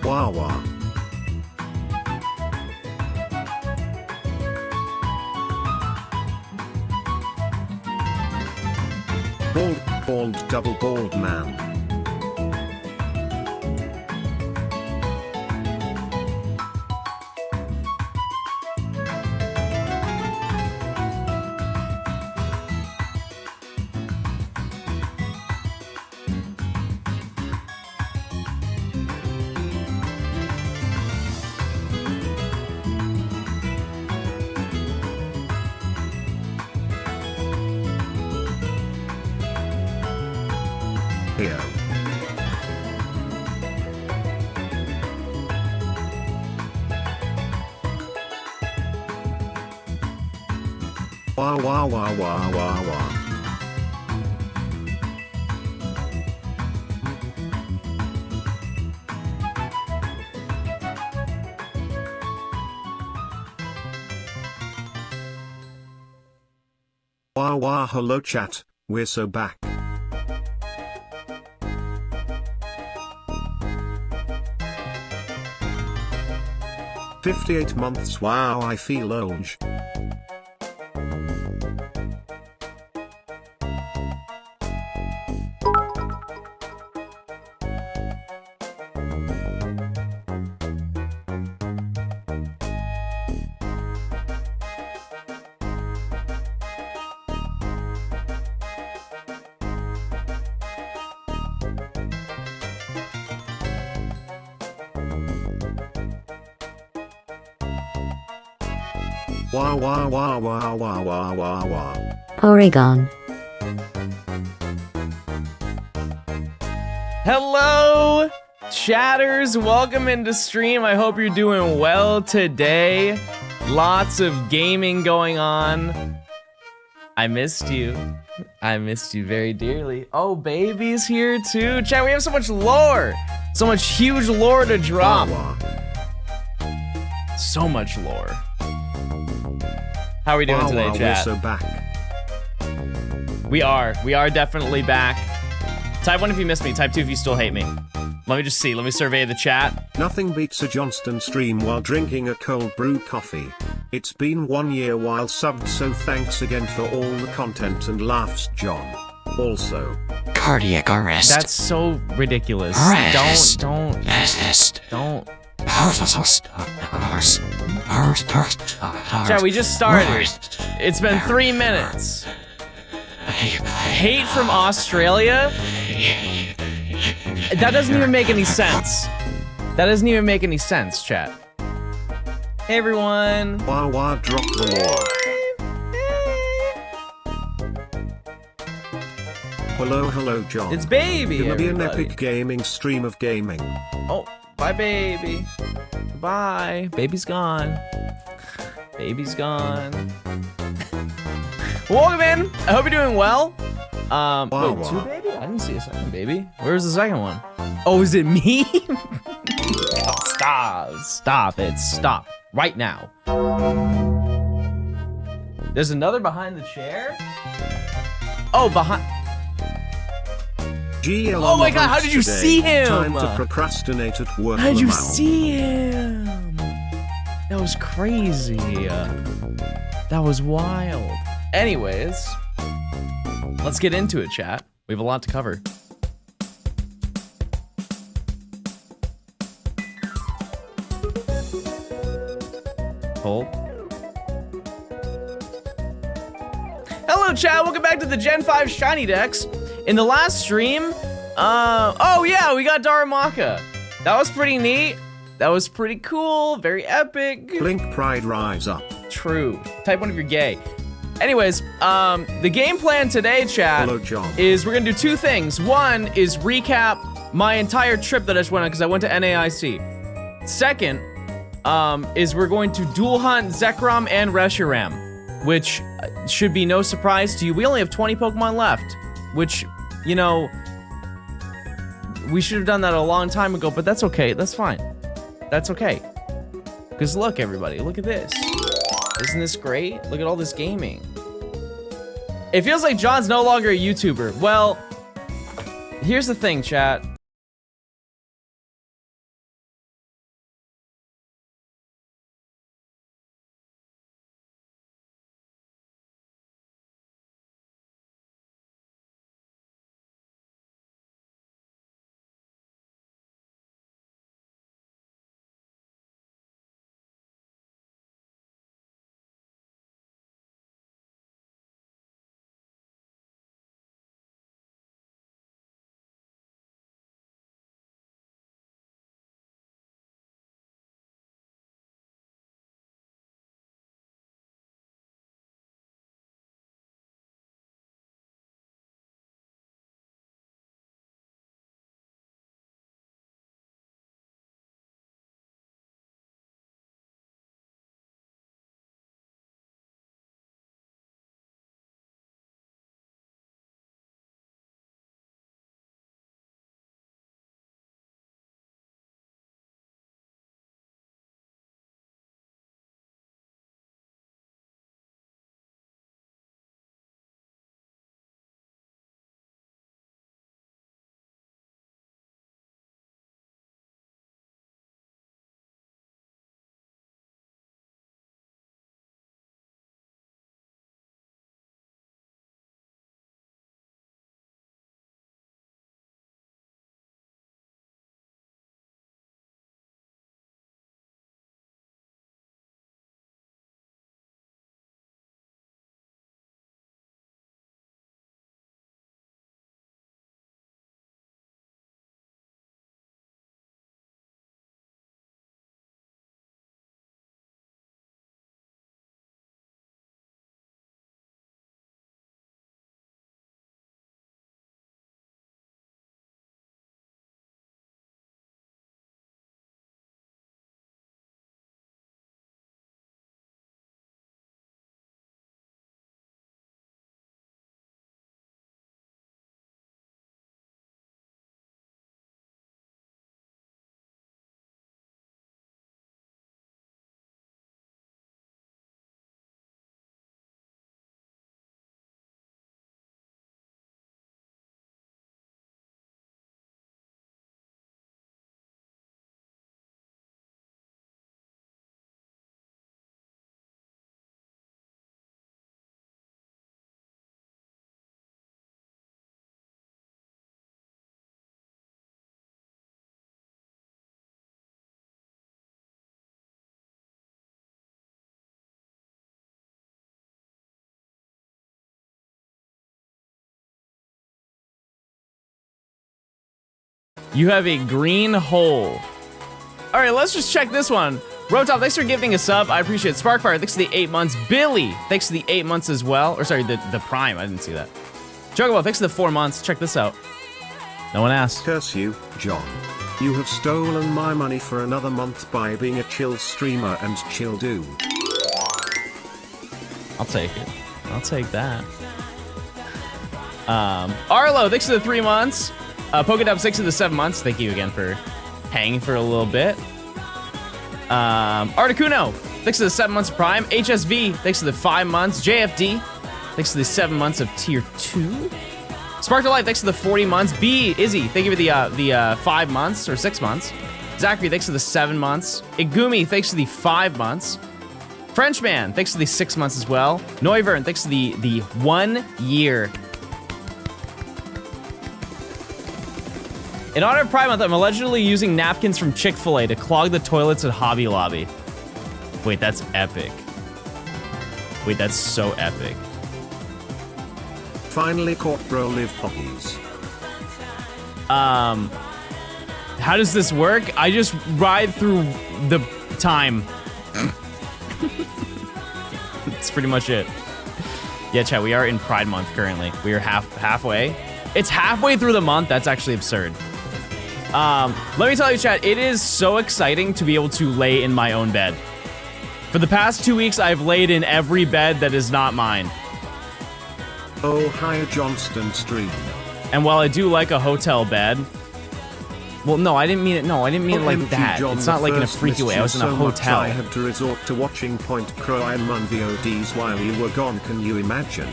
Wah wah. Bald, double bald man. Here. Wah wah wah wah wah wah. Wah wah, hello chat, we're so back. "58 months, wow, I feel old." Wah wah wah wah wah wah wah wah. Oregon. Hello, chatters. Welcome into stream. I hope you're doing well today. Lots of gaming going on. I missed you. I missed you very dearly. Oh, baby's here too. Chat, we have so much lore. So much huge lore to drop. So much lore. How are we doing today, chat? We're so back. We are definitely back. Type 1 if you missed me, type 2 if you still hate me. Let me just see, let me survey the chat. Nothing beats a Johnstone stream while drinking a cold brew coffee. It's been 1 year while subbed, so thanks again for all the content and laughs, John. Also, cardiac arrest. That's so ridiculous. Arrest. Don't. Chat, we just started. It's been 3 minutes. Hate from Australia? That doesn't even make any sense. That doesn't even make any sense, chat. Hey, everyone. Wah wah, drop the lore. Hello, John. It's baby, Gonna be an everybody. epic gaming stream of gaming. Oh, bye, baby. Bye. Baby's gone. Baby's gone. Welcome in. I hope you're doing well. Wait, two baby? I didn't see a second baby. Where's the second one? Oh, is it me? Oh, stop it, stop. Right now. There's another behind the chair? Oh, behind. GL Oh my god, how did you see him? Time to procrastinate at work. How did you Lamau. see him? That was crazy. That was wild. Anyways, let's get into it, chat. We have a lot to cover. Hold. Hello, chat. Welcome back to the Gen 5 Shiny Dex. In the last stream, oh yeah, we got Daramaka. That was pretty neat. That was pretty cool, very epic. Blink pride rise up. True. Type 1 if you're gay. Anyways, the game plan today, chat, Hello, John. is we're gonna do two things. One is recap my entire trip that I just went on, because I went to NAIC. Second, is we're going to dual hunt ZEKROM and RESHIRAM, which should be no surprise to you. We only have 20 Pokemon left, which, you know, we should have done that a long time ago, but that's okay. That's fine. That's okay. Because look, everybody, look at this. Isn't this great? Look at all this gaming. It feels like John's no longer a YouTuber. Well, here's the thing, chat. You have a green hole. All right, let's just check this one. Rotop, thanks for giving a sub. I appreciate it. Sparkfire, thanks for the 8 months. Billy, thanks for the 8 months as well. Or sorry, the Prime. I didn't see that. Chocobo, thanks for the 4 months. Check this out. No one asked. Curse you, John. You have stolen my money for another month by being a chill streamer and chill dude. I'll take it. I'll take that. Arlo, thanks for the 3 months. Pokedub, thanks for the 7 months. Thank you again for hanging for a little bit. Articuno, thanks for the 7 months of Prime. HSV, thanks for the 5 months. JFD, thanks for the 7 months of Tier 2. Spark to Life, thanks for the 40 months. B, Izzy, thank you for the 5 months or 6 months. Zachary, thanks for the 7 months. Igumi, thanks for the 5 months. Frenchman, thanks for the 6 months as well. Noivern, thanks for the 1 year. In honor of Pride Month, I'm allegedly using napkins from Chick-fil-A to clog the toilets at Hobby Lobby. Wait, that's epic. Wait, that's so epic. Finally caught bro live poppies. How does this work? I just ride through the time. That's pretty much it. Yeah, chat, we are in Pride Month currently. We are halfway. It's halfway through the month. That's actually absurd. Let me tell you, chat, it is so exciting to be able to lay in my own bed. For the past 2 weeks, I've laid in every bed that is not mine. Oh, hi, Johnstone stream. And while I do like a hotel bed, well, no, I didn't mean it. No, I didn't mean it like that. John, it's not like in a freaky way. I was in a hotel. I had to resort to watching Point Crime on VODs while you were gone. Can you imagine?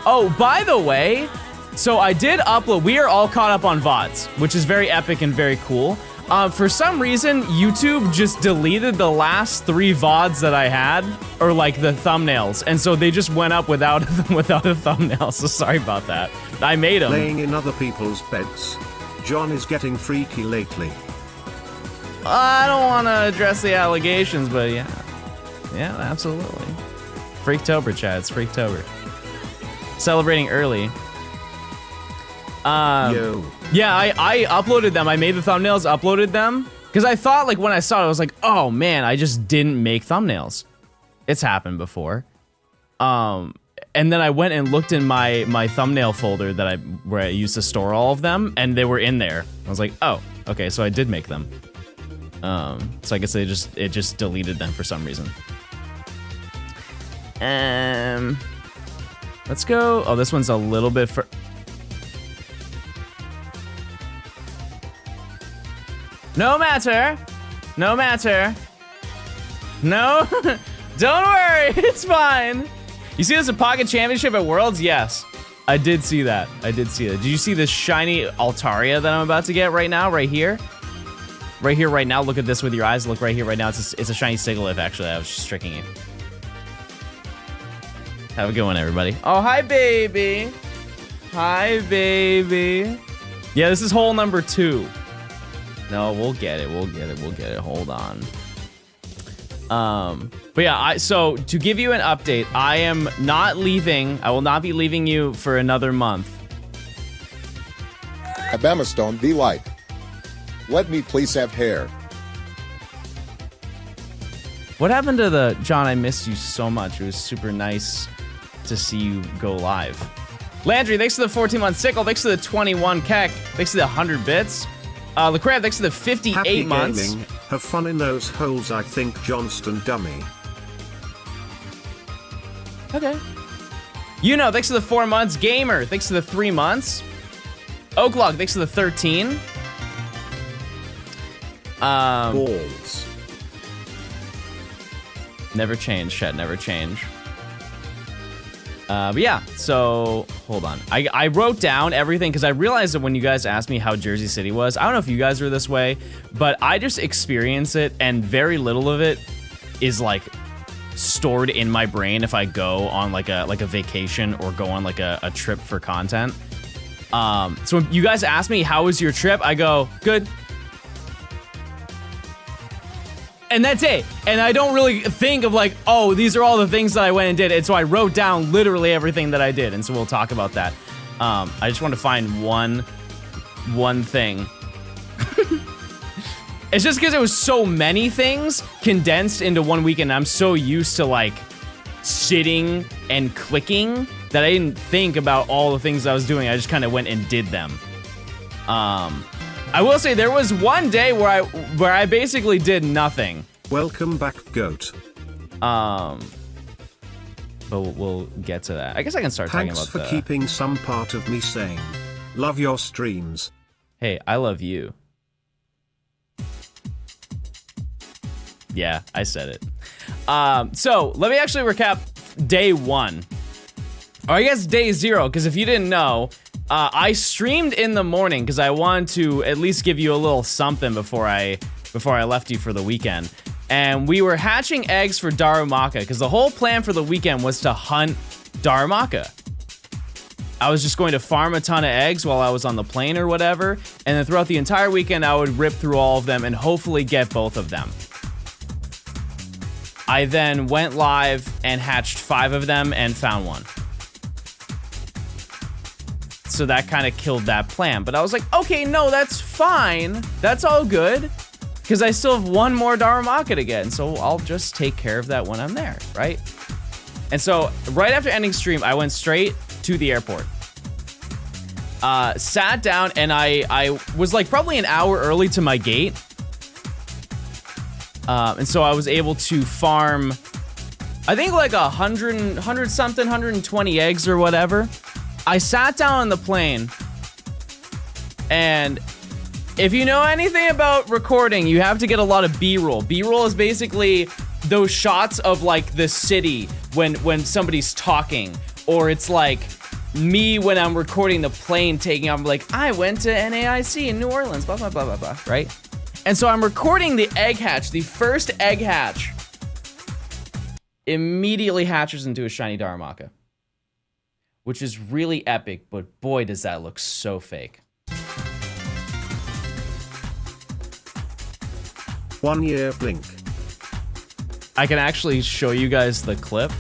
Oh, by the way, so I did upload. We are all caught up on VODs, which is very epic and very cool. For some reason, YouTube just deleted the last 3 VODs that I had, or like the thumbnails, and so they just went up without a thumbnail. So sorry about that. I made them. Laying in other people's beds. John is getting freaky lately. I don't want to address the allegations, but yeah, absolutely. Freaktober, chat. It's Freaktober. Celebrating early. Yo. Yeah, I uploaded them. I made the thumbnails, uploaded them. Because I thought, like, when I saw it, I was like, oh, man, I just didn't make thumbnails. It's happened before. And then I went and looked in my thumbnail folder that where I used to store all of them, and they were in there. I was like, oh, okay, so I did make them. So I guess it just deleted them for some reason. Let's go. Oh, this one's a little bit for. No matter. No matter. No. Don't worry. It's fine. You see this a Pocket Championship at Worlds? Yes. I did see that. I did see that. Did you see this shiny Altaria that I'm about to get right now? Right here? Right here, right now. Look at this with your eyes. Look right here, right now. It's a shiny Sigilyph, actually. I was just tricking you. Have a good one, everybody. Oh, hi, baby. Hi, baby. Yeah, this is hole number 2. No, we'll get it. We'll get it. We'll get it. Hold on. But yeah, so to give you an update, I am not leaving. I will not be leaving you for another month. Abamastone, be light. Let me please have hair. What happened to the John? I missed you so much. It was super nice to see you go live. Landry, thanks for the 14 months. Sickle, thanks for the 21 Keck. Thanks for the 100 bits. LeCrab, thanks for the 58 Happy months. Gaming. Have fun in those holes, I think, Johnstone dummy. Okay. You know, thanks for the 4 months. Gamer, thanks for the 3 months. Oaklog, thanks for the 13. Balls. Never change, chat, never change. But yeah, so hold on. I wrote down everything because I realized that when you guys asked me how Jersey City was, I don't know if you guys are this way, but I just experience it, and very little of it is like stored in my brain if I go on like a vacation or go on like a trip for content. So when you guys ask me how was your trip, I go good. And that's it. And I don't really think of like, oh, these are all the things that I went and did. And so I wrote down literally everything that I did. And so we'll talk about that. I just want to find one thing. It's just because it was so many things condensed into one weekend. I'm so used to like sitting and clicking that I didn't think about all the things I was doing. I just kind of went and did them. I will say there was one day where I basically did nothing. Welcome back, GOAT. But we'll get to that. I guess I can start Thanks talking about for keeping some part of me sane. Love your streams. Hey, I love you. Yeah, I said it. So let me actually recap day 1. Or I guess day 0, because if you didn't know, I streamed in the morning because I wanted to at least give you a little something before I left you for the weekend. And we were hatching eggs for Darumaka because the whole plan for the weekend was to hunt Darumaka. I was just going to farm a ton of eggs while I was on the plane or whatever, and then throughout the entire weekend I would rip through all of them and hopefully get both of them. I then went live and hatched 5 of them and found one. So that kind of killed that plan. But I was like, okay, no, that's fine. That's all good. Because I still have one more Darumaka to get. And so I'll just take care of that when I'm there, right? And so right after ending stream, I went straight to the airport. Sat down and I was like probably an hour early to my gate. And so I was able to farm, I think like 100 something, 120 eggs or whatever. I sat down on the plane, and if you know anything about recording, you have to get a lot of B-roll. B-roll is basically those shots of like the city when somebody's talking, or it's like me when I'm recording the plane taking off. I'm like, I went to NAIC in New Orleans, blah, blah, blah, blah, blah, right? And so I'm recording the egg hatch, the first egg hatch immediately hatches into a shiny Darumaka, which is really epic, but boy, does that look so fake. 1 year blink. I can actually show you guys the clip.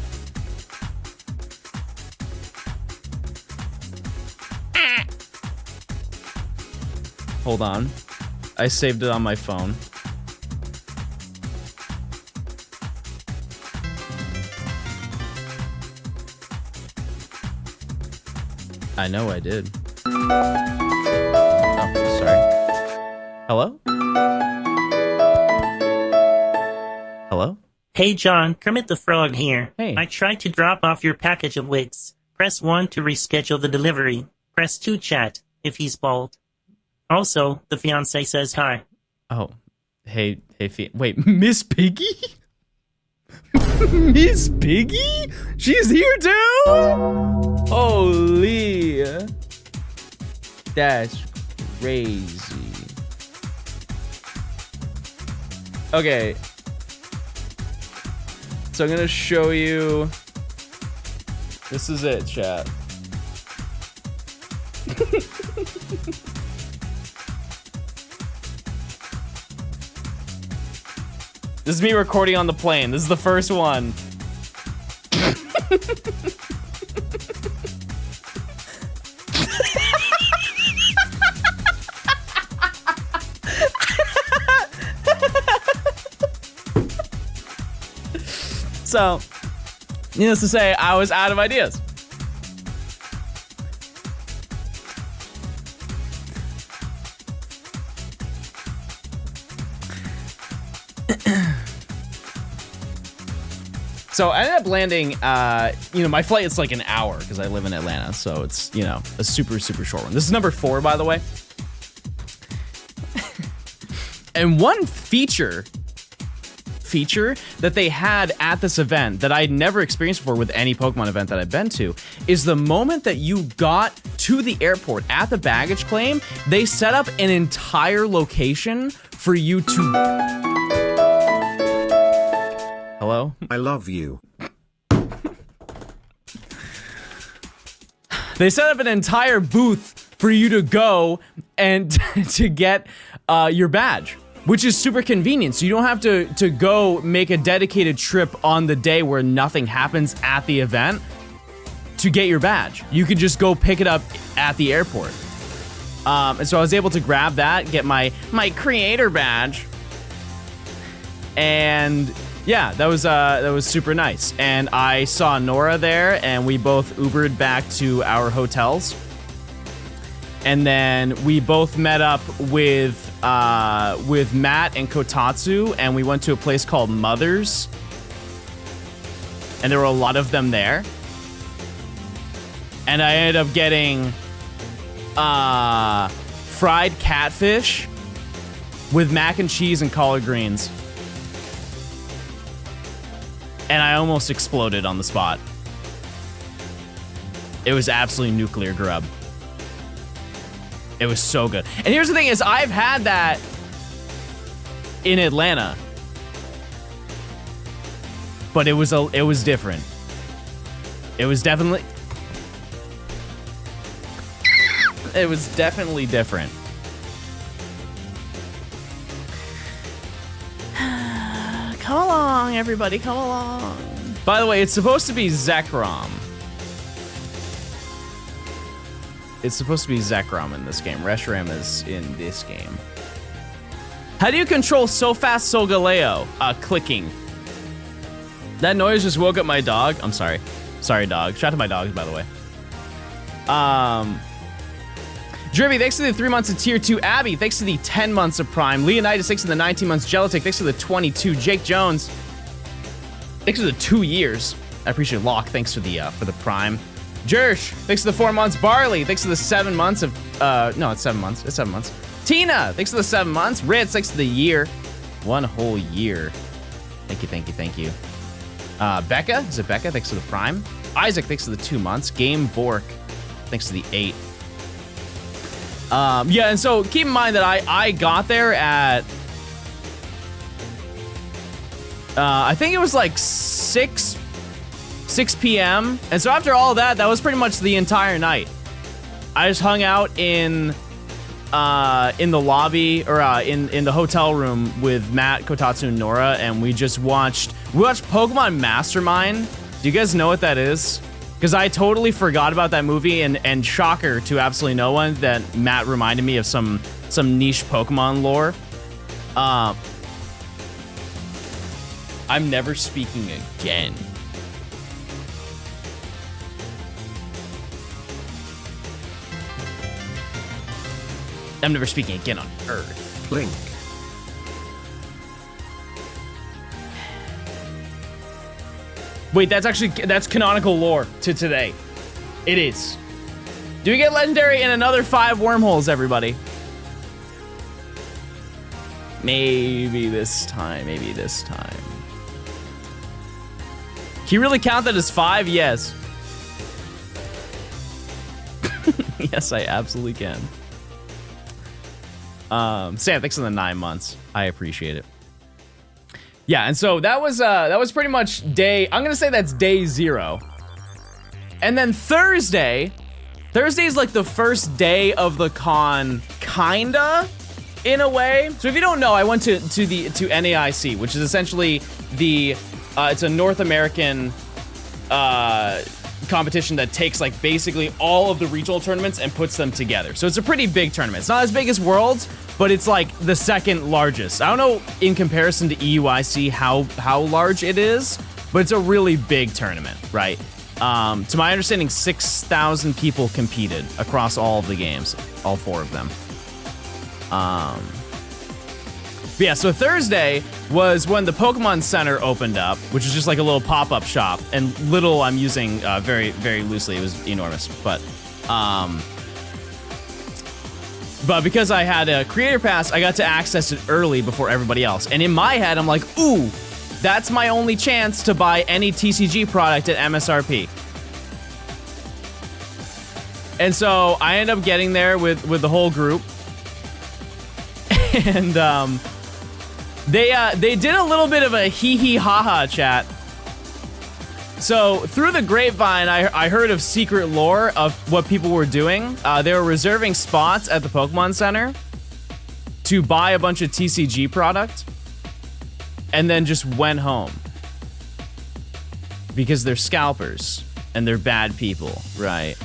Hold on. I saved it on my phone. I know I did. Oh, sorry. Hello? Hello? Hey John, Kermit the Frog here. Hey. I tried to drop off your package of wigs. Press 1 to reschedule the delivery. Press 2 chat, if he's bald. Also, the fiancé says hi. Oh. Hey, wait, Miss Piggy? Miss Piggy? She's here too? Holy. That's crazy. Okay. So I'm gonna show you. This is it, chat. This is me recording on the plane. This is the first one. So, needless to say, I was out of ideas. So I ended up landing, my flight is like an hour because I live in Atlanta. So it's, a super, super short one. This is number 4, by the way. And one feature that they had at this event that I'd never experienced before with any Pokemon event that I've been to is the moment that you got to the airport at the baggage claim, they set up an entire location for you to... Hello? I love you. They set up an entire booth for you to go and to get your badge, which is super convenient. So you don't have to go make a dedicated trip on the day where nothing happens at the event to get your badge. You could just go pick it up at the airport. And so I was able to grab that, get my creator badge, And yeah, that was super nice. And I saw Nora there, and we both Ubered back to our hotels. And then we both met up with Matt and Kotatsu, and we went to a place called Mother's. And there were a lot of them there. And I ended up getting fried catfish with mac and cheese and collard greens. And I almost exploded on the spot. It was absolutely nuclear grub. It was so good. And here's the thing is, I've had that in Atlanta. But it was different. It was definitely different. Come along, everybody, come along. By the way, it's supposed to be ZEKROM. It's supposed to be ZEKROM in this game. RESHIRAM is in this game. How do you control So Fast So Galeo? Clicking. That noise just woke up my dog. I'm sorry. Sorry, dog. Shout out to my dogs, by the way. Dribby, thanks for the 3 months of tier 2. Abby, thanks for the 10 months of Prime. Leonidas, thanks for the 19 months. Gelatic, thanks for the 22. Jake Jones, thanks for the 2 years. I appreciate Locke, thanks for the Prime. Jersh, thanks for the 4 months. Barley, thanks for the 7 months of, no, it's 7 months. It's 7 months. Tina, thanks for the 7 months. Ritz, thanks for the year. 1 whole year. Thank you, thank you, thank you. Becca, is it Becca? Thanks for the Prime. Isaac, thanks for the 2 months. Game Bork, thanks for the 8. Yeah, and so keep in mind that I got there at, I think it was like 6 p.m. And so after all that was pretty much the entire night. I just hung out in the lobby, or in the hotel room with Matt, Kotatsu, and Nora, and we watched Pokemon Mastermind. Do you guys know what that is? Because I totally forgot about that movie, and shocker to absolutely no one that Matt reminded me of some niche Pokemon lore. I'm never speaking again. I'm never speaking again on Earth. Blink. Wait, that's canonical lore to today. It is. Do we get legendary in another 5 wormholes, everybody? Maybe this time, maybe this time. Can you really count that as 5? Yes. Yes, I absolutely can. Sam, thanks for the 9 months. I appreciate it. Yeah, and so that was pretty much I'm gonna say that's day 0. And then Thursday's like the first day of the con, kinda, in a way. So if you don't know, I went to NAIC, which is essentially it's a North American competition that takes like basically all of the regional tournaments and puts them together. So it's a pretty big tournament. It's not as big as Worlds, but it's like the second largest. I don't know in comparison to EUIC how large it is, but it's a really big tournament, right? To my understanding, 6,000 people competed across all of the games, all 4 of them. But yeah, so Thursday was when the Pokemon Center opened up, which is just like a little pop-up shop. And little I'm using very, very loosely. It was enormous. But because I had a creator pass, I got to access it early before everybody else. And in my head, I'm like, ooh, that's my only chance to buy any TCG product at MSRP. And so I ended up getting there with the whole group. And they did a little bit of a hee-hee-ha-ha chat. So through the grapevine, I heard of secret lore of what people were doing. They were reserving spots at the Pokemon Center to buy a bunch of TCG product and then just went home. Because they're scalpers and they're bad people, right?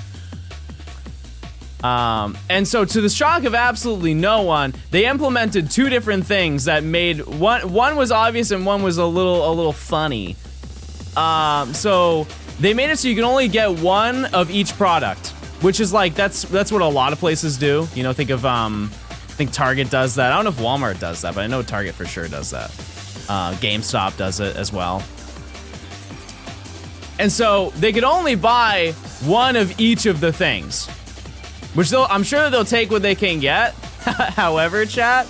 And so to the shock of absolutely no one, they implemented two different things that made one was obvious and one was a little funny. So they made it so you can only get one of each product, which is like, that's what a lot of places do. You know, think of, I think Target does that. I don't know if Walmart does that, but I know Target for sure does that. GameStop does it as well. And so they could only buy one of each of the things, which I'm sure they'll take what they can get. However, chat,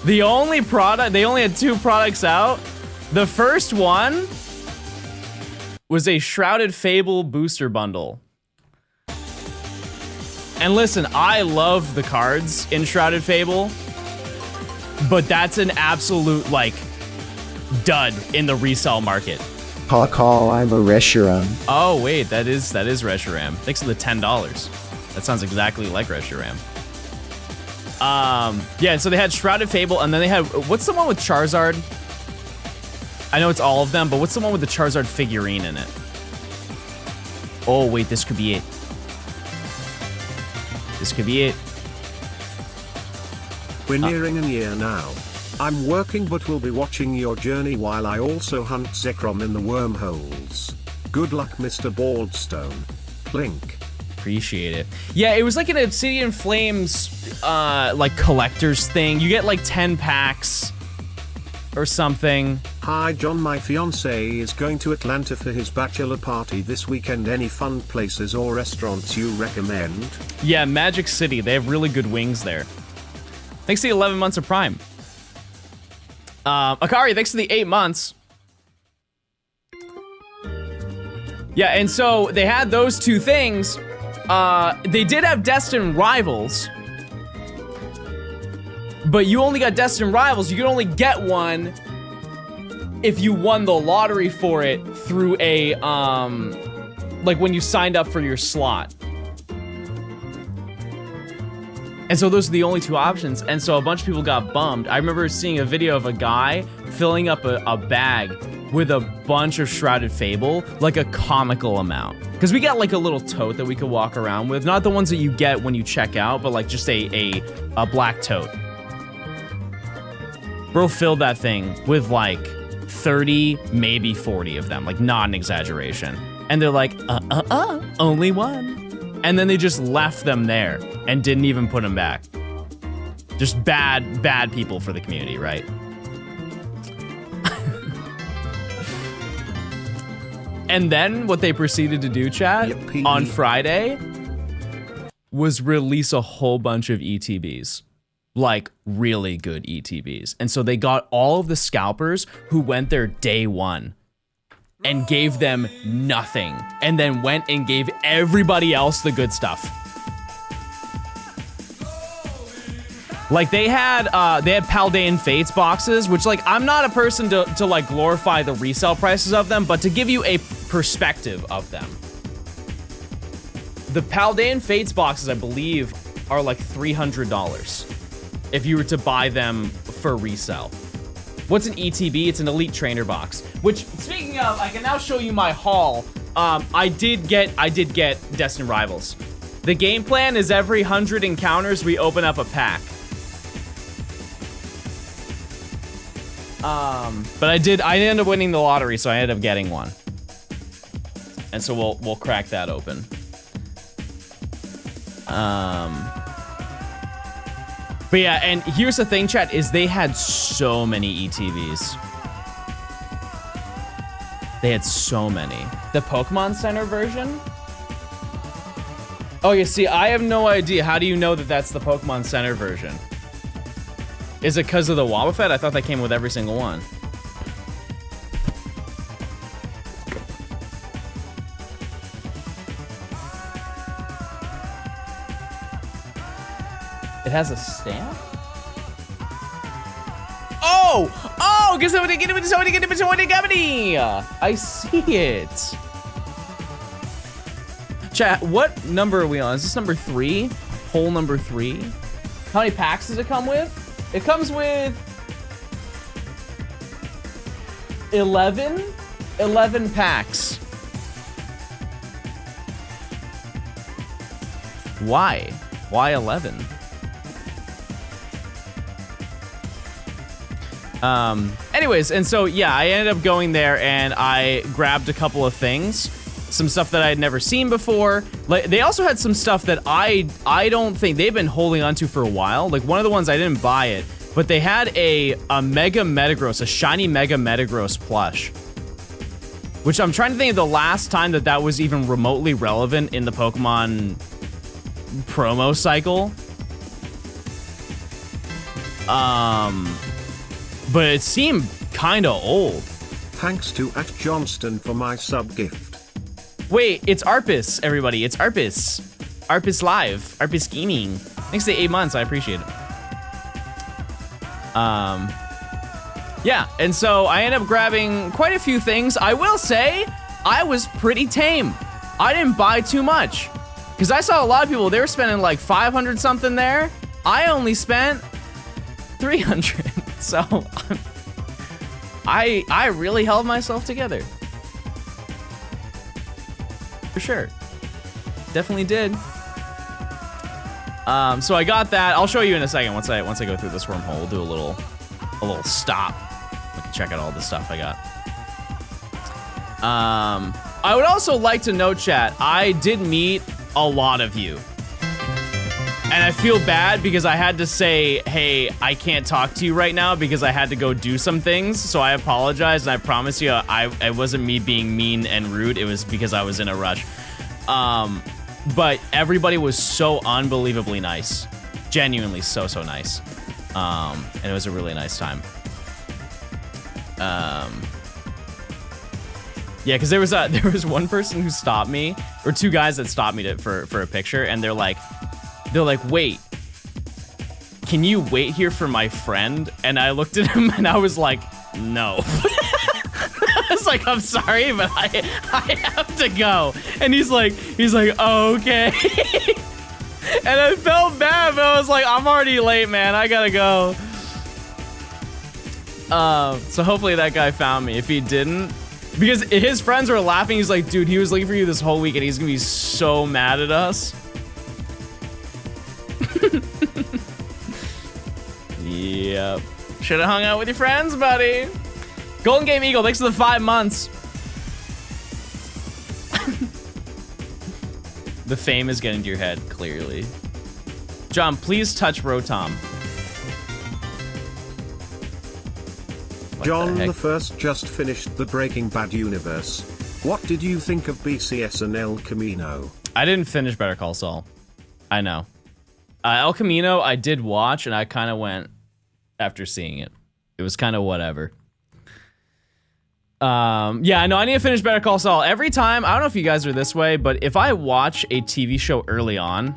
they only had two products out. The first one was a Shrouded Fable booster bundle. And listen, I love the cards in Shrouded Fable, but that's an absolute, like, dud in the resale market. Call, I'm a RESHIRAM. Oh, wait, that is RESHIRAM. Thanks for the $10. That sounds exactly like RESHIRAM. Yeah, so they had Shrouded Fable, and then they had, what's the one with Charizard? I know it's all of them, but what's the one with the Charizard figurine in it? Oh, wait, this could be it. This could be it. We're nearing a year now. I'm working but will be watching your journey while I also hunt ZEKROM in the wormholes. Good luck, Mr. Baldstone. Blink. Appreciate it. Yeah, it was like an Obsidian Flames, like collector's thing. You get like 10 packs or something. Hi John, my fiance is going to Atlanta for his bachelor party this weekend. Any fun places or restaurants you recommend? Yeah, Magic City. They have really good wings there. Thanks to the 11 months of Prime. Akari, thanks for the 8 months. Yeah, and so they had those two things. They did have Destined Rivals, but you only got Destined Rivals. You could only get one if you won the lottery for it through a, like when you signed up for your slot. And so those are the only two options. And so a bunch of people got bummed. I remember seeing a video of a guy filling up a bag with a bunch of Shrouded Fable, like a comical amount. Because we got like a little tote that we could walk around with. Not the ones that you get when you check out, but like just a black tote. Bro filled that thing with like 30, maybe 40 of them, like not an exaggeration. And they're like, only one. And then they just left them there and didn't even put them back. Just bad people for the community, right? And then what they proceeded to do, chat, on Friday was release a whole bunch of ETBs. Like, really good ETBs. And so they got all of the scalpers who went there day one and gave them nothing, and then went and gave everybody else the good stuff. Like they had Paldean Fates boxes, which like I'm not a person to like glorify the resale prices of them, but to give you a perspective of them. The Paldean Fates boxes, I believe, are like $300 if you were to buy them for resale. What's an ETB? It's an Elite Trainer box. Which, speaking of, I can now show you my haul. I did get Destined Rivals. The game plan is every 100 encounters we open up a pack. But I ended up winning the lottery, so I ended up getting one. And so we'll crack that open. But yeah, and here's the thing, chat, is they had so many ETVs. They had so many. The Pokemon Center version? Oh, you see, I have no idea. How do you know that that's the Pokemon Center version? Is it because of the Wobbuffet? I thought that came with every single one. It has a stamp? Oh, get somebody get it. I see it. Chat, what number are we on? Is this number 3? Hole number 3? How many packs does it come with? It comes with 11 packs. Why? Why 11? Anyways, and so yeah, I ended up going there and I grabbed a couple of things, some stuff that I had never seen before. Like they also had some stuff that I don't think they've been holding on to for a while. Like one of the ones I didn't buy it, but they had a Mega Metagross, a shiny Mega Metagross plush, which I'm trying to think of the last time that was even remotely relevant in the Pokemon promo cycle. But it seemed kind of old. Thanks to @Johnstone for my sub gift. Wait, it's Arpis, everybody. It's Arpis. Arpis Live. Arpis Gaming. Thanks to 8 months. I appreciate it. Yeah, and so I ended up grabbing quite a few things. I will say, I was pretty tame. I didn't buy too much. Because I saw a lot of people, they were spending like 500 something there. I only spent 300. So I really held myself together. For sure. Definitely did. So I got that. I'll show you in a second once I go through this wormhole. We'll do a little stop. We can check out all the stuff I got. I would also like to note, chat, I did meet a lot of you. And I feel bad because I had to say, hey, I can't talk to you right now because I had to go do some things. So I apologize, and I promise you, it wasn't me being mean and rude. It was because I was in a rush. But everybody was so unbelievably nice. Genuinely so nice. And it was a really nice time. Yeah, because there was one person who stopped me, or two guys that stopped me for a picture, and they're like, wait, can you wait here for my friend? And I looked at him and I was like, no. I was like, I'm sorry, but I have to go. And he's like, oh, okay. And I felt bad, but I was like, I'm already late, man. I gotta go. So hopefully that guy found me. If he didn't, because his friends were laughing. He's like, dude, he was looking for you this whole week and he's gonna be so mad at us. Yep. Should have hung out with your friends, buddy. Golden Game Eagle, thanks for the 5 months. The fame is getting to your head, clearly. John, please touch Rotom. John the First just finished the Breaking Bad universe. What did you think of BCS and El Camino? I didn't finish Better Call Saul. I know. El Camino, I did watch, and I kind of went after seeing it. It was kind of whatever. Yeah, no, I need to finish Better Call Saul. Every time, I don't know if you guys are this way, but if I watch a TV show early on,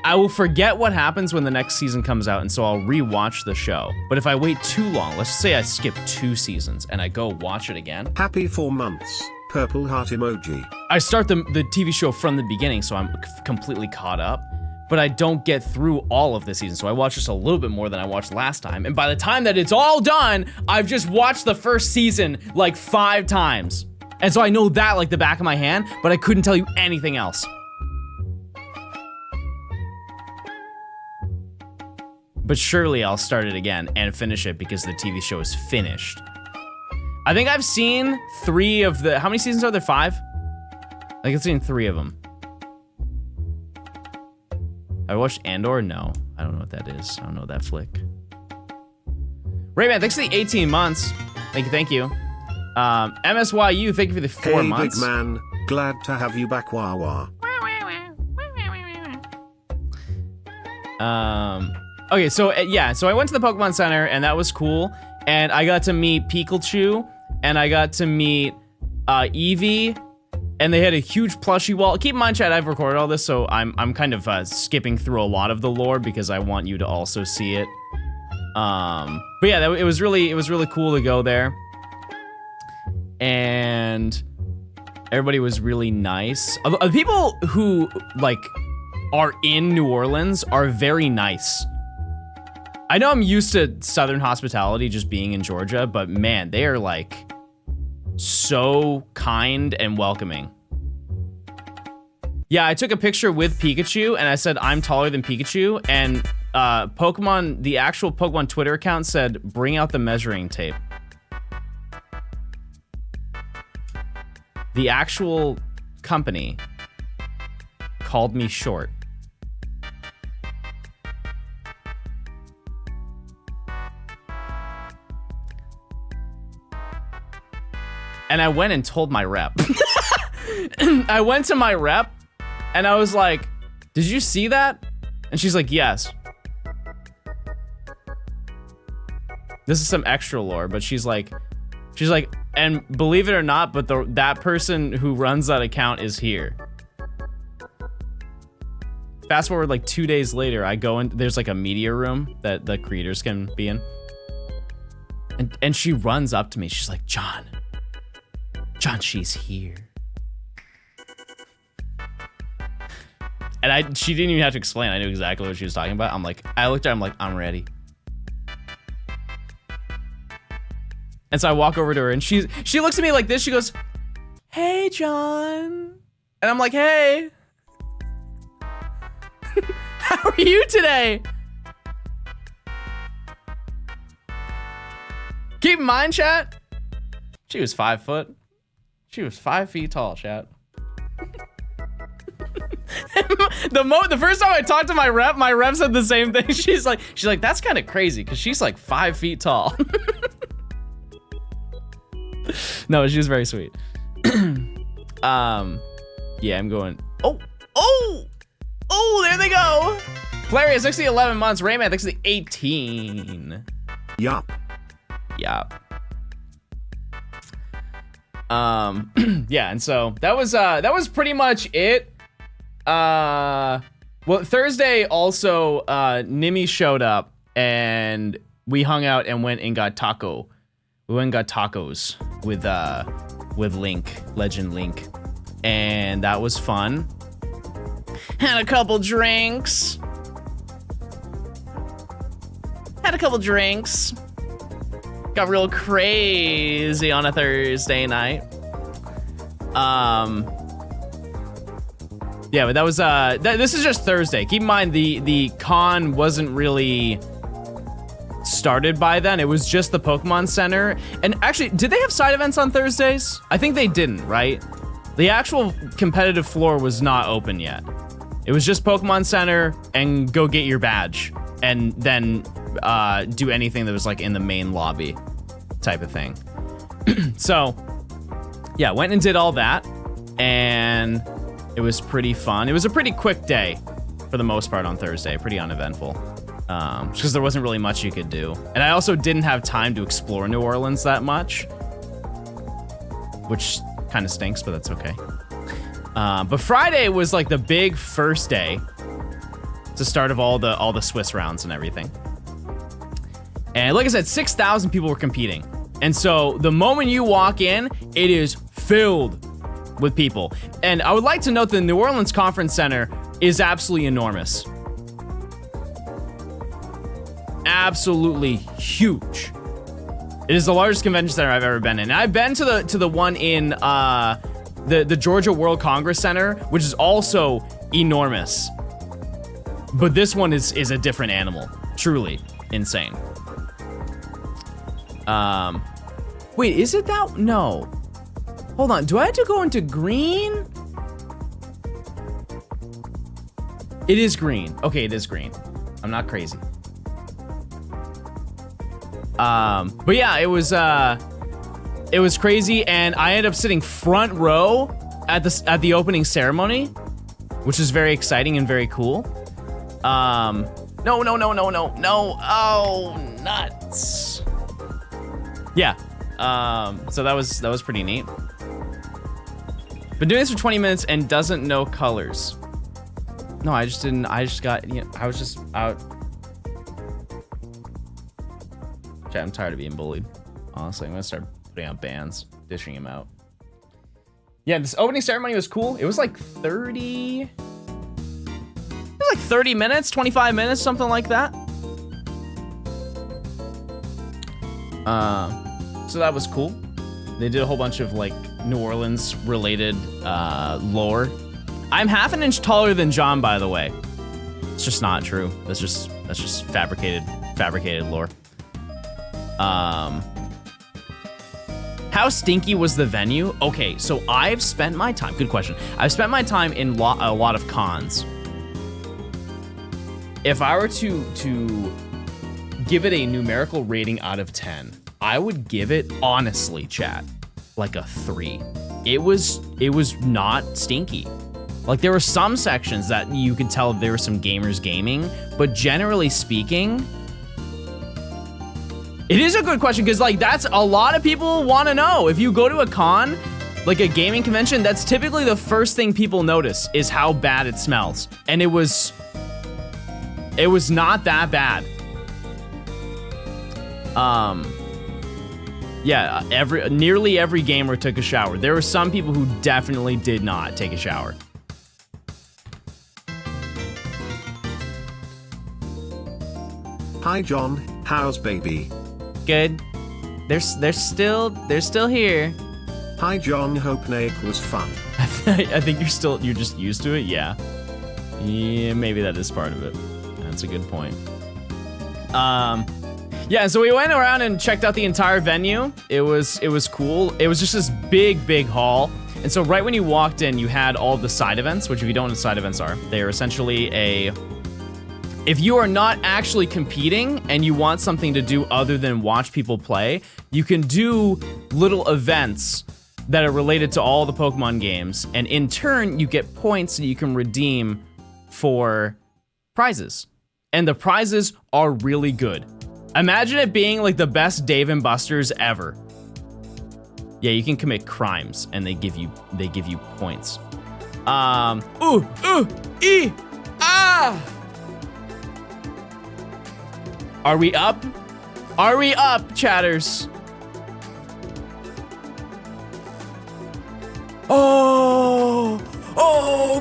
I will forget what happens when the next season comes out, and so I'll rewatch the show. But if I wait too long, let's say I skip 2 seasons, and I go watch it again. Happy 4 months. Purple heart emoji. I start the TV show from the beginning, so I'm completely caught up. But I don't get through all of the season, so I watch just a little bit more than I watched last time. And by the time that it's all done, I've just watched the first season like 5 times. And so I know that like the back of my hand, but I couldn't tell you anything else. But surely I'll start it again and finish it because the TV show is finished. I think I've seen 3 of the, how many seasons are there? 5? I think I've seen 3 of them. I watched Andor? No, I don't know what that is. I don't know that flick. Rayman, thanks for the 18 months. Thank you. MSYU, thank you for the 4 months. Big man, glad to have you back, Wawa. Okay, so yeah, so I went to the Pokemon Center and that was cool. And I got to meet Pikachu and I got to meet Eevee. And they had a huge plushie wall. Keep in mind, chat, I've recorded all this, so I'm kind of skipping through a lot of the lore because I want you to also see it. But yeah, it was really cool to go there. And everybody was really nice. The people who like are in New Orleans are very nice. I know I'm used to Southern hospitality just being in Georgia, but man, they are like so kind and welcoming. Yeah, I took a picture with Pikachu and I said I'm taller than Pikachu, and Pokemon, the actual Pokemon Twitter account said bring out the measuring tape. The actual company called me short. And I went and told my rep. I went to my rep and I was like, did you see that? And she's like, yes. This is some extra lore, but she's like, and believe it or not, but that person who runs that account is here. Fast forward like 2 days later, I go in, there's like a media room that the creators can be in. And she runs up to me. She's like, John, she's here. And she didn't even have to explain. I knew exactly what she was talking about. I looked at her, I'm like, I'm ready. And so I walk over to her and she looks at me like this. She goes, hey, John. And I'm like, hey. How are you today? Keep in mind, chat, she was 5 foot. She was 5 feet tall, chat. The first time I talked to my rep said the same thing. She's like, that's kind of crazy because she's like 5 feet tall. No, she was very sweet. Yeah, I'm going. Oh, there they go. Flaria, 60, 11 months. Rayman, 60, 18. Yup. Yeah, and so that was pretty much it. Well, Thursday also, Nimi showed up and we hung out and went and got taco. We went and got tacos with Link, Legend Link, and that was fun. Had a couple drinks. Got real crazy on a Thursday night. Yeah, but that was this is just Thursday. Keep in mind the con wasn't really started by then. It was just the Pokemon Center. And actually, did they have side events on Thursdays? I think they didn't, right? The actual competitive floor was not open yet. It was just Pokemon Center and go get your badge and then do anything that was like in the main lobby type of thing. So yeah, went and did all that and it was pretty fun. It was a pretty quick day for the most part on Thursday, pretty uneventful. Because there wasn't really much you could do. And I also didn't have time to explore New Orleans that much, which kind of stinks, but that's okay. But Friday was like the big first day. It's the start of all the Swiss rounds and everything. And like I said, 6,000 people were competing. And so the moment you walk in, it is filled with people. And I would like to note that the New Orleans Conference Center is absolutely enormous. Absolutely huge. It is the largest convention center I've ever been in. And I've been to the one in the Georgia World Congress Center, which is also enormous. But this one is a different animal. Truly insane. Wait, is it that? No. Hold on, do I have to go into green? It is green. Okay, it is green. I'm not crazy. But yeah, it was crazy, and I ended up sitting front row at the opening ceremony, which is very exciting and very cool. No. Oh, nuts. Yeah. So that was pretty neat. Been doing this for 20 minutes and doesn't know colors. No, I just didn't. I just got, you know, I was just out. Chat, I'm tired of being bullied. Honestly, I'm gonna start putting out bans, dishing him out. Yeah, this opening ceremony was cool. It was like 30. It was like 30 minutes, 25 minutes, something like that. So that was cool. They did a whole bunch of like New Orleans related lore I'm half an inch taller than John, by the way. It's just not true. That's just fabricated lore. How stinky was the venue? Okay, so I've spent my time, good question. I've spent my time in a lot of cons. If I were to give it a numerical rating out of 10, I would give it, honestly, chat, like a 3. It was not stinky. Like, there were some sections that you could tell there were some gamers gaming, but generally speaking, it is a good question, because like that's a lot of people want to know. If you go to a con, like a gaming convention, that's typically the first thing people notice is how bad it smells. And it was not that bad. Yeah, nearly every gamer took a shower. There were some people who definitely did not take a shower. Hi John, how's baby? Good. They're still here. Hi John, hope Naik was fun. I think you're just used to it. Yeah. Yeah, maybe that is part of it. That's a good point. Yeah, so we went around and checked out the entire venue. It was cool. It was just this big hall. And so right when you walked in, you had all the side events, which if you don't know what side events are, they are essentially if you are not actually competing and you want something to do other than watch people play, you can do little events that are related to all the Pokemon games. And in turn, you get points that you can redeem for prizes. And the prizes are really good. Imagine it being like the best Dave & Buster's ever. Yeah, you can commit crimes and they give you points. Are we up? Are we up, chatters? Oh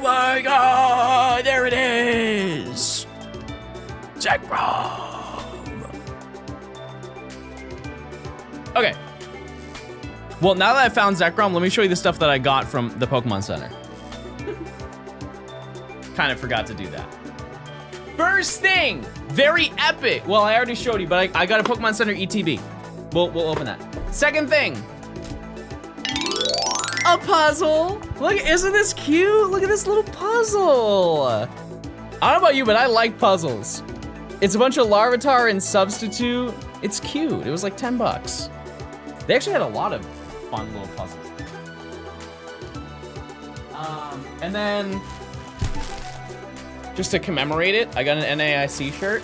my God, there it is. ZEKROM. Okay. Well, now that I found ZEKROM, let me show you the stuff that I got from the Pokemon Center. Kind of forgot to do that. First thing, very epic. Well, I already showed you, but I got a Pokemon Center ETB. We'll open that. Second thing, a puzzle. Look, isn't this cute? Look at this little puzzle. I don't know about you, but I like puzzles. It's a bunch of Larvitar and Substitute. It's cute. It was like 10 bucks. They actually had a lot of fun little puzzles. And then, just to commemorate it, I got an NAIC shirt.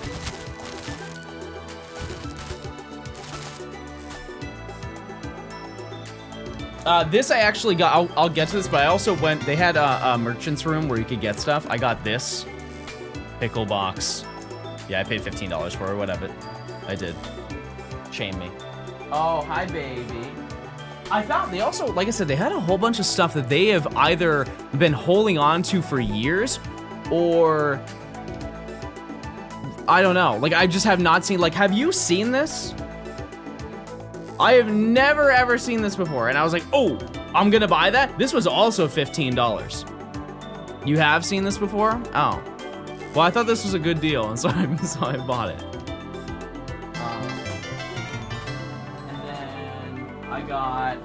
This I actually got, I'll get to this, but I also went, they had a merchant's room where you could get stuff. I got this pickle box. Yeah, I paid $15 for it, whatever. I did. Shame me. Oh, hi, baby. I found they also, like I said, they had a whole bunch of stuff that they have either been holding on to for years or I don't know. Like, I just have not seen, like, have you seen this? I have never ever seen this before. And I was like, oh, I'm gonna buy that. This was also $15. You have seen this before? Oh. Well, I thought this was a good deal, and so I bought it. And then I got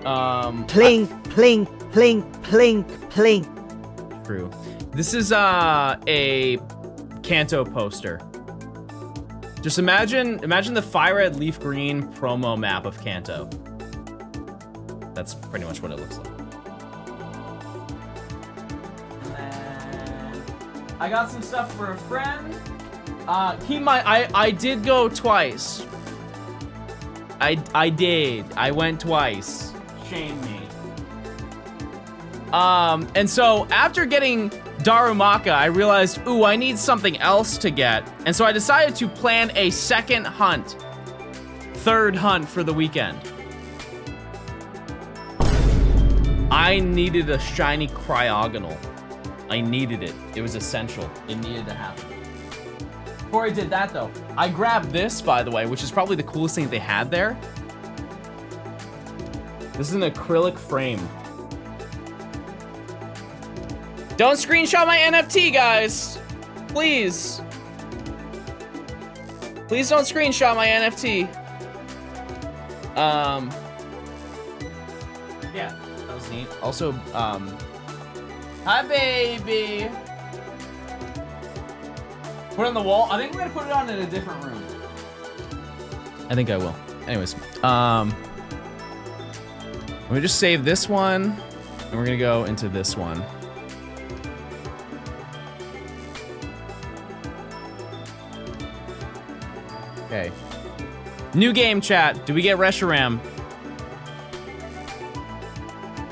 Plink, plink, plink, plink, plink. True. This is a Kanto poster. Just imagine the Fire Red Leaf Green promo map of Kanto. That's pretty much what it looks like. And then I got some stuff for a friend. Keep in mind, I did go twice. I did. I went twice. Shame me. And so after getting Darumaka, I realized, ooh, I need something else to get. And so I decided to plan a second hunt. Third hunt for the weekend. I needed a shiny Cryogonal. I needed it. It was essential. It needed to happen. Before I did that, though, I grabbed this, by the way, which is probably the coolest thing they had there. This is an acrylic frame. Don't screenshot my NFT, guys. Please. Please don't screenshot my NFT. Yeah, that was neat. Also, hi, baby. Put it on the wall. I think we're gonna put it on in a different room. I think I will. Anyways, let me just save this one, and we're gonna go into this one. Okay. New game, chat. Do we get RESHIRAM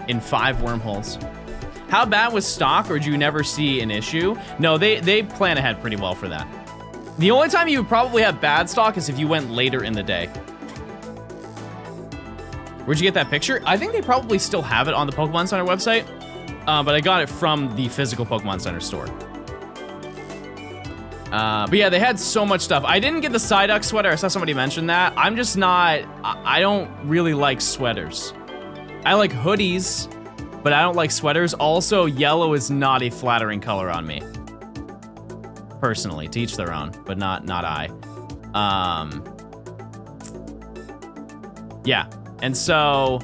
in 5 wormholes? How bad was stock, or do you never see an issue? No, they plan ahead pretty well for that. The only time you would probably have bad stock is if you went later in the day. Where'd you get that picture? I think they probably still have it on the Pokemon Center website, but I got it from the physical Pokemon Center store. But yeah, they had so much stuff. I didn't get the Psyduck sweater. I saw somebody mention that. I'm just not, I don't really like sweaters. I like hoodies, but I don't like sweaters. Also, yellow is not a flattering color on me. Personally, to each their own, but not I. Yeah, and so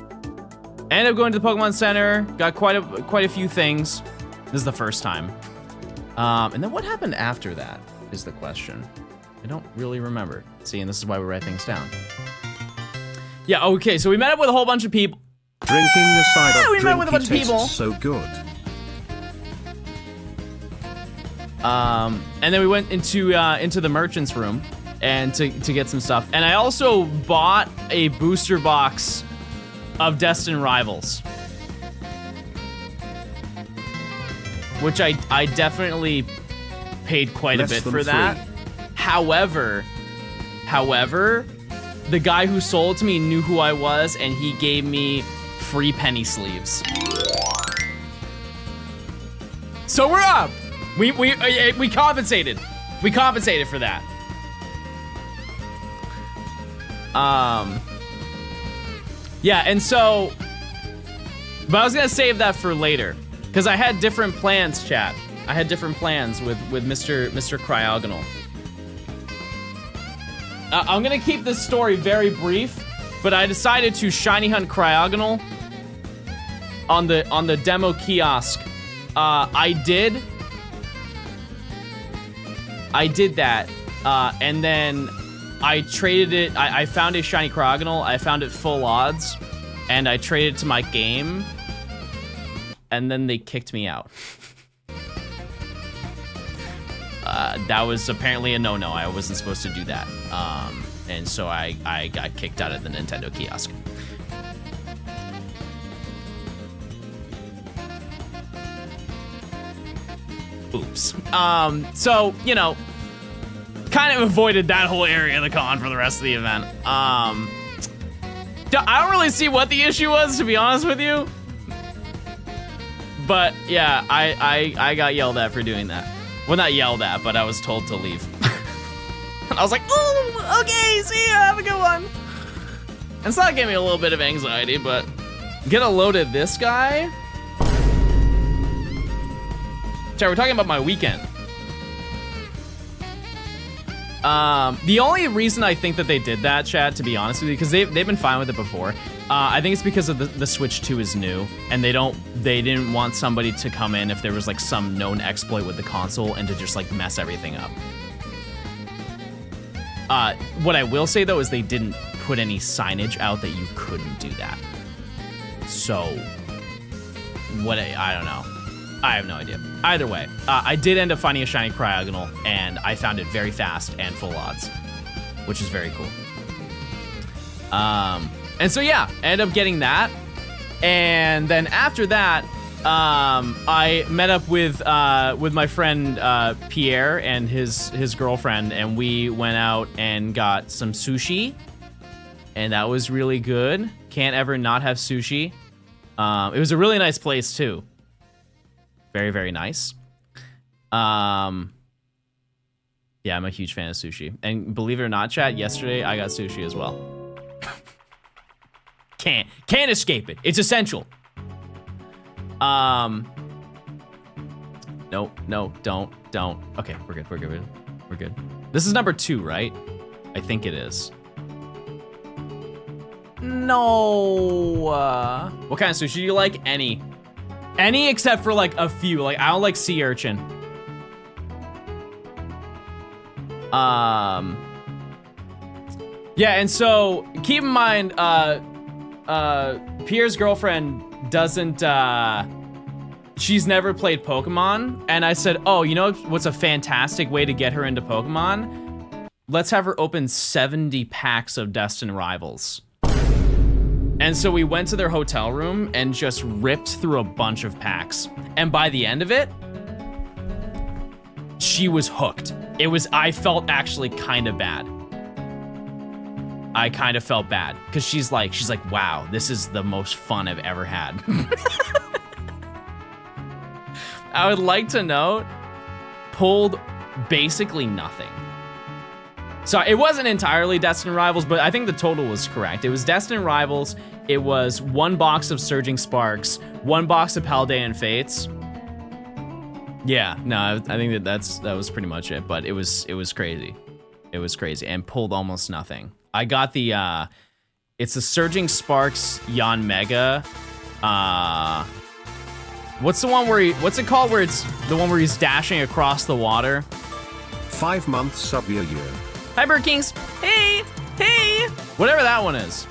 I ended up going to the Pokemon Center, got quite a few things. This is the first time. And then what happened after that is the question. I don't really remember. See, and this is why we write things down. Yeah, okay, so we met up with a whole bunch of people. Drinking the cider we met with a bunch of tastes people. so good. And then we went into the merchant's room and to get some stuff. And I also bought a booster box of Destined Rivals, which I definitely paid quite a bit for that. However, the guy who sold to me knew who I was, and he gave me free penny sleeves. So we're up. We compensated. We compensated for that. Yeah, and so, but I was gonna save that for later, because I had different plans, chat. I had different plans with Mr. Cryogonal. I'm gonna keep this story very brief, but I decided to shiny hunt Cryogonal on the demo kiosk. I did that, and then I traded it. I found a shiny Cryogonal. I found it full odds, and I traded it to my game, and then they kicked me out. That was apparently a no-no. I wasn't supposed to do that. And so I got kicked out of the Nintendo kiosk. Oops. So, you know, kind of avoided that whole area of the con for the rest of the event. I don't really see what the issue was, to be honest with you. But yeah, I got yelled at for doing that. Well, not yelled at, but I was told to leave. And I was like, oh, okay, see ya, have a good one. And so that gave me a little bit of anxiety, but get a load of this guy. Chat, we're talking about my weekend. The only reason I think that they did that, chat, to be honest with you, because they've been fine with it before. I think it's because of the Switch 2 is new, and they didn't want somebody to come in if there was like some known exploit with the console and to just like mess everything up. What I will say though is they didn't put any signage out that you couldn't do that. So, I don't know. I have no idea. Either way, I did end up finding a shiny Cryogonal, and I found it very fast and full odds, which is very cool. And so yeah, I ended up getting that, and then after that, I met up with my friend Pierre and his girlfriend, and we went out and got some sushi, and that was really good. Can't ever not have sushi. It was a really nice place too. Very, very nice. Yeah, I'm a huge fan of sushi. And believe it or not, chat, yesterday I got sushi as well. Can't escape it. It's essential. No, don't. Okay, we're good. This is number 2, right? I think it is. No. What kind of sushi do you like? Any except for like a few. Like I don't like sea urchin. Yeah, and so keep in mind, Pierre's girlfriend doesn't, she's never played Pokemon, and I said, oh, you know what's a fantastic way to get her into Pokemon? Let's have her open 70 packs of Destined Rivals. And so we went to their hotel room and just ripped through a bunch of packs. And by the end of it, she was hooked. I felt actually kind of bad. I kind of felt bad because she's like, wow, this is the most fun I've ever had. I would like to note, pulled basically nothing. So it wasn't entirely Destined Rivals, but I think the total was correct. It was Destined Rivals. It was 1 box of Surging Sparks, 1 box of Paldean Fates. Yeah, no, I think that was pretty much it, but it was crazy. It was crazy and pulled almost nothing. I got the, it's the Surging Sparks Yon Mega. What's the one where what's it called where it's the one where he's dashing across the water? 5 months sub year. Hi, Bird Kings. Hey. Whatever that one is.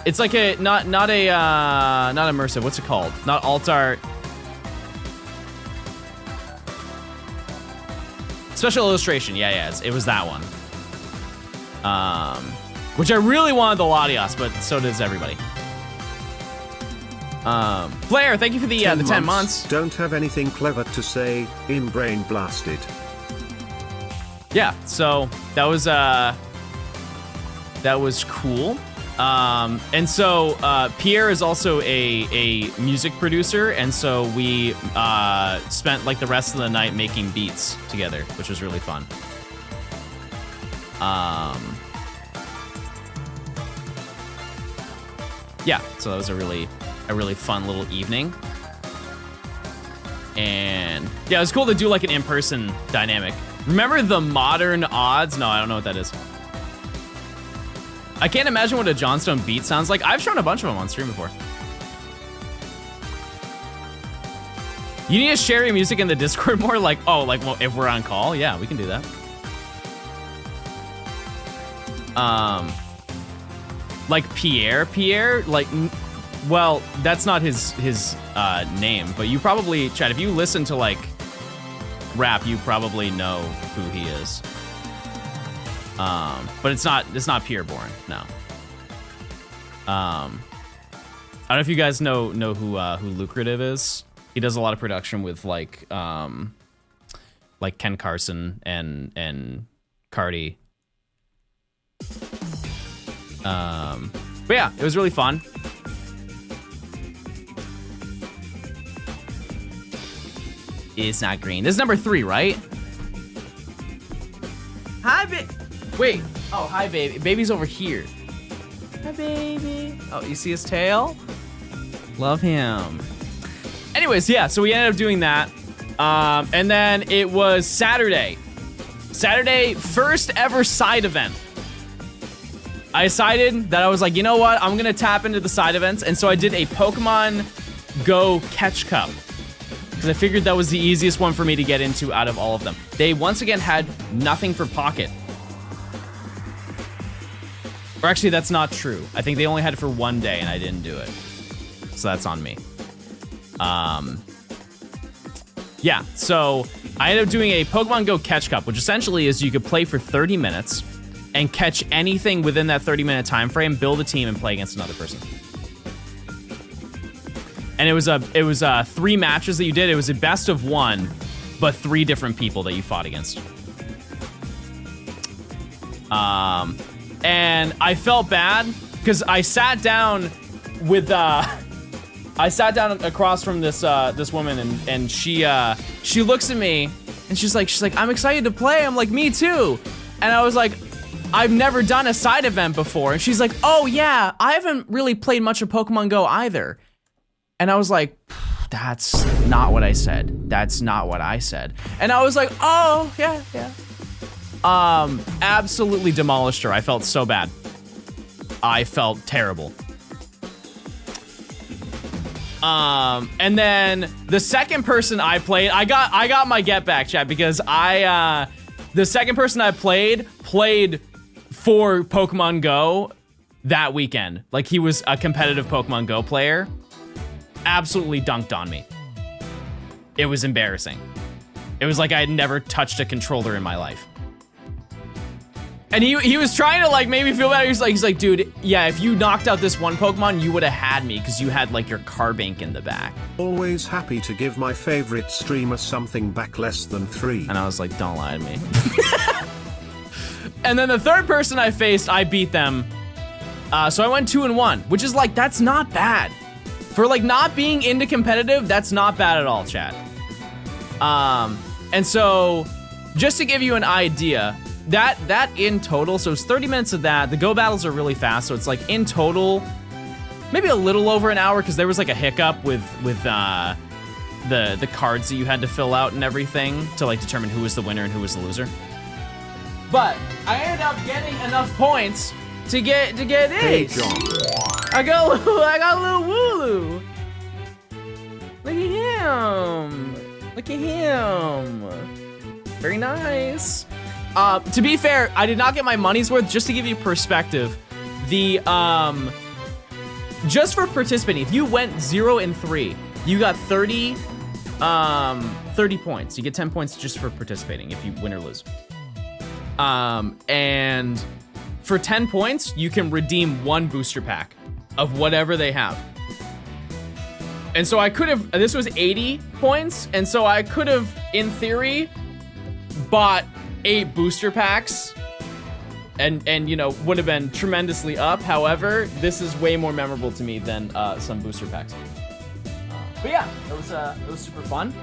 It's like a, not immersive, what's it called? Not alt art. Special illustration, yeah, it was that one. Which I really wanted the Latias, but so does everybody. Flair, thank you for the 10 months. Don't have anything clever to say, in brain blasted. Yeah, so that was cool. And so Pierre is also a music producer, and so we spent like the rest of the night making beats together, which was really fun. Yeah, so that was a really fun little evening. And yeah, it was cool to do like an in-person dynamic. Remember the modern odds? No, I don't know what that is. I can't imagine what a Johnstone beat sounds like. I've shown a bunch of them on stream before. You need to share your music in the Discord more? Like, oh, like well, if we're on call? Yeah, we can do that. Like Pierre, like, well, that's not his name, but you probably, Chad, if you listen to like rap, you probably know who he is. But it's not Pierre Bourne, no. I don't know if you guys know who Lucrative is. He does a lot of production with like Ken Carson and Cardi. But yeah, it was really fun. It's not green. This is number 3, right? Hi, wait. Oh, hi, baby. Baby's over here. Hi, baby. Oh, you see his tail? Love him. Anyways, yeah, so we ended up doing that. And then it was Saturday. Saturday, first ever side event. I decided that I was like, you know what? I'm gonna tap into the side events. And so I did a Pokemon Go Catch Cup. Because I figured that was the easiest one for me to get into out of all of them. They once again had nothing for Pocket. Or actually, that's not true. I think they only had it for 1 day and I didn't do it. So that's on me. Yeah, so I ended up doing a Pokemon Go Catch Cup, which essentially is you could play for 30 minutes and catch anything within that 30-minute time frame, build a team, and play against another person. And it was 3 matches that you did. It was a best of 1, but 3 different people that you fought against. And I felt bad because I sat down with I sat down across from this woman and she looks at me and she's like I'm excited to play. I'm like, me too. And I was like, I've never done a side event before. And she's like, oh yeah, I haven't really played much of Pokemon Go either. And I was like, that's not what I said. That's not what I said. And I was like, oh, yeah. Absolutely demolished her. I felt so bad. I felt terrible. And then the second person I played, I got my get back, chat, because the second person I played for Pokemon Go that weekend. Like, he was a competitive Pokemon Go player. Absolutely dunked on me. It was embarrassing. It was like I had never touched a controller in my life. And he was trying to like make me feel better. He's like, dude, yeah, if you knocked out this one Pokemon, you would have had me because you had like your card bank in the back. Always happy to give my favorite streamer something back less than 3. And I was like, don't lie to me. And then the third person I faced, I beat them. So I went 2-1, which is like, that's not bad. For like not being into competitive, that's not bad at all, chat. And so just to give you an idea, that in total, so it's 30 minutes of that. The Go battles are really fast, so it's like in total, maybe a little over an hour, because there was like a hiccup with the cards that you had to fill out and everything to like determine who was the winner and who was the loser. But I ended up getting enough points to get Hey, Ace. John. I got a little Wooloo. Look at him. Look at him. Very nice. To be fair, I did not get my money's worth. Just to give you perspective, the just for participating, if you went 0 and 3, you got 30 points. You get 10 points just for participating if you win or lose. And for 10 points, you can redeem 1 booster pack of whatever they have. And so I could have, this was 80 points, and so I could have, in theory, bought 8 booster packs and you know, would have been tremendously up. However, this is way more memorable to me than some booster packs. But yeah, it was super fun.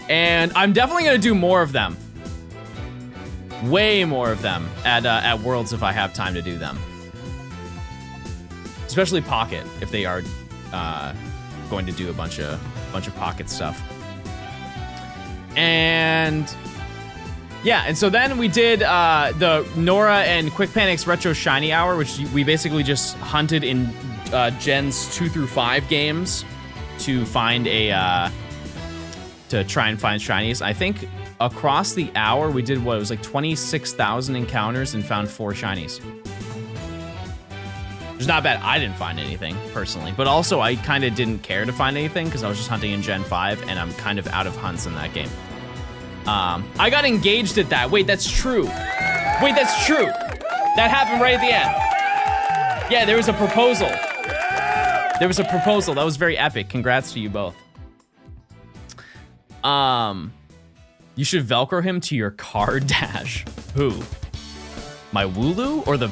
And I'm definitely gonna do more of them. Way more of them at Worlds if I have time to do them. Especially Pocket, if they are going to do a bunch of Pocket stuff. And yeah, and so then we did the Nora and Quick Panic's Retro Shiny Hour, which we basically just hunted in Gens 2 through 5 games to find to try and find shinies. I think across the hour we did what, it was like 26,000 encounters and found 4 shinies. Which is not bad. I didn't find anything personally, but also I kind of didn't care to find anything because I was just hunting in Gen 5 and I'm kind of out of hunts in that game. I got engaged at that. Wait, that's true. Wait, that's true. That happened right at the end. Yeah, there was a proposal. There was a proposal. That was very epic. Congrats to you both. You should Velcro him to your car dash. Who? My Wooloo or the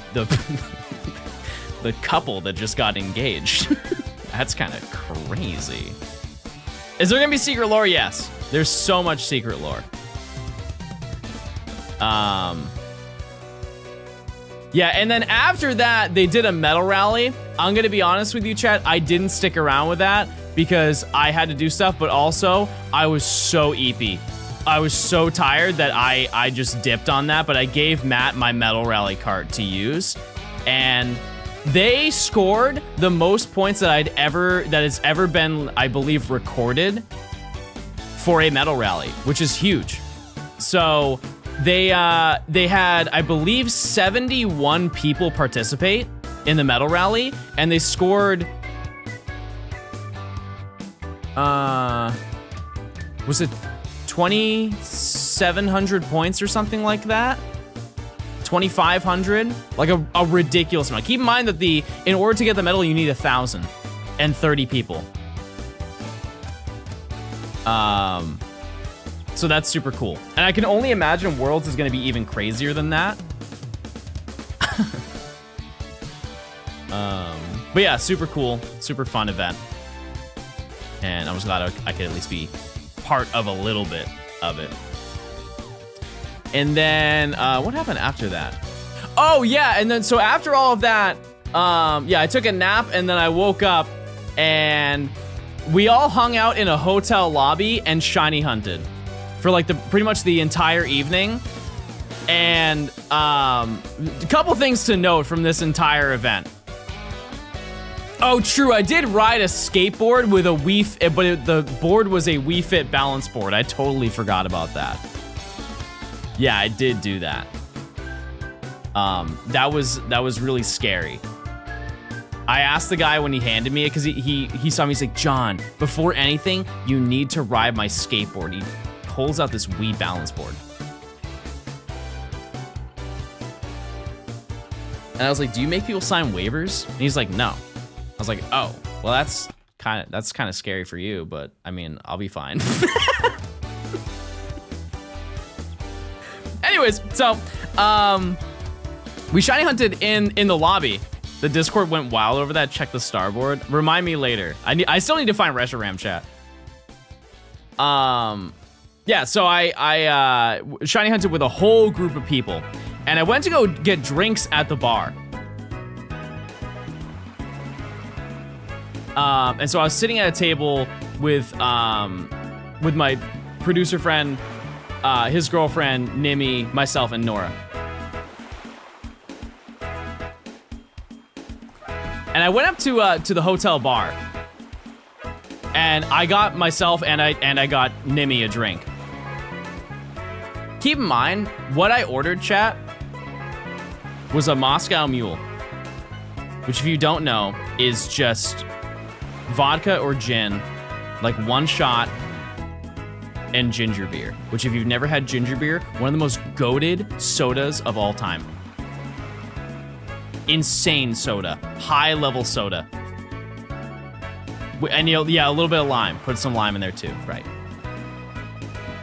the couple that just got engaged? That's kind of crazy. Is there gonna be secret lore? Yes. There's so much secret lore. Yeah, and then after that, they did a medal rally. I'm gonna be honest with you, chat, I didn't stick around with that because I had to do stuff, but also I was so EP. I was so tired that I just dipped on that, but I gave Matt my medal rally card to use, and they scored the most points that has ever been, I believe, recorded for a medal rally, which is huge. So they had, I believe, 71 people participate in the medal rally, and they scored, was it 2,700 points or something like that? 2,500, like a ridiculous amount. Keep in mind that in order to get the medal, you need 1,030 people. So that's super cool. And I can only imagine Worlds is gonna be even crazier than that. But yeah, super cool, super fun event. And I was glad I could at least be part of a little bit of it. And then, what happened after that? Oh yeah, and then so after all of that, yeah, I took a nap and then I woke up and we all hung out in a hotel lobby and shiny hunted for like pretty much the entire evening. And a couple things to note from this entire event. Oh, true. I did ride a skateboard with a the board was a Wii Fit balance board. I totally forgot about that. Yeah, I did do that. That was really scary. I asked the guy when he handed me it because he saw me. He's like, John, before anything, you need to ride my skateboard. He pulls out this Wii balance board. And I was like, do you make people sign waivers? And he's like, no. I was like, oh, well, that's kind of scary for you, but I mean, I'll be fine. Anyways, so we shiny hunted in the lobby. The Discord went wild over that. Check the starboard. Remind me later. I still need to find RESHIRAM chat. Yeah, so I shiny hunted with a whole group of people, and I went to go get drinks at the bar. And so I was sitting at a table with my producer friend, his girlfriend, Nimi, myself, and Nora. And I went up to the hotel bar, and I got myself and I got Nimi a drink. Keep in mind, what I ordered, chat, was a Moscow Mule, which, if you don't know, is just vodka or gin, like one shot, and ginger beer, which, if you've never had ginger beer, one of the most goated sodas of all time. Insane soda, high level soda. And yeah, a little bit of lime. Put some lime in there too, right?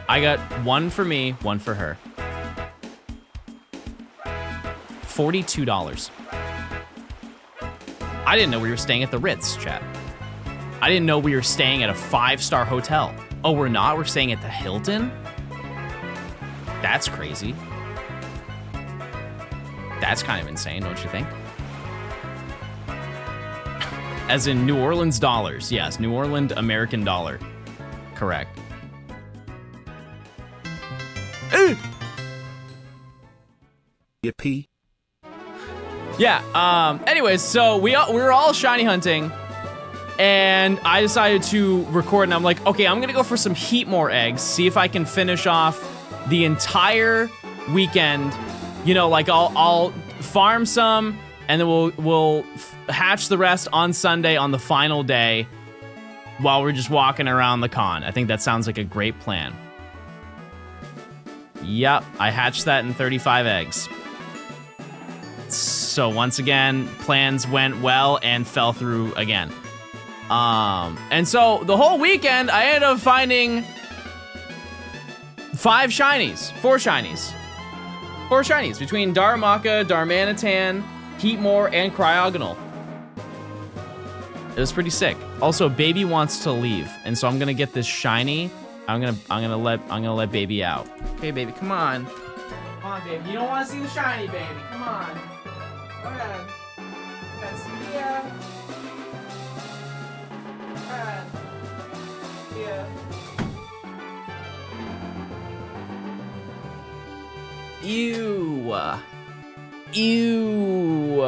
I got one for me, one for her. $42. I didn't know we were staying at the Ritz, chat. I didn't know we were staying at a 5-star hotel. Oh, we're not? We're staying at the Hilton? That's crazy. That's kind of insane, don't you think? As in New Orleans dollars. Yes, New Orleans American dollar. Correct. Yippee. Yeah, anyways, so we were all shiny hunting, and I decided to record, and I'm like, okay, I'm gonna go for some Heatmore eggs, see if I can finish off the entire weekend. You know, like I'll farm some, and then we'll hatch the rest on Sunday on the final day while we're just walking around the con. I think that sounds like a great plan. Yep, I hatched that in 35 eggs. So once again, plans went well and fell through again. And so the whole weekend, I ended up finding 4 shinies between Darumaka, Darmanitan, Heatmore, and Cryogonal. It was pretty sick. Also, Baby wants to leave, and so I'm gonna get this shiny. I'm gonna let Baby out. Okay, Baby, come on. Come on, Baby. You don't want to see the shiny, Baby. Come on. Go ahead. Let's see ya. Go ahead. Yeah. Ew. Ew.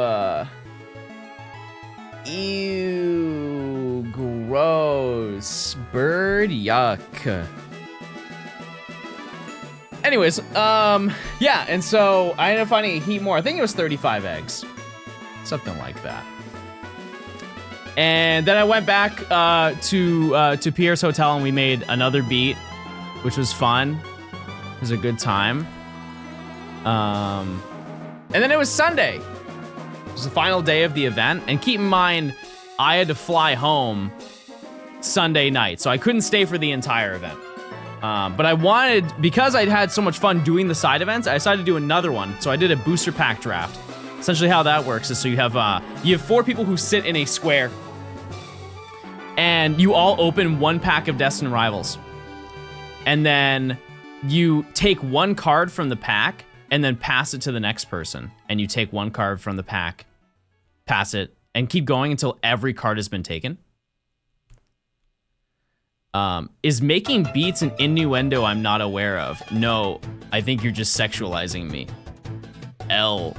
Ew. Gross. Bird. Yuck. Anyways, yeah, and so I ended up finding a Heatmore. I think it was 35 eggs. Something like that. And then I went back to Pierre's hotel, and we made another beat, which was fun. It was a good time. And then it was Sunday. It was the final day of the event. And keep in mind, I had to fly home Sunday night, so I couldn't stay for the entire event. But I wanted, because I'd had so much fun doing the side events, I decided to do another one. So I did a booster pack draft. Essentially how that works is, so you have 4 people who sit in a square, and you all open 1 pack of Destined Rivals. And then you take 1 card from the pack and then pass it to the next person. And you take 1 card from the pack, pass it, and keep going until every card has been taken. Is making beats an innuendo I'm not aware of? No, I think you're just sexualizing me. L.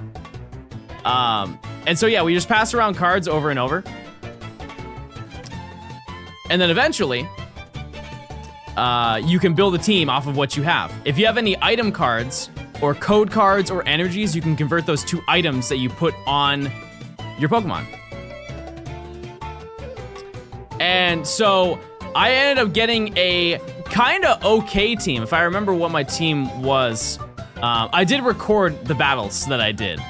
And so yeah, we just pass around cards over and over. And then eventually, you can build a team off of what you have. If you have any item cards, or code cards, or energies, you can convert those to items that you put on your Pokemon. And so, I ended up getting a kinda okay team. If I remember what my team was, I did record the battles that I did.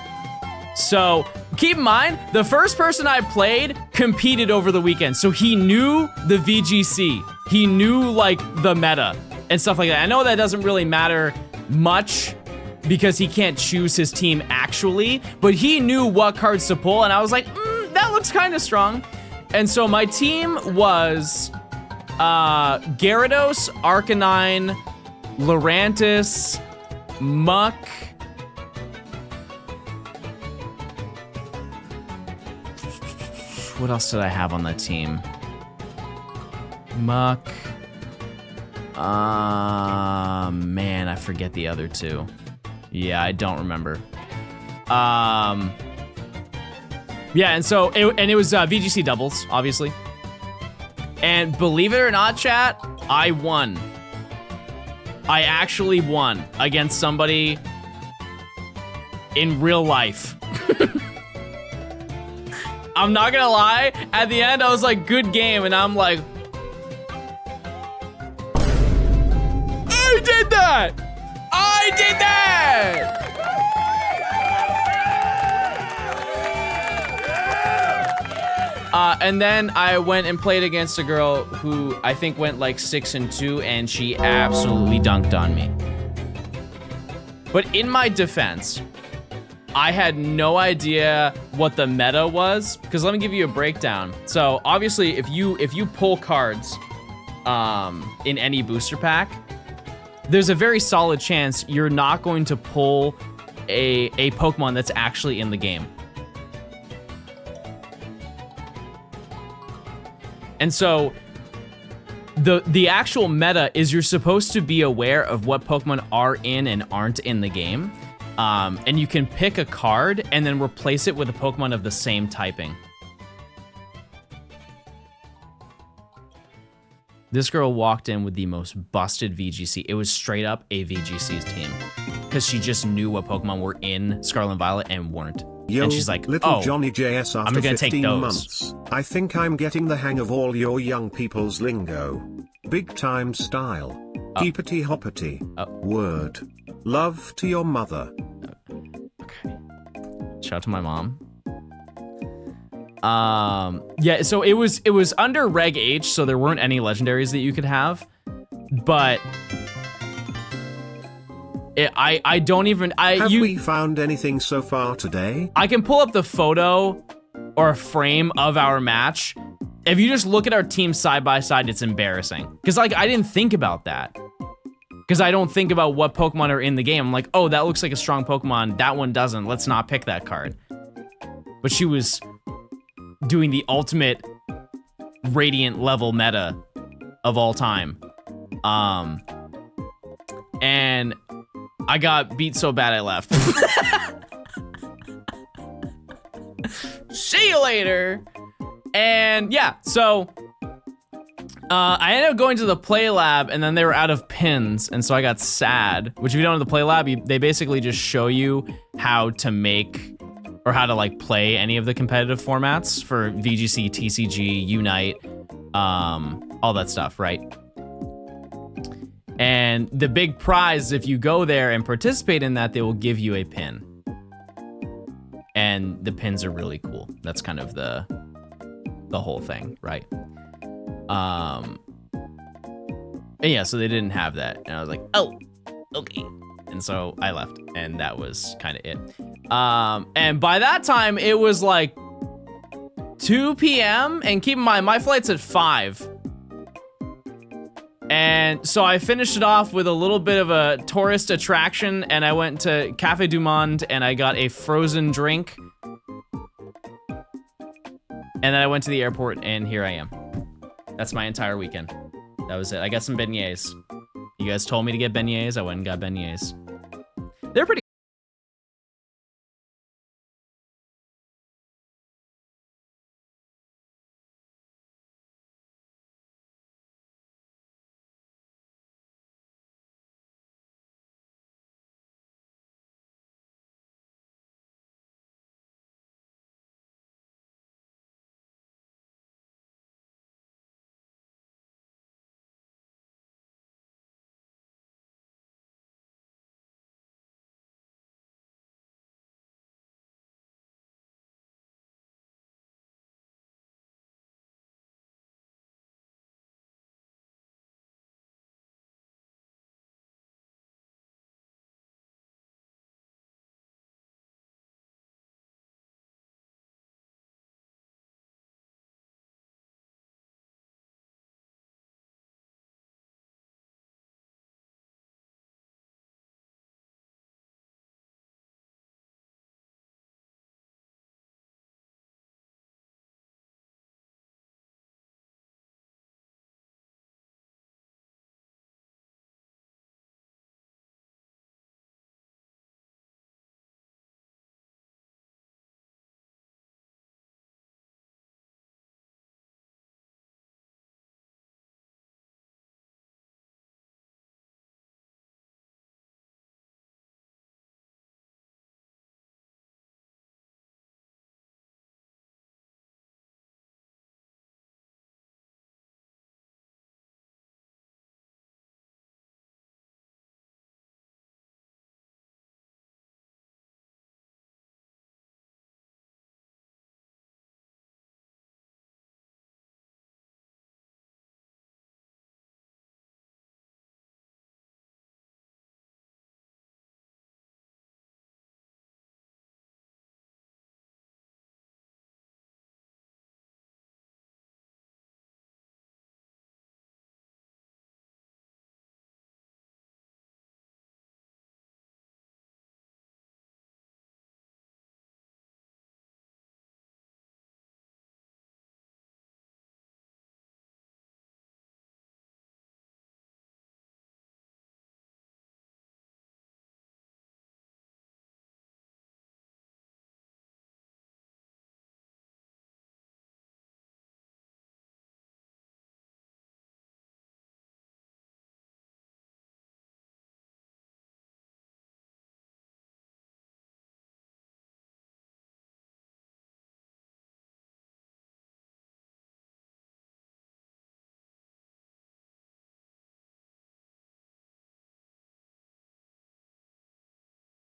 So, keep in mind, the first person I played competed over the weekend, so he knew the VGC. He knew, like, the meta and stuff like that. I know that doesn't really matter much because he can't choose his team actually, but he knew what cards to pull, and I was like, that looks kind of strong. And so my team was Gyarados, Arcanine, Lurantis, Muck, what else did I have on that team? Muck. Man, I forget the other two. Yeah, I don't remember. Yeah, and so, it was VGC doubles, obviously. And believe it or not, chat, I won. I actually won against somebody in real life. I'm not gonna lie, at the end I was like, good game, and I'm like, I did that! I did that! And then I went and played against a girl who I think went like 6-2, and she absolutely dunked on me. But in my defense, I had no idea what the meta was, because let me give you a breakdown. So obviously, if you pull cards in any booster pack, there's a very solid chance you're not going to pull a Pokemon that's actually in the game. And so the actual meta is you're supposed to be aware of what Pokemon are in and aren't in the game. And you can pick a card and then replace it with a Pokemon of the same typing. This girl walked in with the most busted VGC. It was straight up a VGC's team. Because she just knew what Pokemon were in Scarlet and Violet and weren't. Yo, and she's like, little oh, Johnny JS after I'm gonna 15 take those. months. I think I'm getting the hang of all your young people's lingo. Big time style. Keepity hoppity. Word. Love to your mother. Okay. Shout out to my mom. Yeah, so it was under Reg H, so there weren't any legendaries that you could have. But I don't even Have we found anything so far today? I can pull up the photo or a frame of our match. If you just look at our team side by side, it's embarrassing. Because like I didn't think about that. Because I don't think about what Pokemon are in the game. I'm like, oh, that looks like a strong Pokemon. That one doesn't. Let's not pick that card. But she was doing the ultimate Radiant level meta of all time. And I got beat so bad I left. See you later. And yeah, so I ended up going to the play lab, and then they were out of pins, and so I got sad. Which, if you don't know the play lab, they basically just show you how to make or how to like play any of the competitive formats for VGC, TCG, Unite, all that stuff, right? And the big prize, if you go there and participate in that, they will give you a pin. And the pins are really cool. That's kind of the whole thing, right? And yeah, so they didn't have that. And I was like, oh, okay. And so I left, and that was kind of it. And by that time, it was like 2 p.m. And keep in mind, my flight's at 5. And so I finished it off with a little bit of a tourist attraction, and I went to Cafe du Monde, and I got a frozen drink. And then I went to the airport, and here I am. That's my entire weekend. That was it. I got some beignets. You guys told me to get beignets. I went and got beignets. They're pretty.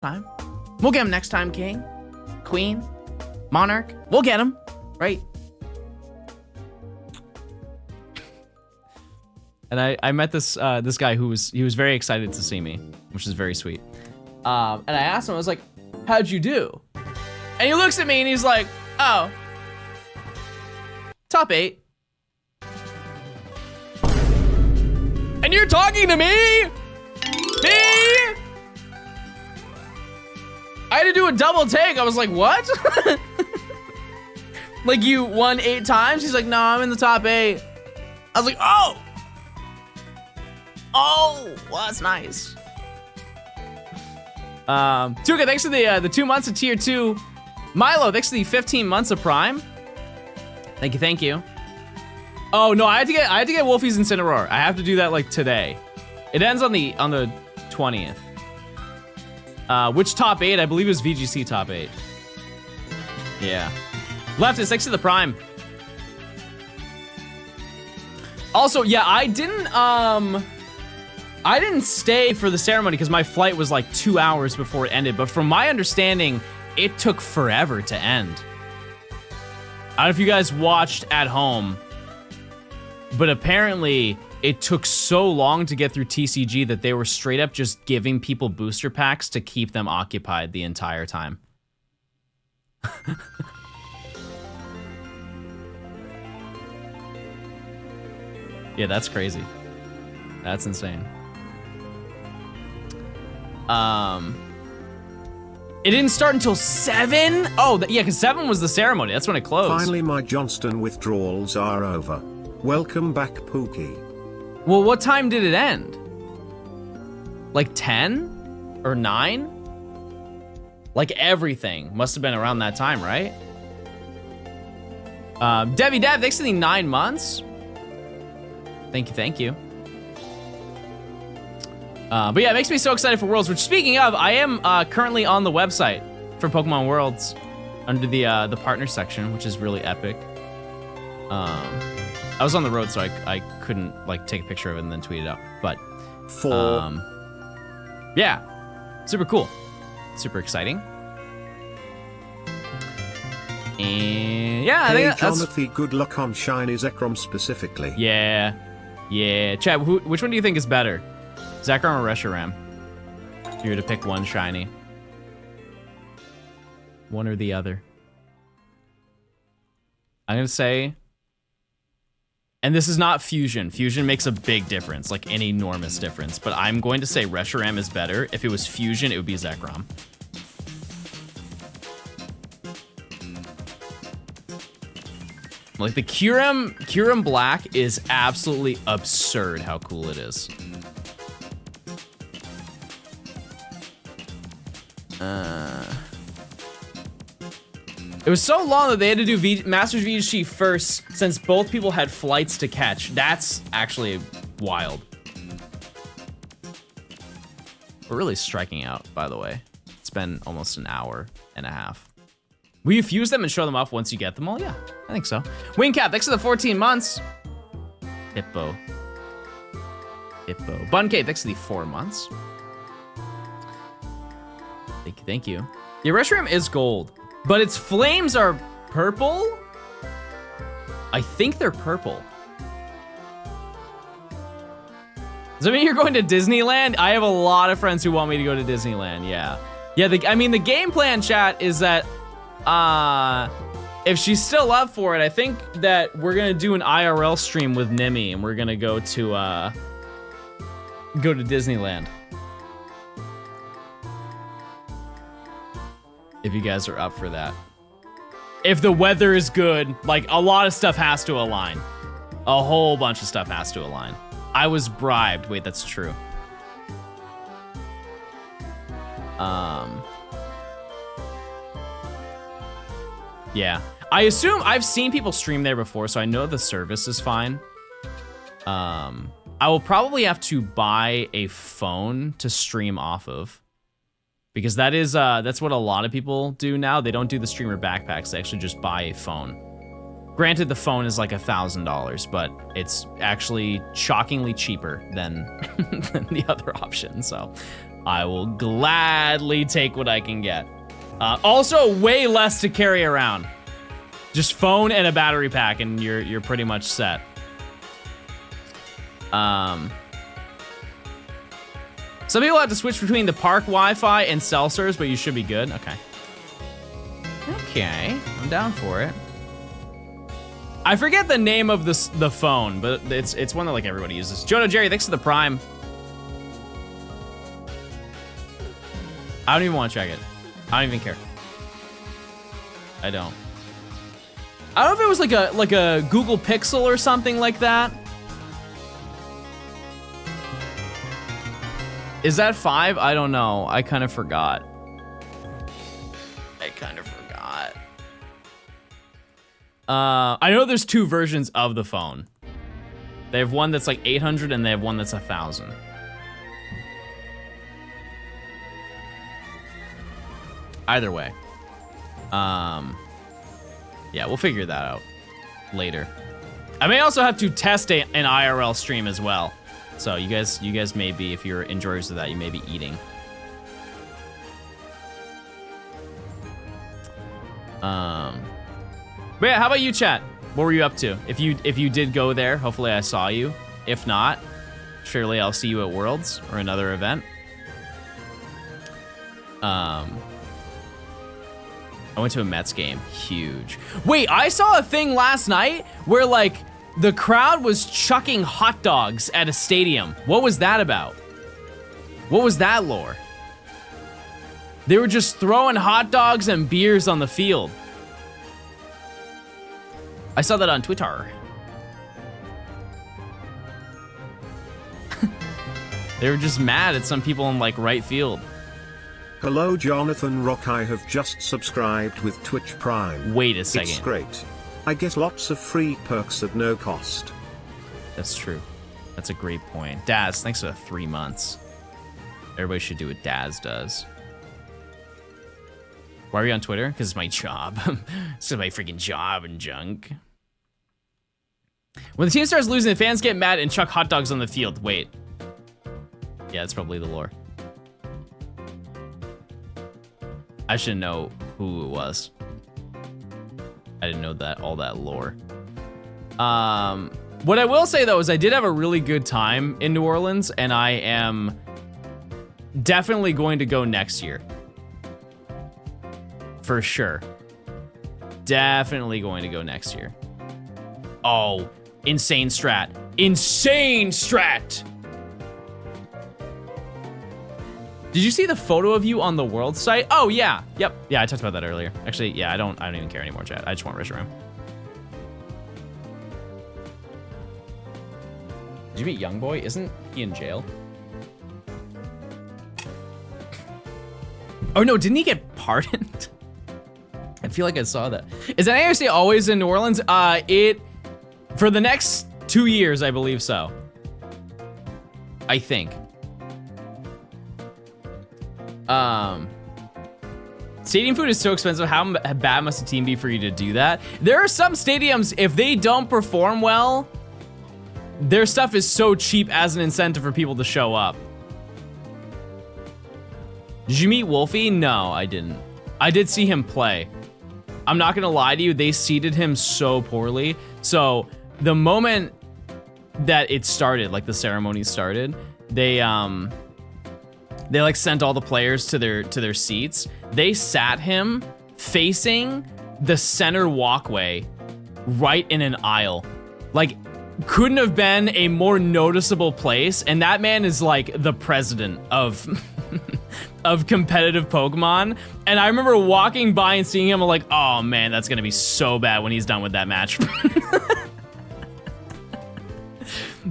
Time. We'll get him next time, King, Queen, Monarch. We'll get him, right? And I met this this guy who was very excited to see me, which is very sweet. And I asked him, I was like, "How'd you do?" And he looks at me and he's like, "Oh, top 8." And you're talking to me? Me? I had to do a double take. I was like, what? Like, you won 8 times? He's like, no, I'm in the top 8. I was like, oh. Oh, well, that's nice. Tuka, thanks for the 2 months of tier 2. Milo, thanks for the 15 months of Prime. Thank you, thank you. Oh no, I had to get Wolfie's Incineroar. I have to do that like today. It ends on the 20th. Which top 8? I believe it was VGC top 8. Yeah. Leftist, thanks to the Prime. Also, yeah, I didn't stay for the ceremony because my flight was like 2 hours before it ended. But from my understanding, it took forever to end. I don't know if you guys watched at home, but apparently it took so long to get through TCG that they were straight up just giving people booster packs to keep them occupied the entire time. Yeah, that's crazy. That's insane. It didn't start until 7? Oh, yeah, because 7 was the ceremony. That's when it closed. Finally, my Johnstone withdrawals are over. Welcome back, Pookie. Well, what time did it end? Like 10 or 9? Like everything must have been around that time, right? Debbie Dev, thanks for the 9 months. Thank you. But yeah, it makes me so excited for Worlds, which speaking of, I am currently on the website for Pokemon Worlds under the partner section, which is really epic. I was on the road, so I couldn't like take a picture of it and then tweet it out. But yeah, super cool, super exciting. And yeah, I think that's... Jonathan, good luck on shiny ZEKROM specifically. Yeah. Chad, which one do you think is better, ZEKROM or RESHIRAM? If you were to pick one shiny, one or the other. I'm gonna say, and this is not Fusion. Fusion makes a big difference, like an enormous difference. But I'm going to say RESHIRAM is better. If it was Fusion, it would be ZEKROM. Like the Kyurem Black is absolutely absurd how cool it is. It was so long that they had to do Masters VHG first since both people had flights to catch. That's actually wild. We're really striking out, by the way. It's been almost an hour and a half. Will you fuse them and show them off once you get them all? Yeah, I think so. Wingcap, thanks for the 14 months. Hippo. Buncade, thanks for the 4 months. Thank you. Yeah, RESHIRAM is gold, but its flames are purple? I think they're purple. Does that mean you're going to Disneyland? I have a lot of friends who want me to go to Disneyland, yeah. Yeah, I mean, the game plan, chat, is that if she's still up for it, I think that we're gonna do an IRL stream with Nimi, and we're gonna go to Disneyland. If you guys are up for that. If the weather is good, like a lot of stuff has to align. A whole bunch of stuff has to align. I was bribed. Wait, that's true. Yeah. I assume I've seen people stream there before, so I know the service is fine. I will probably have to buy a phone to stream off of, because that is that's what a lot of people do now. They don't do the streamer backpacks. They actually just buy a phone. Granted, the phone is like $1,000, but it's actually shockingly cheaper than, than the other option. So I will gladly take what I can get. Also, way less to carry around. Just phone and a battery pack, and you're pretty much set. Some people have to switch between the park Wi-Fi and cell service, but you should be good. Okay. Okay, I'm down for it. I forget the name of the phone, but it's one that like everybody uses. Jono Jerry, thanks for the Prime. I don't even want to check it. I don't even care. I don't. I don't know if it was like a Google Pixel or something like that. Is that 5? I don't know. I kind of forgot. I know there's 2 versions of the phone. They have one that's like 800 and they have one that's 1,000. Either way. Yeah, we'll figure that out later. I may also have to test an IRL stream as well. So you guys may be, if you're enjoyers of that, you may be eating. But yeah, how about you, chat? What were you up to? If you did go there, hopefully I saw you. If not, surely I'll see you at Worlds or another event. I went to a Mets game. Huge. Wait, I saw a thing last night where like the crowd was chucking hot dogs at a stadium. What was that about? What was that lore? They were just throwing hot dogs and beers on the field. I saw that on Twitter. They were just mad at some people in like right field. Hello Jonathan Rock, I have just subscribed with Twitch Prime. Wait a second. It's great. I get lots of free perks at no cost. That's true. That's a great point. Daz, thanks for the 3 months. Everybody should do what Daz does. Why are you on Twitter? Because it's my job. It's my freaking job and junk. When the team starts losing, the fans get mad and chuck hot dogs on the field. Wait. Yeah, that's probably the lore. I should know who it was. I didn't know that all that lore. What I will say though is I did have a really good time in New Orleans, and I am definitely going to go next year. For sure. Definitely going to go next year. Oh, insane strat. Insane strat! Did you see the photo of you on the world site? Oh yeah, yep. Yeah, I talked about that earlier. Actually, yeah, I don't even care anymore, chat. I just want RESHIRAM. Did you meet Youngboy? Isn't he in jail? Oh no, didn't he get pardoned? I feel like I saw that. Is NARC always in New Orleans? For the next 2 years, I believe so. I think. Stadium food is so expensive. How bad must a team be for you to do that? There are some stadiums, if they don't perform well, their stuff is so cheap as an incentive for people to show up. Did you meet Wolfie? No, I didn't. I did see him play. I'm not gonna lie to you, they seated him so poorly. So the moment that it started, like the ceremony started, they like sent all the players to their seats. They sat him facing the center walkway right in an aisle. Like, couldn't have been a more noticeable place. And that man is like the president of of competitive Pokemon. And I remember walking by and seeing him, I'm like, oh man, that's gonna be so bad when he's done with that match.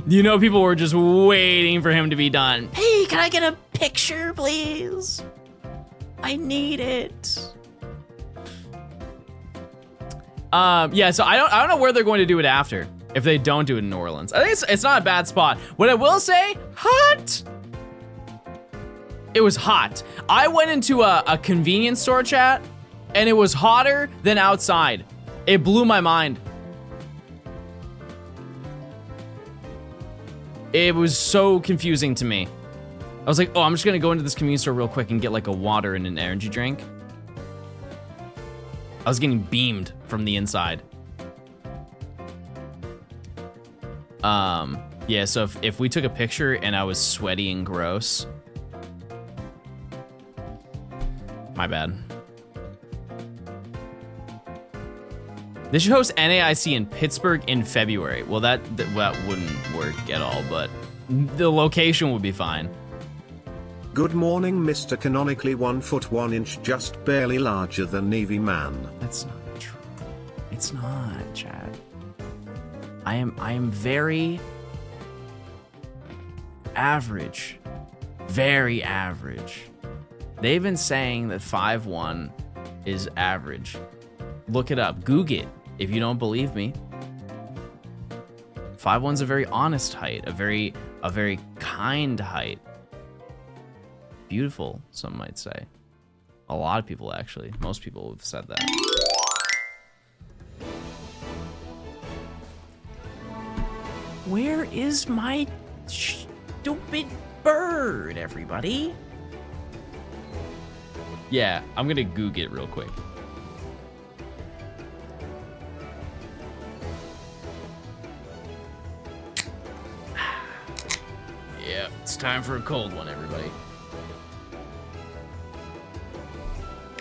You know, people were just waiting for him to be done. Hey, can I get a picture, please? I need it. Yeah, so I don't know where they're going to do it after, if they don't do it in New Orleans. I think it's not a bad spot. What I will say, hot. It was hot. I went into a convenience store, chat, and it was hotter than outside. It blew my mind. It was so confusing to me. I was like, oh, I'm just gonna go into this convenience store real quick and get like a water and an energy drink. I was getting beamed from the inside. Yeah, so if we took a picture and I was sweaty and gross, my bad. They should host NAIC in Pittsburgh in February. Well, that wouldn't work at all, but the location would be fine. Good morning, Mr. Canonically 1 foot 1 inch, just barely larger than Navy Man. That's not true. It's not, Chad. I am very average. Very average. They've been saying that 5'1" is average. Look it up. Google it if you don't believe me. 5'1's a very honest height, a very kind height. Beautiful, some might say. A lot of people, actually. Most people have said that. Where is my stupid bird, everybody? Yeah, I'm gonna Google it real quick. Yeah, it's time for a cold one, everybody.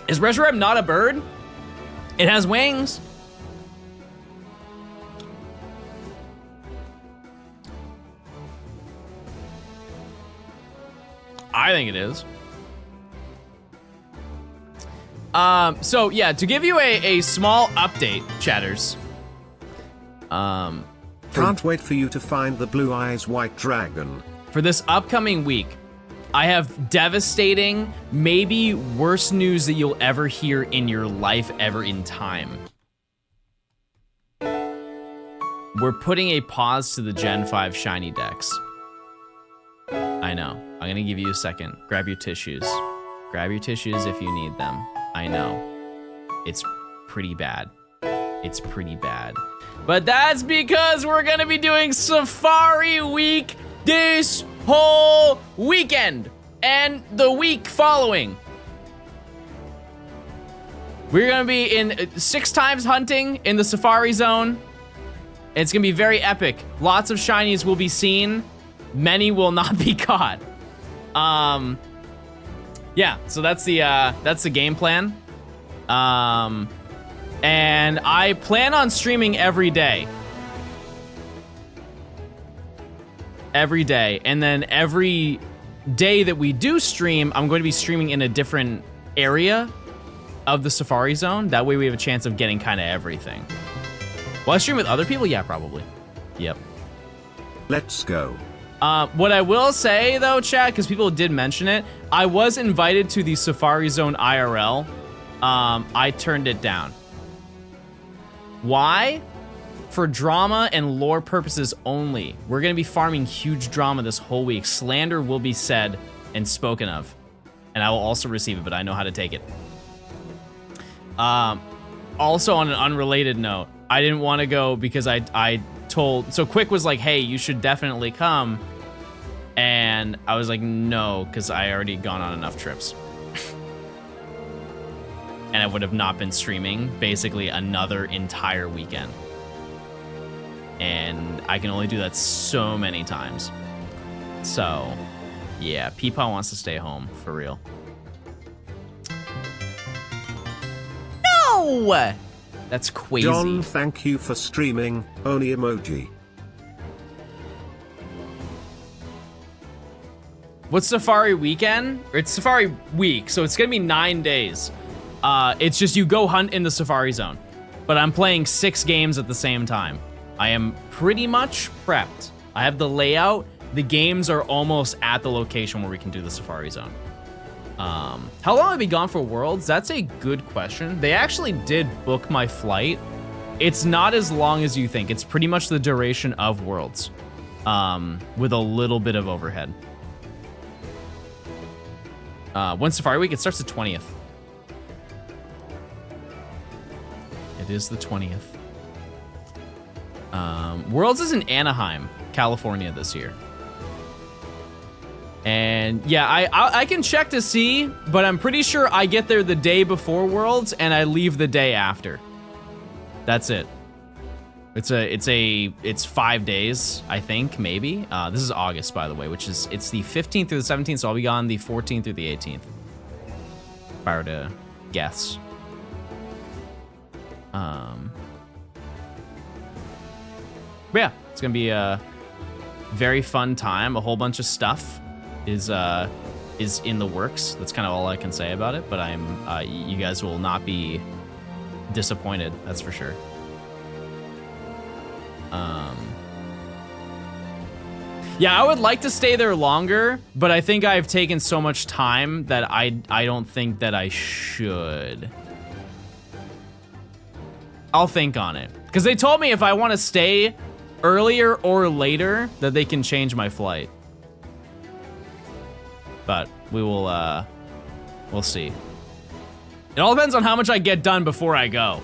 Is RESHIRAM not a bird? It has wings. I think it is. So yeah, to give you a small update, chatters. Can't wait for you to find the Blue Eyes White Dragon. for this upcoming week, I have devastating, maybe worst news that you'll ever hear in your life ever in time. We're putting a pause to the Gen 5 shiny DEX. I know. I'm gonna give you a second. Grab your tissues. Grab your tissues if you need them. I know. It's pretty bad. It's pretty bad. But that's because we're gonna be doing Safari Week this whole weekend and the week following. We're gonna be in 6 times hunting in the Safari Zone. It's gonna be very epic. Lots of shinies will be seen. Many will not be caught. Yeah, so that's the game plan. And I plan on streaming every day. Every day. And then every day that we do stream, I'm going to be streaming in a different area of the Safari Zone. That way we have a chance of getting kind of everything. Will I stream with other people? Yeah, probably. Yep. Let's go. What I will say, though, chat, because people did mention it, I was invited to the Safari Zone IRL. I turned it down. Why? For drama and lore purposes only. We're going to be farming huge drama this whole week. Slander will be said and spoken of. And I will also receive it, but I know how to take it. Also, on an unrelated note, I didn't want to go because I told... So Quick was like, hey, you should definitely come. And I was like, no, because I already gone on enough trips. And I would have not been streaming basically another entire weekend. And I can only do that so many times. So, yeah, Peepaw wants to stay home, for real. No! That's crazy. John, thank you for streaming. Only emoji. What's Safari Weekend? It's Safari Week, so it's gonna be 9 days. It's just you go hunt in the Safari Zone. But I'm playing 6 games at the same time. I am pretty much prepped. I have the layout. The games are almost at the location where we can do the Safari Zone. How long have I been gone for Worlds? That's a good question. They actually did book my flight. It's not as long as you think. It's pretty much the duration of Worlds, with a little bit of overhead. When's Safari Week? It starts the 20th. It is the 20th. Worlds is in Anaheim, California this year. And yeah, I can check to see, but I'm pretty sure I get there the day before Worlds and I leave the day after. That's it. It's 5 days, I think, maybe. This is August, by the way, which is, it's the 15th through the 17th, so I'll be gone the 14th through the 18th. If I were to guess. But yeah, it's gonna be a very fun time. A whole bunch of stuff is in the works. That's kind of all I can say about it, but you guys will not be disappointed, that's for sure. Yeah, I would like to stay there longer, but I think I've taken so much time that I don't think that I should. I'll think on it. Because they told me if I want to stay earlier or later, that they can change my flight. But we will, we'll see. It all depends on how much I get done before I go.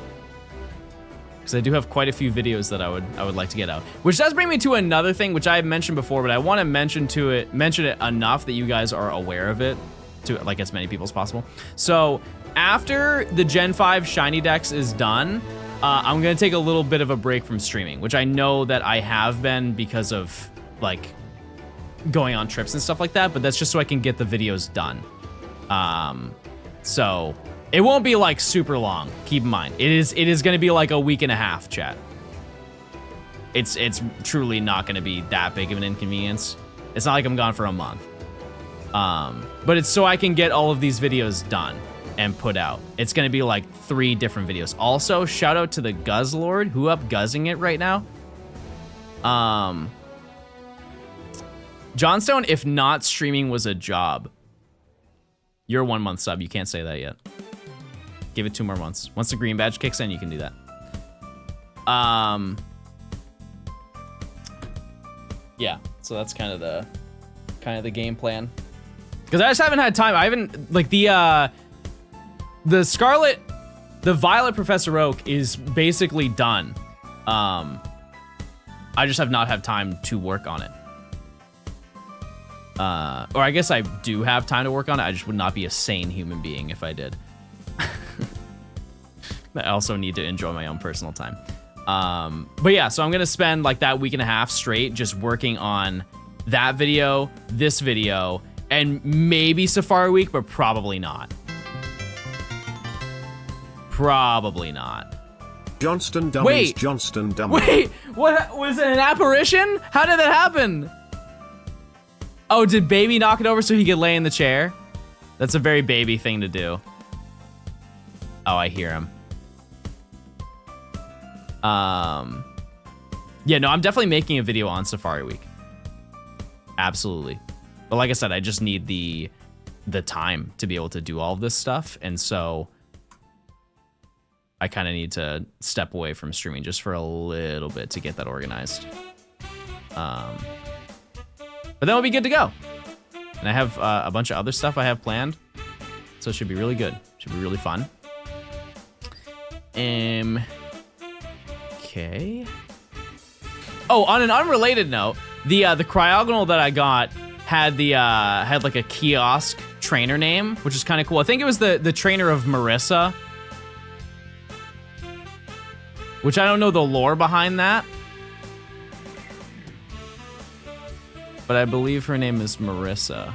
Because I do have quite a few videos that I would like to get out. Which does bring me to another thing, which I have mentioned before, but I want to mention it enough that you guys are aware of it, to like as many people as possible. So after the Gen 5 Shiny DEX is done, I'm gonna take a little bit of a break from streaming, which I know that I have been because of like going on trips and stuff like that, but that's just so I can get the videos done. So it won't be like super long, keep in mind. It is gonna be like a week and a half, chat. It's truly not gonna be that big of an inconvenience. It's not like I'm gone for a month. But it's so I can get all of these videos done and put out. It's gonna be like 3 different videos. Also, shout out to the Guzzlord, who up guzzing it right now. Johnstone, if not streaming was a job. You're a 1 month sub. You can't say that yet. Give it 2 more months. Once the green badge kicks in, you can do that. Yeah. So that's kind of the game plan. Because I just haven't had time. I haven't like the Violet Professor Oak is basically done. I just have not had time to work on it. Or I guess I do have time to work on it. I just would not be a sane human being if I did. I also need to enjoy my own personal time. But yeah, so I'm gonna spend like that week and a half straight just working on that video, this video, and maybe Safari Week, but probably not. Probably not. Johnston dummies, Wait. Johnston dummies. Wait, what was it, an apparition? How did that happen? Oh, did baby knock it over so he could lay in the chair? That's a very baby thing to do. Oh, I hear him. Yeah, no, I'm definitely making a video on Safari Week. Absolutely. But like I said, I just need the time to be able to do all of this stuff. And so I kind of need to step away from streaming just for a little bit to get that organized. But then we'll be good to go. And I have a bunch of other stuff I have planned. So it should be really good. Should be really fun. Okay. Oh, on an unrelated note, the cryogonal that I got had had like a kiosk trainer name, which is kind of cool. I think it was the trainer of Marissa, which I don't know the lore behind that, but I believe her name is Marissa.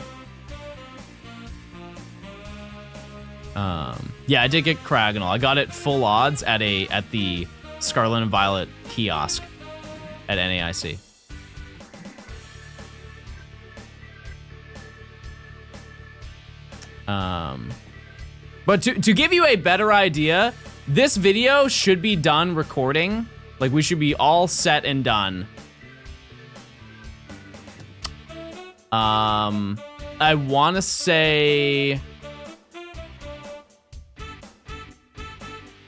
Yeah, I did get cryogonal. I got it full odds at the Scarlet and Violet kiosk at NAIC. But to give you a better idea, this video should be done recording. Like, we should be all set and done. I want to say...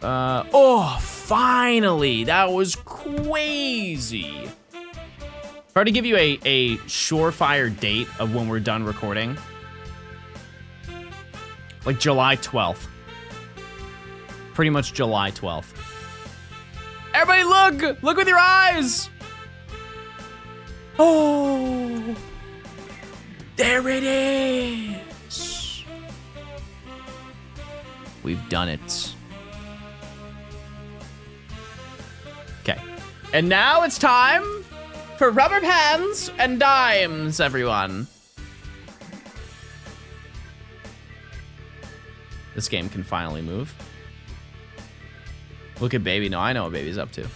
oh, finally! That was crazy. Try to give you a surefire date of when we're done recording. Like July 12th. Pretty much July 12th. Everybody look! Look with your eyes! Oh! There it is! We've done it. Okay. And now it's time for rubber bands and dimes, everyone. This game can finally move. Look at baby. No, I know what baby's up to.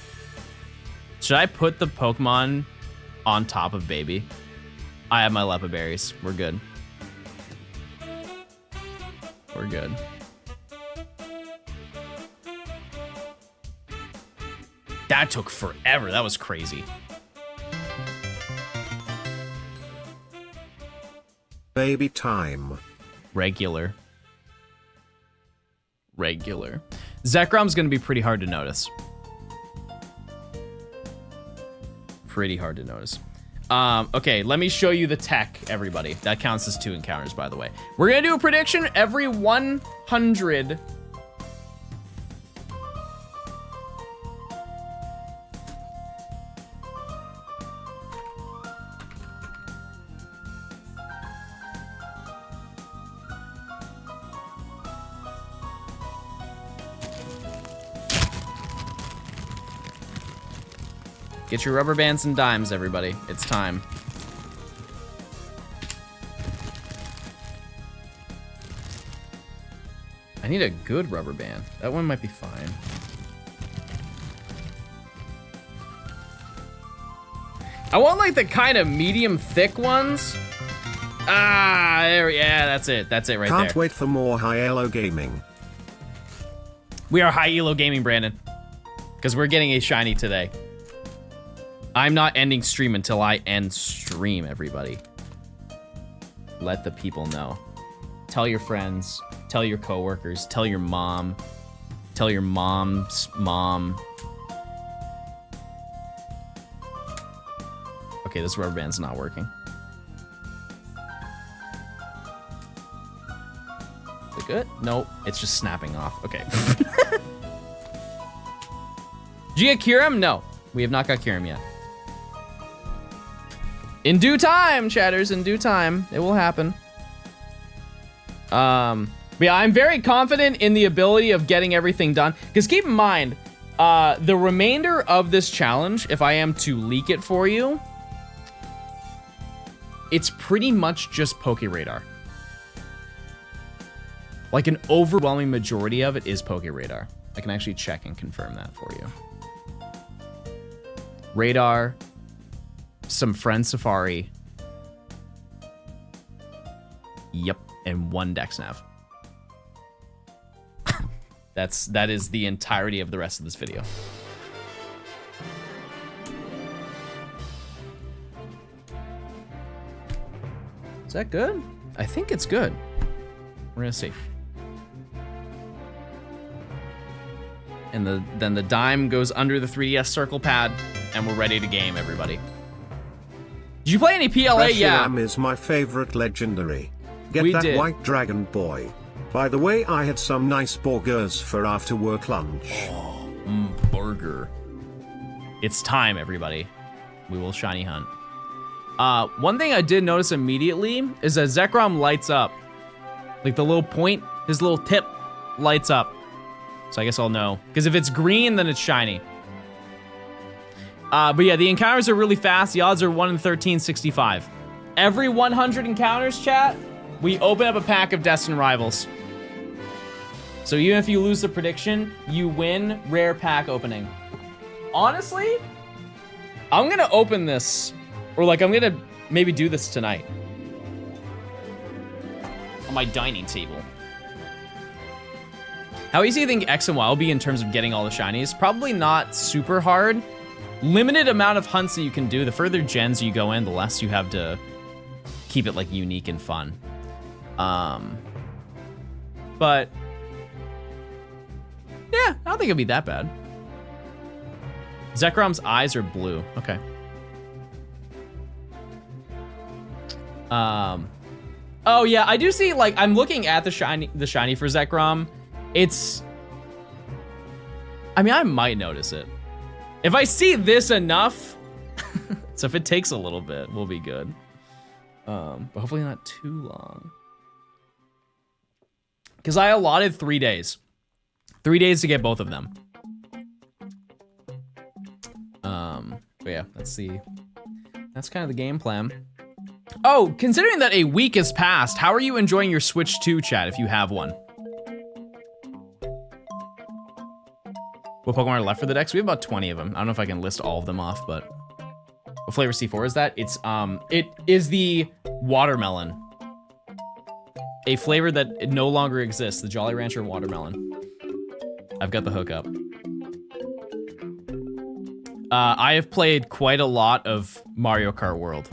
Should I put the Pokemon on top of baby? I have my Lepa berries. We're good. We're good. That took forever. That was crazy. Baby time. Regular. ZEKROM's gonna be pretty hard to notice. Pretty hard to notice. Okay, let me show you the tech, everybody. That counts as 2 encounters, by the way. We're gonna do a prediction every 100. Get your rubber bands and dimes, everybody. It's time. I need a good rubber band. That one might be fine. I want like the kind of medium thick ones. Ah, there, yeah, that's it. That's it right there. Can't wait for more high elo gaming. We are high elo gaming, Brandon. Because we're getting a shiny today. I'm not ending stream until I end stream, everybody. Let the people know. Tell your friends, tell your coworkers, tell your mom, tell your mom's mom. Okay, this rubber band's not working. Is it good? Nope, it's just snapping off. Okay. Did you get Kiram? No, we have not got Kiram yet. In due time, chatters, in due time. It will happen. But yeah, I'm very confident in the ability of getting everything done. Because keep in mind, the remainder of this challenge, if I am to leak it for you, it's pretty much just Poke Radar. Like an overwhelming majority of it is Poke Radar. I can actually check and confirm that for you. Radar, some Friend Safari. Yep, and 1 Dex Nav. That is the entirety of the rest of this video. Is that good? I think it's good. We're gonna see. And then the dime goes under the 3DS circle pad, and we're ready to game, everybody. Did you play any PLA? Yeah. RESHIRAM is my favorite legendary. Get We that did. white dragon boy. By the way, I had some nice burgers for after work lunch. Burger. It's time, everybody. We will shiny hunt. One thing I did notice immediately is that ZEKROM lights up. Like the little point, his little tip lights up. So I guess I'll know. Because if it's green, then it's shiny. But yeah, the encounters are really fast. The odds are 1 in 1365. Every 100 encounters, chat, we open up a pack of Destined Rivals. So even if you lose the prediction, you win rare pack opening. Honestly, I'm gonna open this, or like I'm gonna maybe do this tonight on my dining table. How easy do you think X and Y will be in terms of getting all the shinies? Probably not super hard. Limited amount of hunts that you can do. The further gens you go in, the less you have to keep it like unique and fun. But yeah, I don't think it'd be that bad. ZEKROM's eyes are blue. Okay. Oh yeah, I do see, like, I'm looking at the shiny for ZEKROM. It's, I mean, I might notice it. If I see this enough, so if it takes a little bit, we'll be good. But hopefully not too long. Because I allotted 3 days. 3 days to get both of them. But yeah, let's see. That's kind of the game plan. Oh, considering that a week has passed, how are you enjoying your Switch 2, chat, if you have one? What Pokemon are left for the Dex? We have about 20 of them. I don't know if I can list all of them off, but what flavor C4 is that? It's it is the watermelon. A flavor that no longer exists, the Jolly Rancher watermelon. I've got the hookup. I have played quite a lot of Mario Kart World.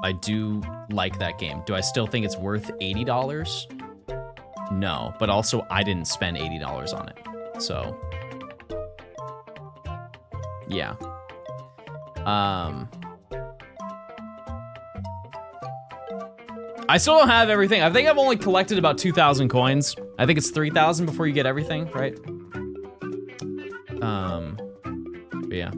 I do like that game. Do I still think it's worth $80? No, but also I didn't spend $80 on it. So, yeah. I still don't have everything. I think I've only collected about 2,000 coins. I think it's 3,000 before you get everything, right? But yeah.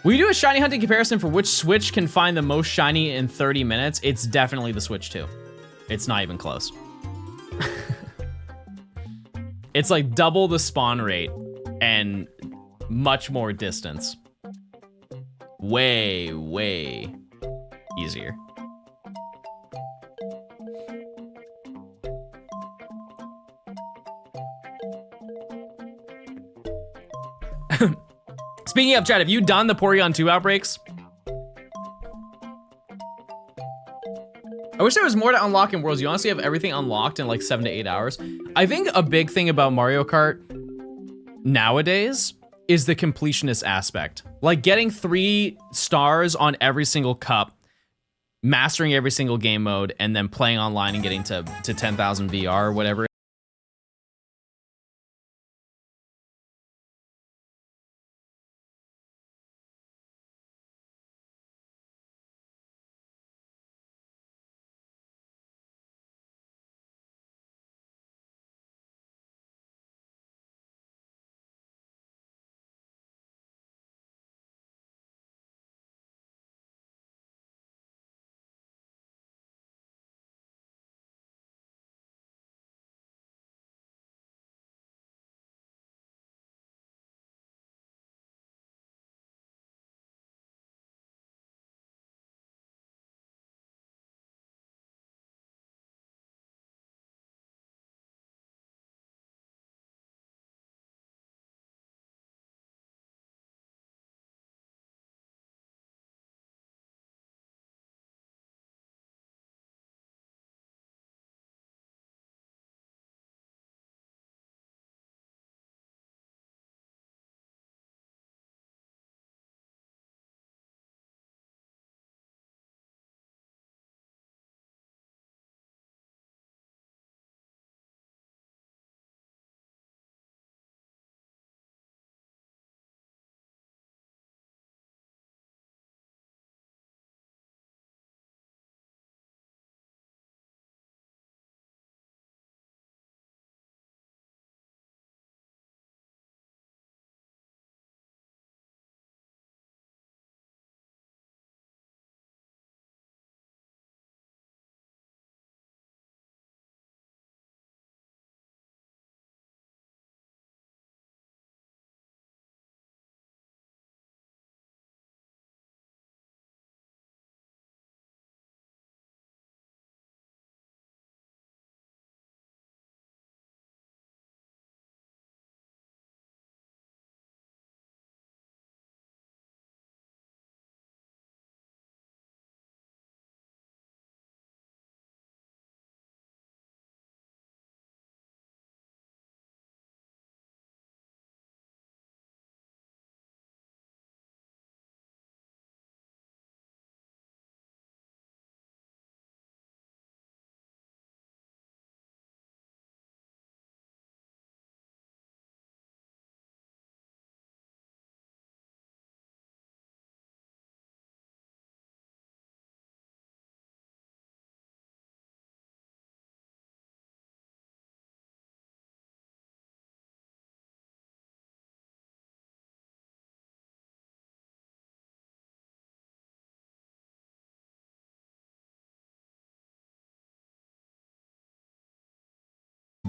Will you do a shiny hunting comparison for which Switch can find the most shiny in 30 minutes? It's definitely the Switch 2. It's not even close. It's like double the spawn rate and much more distance. Way, way easier. Speaking of, chat, have you done the Porygon 2 outbreaks? I wish there was more to unlock in Worlds. You honestly have everything unlocked in like 7 to 8 hours. I think a big thing about Mario Kart nowadays is the completionist aspect. Like getting 3 stars on every single cup mastering every single game mode and then playing online and getting to 10,000 VR or whatever.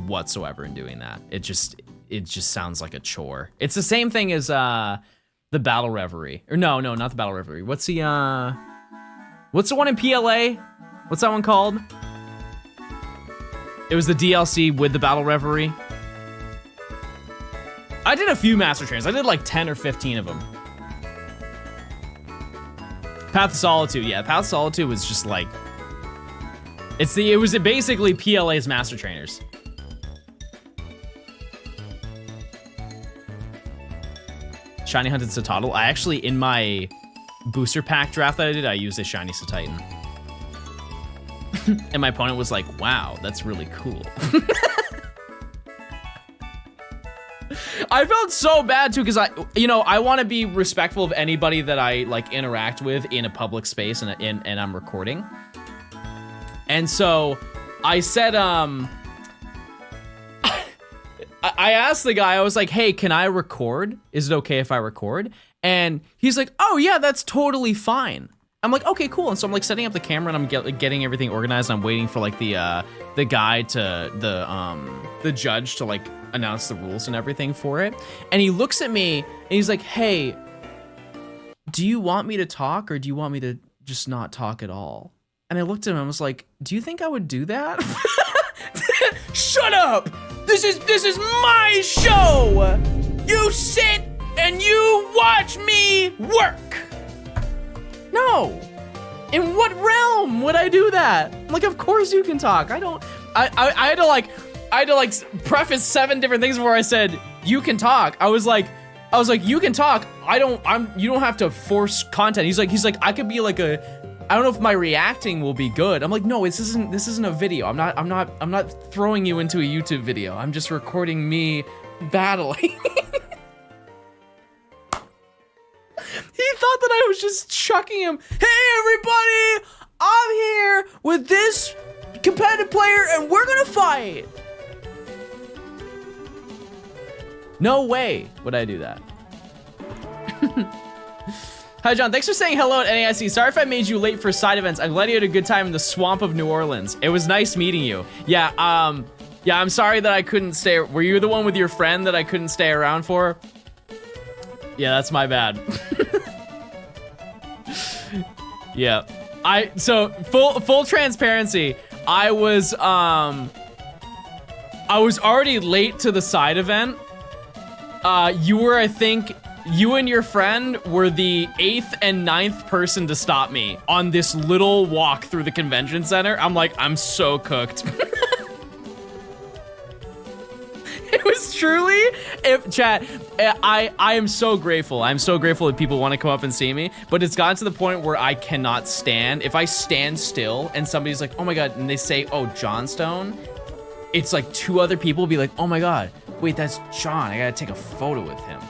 Whatsoever in doing that. It just sounds like a chore. It's the same thing as the Battle Reverie. Or no, not the Battle Reverie. What's the one in PLA? What's that one called? It was the DLC with the Battle Reverie. I did a few Master Trains. I did like 10 or 15 of them. Path of Solitude, yeah. Path of Solitude was just like, it was basically PLA's Master Trainers. Shiny Hunted Citadel. I actually, in my booster pack draft that I did, I used a Shiny Cititan. And my opponent was like, wow, that's really cool. I felt so bad too, because I want to be respectful of anybody that I like interact with in a public space and I'm recording. And so I said, I asked the guy, I was like, hey, can I record? Is it okay if I record? And he's like, oh yeah, that's totally fine. I'm like, okay, cool. And so I'm like setting up the camera and I'm getting everything organized. And I'm waiting for like the guy to, the judge to like announce the rules and everything for it. And he looks at me and he's like, hey, do you want me to talk or do you want me to just not talk at all? And I looked at him and I was like, do you think I would do that? Shut up! This is my show! You sit and you watch me work! No! In what realm would I do that? Like, of course you can talk. I had to like preface 7 different things before I said, you can talk. I was like, you can talk. You don't have to force content. He's like, I could be like I don't know if my reacting will be good. I'm like, no, this isn't a video. I'm not throwing you into a YouTube video. I'm just recording me battling. He thought that I was just chucking him. Hey everybody, I'm here with this competitive player and we're gonna fight. No way would I do that. Hi, John. Thanks for saying hello at NAIC. Sorry if I made you late for side events. I'm glad you had a good time in the swamp of New Orleans. It was nice meeting you. Yeah, I'm sorry that I couldn't stay. Were you the one with your friend that I couldn't stay around for? Yeah, that's my bad. Yeah. So full transparency, I was already late to the side event. You were, I think, you and your friend were the 8th and 9th person to stop me on this little walk through the convention center. I'm like, I'm so cooked. It was truly, chat, I am so grateful. I'm so grateful that people want to come up and see me, but it's gotten to the point where I cannot stand. If I stand still and somebody's like, oh my God, and they say, oh, Johnstone, it's like 2 other people will be like, oh my God, wait, that's John. I gotta take a photo with him.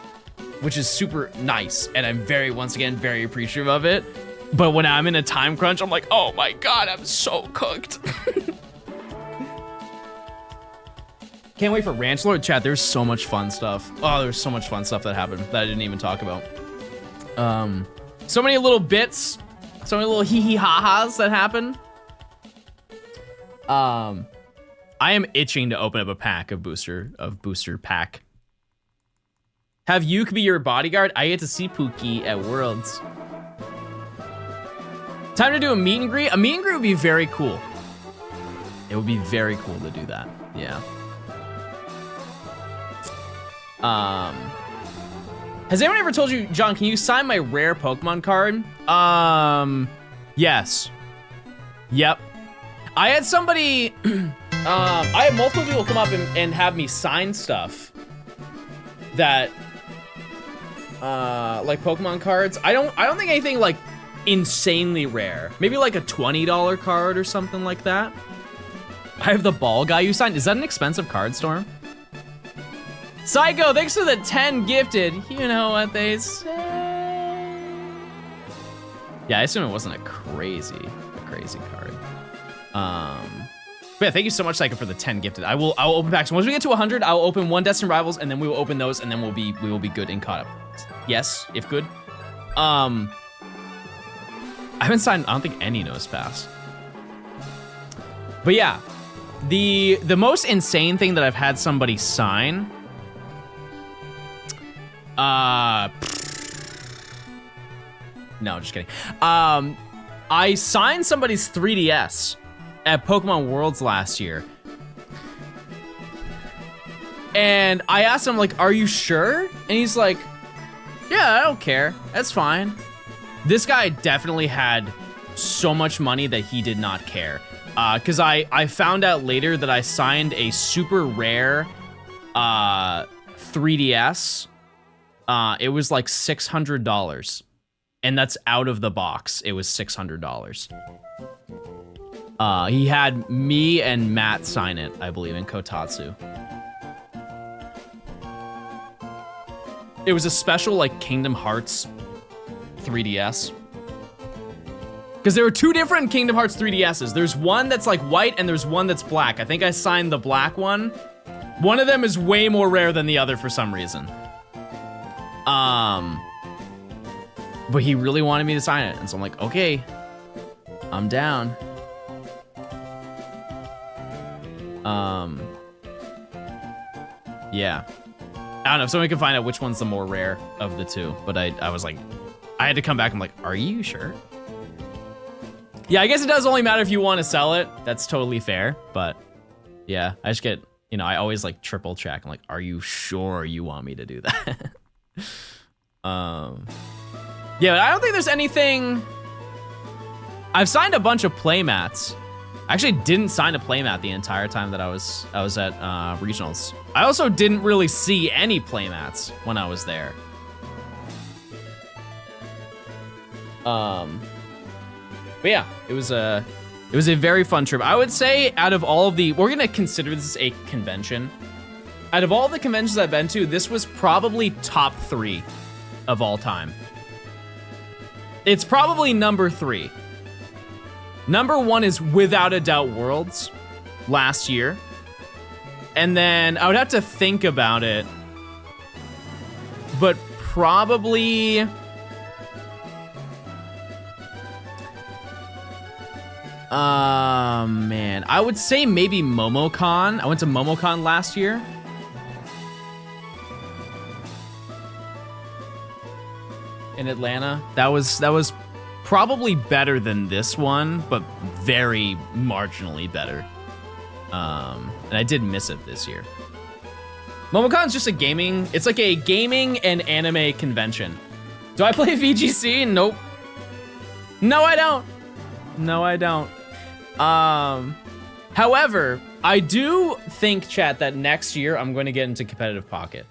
Which is super nice, and I'm once again, very appreciative of it. But when I'm in a time crunch, I'm like, oh my God, I'm so cooked. Can't wait for Ranch Lord. Chat, there's so much fun stuff. Oh, there's so much fun stuff that happened that I didn't even talk about. So many little bits, so many little hee-hee-ha-has that happened. I am itching to open up a pack of booster pack. Have Yuke be your bodyguard? I get to see Pookie at Worlds. Time to do a meet and greet. A meet and greet would be very cool. It would be very cool to do that. Yeah. Has anyone ever told you, John, can you sign my rare Pokemon card? Yes. Yep. I had somebody, I had multiple people come up and have me sign stuff that, like Pokemon cards. I don't think anything like insanely rare. Maybe like a $20 card or something like that. I have the ball guy you signed. Is that an expensive card, Storm? Psycho, thanks for the 10 gifted. You know what they say. Yeah, I assume it wasn't a crazy card. But yeah, thank you so much, Psycho, for the 10 gifted. I'll open packs. Once we get to 100, I'll open 1 Destined Rivals, and then we will open those, and then we will be good and caught up. Yes, if good. I haven't signed, I don't think, any Nose Pass. But yeah, the most insane thing that I've had somebody sign, no, just kidding. I signed somebody's 3DS at Pokemon Worlds last year. And I asked him, like, are you sure? And he's like, yeah, I don't care. That's fine. This guy definitely had so much money that he did not care. Because I found out later that I signed a super rare 3DS. It was like $600. And that's out of the box. It was $600. He had me and Matt sign it, I believe, in Kotatsu. It was a special, like, Kingdom Hearts 3DS. Because there were 2 different Kingdom Hearts 3DSs. There's one that's, like, white, and there's one that's black. I think I signed the black one. One of them is way more rare than the other for some reason. But he really wanted me to sign it, and so I'm like, okay, I'm down. Yeah. I don't know if someone can find out which one's the more rare of the 2, but I was like, I had to come back. I'm like, are you sure? Yeah, I guess it does only matter if you want to sell it. That's totally fair, but yeah, I just get, you know, I always like triple check. I'm like, are you sure you want me to do that? Yeah, but I don't think there's anything. I've signed a bunch of playmats. I actually didn't sign a playmat the entire time that I was at regionals. I also didn't really see any playmats when I was there. But yeah, it was a very fun trip. I would say out of all of the, we're gonna consider this a convention. Out of all the conventions I've been to, this was probably top 3 of all time. It's probably number 3. Number 1 is without a doubt Worlds last year. And then I would have to think about it, but probably, man, I would say maybe MomoCon. I went to MomoCon last year. In Atlanta. That was probably better than this one, but very marginally better. And I did miss it this year. MomoCon's just a gaming, it's like a gaming and anime convention. Do I play VGC? Nope. No, I don't. No, I don't. However, I do think, chat, that next year I'm going to get into competitive Pocket.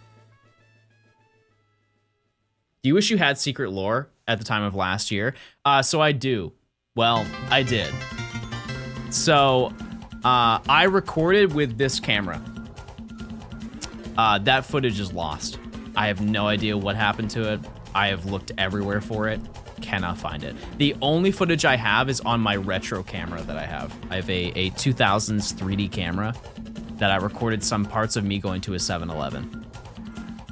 Do you wish you had secret lore at the time of last year? So I do. Well, I did. So I recorded with this camera. That footage is lost. I have no idea what happened to it. I have looked everywhere for it. Cannot find it. The only footage I have is on my retro camera that I have. I have a 2000s 3D camera that I recorded some parts of me going to a 7-Eleven.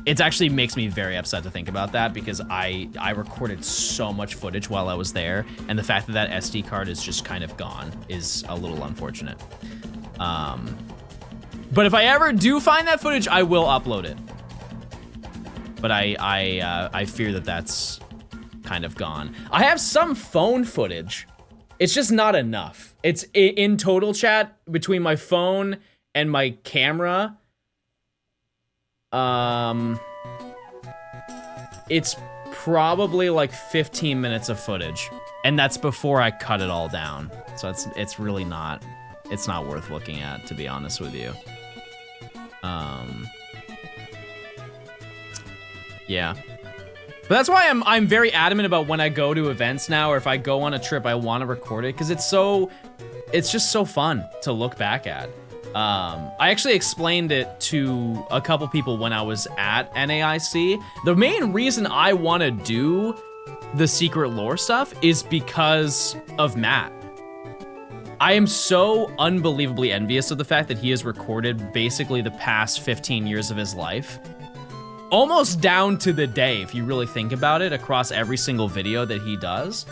It actually makes me very upset to think about that because I recorded so much footage while I was there, and the fact that that SD card is just kind of gone is a little unfortunate. But if I ever do find that footage, I will upload it. But I fear that that's kind of gone. I have some phone footage. It's just not enough. It's in total, chat, between my phone and my camera. It's probably like 15 minutes of footage, and that's before I cut it all down. So it's really not, it's not worth looking at, to be honest with you. Yeah. But that's why I'm very adamant about when I go to events now, or if I go on a trip, I want to record it, because it's just so fun to look back at. I actually explained it to a couple people when I was at NAIC. The main reason I want to do the secret lore stuff is because of Matt. I am so unbelievably envious of the fact that he has recorded basically the past 15 years of his life. Almost down to the day, if you really think about it, across every single video that he does.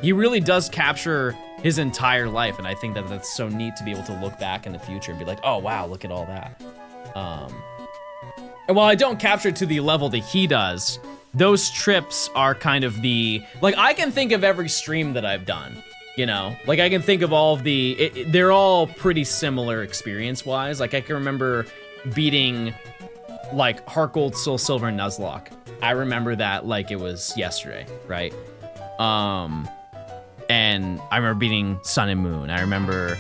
He really does capture his entire life, and I think that that's so neat to be able to look back in the future and be like, oh wow, look at all that. And while I don't capture it to the level that he does, those trips are kind of the, like, I can think of every stream that I've done, you know? Like, I can think of all of the, they're all pretty similar experience-wise. Like, I can remember beating, like, Heart Gold, Soul Silver, and Nuzlocke. I remember that like it was yesterday, right? And I remember beating Sun and Moon. I remember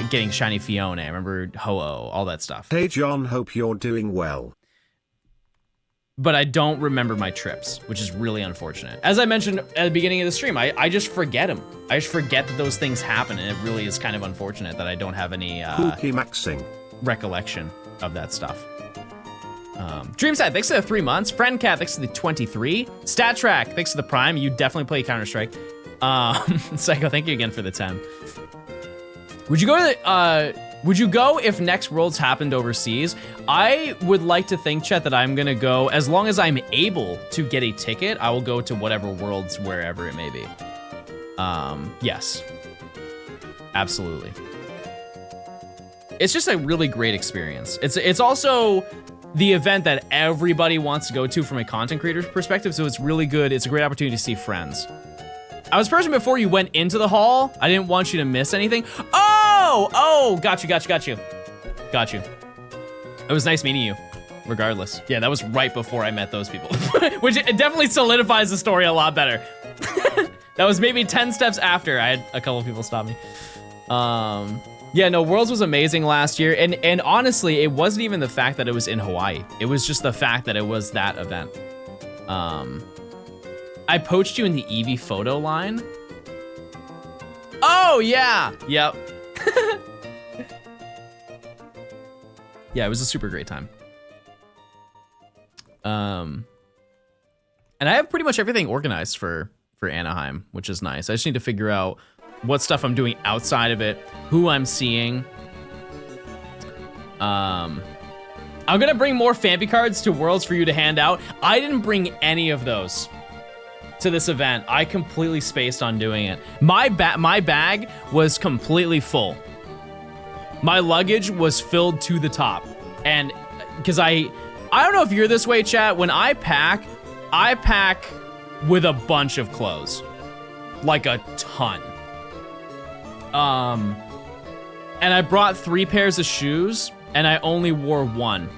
getting Shiny Fiona. I remember Ho-Oh, all that stuff. Hey John, hope you're doing well. But I don't remember my trips, which is really unfortunate. As I mentioned at the beginning of the stream, I just forget them. I just forget that those things happen, and it really is kind of unfortunate that I don't have any recollection of that stuff. Dreamside, thanks for the 3 months. Friendcat, thanks for the 23. StatTrack, thanks for the Prime. You definitely play Counter-Strike. Psycho, thank you again for the 10. Would you go to would you go if next Worlds happened overseas? I would like to think, Chet, that I'm gonna go, as long as I'm able to get a ticket, I will go to whatever Worlds, wherever it may be. Yes. Absolutely. It's just a really great experience. It's also the event that everybody wants to go to from a content creator's perspective, so it's really good. It's a great opportunity to see friends. I was person before you went into the hall. I didn't want you to miss anything. Oh, got you. It was nice meeting you, regardless. Yeah, that was right before I met those people, which it definitely solidifies the story a lot better. That was maybe 10 steps after I had a couple of people stop me. Yeah, no, Worlds was amazing last year, and honestly, it wasn't even the fact that it was in Hawaii. It was just the fact that it was that event. I poached you in the Eevee photo line. Oh, yeah. Yep. Yeah, it was a super great time. And I have pretty much everything organized for Anaheim, which is nice. I just need to figure out what stuff I'm doing outside of it, who I'm seeing. I'm gonna bring more Fampi cards to Worlds for you to hand out. I didn't bring any of those to this event. I completely spaced on doing it. My bag was completely full. My luggage was filled to the top. And because I don't know if you're this way, chat. When I pack with a bunch of clothes, like a ton. And I brought 3 pairs of shoes and I only wore 1.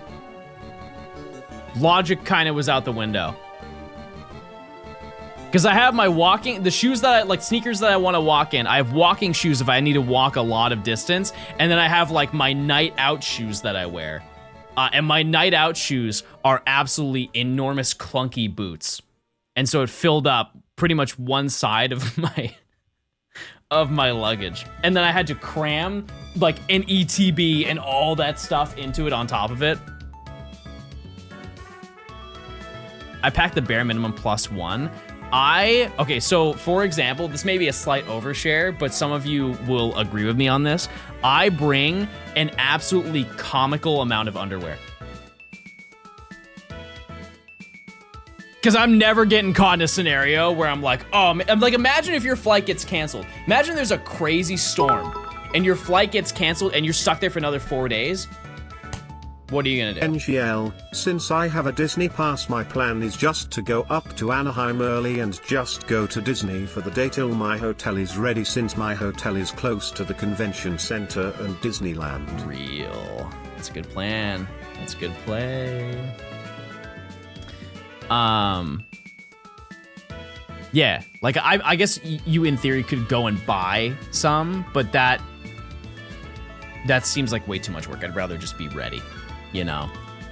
Logic kind of was out the window. Because I have my the shoes that like sneakers that I want to walk in. I have walking shoes if I need to walk a lot of distance. And then I have like my night out shoes that I wear. And my night out shoes are absolutely enormous clunky boots. And so it filled up pretty much one side of my luggage. And then I had to cram like an ETB and all that stuff into it on top of it. I packed the bare minimum +1. Okay, so for example, this may be a slight overshare, but some of you will agree with me on this. I bring an absolutely comical amount of underwear. Because I'm never getting caught in a scenario where I'm like, imagine if your flight gets canceled. Imagine there's a crazy storm and your flight gets canceled and you're stuck there for another 4 days. What are you gonna do? NGL, since I have a Disney pass, my plan is just to go up to Anaheim early and just go to Disney for the day till my hotel is ready, since my hotel is close to the convention center and Disneyland. Real. That's a good plan. That's a good play. Yeah, like I guess you in theory could go and buy some, but that seems like way too much work. I'd rather just be ready, you know?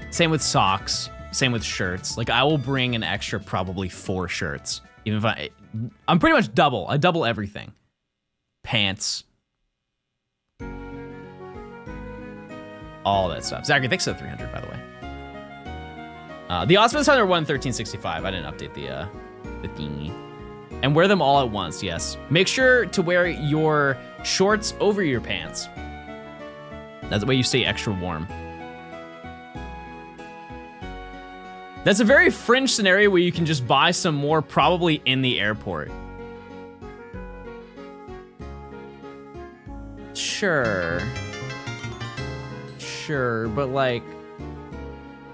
Same with socks, same with shirts. Like I will bring an extra probably 4 shirts, even if I'm pretty much double. I double everything. Pants. All that stuff. Zachary, thanks for the 300, by the way. The Osmond Hunter 1365. I didn't update the thingy. And wear them all at once, yes. Make sure to wear your shorts over your pants. That's the way you stay extra warm. That's a very fringe scenario where you can just buy some more, probably in the airport. Sure, but like...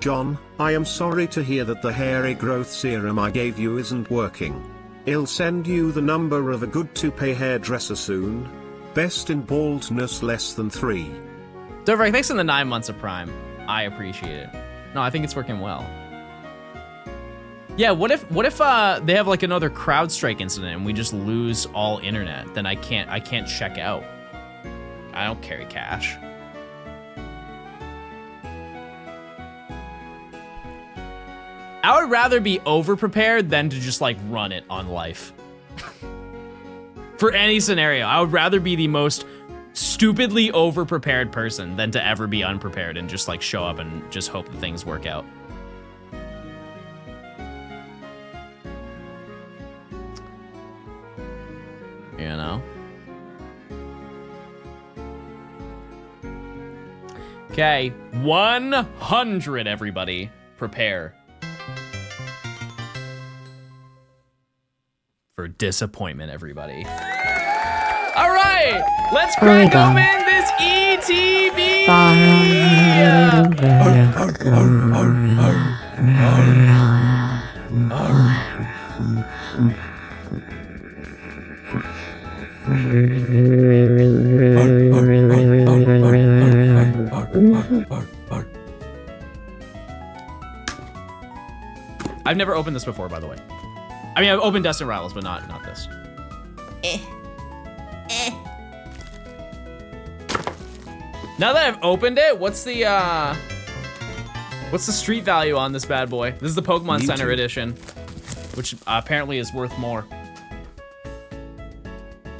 John, I am sorry to hear that the hairy growth serum I gave you isn't working. I'll send you the number of a good toupee hairdresser soon. Best in baldness less than 3. Dovrek, thanks for the 9 months of Prime. I appreciate it. No, I think it's working well. Yeah, what if they have like another CrowdStrike incident and we just lose all internet? Then I can't check out. I don't carry cash. I would rather be over-prepared than to just, like, run it on life. For any scenario, I would rather be the most stupidly over-prepared person than to ever be unprepared and just, like, show up and just hope that things work out. You know? Okay, 100, everybody. Prepare. For disappointment, everybody. All right, let's crack open this ETB. I've never opened this before, by the way. I mean, I've opened Destiny Rivals, but not this. Now that I've opened it, what's the street value on this bad boy? This is the Pokemon Center edition. which apparently is worth more.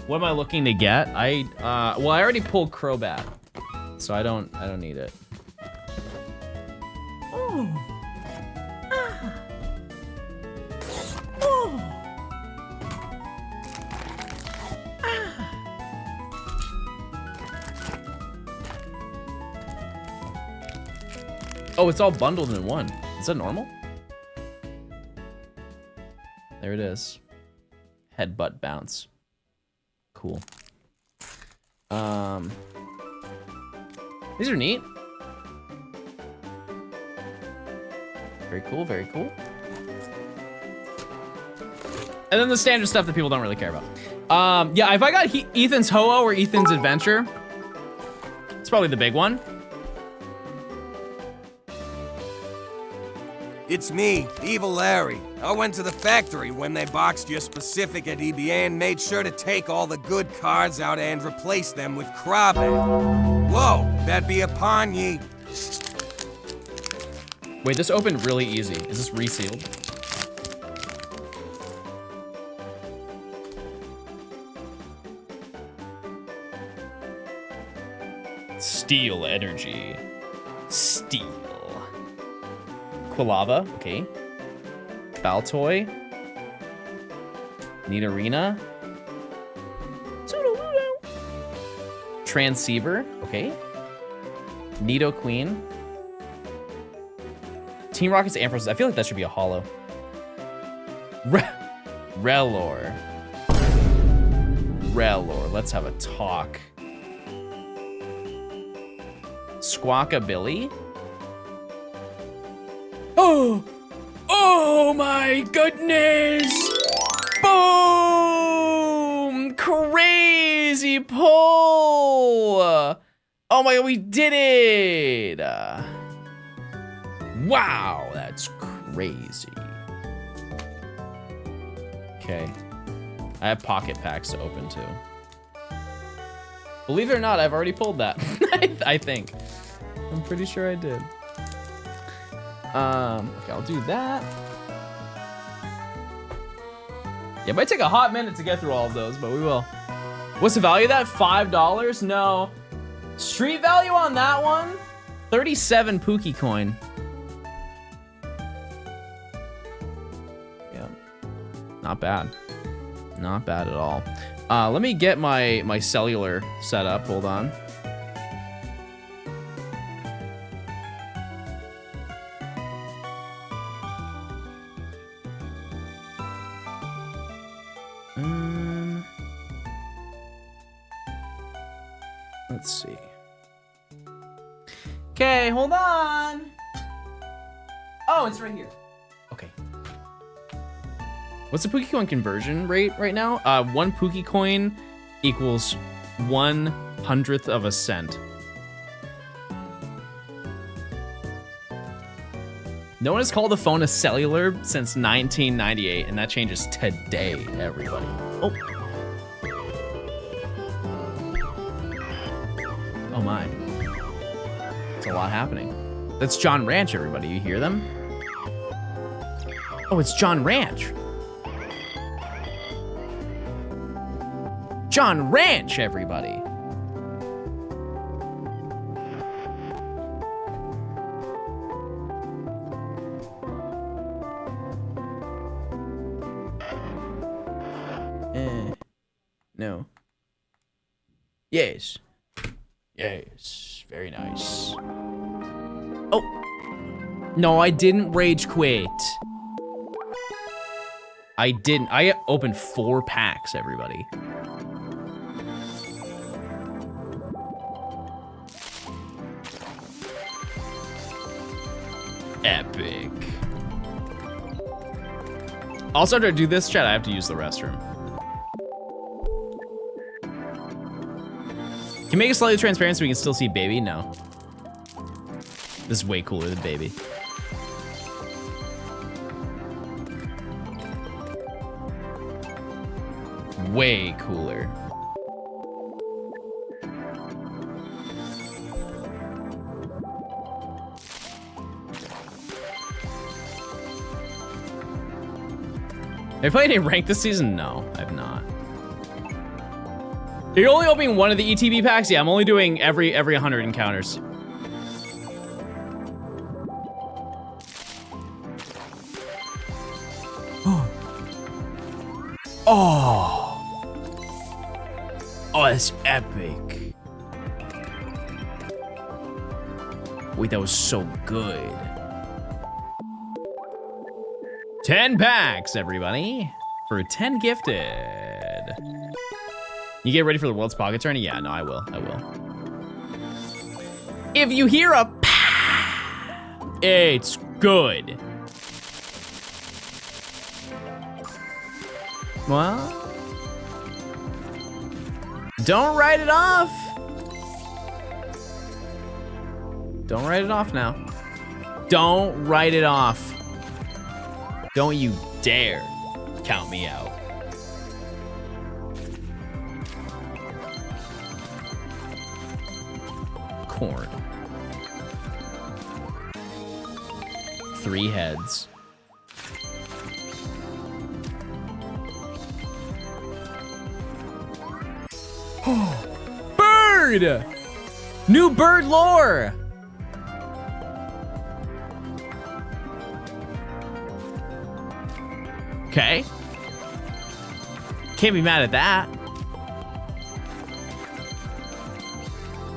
What am I looking to get? Well, I already pulled Crobat, so I don't need it. Oh, it's all bundled in one. Is that normal? There it is. Headbutt bounce. Cool. These are neat. Very cool, very cool. And then the standard stuff that people don't really care about. Yeah, if I got Ethan's Ho-Oh or Ethan's Adventure, it's probably the big one. It's me, Evil Larry. I went to the factory when they boxed your specific at EBA and made sure to take all the good cards out and replace them with Krabat. Whoa, that be upon ye. Wait, this opened really easy. Is this resealed? Steel energy. Steel. Quilava, okay. Baltoy. Nidorina. Transceiver, okay. Nidoqueen. Team Rocket's Ampharos. I feel like that should be a holo. Relor. Relor, let's have a talk. Squawkabilly. Oh! Oh my goodness! Boom! Crazy pull! Oh my god, we did it! Wow, that's crazy. Okay. I have pocket packs to open too. Believe it or not, I've already pulled that. I think. I'm pretty sure I did. Okay, I'll do that. Yeah, it might take a hot minute to get through all of those, but we will. What's the value of that? $5? No. Street value on that one? 37 Pookie coin. Yeah. Not bad. Not bad at all. Let me get my cellular set up. Hold on. Let's see. Okay, hold on. Oh, it's right here. Okay. What's the Pookie coin conversion rate right now? 1 Pookie coin equals 1/100th of a cent. No one has called a phone a cellular since 1998, and that changes today, everybody. Oh. Oh my. It's a lot happening. That's John Ranch, everybody. You hear them? Oh, it's John Ranch. John Ranch, everybody. No. Yes. Yes, very nice. Oh. No, I didn't rage quit. I didn't. I opened 4 packs, everybody. Epic. Also, to do this, chat, I have to use the restroom. Can you make it slightly transparent so we can still see baby? No. This is way cooler than baby. Way cooler. Have you played any rank this season? No, I've not. You're only opening one of the ETB packs? Yeah, I'm only doing every 100 encounters. Oh, that's epic. Wait, that was so good. 10 packs, everybody, for 10 gifted. You get ready for the world's pocket tourney? Yeah, no, I will. If you hear a pa, it's good. Well, don't write it off. Don't write it off now. Don't write it off. Don't you dare count me out. Corn. 3 heads. Bird! New bird lore! Okay. Can't be mad at that.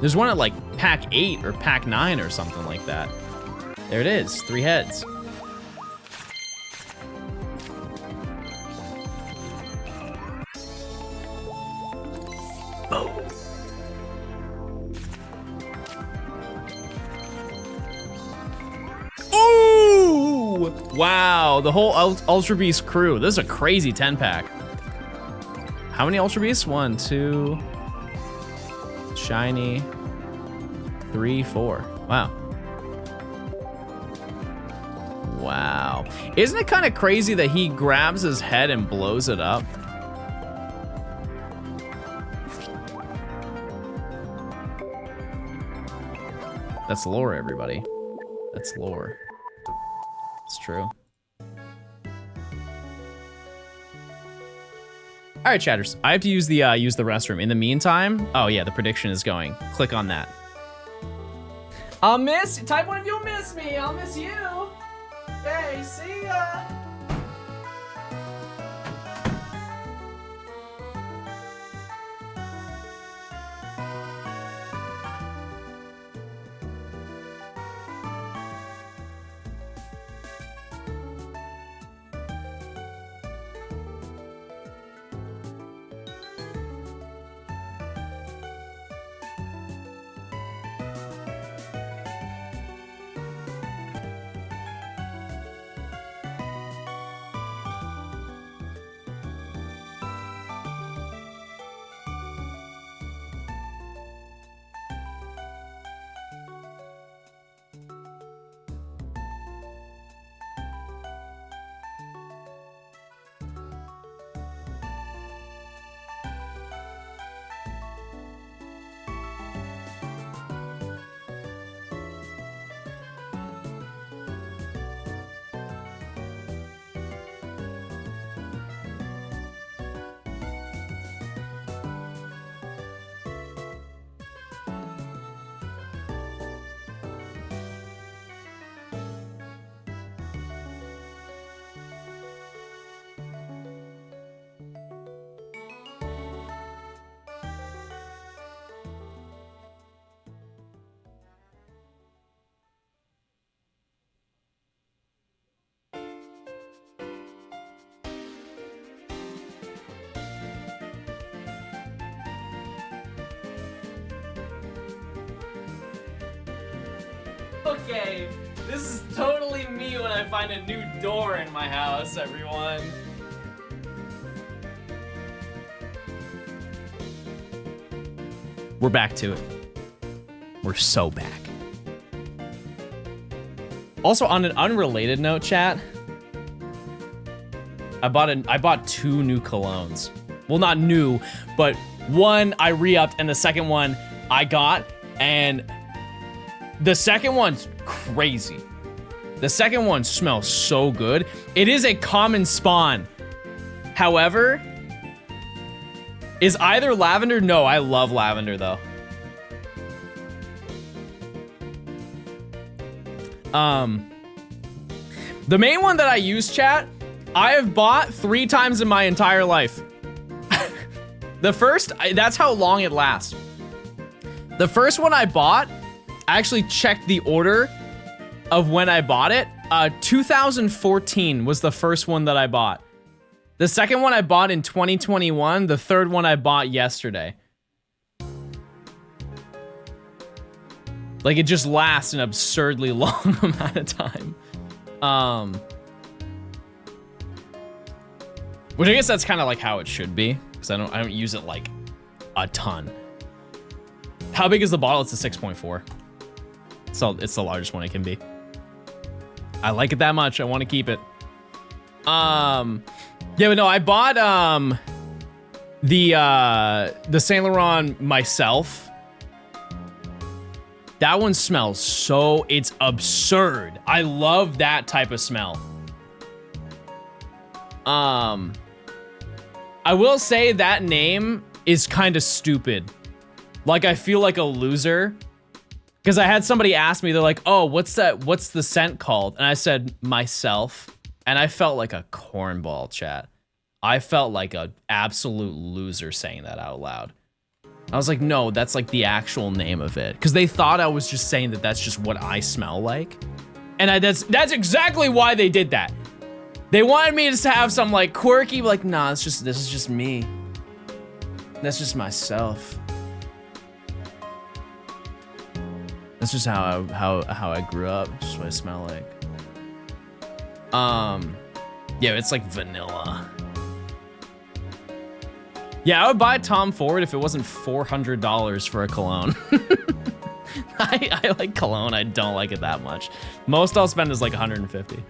There's one at like pack 8 or pack 9 or something like that. There it is, 3 heads. Oh. Ooh! Wow, the whole Ultra Beast crew. This is a crazy 10 pack. How many Ultra Beasts? 1, 2, shiny, 3, 4. Wow. Wow. Isn't it kind of crazy that he grabs his head and blows it up? That's lore, everybody. That's lore. It's true. All right, chatters. I have to use the restroom. In the meantime, oh yeah, the prediction is going. Click on that. I'll miss. Type 1 if you'll miss me. I'll miss you. Hey, see ya. Okay, this is totally me when I find a new door in my house, everyone. We're back to it. We're so back. Also, on an unrelated note, chat, I bought 2 new colognes. Well, not new, but one I re-upped and the second one I got, and the second one's crazy. The second one smells so good. It is a common spawn However, is either lavender? No, I love lavender though. The main one that I use, chat, I have bought 3 times in my entire life. The first, that's how long it lasts. The first one I bought, I actually checked the order of when I bought it. 2014 was the first one that I bought. The second one I bought in 2021. The third one I bought yesterday. Like, it just lasts an absurdly long amount of time. Which I guess that's kind of like how it should be, because I don't use it like a ton. How big is the bottle? It's a 6.4. So it's the largest one it can be. I like it that much. I want to keep it. Yeah, but no, I bought the Saint Laurent myself. That one smells so, it's absurd. I love that type of smell. I will say that name is kind of stupid. Like, I feel like a loser. Because I had somebody ask me, they're like, oh, what's the scent called? And I said, myself. And I felt like a cornball, chat. I felt like an absolute loser saying that out loud. I was like, no, that's like the actual name of it. Because they thought I was just saying that that's just what I smell like. And that's exactly why they did that. They wanted me to have some like quirky, like, nah, this is just me. That's just myself. That's just how I grew up. It's just what I smell like. Yeah, it's like vanilla. Yeah, I would buy Tom Ford if it wasn't $400 for a cologne. I like cologne. I don't like it that much. Most I'll spend is like 150.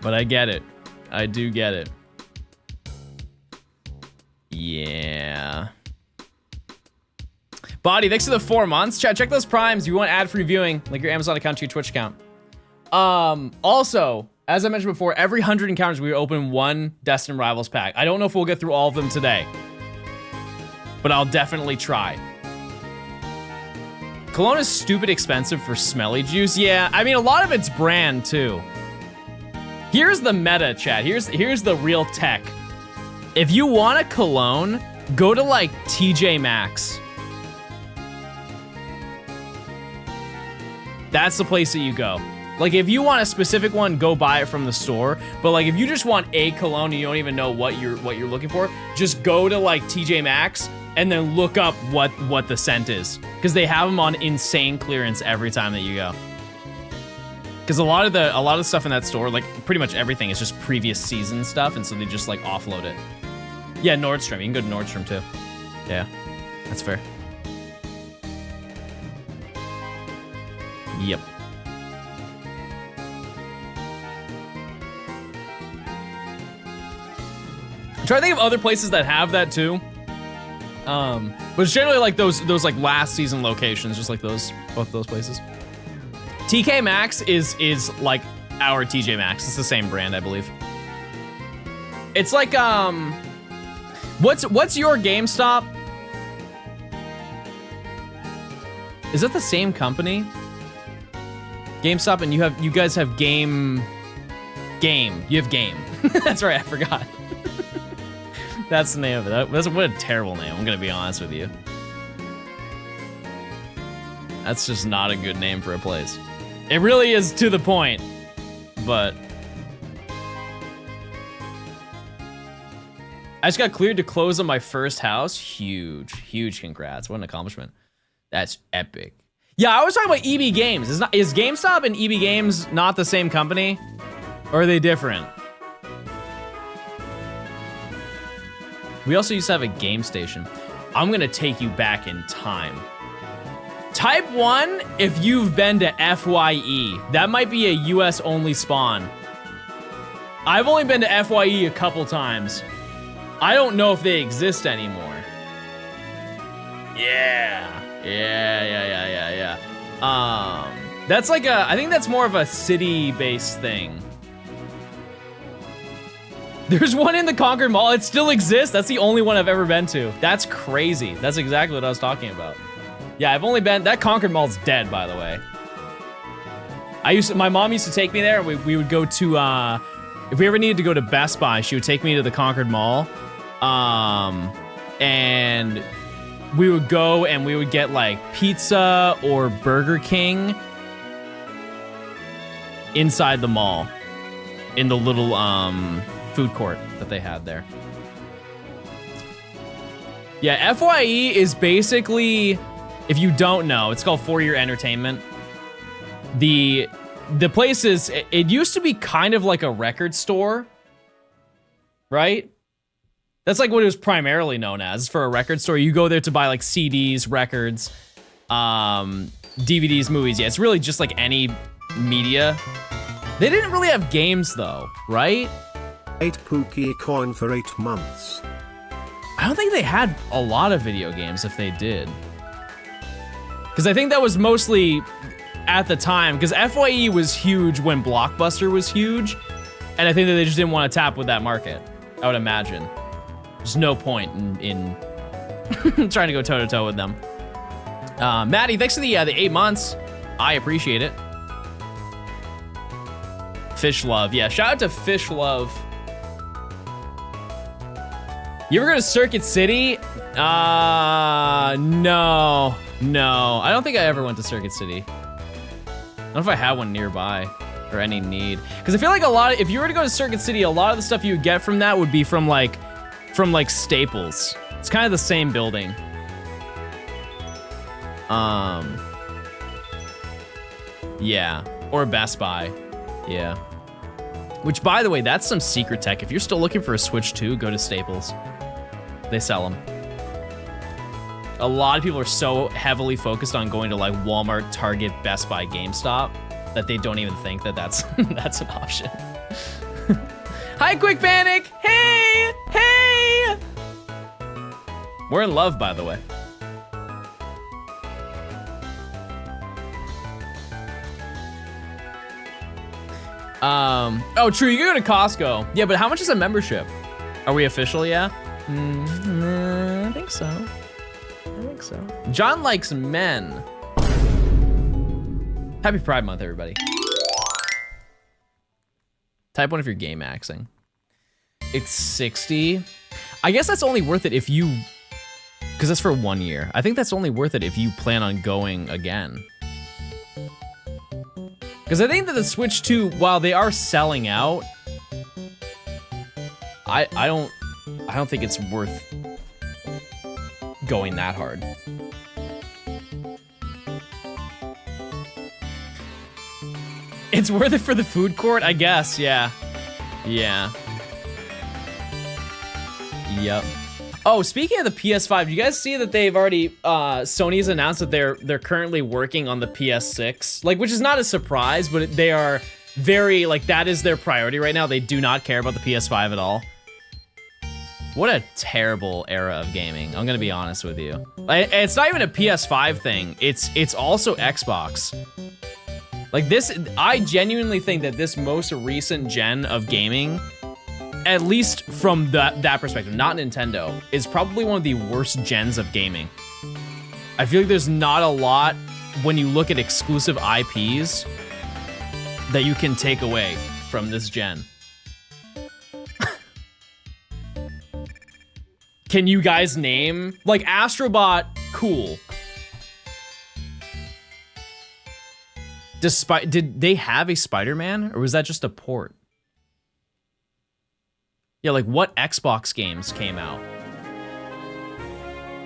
But I get it. I do get it. Yeah. Body, thanks for the 4 months. Chat, check those primes. You want ad-free viewing, like your Amazon account to your Twitch account. Also, as I mentioned before, every 100 encounters, we open 1 Destined Rivals pack. I don't know if we'll get through all of them today, but I'll definitely try. Cologne is stupid expensive for smelly juice. Yeah, I mean, a lot of it's brand, too. Here's the meta, chat. Here's the real tech. If you want a cologne, go to, like, TJ Maxx. That's the place that you go. Like, if you want a specific one, go buy it from the store. But like, if you just want a cologne and you don't even know what you're looking for, just go to like TJ Maxx and then look up what the scent is, because they have them on insane clearance every time that you go. Because a lot of the stuff in that store, like pretty much everything, is just previous season stuff, and so they just like offload it. Yeah, Nordstrom. You can go to Nordstrom too. Yeah, that's fair. Yep. I'm trying to think of other places that have that too. But it's generally like those like last season locations, just like both those places. TK Maxx is like our TJ Maxx. It's the same brand, I believe. It's like what's your GameStop? Is that the same company? GameStop, and you guys have Game. You have Game. That's right, I forgot. That's the name of it. What a terrible name, I'm gonna be honest with you. That's just not a good name for a place. It really is to the point, but... I just got cleared to close on my first house. Huge congrats. What an accomplishment. That's epic. Yeah, I was talking about EB Games. Is GameStop and EB Games not the same company? Or are they different? We also used to have a game station. I'm gonna take you back in time. Type 1 if you've been to FYE. That might be a US only spawn. I've only been to FYE a couple times. I don't know if they exist anymore. Yeah. That's like I think that's more of a city-based thing. There's one in the Concord Mall. It still exists. That's the only one I've ever been to. That's crazy. That's exactly what I was talking about. Yeah, I've only been, that Concord Mall's dead, by the way. My mom used to take me there, and we would go to, if we ever needed to go to Best Buy, she would take me to the Concord Mall. And we would go and we would get like pizza or Burger King inside the mall in the little food court that they had there. Yeah, FYE is basically, if you don't know, it's called For Your Entertainment. The place is, it used to be kind of like a record store, right? That's like what it was primarily known as, for a record store. You go there to buy like CDs, records, DVDs, movies. Yeah, it's really just like any media. They didn't really have games though, right? 8 Pookie a coin for 8 months. I don't think they had a lot of video games if they did. Because I think that was mostly at the time, because FYE was huge when Blockbuster was huge, and I think that they just didn't want to tap with that market, I would imagine. There's no point in trying to go toe-to-toe with them. Maddie, thanks for the 8 months. I appreciate it. Fish Love. Yeah, shout out to Fish Love. You ever go to Circuit City? No. I don't think I ever went to Circuit City. I don't know if I had one nearby or any need. Because I feel like if you were to go to Circuit City, a lot of the stuff you would get from that would be from like Staples. It's kind of the same building. Yeah, or Best Buy. Yeah. Which, by the way, that's some secret tech. If you're still looking for a Switch 2, go to Staples. They sell them. A lot of people are so heavily focused on going to like Walmart, Target, Best Buy, GameStop that they don't even think that that's that's an option. Hi, Quick Panic. Hey, hey. We're in love, by the way. Oh, true. You can go to Costco. Yeah, but how much is a membership? Are we official? Yeah. I think so. John likes men. Happy Pride Month, everybody. Type 1 if you're game maxing. It's 60. I guess that's only worth it if you, because that's for 1 year. I think that's only worth it if you plan on going again. Because I think that the Switch 2, while they are selling out, I don't think it's worth going that hard. It's worth it for the food court, I guess. Yeah. Yeah. Yep. Oh, speaking of the PS5, you guys see that they've already Sony's announced that they're currently working on the PS6, like, which is not a surprise, but they are very, like, that is their priority right now. They do not care about the PS5 at all. What a terrible era of gaming. I'm gonna be honest with you. It's not even a PS5 thing. It's also Xbox. Like this, I genuinely think that this most recent gen of gaming, at least from that perspective, not Nintendo, is probably one of the worst gens of gaming. I feel like there's not a lot when you look at exclusive IPs that you can take away from this gen. Can you guys name? Like Astrobot, cool. Did they have a Spider-Man, or was that just a port? Yeah, like what Xbox games came out?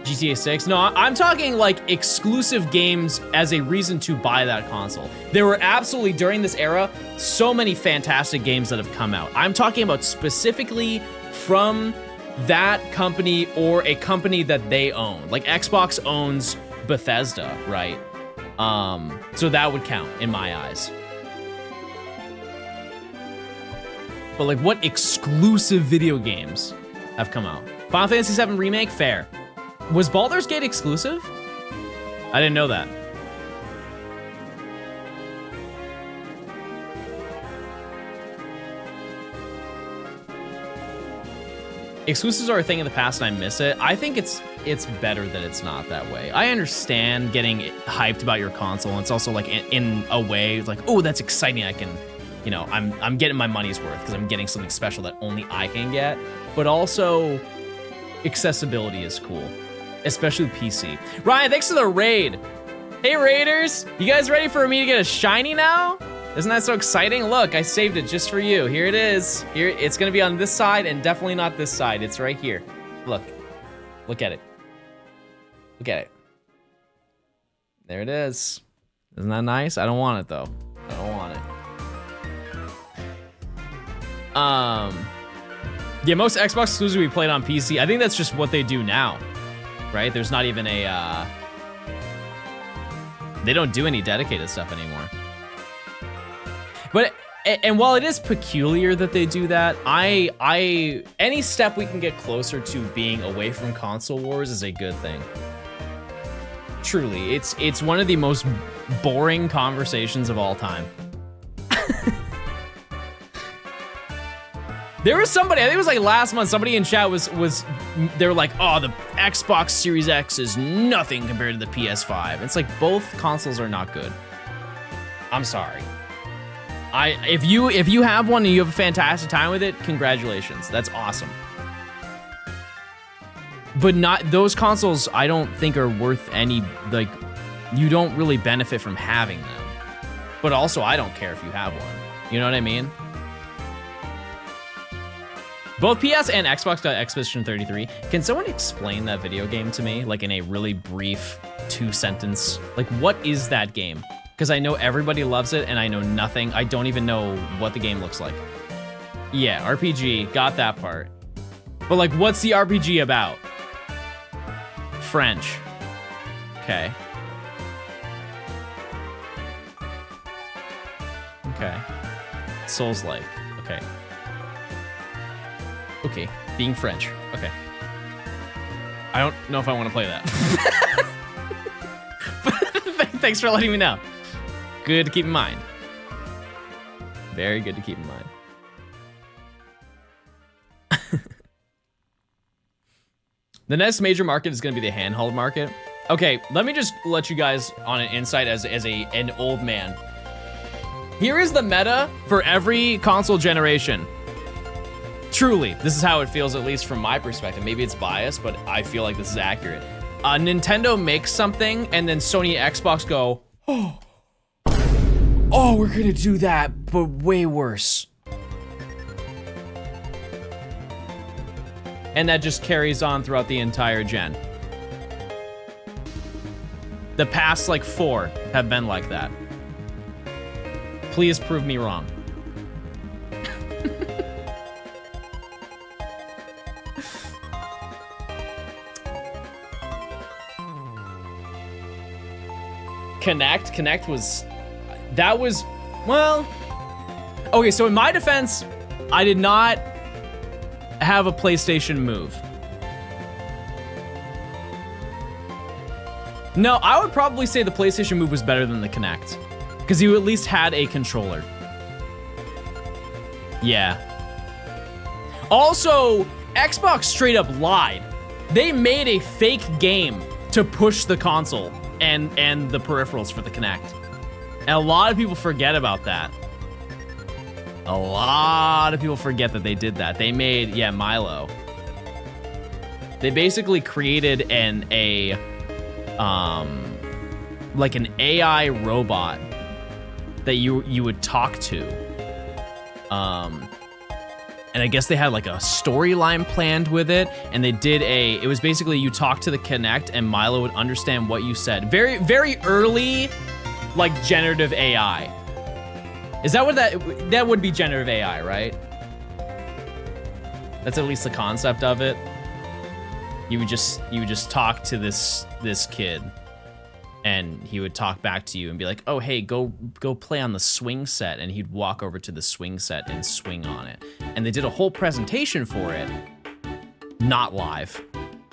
GTA 6? No, I'm talking like exclusive games as a reason to buy that console. There were absolutely, during this era, so many fantastic games that have come out. I'm talking about specifically from that company or a company that they own. Like Xbox owns Bethesda, right? So that would count in my eyes. But like what exclusive video games have come out? Final Fantasy VII Remake, fair. Was Baldur's Gate exclusive? I didn't know that. exclusives are a thing in the past and I miss it. I think it's better that it's not that way. I understand getting hyped about your console, and it's also like in a way like, oh, that's exciting. I can, you know, I'm getting my money's worth because I'm getting something special that only I can get. But also, accessibility is cool, especially with PC. Ryan, thanks for the raid. Hey Raiders, you guys ready for me to get a shiny now? Isn't that so exciting? Look, I saved it just for you. Here it is. Here, it's gonna be on this side and definitely not this side. It's right here. Look at it. Look at it. There it is. Isn't that nice? I don't want it though. I don't want it. Yeah, most Xbox exclusives we played on PC. I think that's just what they do now, right? There's not even a, they don't do any dedicated stuff anymore. But, and while it is peculiar that they do that, any step we can get closer to being away from console wars is a good thing. Truly, it's one of the most boring conversations of all time. There was somebody, I think it was like last month, somebody in chat they were like, oh, the Xbox Series X is nothing compared to the PS5. It's like both consoles are not good. I'm sorry. If you have one and you have a fantastic time with it, congratulations. That's awesome. But those consoles I don't think are worth any, like, you don't really benefit from having them. But also I don't care if you have one. You know what I mean? Both PS and Xbox got Expedition 33. Can someone explain that video game to me, like in a really brief 2-sentence? Like, what is that game? Because I know everybody loves it and I know nothing. I don't even know what the game looks like. Yeah, RPG, got that part. But like, what's the RPG about? French. Okay. Okay. Souls-like, okay. Okay, being French, okay. I don't know if I want to play that. Thanks for letting me know. Good to keep in mind. Very good to keep in mind. The next major market is going to be the handheld market. Okay, let me just let you guys on an insight as an old man. Here is the meta for every console generation. Truly, this is how it feels, at least from my perspective. Maybe it's biased, but I feel like this is accurate. Nintendo makes something, and then Sony and Xbox go, oh, we're gonna do that, but way worse. And that just carries on throughout the entire gen. The past, like, 4 have been like that. Please prove me wrong. Connect was, well, okay, so in my defense, I did not have a PlayStation Move. No, I would probably say the PlayStation Move was better than the Kinect, because you at least had a controller. Yeah. Also, Xbox straight up lied. They made a fake game to push the console and the peripherals for the Kinect. And a lot of people forget about that. A lot of people forget that they did that. They made, yeah, Milo. They basically created like an AI robot that you would talk to. And I guess they had like a storyline planned with it, and they did it was basically you talk to the Kinect and Milo would understand what you said. Very, very early, like, generative AI. Is that what that would be generative AI, right? That's at least the concept of it. You would just talk to this kid, and he would talk back to you and be like, oh, hey, go play on the swing set. And he'd walk over to the swing set and swing on it. And they did a whole presentation for it, not live,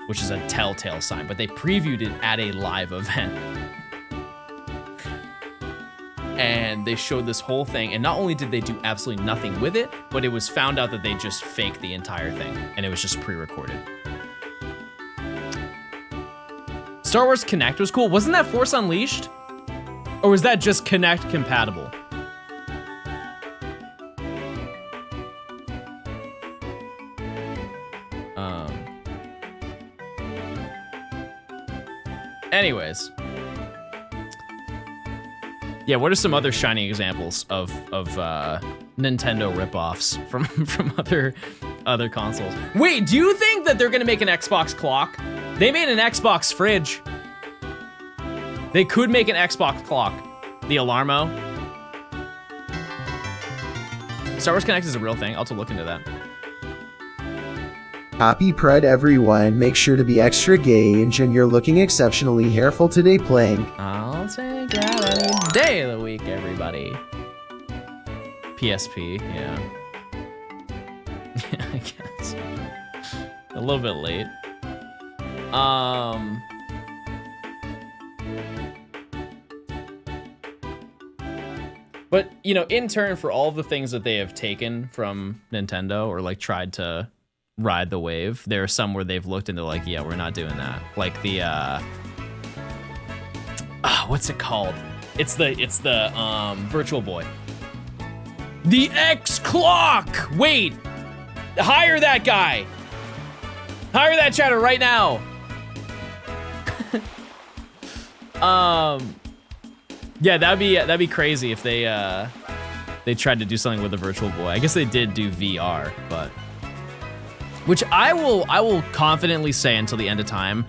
which is a telltale sign, but they previewed it at a live event. and they showed this whole thing, and not only did they do absolutely nothing with it, but it was found out that they just faked the entire thing, and it was just pre-recorded. Star Wars Kinect was cool. Wasn't that Force Unleashed? Or was that just Kinect compatible? Anyways. Yeah, what are some other shining examples of Nintendo ripoffs from other consoles? Wait, do you think that they're gonna make an Xbox clock? They made an Xbox fridge. They could make an Xbox clock. The Alarmo. Star Wars Connect is a real thing. I'll have to look into that. Happy Pride, everyone. Make sure to be extra gay, and you're looking exceptionally hairful today playing. I'll take that any day of the week, everybody. PSP, yeah. I guess. A little bit late. But, you know, in turn for all the things that they have taken from Nintendo or like tried to ride the wave, there are some where they've looked and they're like, yeah, we're not doing that. Like the what's it called? It's the Virtual Boy. The X Clock! Wait! Hire that guy! Hire that chatter right now! Yeah, that'd be crazy if they tried to do something with the Virtual Boy. I guess they did do VR, but which I will confidently say until the end of time,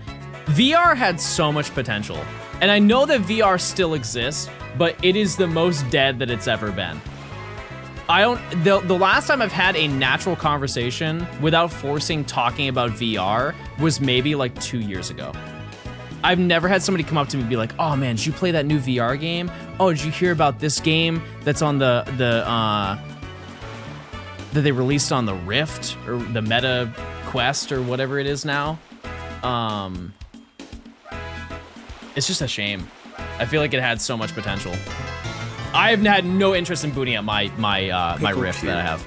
VR had so much potential. And I know that VR still exists, but it is the most dead that it's ever been. The last time I've had a natural conversation without forcing talking about VR was maybe like 2 years ago. I've never had somebody come up to me and be like, oh man, did you play that new VR game? Oh, did you hear about this game that's on that they released on the Rift or the Meta Quest or whatever it is now? It's just a shame. I feel like it had so much potential. I've had no interest in booting up my Rift that I have.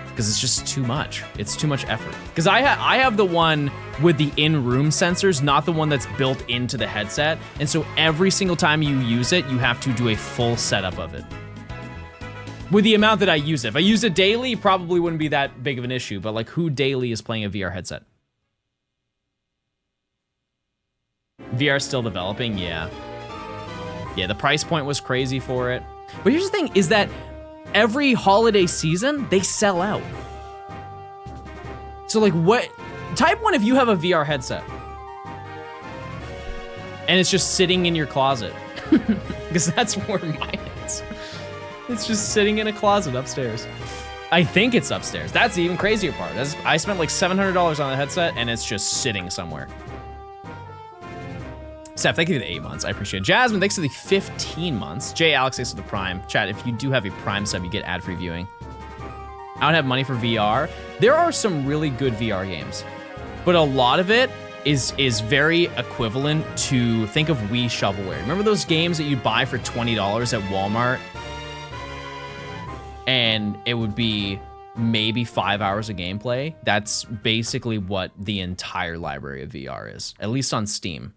Because it's just too much. It's too much effort. Because I have the one with the in-room sensors, not the one that's built into the headset. And so every single time you use it, you have to do a full setup of it. With the amount that I use it. If I used it daily, probably wouldn't be that big of an issue. But like, who daily is playing a VR headset? VR still developing? Yeah. Yeah, the price point was crazy for it. But here's the thing, is that every holiday season, they sell out. So like what, type one if you have a VR headset. And it's just sitting in your closet. Because that's where mine is. It's just sitting in a closet upstairs. I think it's upstairs. That's the even crazier part. I spent like $700 on the headset and it's just sitting somewhere. Steph, thank you for the 8 months. I appreciate it. Jasmine, thanks for the 15 months. Jay Alex, thanks for the Prime. Chat, if you do have a Prime sub, you get ad-free viewing. I don't have money for VR. There are some really good VR games, but a lot of it is very equivalent to, think of Wii Shovelware. Remember those games that you'd buy for $20 at Walmart? And it would be maybe 5 hours of gameplay? That's basically what the entire library of VR is, at least on Steam.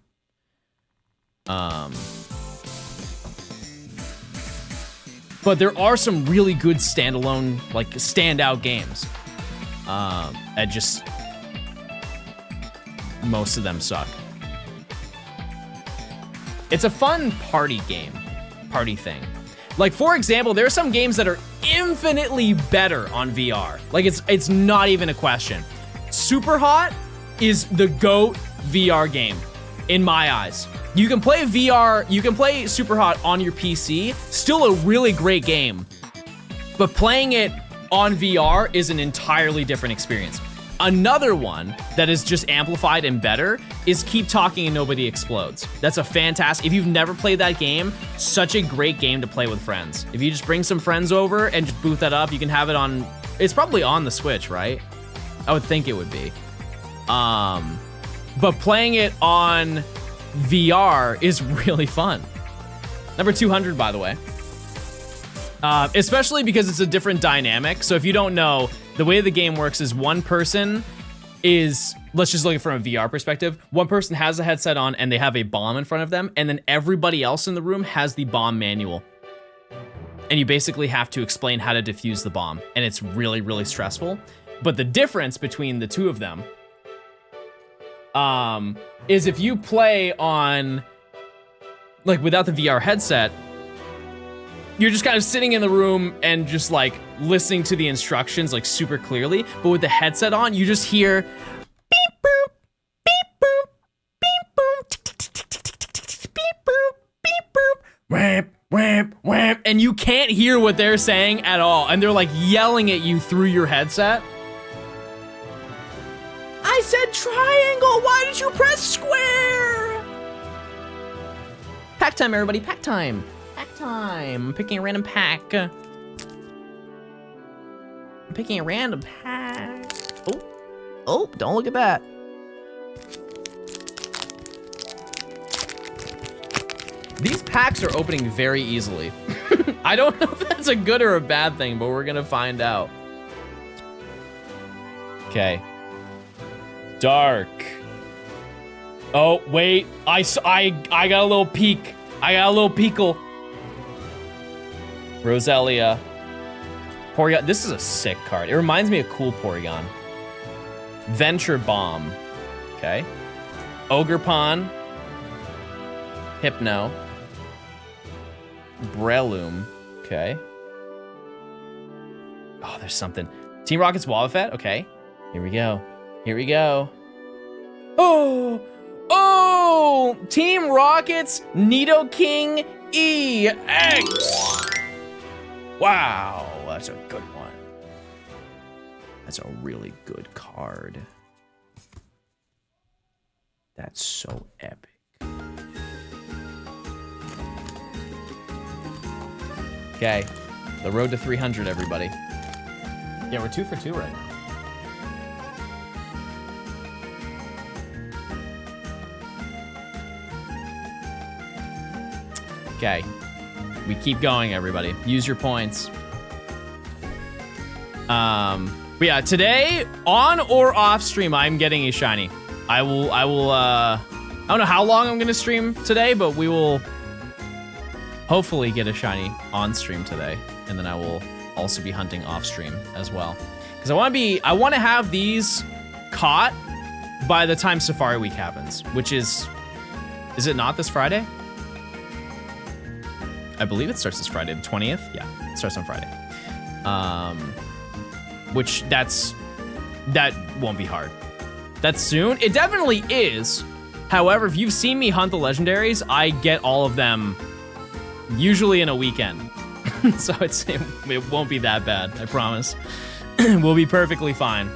But there are some really good standalone, like standout games. Most of them suck. It's a fun party game, party thing. Like for example, there are some games that are infinitely better on VR. Like it's not even a question. Super Hot is the GOAT VR game in my eyes. You can play VR, you can play Super Hot on your PC, still a really great game. But playing it on VR is an entirely different experience. Another one that is just amplified and better is Keep Talking and Nobody Explodes. That's a fantastic, if you've never played that game, such a great game to play with friends. If you just bring some friends over and just boot that up, you can have it on, it's probably on the Switch, right? I would think it would be. But playing it on VR is really fun. Number 200, by the way. Especially because it's a different dynamic. So if you don't know, the way the game works is one person is, let's just look at it from a VR perspective. One person has a headset on and they have a bomb in front of them, and then everybody else in the room has the bomb manual. And you basically have to explain how to defuse the bomb, and it's really, really stressful. But the difference between the two of them is if you play on, like, without the VR headset, you're just kind of sitting in the room and just like listening to the instructions like super clearly. But with the headset on, you just hear beep boop, beep boop, beep boop, beep boop, beep boop, wham, wham, wham, and you can't hear what they're saying at all. And they're like yelling at you through your headset. I said triangle, why did you press square? Pack time, everybody, pack time. Pack time. I'm picking a random pack. I'm picking a random pack. Oh, don't look at that. These packs are opening very easily. I don't know if that's a good or a bad thing, but we're gonna find out. Okay. Dark. Oh, wait. I got a little peek. I got a little peekle. Roselia. Porygon. This is a sick card. It reminds me of cool Porygon. Venture Bomb. Okay. Ogerpon. Hypno. Breloom. Okay. Oh, there's something. Team Rocket's Wobbuffet. Okay. Here we go. Here we go. Oh! Team Rocket's Nidoking EX. Wow, that's a good one. That's a really good card. That's so epic. Okay, the road to 300, everybody. Yeah, we're 2 for 2 right now. Okay, we keep going, everybody. Use your points. But yeah, today, on or off stream, I'm getting a shiny. I don't know how long I'm gonna stream today, but we will hopefully get a shiny on stream today. And then I will also be hunting off stream as well. Because I want to have these caught by the time Safari Week happens, which is it not this Friday? I believe it starts this Friday, the 20th. Yeah, it starts on Friday. Which that won't be hard. That's soon. It definitely is. However, if you've seen me hunt the legendaries, I get all of them usually in a weekend. So it won't be that bad, I promise. We'll be perfectly fine.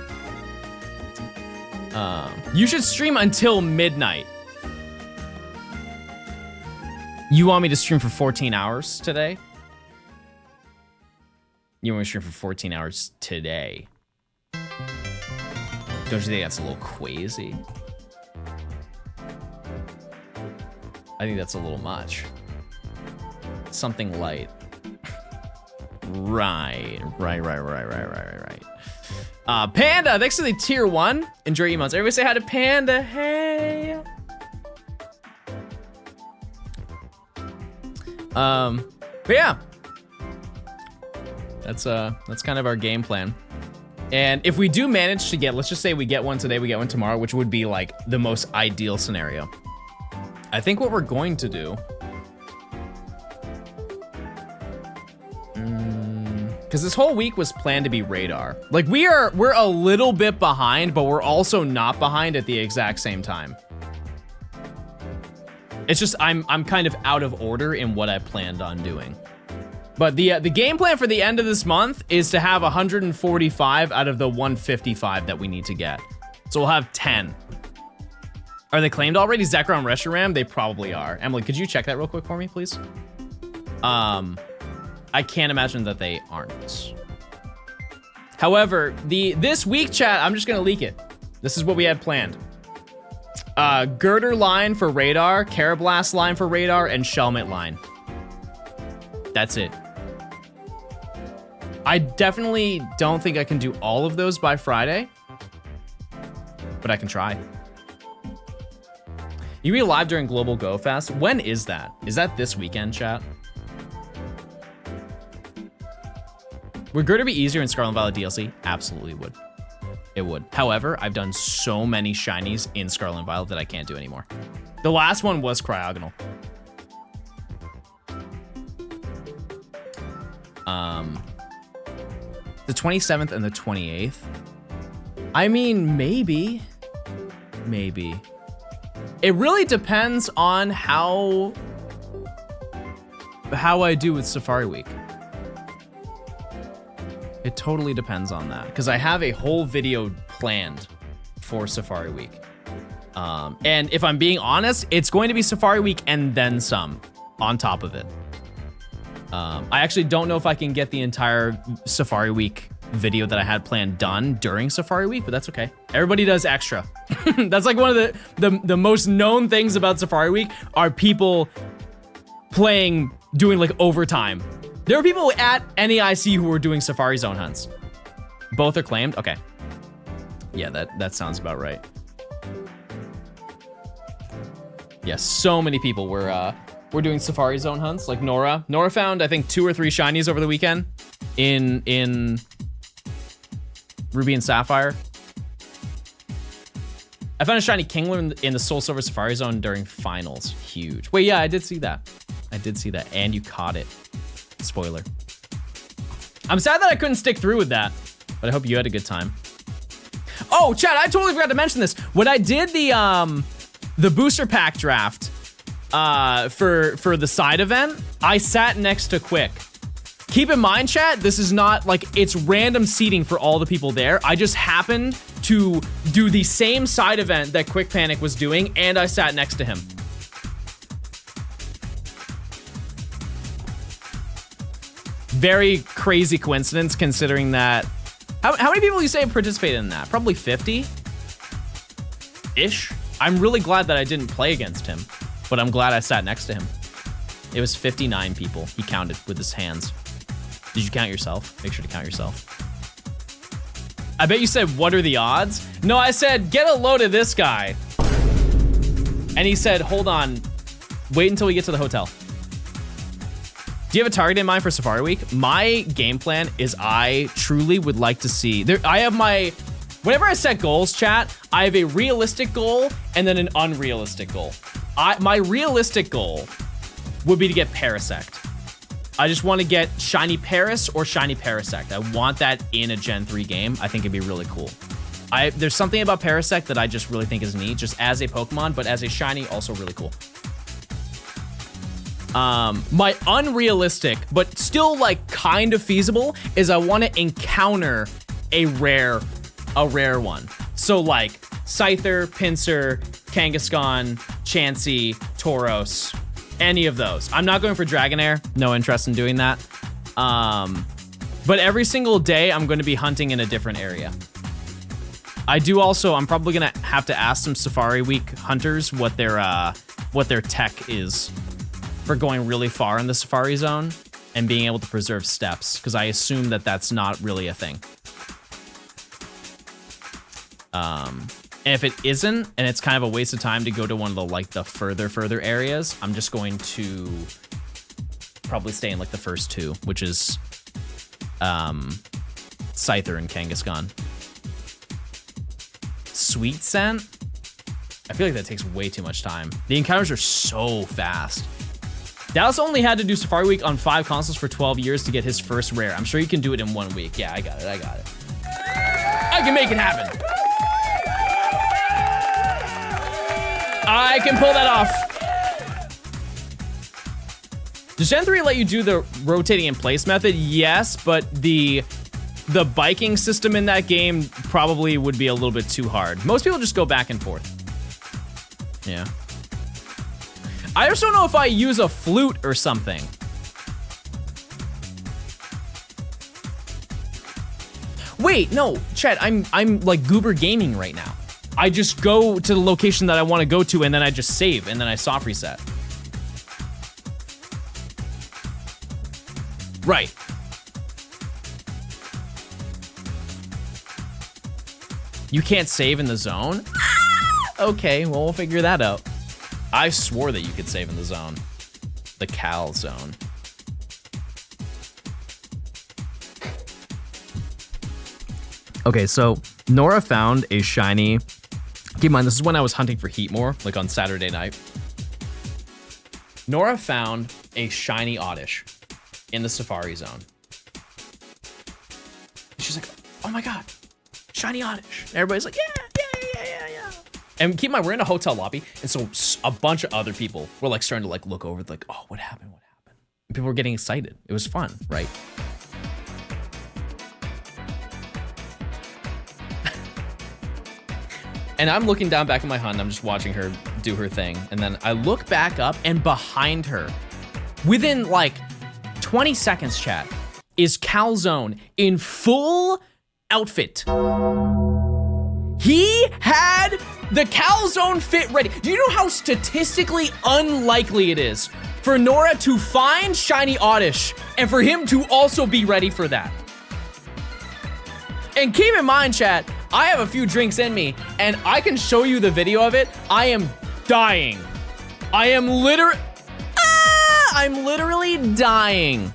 You should stream until midnight. You want me to stream for 14 hours today? You want me to stream for 14 hours today? Don't you think that's a little crazy? I think that's a little much. Something light. Right. Panda, thanks for the tier 1. Enjoy your emotes. Everybody say hi to Panda. Hey. But yeah, that's kind of our game plan. And if we do manage to get, let's just say we get one today, we get one tomorrow, which would be like the most ideal scenario. I think what we're going to do, because this whole week was planned to be radar. Like we're a little bit behind, but we're also not behind at the exact same time. It's just I'm kind of out of order in what I planned on doing. But the game plan for the end of this month is to have 145 out of the 155 that we need to get. So we'll have 10. Are they claimed already? ZEKROM, RESHIRAM? They probably are. Emily, could you check that real quick for me, please? I can't imagine that they aren't. However, this week, chat, I'm just gonna leak it. This is what we had planned. Girder line for radar, Carablast line for radar, and Shelmet line. That's it. I definitely don't think I can do all of those by Friday, but I can try. You be live during Global Go Fest? When is that? Is that this weekend, chat? Would Girder be easier in Scarlet Violet DLC? Absolutely would. It would. However, I've done so many shinies in Scarlet Violet that I can't do anymore. The last one was Cryogonal. The 27th and the 28th. I mean, maybe. Maybe. It really depends on how I do with Safari Week. It totally depends on that, because I have a whole video planned for Safari Week. And if I'm being honest, it's going to be Safari Week and then some on top of it. I actually don't know if I can get the entire Safari Week video that I had planned done during Safari Week, but that's okay. Everybody does extra. That's like one of the most known things about Safari Week are people doing like overtime. There were people at NEIC who were doing Safari Zone hunts. Both are claimed? Okay. Yeah, that sounds about right. Yeah, so many people were doing Safari Zone hunts, like Nora. Nora found, I think, 2 or 3 shinies over the weekend in Ruby and Sapphire. I found a shiny Kingler in the Soul Silver Safari Zone during finals. Huge. Wait, yeah, I did see that. I did see that, and you caught it. Spoiler. I'm sad that I couldn't stick through with that, but I hope you had a good time. Oh, chat, I totally forgot to mention this. When I did the booster pack draft for the side event, I sat next to Quick. Keep in mind, chat, this is not like it's random seating for all the people there. I just happened to do the same side event that Quick Panic was doing, and I sat next to him. Very crazy coincidence considering that. How many people you say participated in that? Probably 50-ish. I'm really glad that I didn't play against him, but I'm glad I sat next to him. It was 59 people. He counted with his hands. Did you count yourself? Make sure to count yourself. I bet you said, what are the odds? No, I said, get a load of this guy. And he said, hold on. Wait until we get to the hotel. Do you have a target in mind for Safari Week? My game plan is I truly would like to see... Whenever I set goals, chat, I have a realistic goal and then an unrealistic goal. My realistic goal would be to get Parasect. I just want to get Shiny Paras or Shiny Parasect. I want that in a Gen 3 game. I think it'd be really cool. There's something about Parasect that I just really think is neat, just as a Pokemon, but as a Shiny, also really cool. My unrealistic, but still like kind of feasible, is I want to encounter a rare one. So like Scyther, Pinsir, Kangaskhan, Chansey, Tauros, any of those. I'm not going for Dragonair. No interest in doing that. But every single day I'm going to be hunting in a different area. I'm probably going to have to ask some Safari Week hunters what their tech is for going really far in the Safari Zone and being able to preserve steps, because I assume that that's not really a thing. And if it isn't, and it's kind of a waste of time to go to one of the further areas, I'm just going to probably stay in like the first 2, which is Scyther and Kangaskhan. Sweet Scent? I feel like that takes way too much time. The encounters are so fast. Dallas only had to do Safari Week on 5 consoles for 12 years to get his first rare. I'm sure you can do it in 1 week. Yeah, I got it. I can make it happen. I can pull that off. Does Gen 3 let you do the rotating in place method? Yes, but the biking system in that game probably would be a little bit too hard. Most people just go back and forth. Yeah. I just don't know if I use a flute or something. Wait, no, Chet, I'm like Goober Gaming right now. I just go to the location that I want to go to, and then I just save, and then I soft reset. Right. You can't save in the zone? Okay, well, we'll figure that out. I swore that you could save in the zone. The Cal zone. Okay, so Nora found a shiny. Keep in mind, this is when I was hunting for heat more, like on Saturday night. Nora found a shiny Oddish in the Safari zone. She's like, oh my God, shiny Oddish. And everybody's like, yeah. And keep in mind, we're in a hotel lobby, and so a bunch of other people were like starting to like look over, like, oh, what happened? And people were getting excited. It was fun, right? And I'm looking down back at my hunt, and I'm just watching her do her thing. And then I look back up, and behind her, within like 20 seconds, chat, is Calzone in full outfit. He had the Calzone fit ready. Do you know how statistically unlikely it is for Nora to find shiny Oddish and for him to also be ready for that? And keep in mind, chat, I have a few drinks in me, and I can show you the video of it. I am dying. I'm literally dying.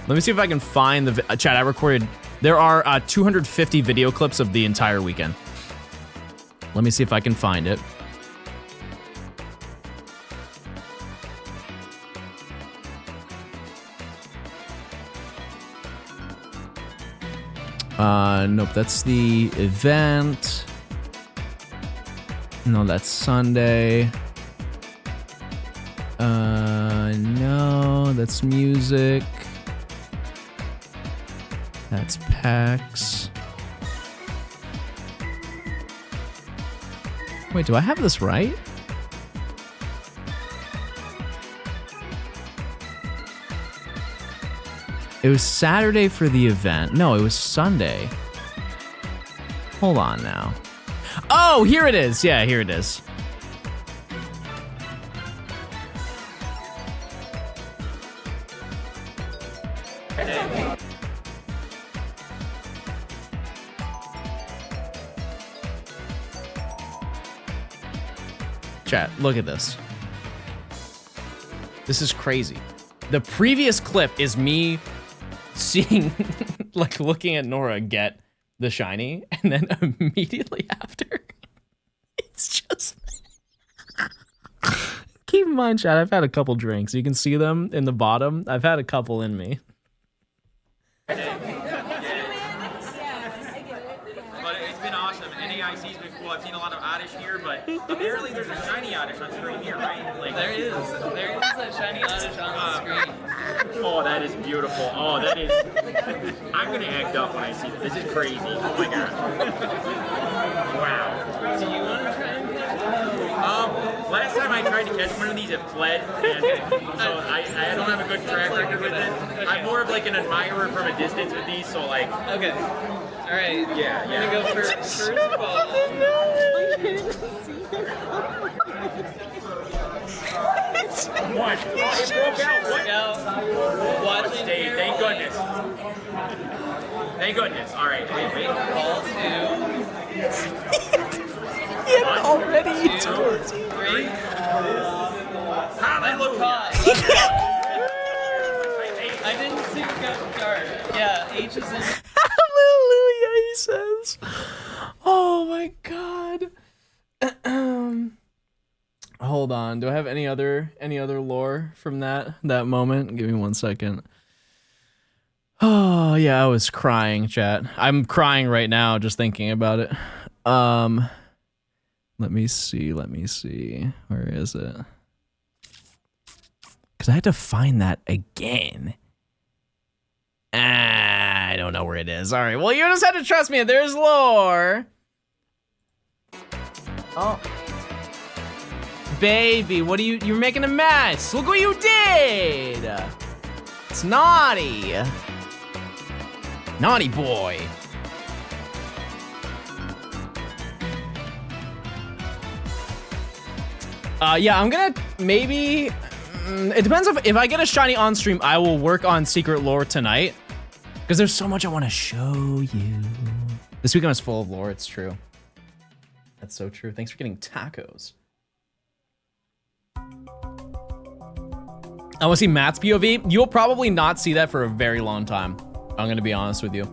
Let me see if I can find the chat I recorded. There are 250 video clips of the entire weekend. Let me see if I can find it. Nope, that's the event. No, that's Sunday. No, that's music. That's PAX. Wait, do I have this right? It was Saturday for the event. No, it was Sunday. Hold on now. Oh, here it is. Yeah, here it is. Chat, look at this. This is crazy. The previous clip is me seeing, like, looking at Nora get the shiny, and then immediately after, it's just... Keep in mind, chat, I've had a couple drinks. You can see them in the bottom. I've had a couple in me. But it's been awesome. NAIC's been cool. I've seen a lot of Oddish here, but apparently there's a shiny Oddish on screen here, right? Like, there is a shiny Oddish on the screen. Oh, that is beautiful. Oh, that is... I'm gonna act up when I see this. This is crazy. Oh my God. Wow. Do you want to try and catch one? Last time I tried to catch one of these, it fled, and so I don't have a good track record with it. Okay. I'm more of like an admirer from a distance with these, so like... Okay. All right. Yeah. I'm gonna go first of all. What? It broke out. What? Stay. Thank goodness. Thank goodness. All right. Wait. Call two. He had already towards you. 3. Hallelujah. I didn't see the card. Yeah, H is in. Hallelujah, he says. Oh my God. Hold on. Do I have any other lore from that moment? Give me 1 second. Oh yeah, I was crying, chat. I'm crying right now just thinking about it. Let me see. Where is it? Because I had to find that again. I don't know where it is. All right, well, you just had to trust me. There's lore. Oh. Baby, what are you're making a mess. Look what you did. It's naughty. Naughty boy. Yeah, I'm gonna maybe... it depends if I get a shiny on stream, I will work on secret lore tonight. Because there's so much I want to show you. This weekend was full of lore, it's true. That's so true. Thanks for getting tacos. I want to see Matt's POV. You'll probably not see that for a very long time. I'm going to be honest with you.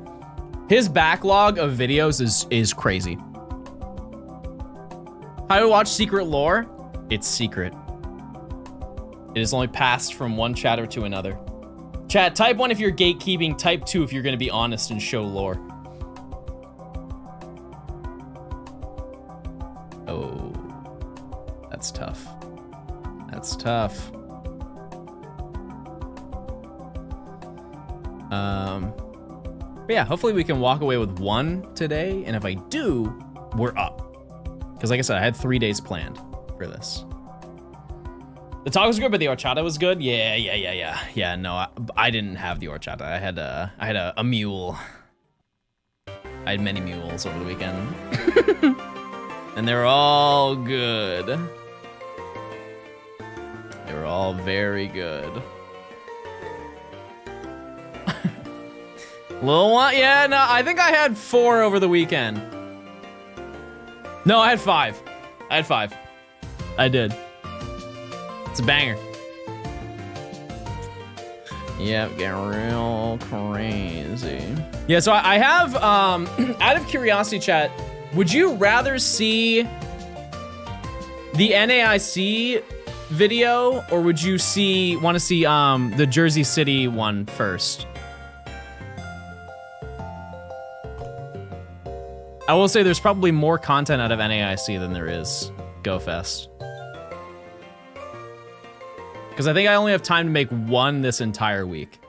His backlog of videos is crazy. How to watch secret lore? It's secret. It is only passed from one chatter to another. Chat, type 1 if you're gatekeeping, type 2 if you're going to be honest and show lore. Oh, that's tough. That's tough. But yeah, hopefully we can walk away with 1 today, and if I do, we're up. Because like I said, I had 3 days planned for this. The talk was good, but the horchata was good. Yeah. No, I didn't have the horchata. I had a mule. I had many mules over the weekend, and they were all good. They were all very good. Little one? Yeah, no, I think I had 4 over the weekend. No, I had 5. I did. It's a banger. Yep, getting real crazy. Yeah, so I have, out of curiosity, chat, would you rather see the NAIC video, or would you want to see the Jersey City one first? I will say there's probably more content out of NAIC than there is GoFest. Because I think I only have time to make 1 this entire week.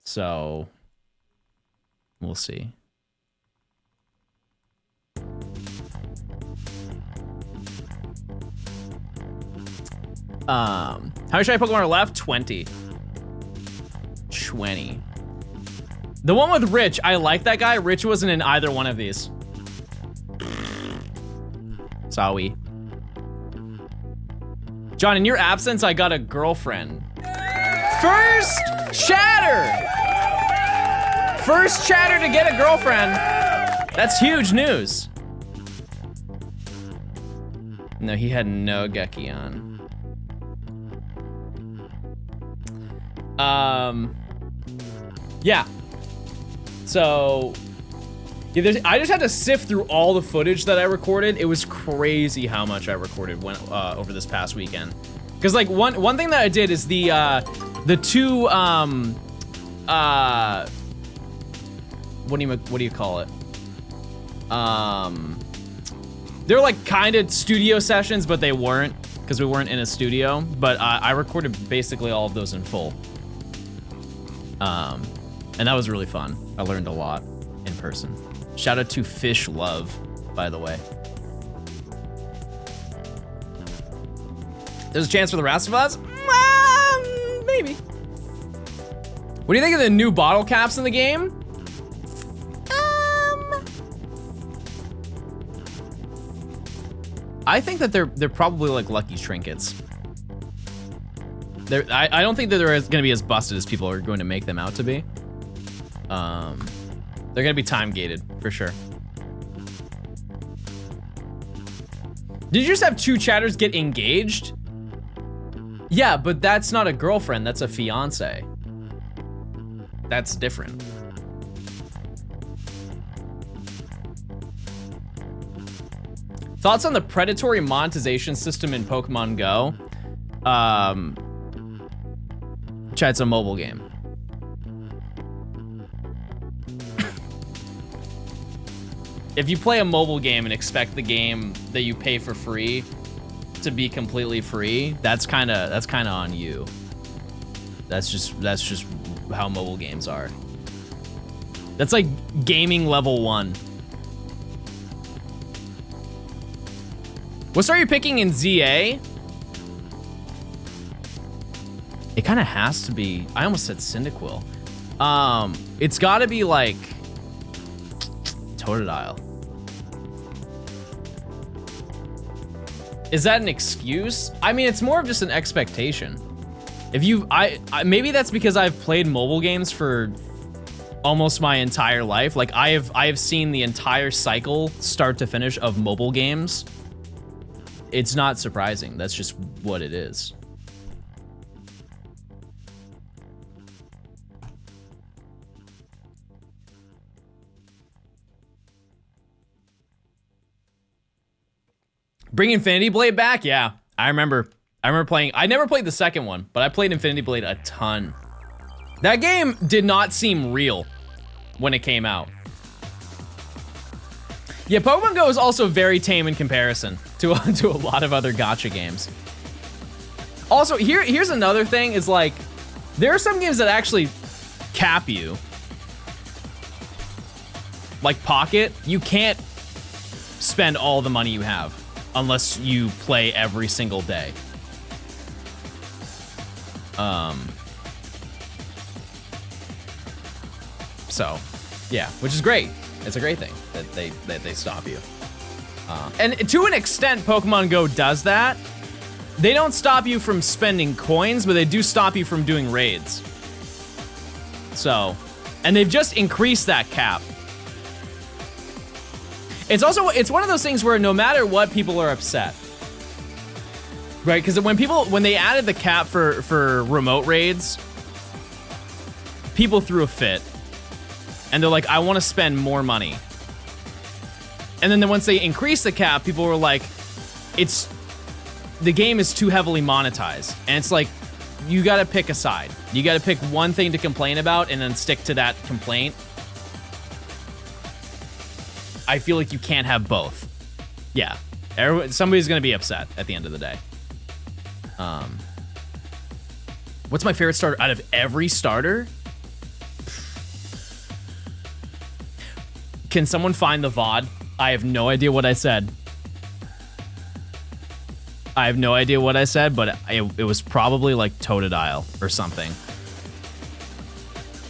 So, we'll see. How many shiny Pokemon are left? 20. 20. The one with Rich, I like that guy. Rich wasn't in either one of these. Sorry. John, in your absence, I got a girlfriend. First chatter! First chatter to get a girlfriend. That's huge news. No, he had no Geki on. Yeah. So, yeah, I just had to sift through all the footage that I recorded. It was crazy how much I recorded over this past weekend. Because like one thing that I did is the 2 what do you call it? They're like kind of studio sessions, but they weren't because we weren't in a studio. But I recorded basically all of those in full. And that was really fun. I learned a lot in person. Shout out to Fish Love, by the way. There's a chance for the rest of us? Maybe. What do you think of the new bottle caps in the game? I think that they're probably like lucky trinkets. I don't think that they're going to be as busted as people are going to make them out to be. They're gonna be time gated for sure. Did you just have 2 chatters get engaged? Yeah, but that's not a girlfriend, that's a fiance. That's different. Thoughts on the predatory monetization system in Pokemon Go? Chat, it's a mobile game. If you play a mobile game and expect the game that you pay for free to be completely free, that's kind of on you. That's just how mobile games are. That's like gaming level 1. What star are you picking in ZA? It kind of has to be, I almost said Cyndaquil. It's gotta be like Totodile. Is that an excuse? I mean, it's more of just an expectation. If you, maybe that's because I've played mobile games for almost my entire life. Like I have seen the entire cycle start to finish of mobile games. It's not surprising. That's just what it is. Bring Infinity Blade back? Yeah, I remember playing. I never played the second one, but I played Infinity Blade a ton. That game did not seem real when it came out. Yeah, Pokemon Go is also very tame in comparison to a lot of other gacha games. Also, here's another thing is like, there are some games that actually cap you. Like Pocket, you can't spend all the money you have unless you play every single day. So, yeah, which is great. It's a great thing that they stop you. And to an extent, Pokemon Go does that. They don't stop you from spending coins, but they do stop you from doing raids. So, and they've just increased that cap. It's one of those things where no matter what, people are upset. Right, because when they added the cap for remote raids, people threw a fit. And they're like, I want to spend more money. And then once they increased the cap, people were like, the game is too heavily monetized. And it's like, you gotta pick a side. You gotta pick one thing to complain about and then stick to that complaint. I feel like you can't have both. Yeah, somebody's gonna be upset at the end of the day. What's my favorite starter out of every starter? Can someone find the VOD? I have no idea what I said. I have no idea what I said, but it was probably like Totodile or something.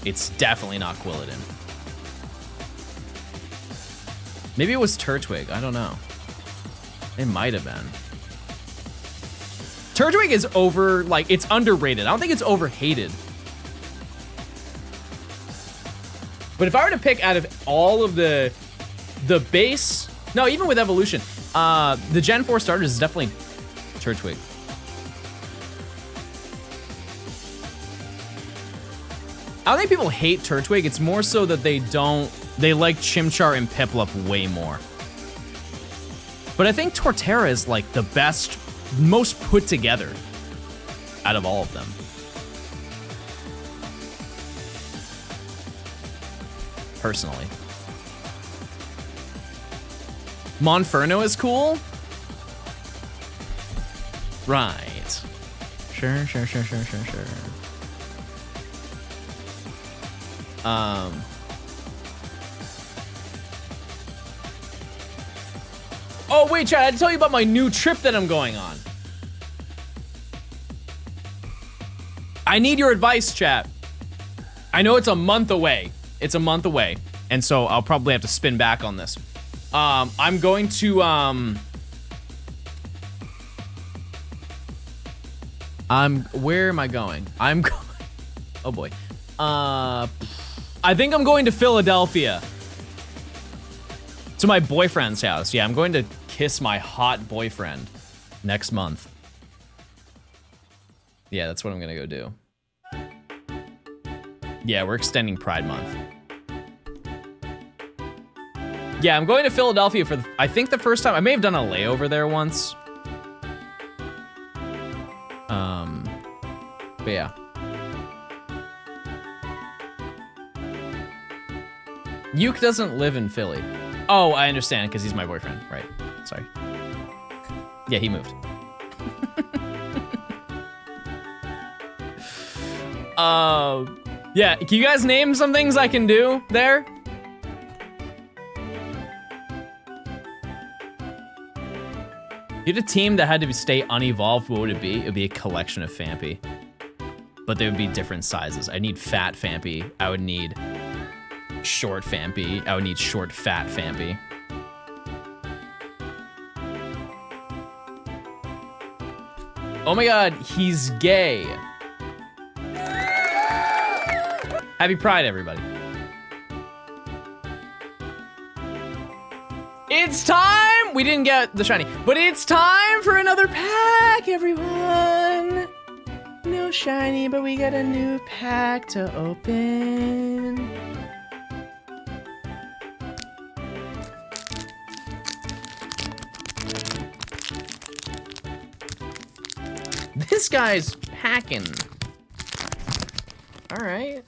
It's definitely not Quilladin. Maybe it was Turtwig, I don't know. It might have been. Turtwig is it's underrated. I don't think it's overhated. But if I were to pick out of all of the base, no, even with evolution, the Gen 4 starters is definitely Turtwig. I don't think people hate Turtwig. It's more so that they like Chimchar and Piplup way more. But I think Torterra is like the best, most put together out of all of them. Personally. Monferno is cool? Right. Sure. Oh, wait, Chad, I had to tell you about my new trip that I'm going on. I need your advice, chat. I know it's a month away. It's a month away, and so I'll probably have to spin back on this. I'm going to, where am I going? I'm going, oh boy. I think I'm going to Philadelphia. To my boyfriend's house. Yeah, I'm going to kiss my hot boyfriend next month. Yeah, that's what I'm gonna go do. Yeah, we're extending Pride Month. Yeah, I'm going to Philadelphia for, I think the first time. I may have done a layover there once. But yeah. Yuke doesn't live in Philly. Oh, I understand, because he's my boyfriend. Right, sorry. Yeah, he moved. Yeah, can you guys name some things I can do there? If you had a team that had to stay unevolved, what would it be? It would be a collection of Fampy. But they would be different sizes. I need fat Fampy. I would need short Fampy. I would need short fat Fampy. Oh my god, he's gay. Happy Pride, everybody. It's time! We didn't get the shiny, but it's time for another pack, everyone. No shiny, but we got a new pack to open. This guy's packing. All right.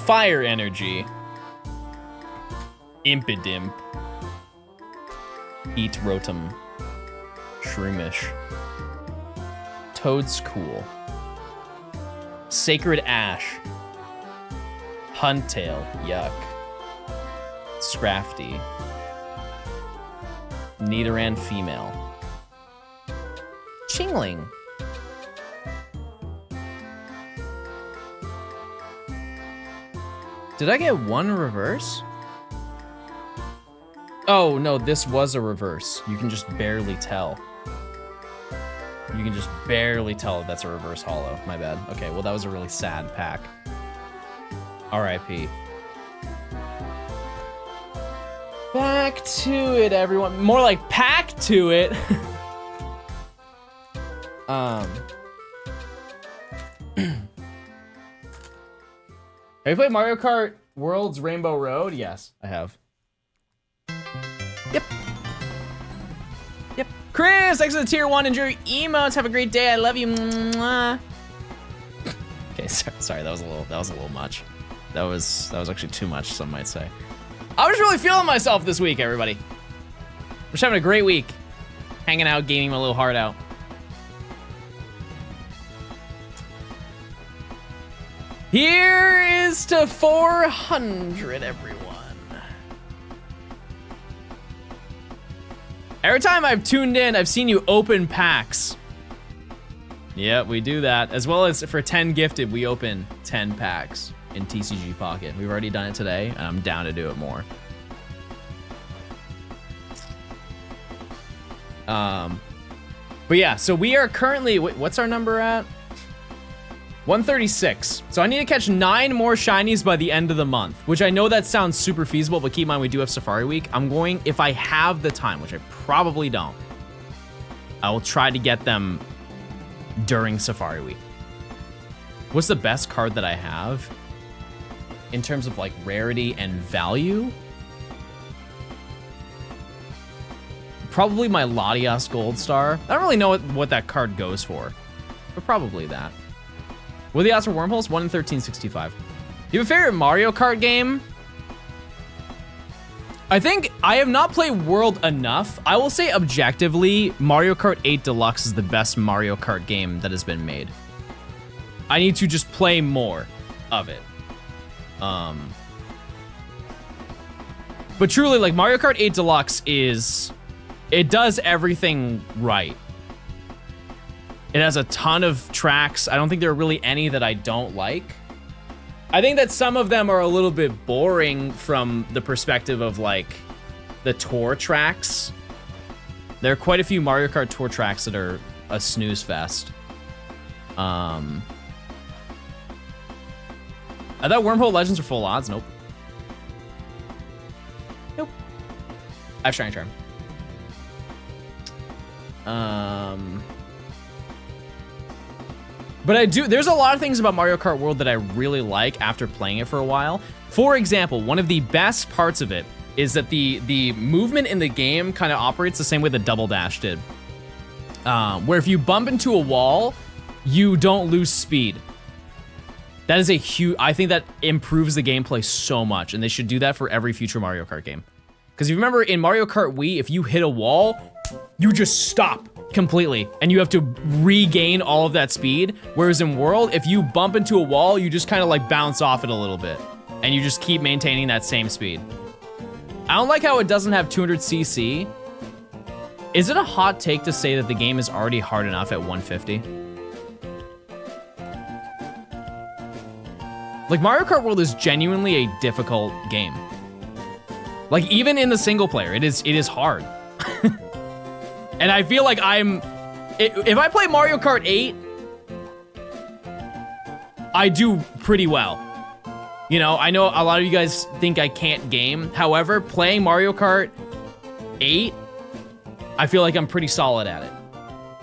Fire energy. Impidimp. Eat Rotom. Shroomish. Toad's Cool. Sacred Ash. Huntail. Yuck. Scrafty. Nidoran female. Chingling. Did I get one reverse? Oh, no, this was a reverse. You can just barely tell. You can just barely tell that's a reverse holo. My bad. Okay, well, that was a really sad pack. R.I.P. Back to it, everyone. More like pack to it. Have you played Mario Kart World's Rainbow Road? Yes, I have. Yep. Yep. Chris, thanks for the tier 1. Enjoy your emotes. Have a great day. I love you. Mwah. Okay, sorry, that was a little much. That was actually too much, some might say. I was really feeling myself this week, everybody. I'm just having a great week. Hanging out, gaming my little heart out. Here is to 400, everyone. Every time I've tuned in, I've seen you open packs. Yep, we do that. As well as for 10 gifted, we open 10 packs in TCG Pocket. We've already done it today, and I'm down to do it more. But yeah, so we are currently, what's our number at? 136. So I need to catch 9 more shinies by the end of the month, which I know that sounds super feasible, but keep in mind we do have Safari Week. I'm going, if I have the time, which I probably don't, I will try to get them during Safari Week. What's the best card that I have in terms of like rarity and value? Probably my Latias Gold Star. I don't really know what that card goes for, but probably that. What are the odds for wormholes? 1 in 1365. Do you have a favorite Mario Kart game? I think I have not played World enough. I will say objectively, Mario Kart 8 Deluxe is the best Mario Kart game that has been made. I need to just play more of it. But truly, like Mario Kart 8 Deluxe it does everything right. It has a ton of tracks. I don't think there are really any that I don't like. I think that some of them are a little bit boring from the perspective of like the tour tracks. There are quite a few Mario Kart tour tracks that are a snooze fest. I thought Wormhole Legends are full odds. Nope. Nope. I have Shiny Charm. But I do, there's a lot of things about Mario Kart World that I really like after playing it for a while. For example, one of the best parts of it is that the movement in the game kind of operates the same way the Double Dash did. Where if you bump into a wall, you don't lose speed. That is a huge, I think that improves the gameplay so much, and they should do that for every future Mario Kart game. Because if you remember in Mario Kart Wii, if you hit a wall, you just stop completely, and you have to regain all of that speed. Whereas in World, if you bump into a wall, you just kind of like bounce off it a little bit, and you just keep maintaining that same speed. I don't like how it doesn't have 200cc. Is it a hot take to say that the game is already hard enough at 150? Like, Mario Kart World is genuinely a difficult game. Like, even in the single player, it is hard. And I feel like if I play Mario Kart 8, I do pretty well. You know, I know a lot of you guys think I can't game. However, playing Mario Kart 8, I feel like I'm pretty solid at it.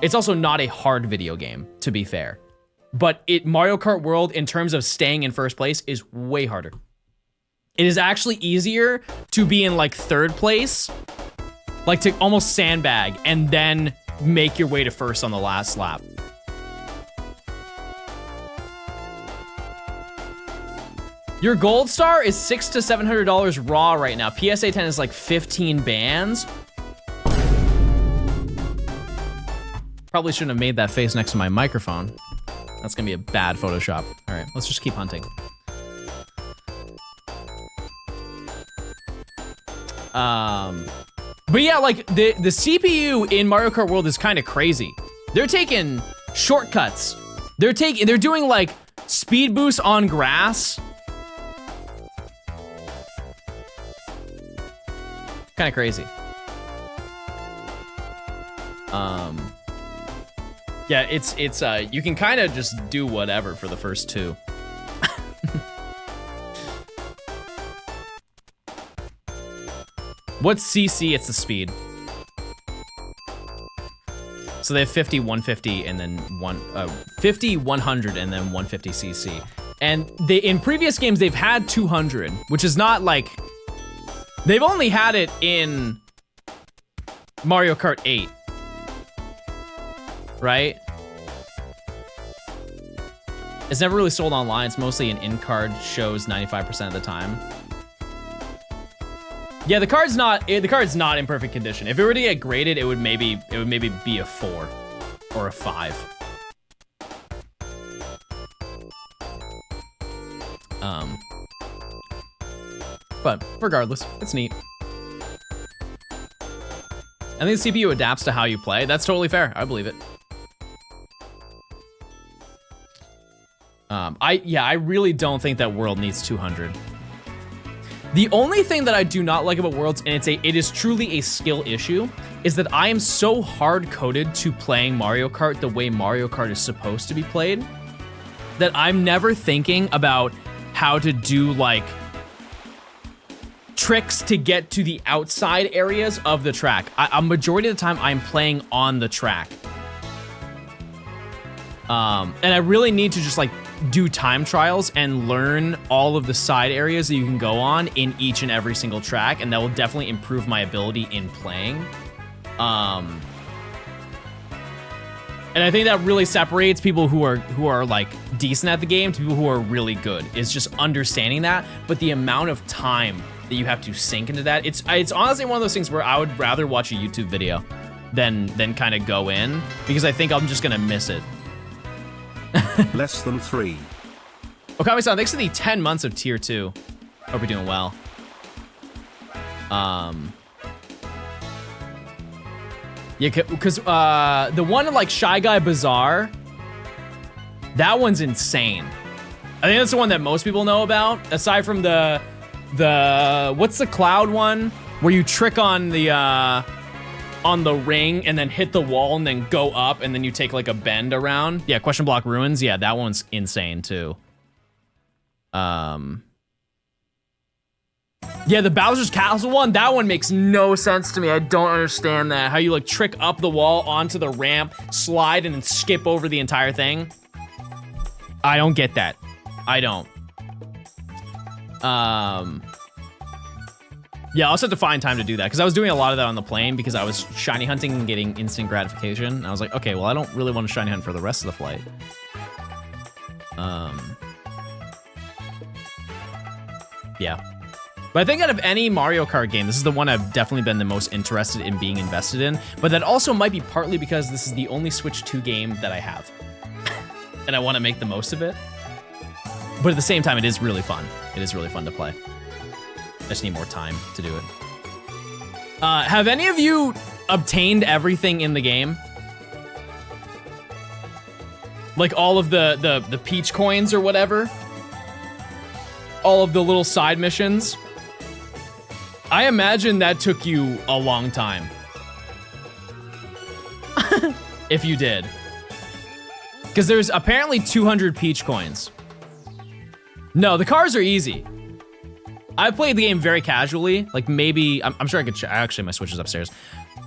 It's also not a hard video game, to be fair. But Mario Kart World, in terms of staying in first place, is way harder. It is actually easier to be in like third place, like to almost sandbag and then make your way to first on the last lap. Your gold star is $600 to $700 raw right now. PSA 10 is like 15 bands. Probably shouldn't have made that face next to my microphone. That's gonna be a bad Photoshop. All right, let's just keep hunting. But yeah, like the CPU in Mario Kart World is kind of crazy. They're taking shortcuts. They're doing like speed boost on grass. Kind of crazy. Yeah, it's you can kind of just do whatever for the first two. What's CC? It's the speed. So they have 50, 150, and then 50, 100, and then 150 CC. And in previous games they've had 200, which is not like, they've only had it in Mario Kart 8. Right? It's never really sold online. It's mostly an in-card shows 95% of the time. Yeah, the card's not in perfect condition. If it were to get graded, it would maybe be a 4 or a 5. But regardless, it's neat. I think the CPU adapts to how you play. That's totally fair. I believe it. I really don't think that World needs 200. The only thing that I do not like about Worlds, and it is truly a skill issue, is that I am so hard-coded to playing Mario Kart the way Mario Kart is supposed to be played that I'm never thinking about how to do like tricks to get to the outside areas of the track. A majority of the time I'm playing on the track. And I really need to just like do time trials and learn all of the side areas that you can go on in each and every single track, and that will definitely improve my ability in playing. And I think that really separates people who are like decent at the game to people who are really good, is just understanding that. But the amount of time that you have to sink into that, it's honestly one of those things where I would rather watch a YouTube video than kind of go in, because I think I'm just gonna miss it. Less than 3. Okami-san, thanks for the 10 months of tier 2. Hope you're doing well. Yeah, because the one in like Shy Guy Bazaar, that one's insane. I think that's the one that most people know about, aside from the what's the cloud one where you trick on the ring and then hit the wall and then go up and then you take like a bend around. Yeah, Question Block Ruins. Yeah, that one's insane too. Yeah, the Bowser's Castle one, that one makes no sense to me. I don't understand that. How you like trick up the wall onto the ramp, slide, and then skip over the entire thing. I don't get that. I don't. Yeah, I'll just have to find time to do that, because I was doing a lot of that on the plane because I was shiny hunting and getting instant gratification. And I was like, okay, well, I don't really want to shiny hunt for the rest of the flight. Yeah. But I think out of any Mario Kart game, this is the one I've definitely been the most interested in being invested in. But that also might be partly because this is the only Switch 2 game that I have. And I want to make the most of it. But at the same time, it is really fun. It is really fun to play. I just need more time to do it. Have any of you obtained everything in the game? Like all of the Peach coins or whatever? all of the little side missions. I imagine that took you a long time. If you did. Because there's apparently 200 peach coins. No, the cars are easy. I played the game very casually. Like maybe, I'm sure I could, actually my Switch is upstairs.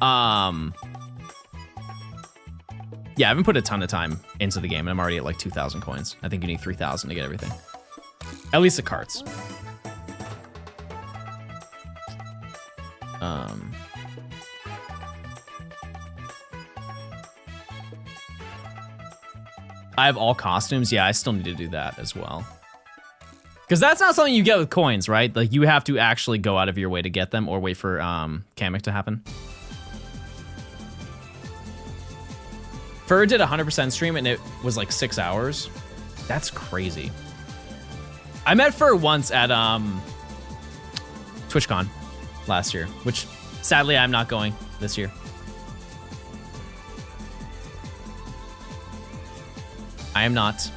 Yeah, I haven't put a ton of time into the game and I'm already at like 2,000 coins. I think you need 3,000 to get everything. At least the carts. I have all costumes. Yeah, I still need to do that as well. Because that's not something you get with coins, right? Like you have to actually go out of your way to get them or wait for Kamek to happen. Fur did 100% stream and it was like 6 hours. That's crazy. I met Fur once at TwitchCon last year, which sadly I'm not going this year. I am not.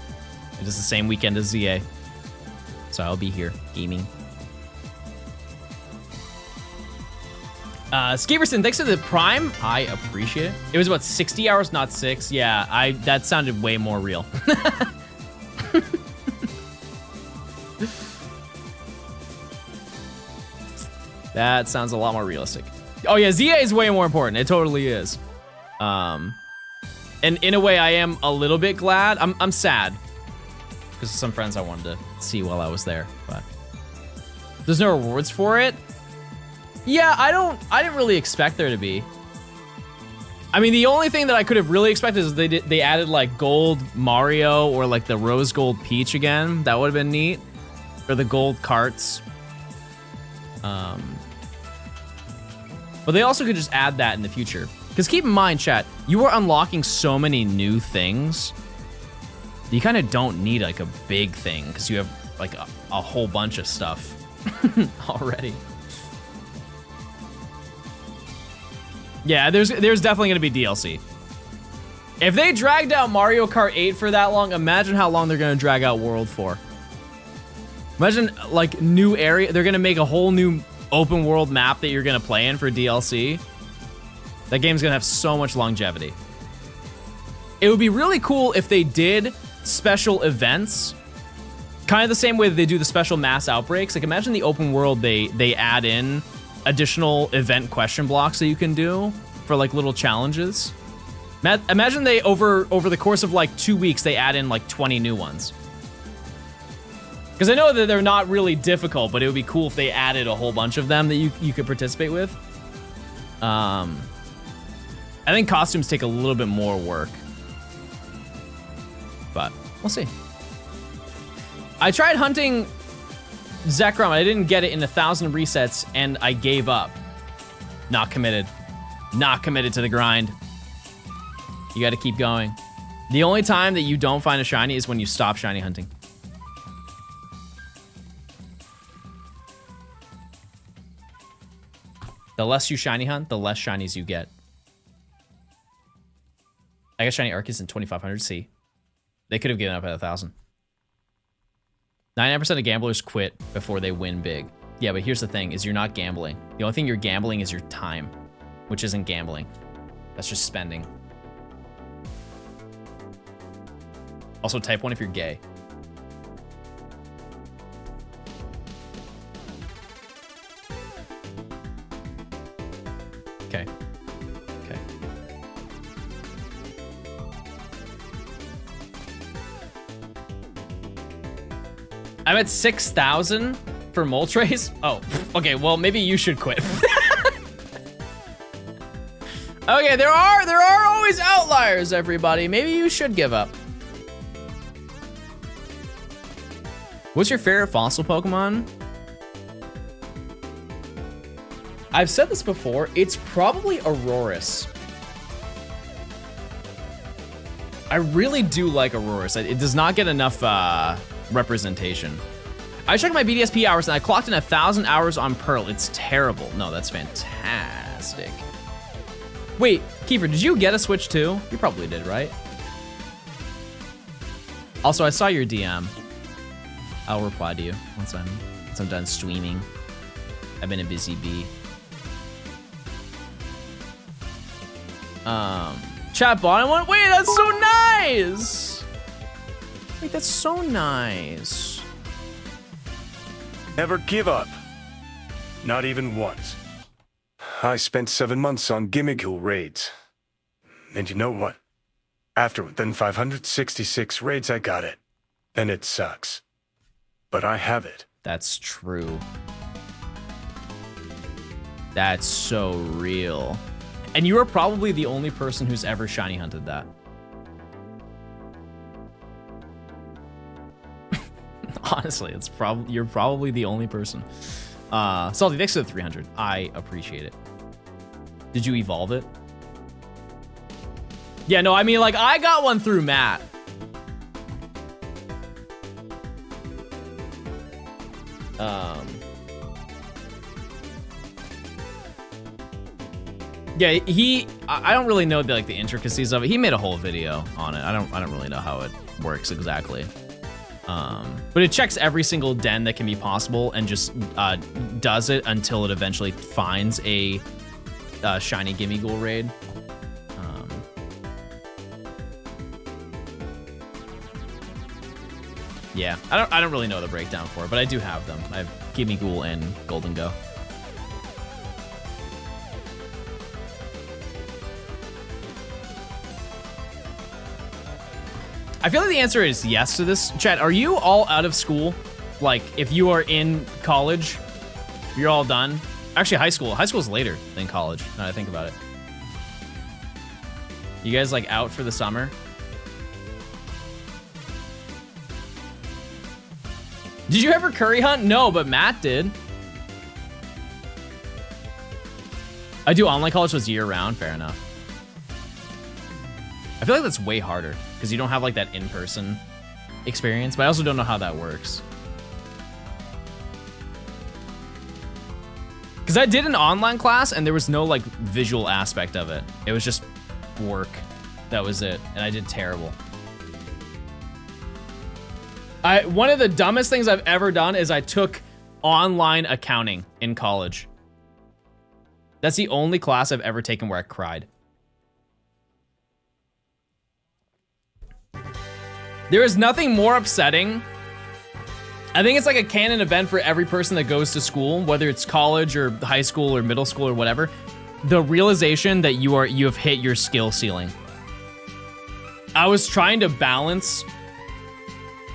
It is the same weekend as ZA. So I'll be here gaming. Skeeverson, thanks for the Prime. I appreciate it. It was about 60 hours, not 6. Yeah, that sounded way more real. That sounds a lot more realistic. Oh yeah, ZA is way more important. It totally is. And in a way, I am a little bit glad. I'm sad because some friends I wanted to see while I was there, but there's no rewards for it. Yeah, I didn't really expect there to be. I mean, the only thing that I could have really expected is they added like gold Mario or like the rose gold Peach again. That would have been neat. Or the gold carts. But they also could just add that in the future. Because keep in mind, chat, you are unlocking so many new things. You kind of don't need like a big thing because you have like a whole bunch of stuff already. Yeah, there's definitely gonna be DLC. If they dragged out Mario Kart 8 for that long, imagine how long they're gonna drag out World for. Imagine like new area, they're gonna make a whole new open world map that you're gonna play in for DLC. That game's gonna have so much longevity. It would be really cool if they did special events, kind of the same way that they do the special mass outbreaks. Like imagine the open world, they add in additional event question blocks that you can do for like little challenges. Imagine they over the course of like 2 weeks, they add in like 20 new ones. Because I know that they're not really difficult, but it would be cool if they added a whole bunch of them that you could participate with. I think costumes take a little bit more work, but we'll see. I tried hunting ZEKROM, I didn't get it in 1,000 resets, and I gave up. Not committed. Not committed to the grind. You gotta keep going. The only time that you don't find a shiny is when you stop shiny hunting. The less you shiny hunt, the less shinies you get. I got shiny Arceus in 2,500C. They could have given up at 1,000. 99% of gamblers quit before they win big. Yeah, but here's the thing, is you're not gambling. The only thing you're gambling is your time, which isn't gambling. That's just spending. Also, type 1 if you're gay. Okay. Okay. I'm at 6,000 for Moltres. Oh, okay. Well, maybe you should quit. Okay, there are always outliers, everybody. Maybe you should give up. What's your favorite fossil Pokemon? I've said this before. It's probably Aurorus. I really do like Aurorus. It does not get enough representation. I checked my BDSP hours and I clocked in 1,000 hours on Pearl. It's terrible. No, that's fantastic. Wait, Kiefer, did you get a Switch too? You probably did, right? Also, I saw your DM. I'll reply to you once I'm done streaming. I've been a busy bee. Chat bot, I want. Wait, that's so nice. Wait, that's so nice. Never give up. Not even once. I spent 7 months on Gimmighoul raids. And you know what? After within 566 raids, I got it. And it sucks. But I have it. That's true. That's so real. And you are probably the only person who's ever shiny hunted that. Honestly, you're probably the only person. Salty, thanks for the 300. I appreciate it. Did you evolve it? Yeah, no, I mean, like, I got one through Matt. Yeah, I don't really know the intricacies of it. He made a whole video on it. I don't really know how it works exactly. But it checks every single den that can be possible and just does it until it eventually finds a shiny Gimmighoul raid. Yeah, I don't really know the breakdown for it, but I do have them. I have Gimmighoul and Golden Go. I feel like the answer is yes to this. Chat, are you all out of school? Like, if you are in college, you're all done? Actually, high school. High school's later than college, now that I think about it. You guys, like, out for the summer? Did you ever curry hunt? No, but Matt did. I do online college, so it's year-round. Fair enough. I feel like that's way harder because you don't have like that in-person experience, but I also don't know how that works. Because I did an online class and there was no like visual aspect of it. It was just work. That was it. And I did terrible. One of the dumbest things I've ever done is I took online accounting in college. That's the only class I've ever taken where I cried. There is nothing more upsetting. I think it's like a canon event for every person that goes to school, whether it's college or high school or middle school or whatever. The realization that you have hit your skill ceiling. I was trying to balance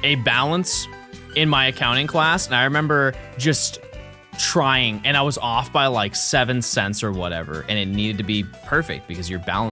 a balance in my accounting class, and I remember just trying, and I was off by like 7 cents or whatever, and it needed to be perfect because you're balanced.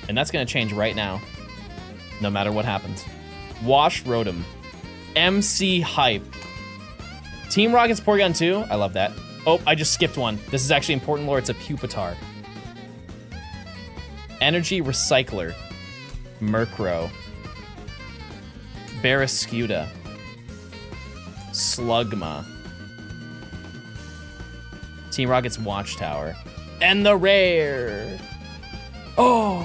And that's gonna change right now, no matter what happens. Wash Rotom. MC Hype. Team Rocket's Porygon 2. I love that. Oh, I just skipped one. This is actually important lore. It's a Pupitar. Energy Recycler. Murkrow. Barraskewda. Slugma. Team Rocket's Watchtower. And the rare. Oh,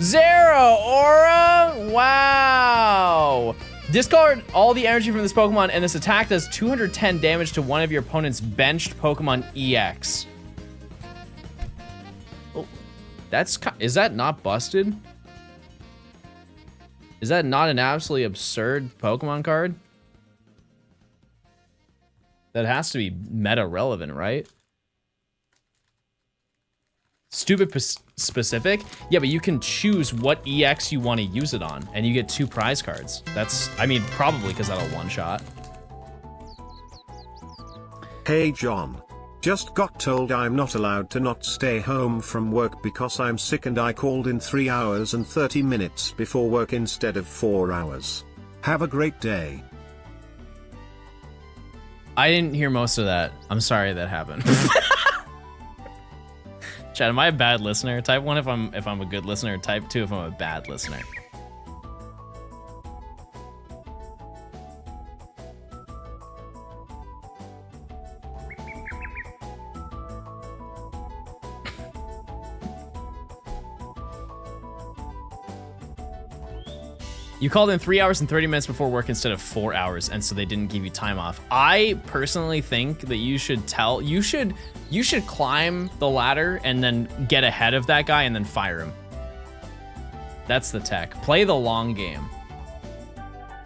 Zero Aura. Wow. Discard all the energy from this Pokemon, and this attack does 210 damage to one of your opponent's benched Pokemon EX. Oh, is that not busted? Is that not an absolutely absurd Pokemon card? That has to be meta relevant, right? Stupid specific? Yeah, but you can choose what EX you want to use it on, and you get 2 prize cards. That's, I mean, probably because that'll one-shot. Hey John. Just got told I'm not allowed to not stay home from work because I'm sick, and I called in 3 hours and 30 minutes before work instead of 4 hours. Have a great day. I didn't hear most of that. I'm sorry that happened. Chad, am I a bad listener? Type 1 if I'm a good listener, type 2 if I'm a bad listener. You called in 3 hours and 30 minutes before work instead of 4 hours, and so they didn't give you time off. I personally think that you should climb the ladder and then get ahead of that guy and then fire him. That's the tech. Play the long game.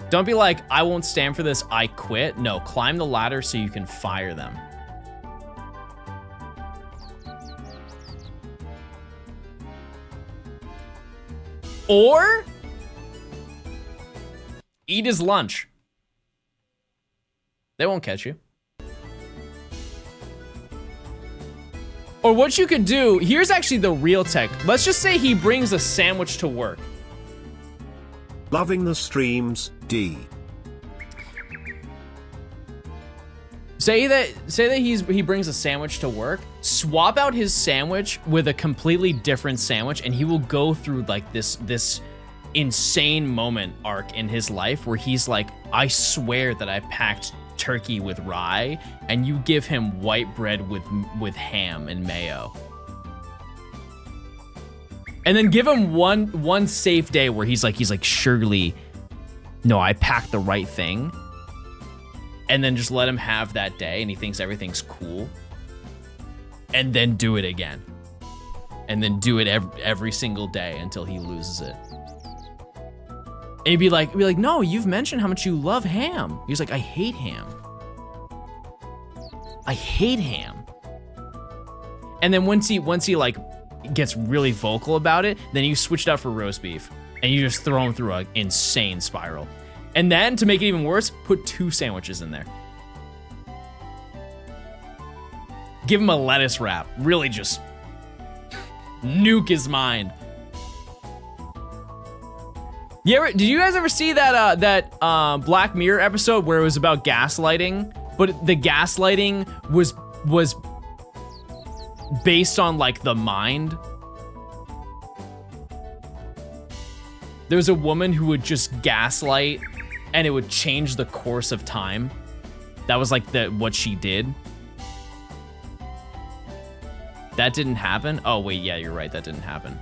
Don't be like, I won't stand for this, I quit. No, climb the ladder so you can fire them. Or eat his lunch. They won't catch you. Or what you could do, here's actually the real tech. Let's just say he brings a sandwich to work. Loving the streams, D. Say that he brings a sandwich to work. Swap out his sandwich with a completely different sandwich, and he will go through like this insane moment arc in his life where he's like, I swear that I packed turkey with rye, and you give him white bread with ham and mayo. And then give him one safe day where he's like, surely, no, I packed the right thing. And then just let him have that day and he thinks everything's cool. And then do it again. And then do it every single day until he loses it. And he'd be like, no, you've mentioned how much you love ham. He's like, I hate ham. I hate ham. And then once he like gets really vocal about it, then you switch it out for roast beef and you just throw him through an insane spiral. And then to make it even worse, put 2 sandwiches in there. Give him a lettuce wrap. Really just nuke his mind. Did you guys ever see that Black Mirror episode where it was about gaslighting, but the gaslighting was based on like the mind? There was a woman who would just gaslight and it would change the course of time. That was like what she did. That didn't happen? Oh wait, yeah, you're right, that didn't happen.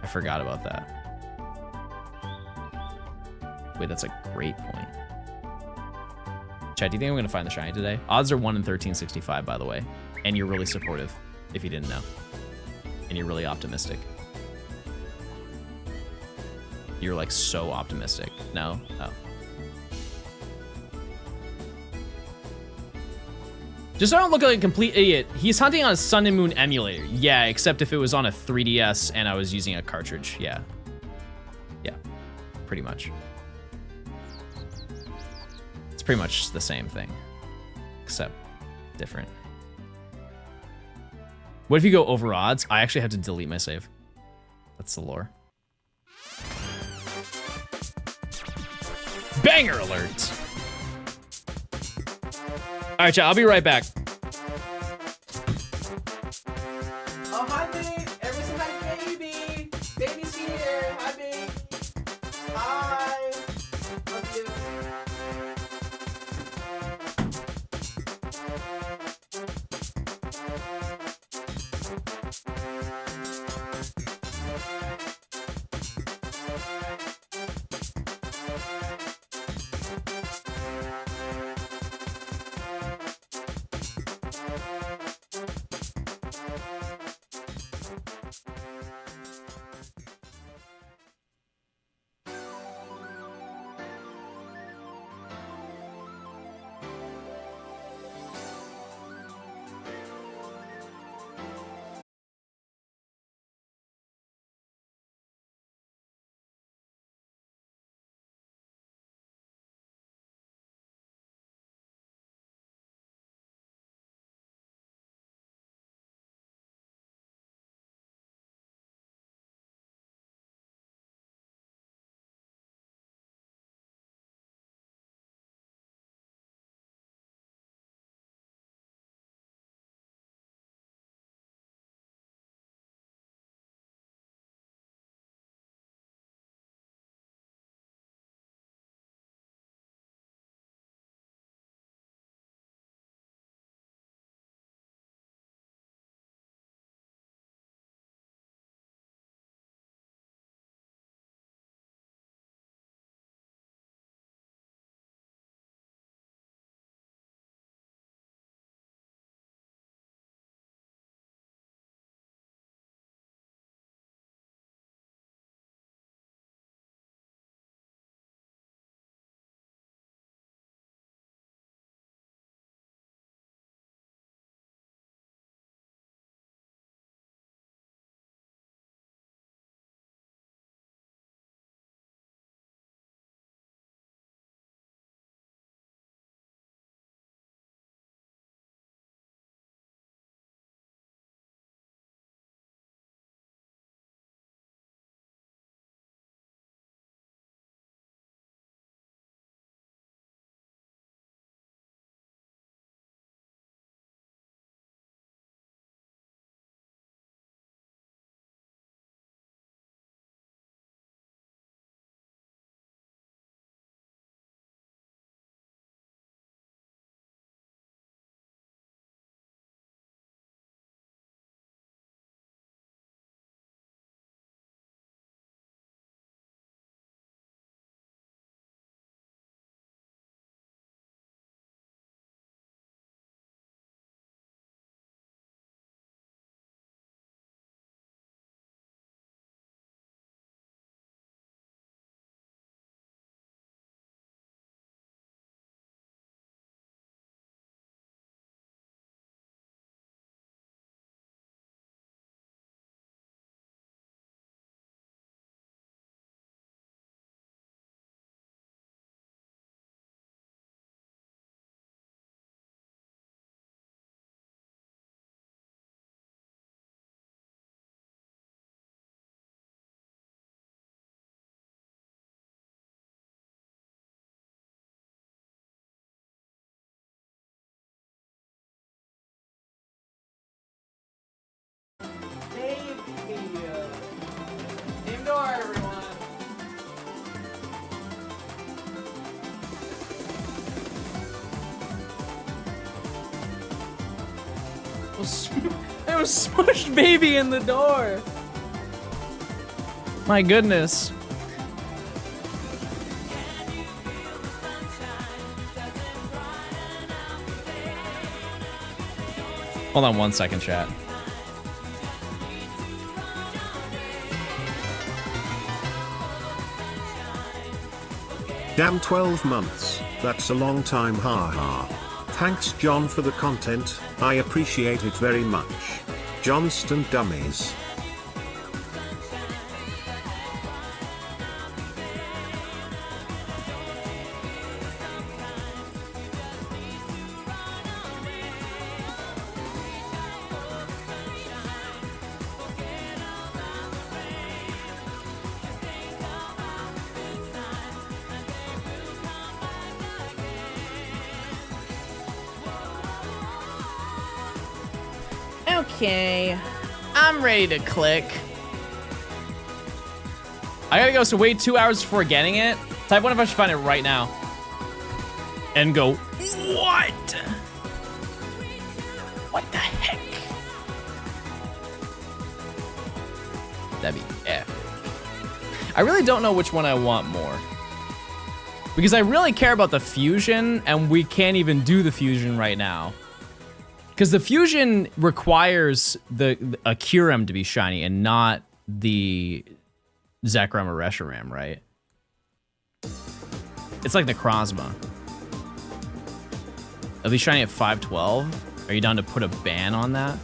I forgot about that. Wait, that's a great point. Chad, do you think I'm gonna find the shiny today? Odds are 1 in 1365, by the way. And you're really supportive, if you didn't know. And you're really optimistic. You're like so optimistic. No? Oh. Just so I don't look like a complete idiot, he's hunting on a Sun and Moon emulator. Yeah, except if it was on a 3DS and I was using a cartridge. Yeah. Yeah, pretty much. It's pretty much the same thing, except different. What if you go over odds? I actually have to delete my save. That's the lore. Banger alerts. All right, chat, I'll be right back. Oh, hi, babe. Everyone say hi, baby. Baby's here. Hi, babe. Hi. Love you. Team door, everyone. There was smushed baby in the door. My goodness. Hold on 1 second, chat. Damn, 12 months, that's a long time, haha. Thanks John for the content, I appreciate it very much. Johnstone dummies. Okay. I'm ready to click. I gotta go, so wait 2 hours before getting it. Type 1 if I should find it right now. And go, what? What the heck? That'd be epic. I really don't know which one I want more. Because I really care about the fusion, and we can't even do the fusion right now. Because the fusion requires a ZEKROM to be shiny and not the ZEKROM or RESHIRAM, right? It's like the Necrozma. At least shiny at 512. Are you down to put a ban on that?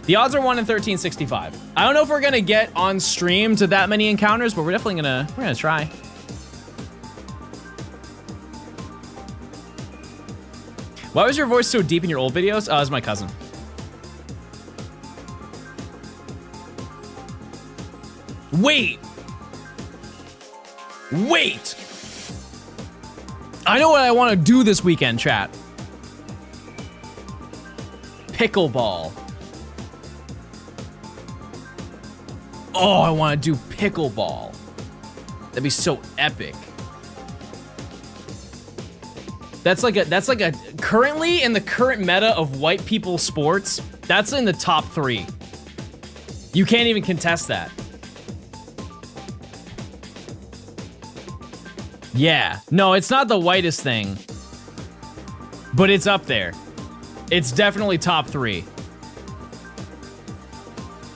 The odds are 1 in 1365. I don't know if we're gonna get on stream to that many encounters, but we're definitely gonna try. Why was your voice so deep in your old videos? Oh, it was my cousin. Wait! Wait! I know what I want to do this weekend, chat. Pickleball. Oh, I want to do pickleball. That'd be so epic. That's like a currently in the current meta of white people sports, that's in the top 3. You can't even contest that. Yeah, no, it's not the whitest thing, but it's up there. It's definitely top 3.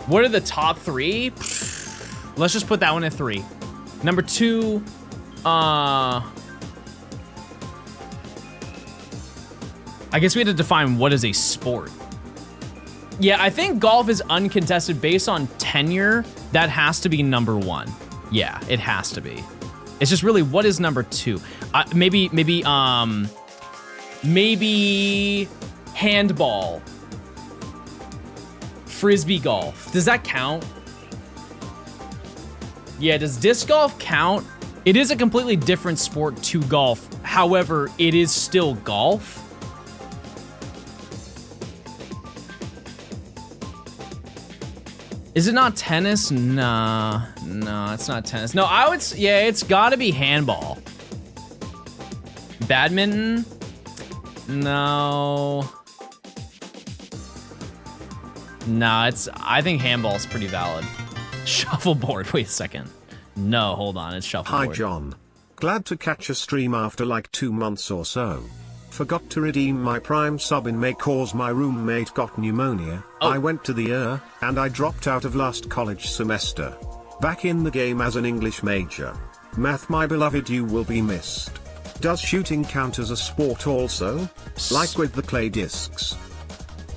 What are the top 3? Let's just put that one at 3. Number 2, I guess we had to define what is a sport. Yeah, I think golf is uncontested based on tenure. That has to be number 1. Yeah, it has to be. It's just really, what is number 2? Maybe handball. Frisbee golf. Does that count? Yeah, does disc golf count? It is a completely different sport to golf. However, it is still golf. Is it not tennis? Nah, no, it's not tennis. No, I would, yeah, it's gotta be handball. Badminton? No. Nah, I think handball's pretty valid. Shuffleboard, wait a second. No, hold on, it's shuffleboard. Hi John. Glad to catch a stream after like 2 months or so. Forgot to redeem my Prime sub in May cause my roommate got pneumonia. Oh. I went to the and I dropped out of last college semester. Back in the game as an English major. Math my beloved, you will be missed. Does shooting count as a sport also? Like with the clay discs?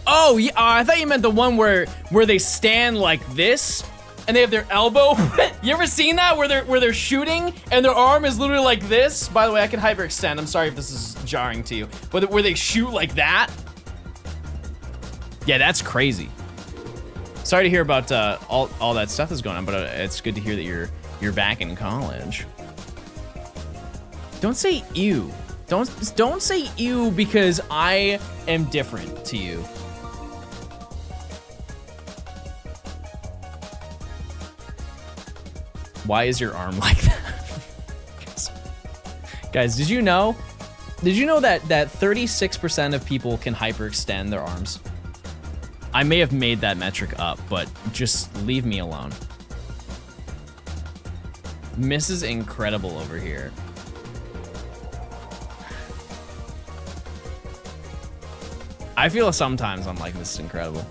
Oh, yeah, I thought you meant the one where they stand like this and they have their elbow. You ever seen that where they're shooting and their arm is literally like this? By the way, I can hyperextend. I'm sorry if this is jarring to you. But where they shoot like that? Yeah, that's crazy. Sorry to hear about all that stuff that's going on, but it's good to hear that you're back in college. Don't say ew. Don't say ew because I am different to you. Why is your arm like that? Guys, did you know that 36% of people can hyperextend their arms? I may have made that metric up, but just leave me alone. Mrs. Incredible over here. I feel sometimes I'm like, this is incredible.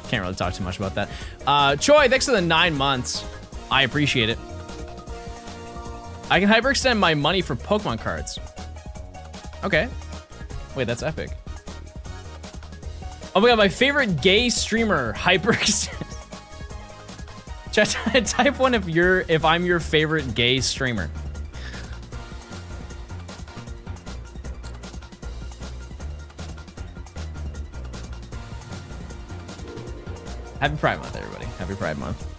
Can't really talk too much about that. Choi, thanks for the 9 months. I appreciate it. I can hyperextend my money for Pokemon cards. Okay. Wait, that's epic. Oh my god, my favorite gay streamer, hyperextend. Chat, type 1 if I'm your favorite gay streamer. Happy Pride Month, everybody. Happy Pride Month.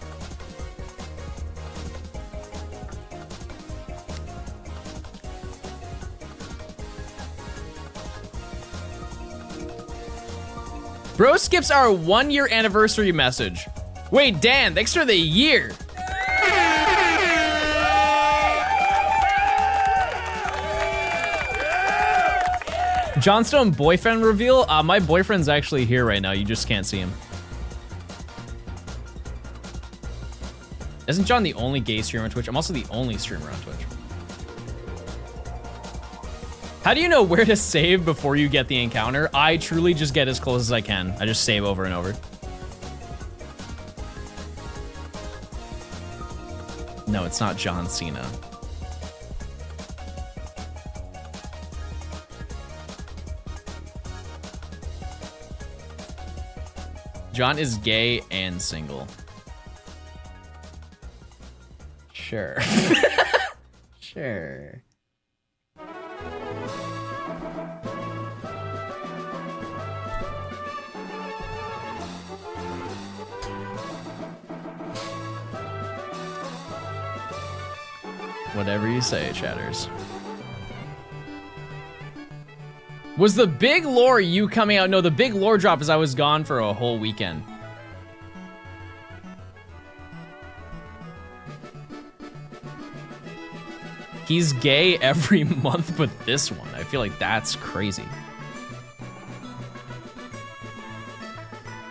Bro skips our 1-year anniversary message. Wait, Dan, thanks for the year. Johnstone boyfriend reveal? My boyfriend's actually here right now. You just can't see him. Isn't John the only gay streamer on Twitch? I'm also the only streamer on Twitch. How do you know where to save before you get the encounter? I truly just get as close as I can. I just save over and over. No, it's not John Cena. John is gay and single. Sure. Sure. Whatever you say, chatters. Was the big lore you coming out? No, the big lore drop is I was gone for a whole weekend. He's gay every month, but this one, I feel like that's crazy.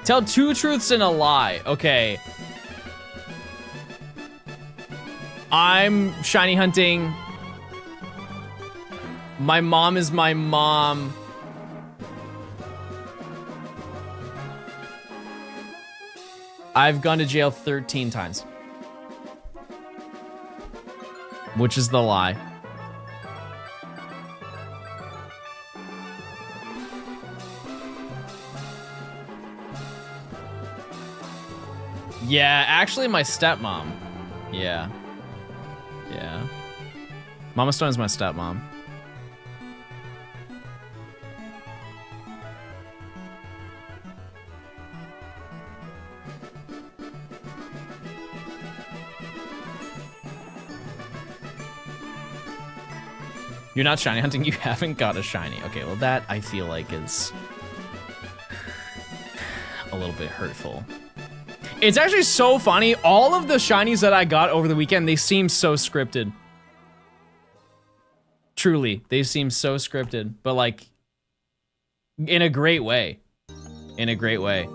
Tell 2 truths and a lie. Okay. I'm shiny hunting. My mom is my mom. I've gone to jail 13 times. Which is the lie. Yeah, actually my stepmom. Yeah. Yeah. Mama Stone is my stepmom. You're not shiny hunting, you haven't got a shiny. Okay, well that I feel like is a little bit hurtful. It's actually so funny. All of the shinies that I got over the weekend, they seem so scripted. Truly, they seem so scripted, but like in a great way. In a great way.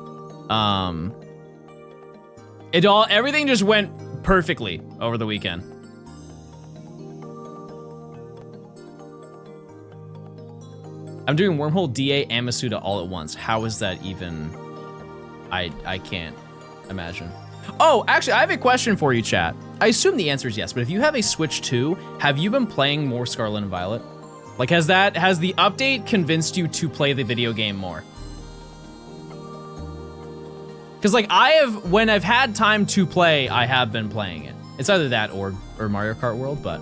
Everything just went perfectly over the weekend. I'm doing Wormhole, DA, and Masuda all at once. How is that even? I can't imagine. Oh, actually, I have a question for you, chat. I assume the answer is yes, but if you have a Switch 2, have you been playing more Scarlet and Violet? Like, has the update convinced you to play the video game more? Because like when I've had time to play, I have been playing it. It's either that or Mario Kart World, but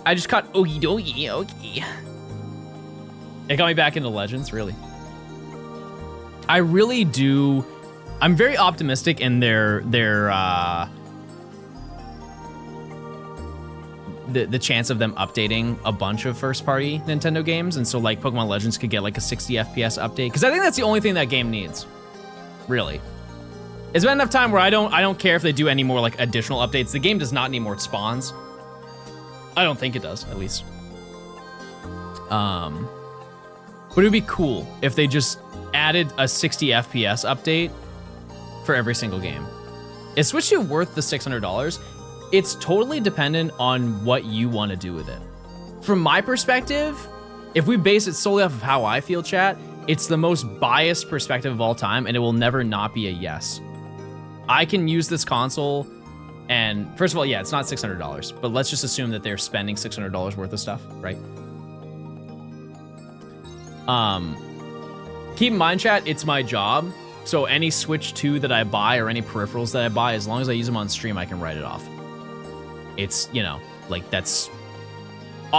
I just caught Okie Dokie, okay. It got me back into Legends, really. I really do. I'm very optimistic in the chance of them updating a bunch of first-party Nintendo games, and so like Pokemon Legends could get like a 60 FPS update, because I think that's the only thing that game needs. Really, it's been enough time where I don't care if they do any more like additional updates. The game does not need more spawns. I don't think it does, at least. But it would be cool if they just added a 60 FPS update for every single game. Is Switch 2 worth the $600? It's totally dependent on what you want to do with it. From my perspective, if we base it solely off of how I feel, chat, it's the most biased perspective of all time, and it will never not be a yes. I can use this console, and first of all, yeah, it's not $600, but let's just assume that they're spending $600 worth of stuff, right? Keep in mind, chat, it's my job. So any Switch 2 that I buy or any peripherals that I buy, as long as I use them on stream, I can write it off. It's, you know, like that's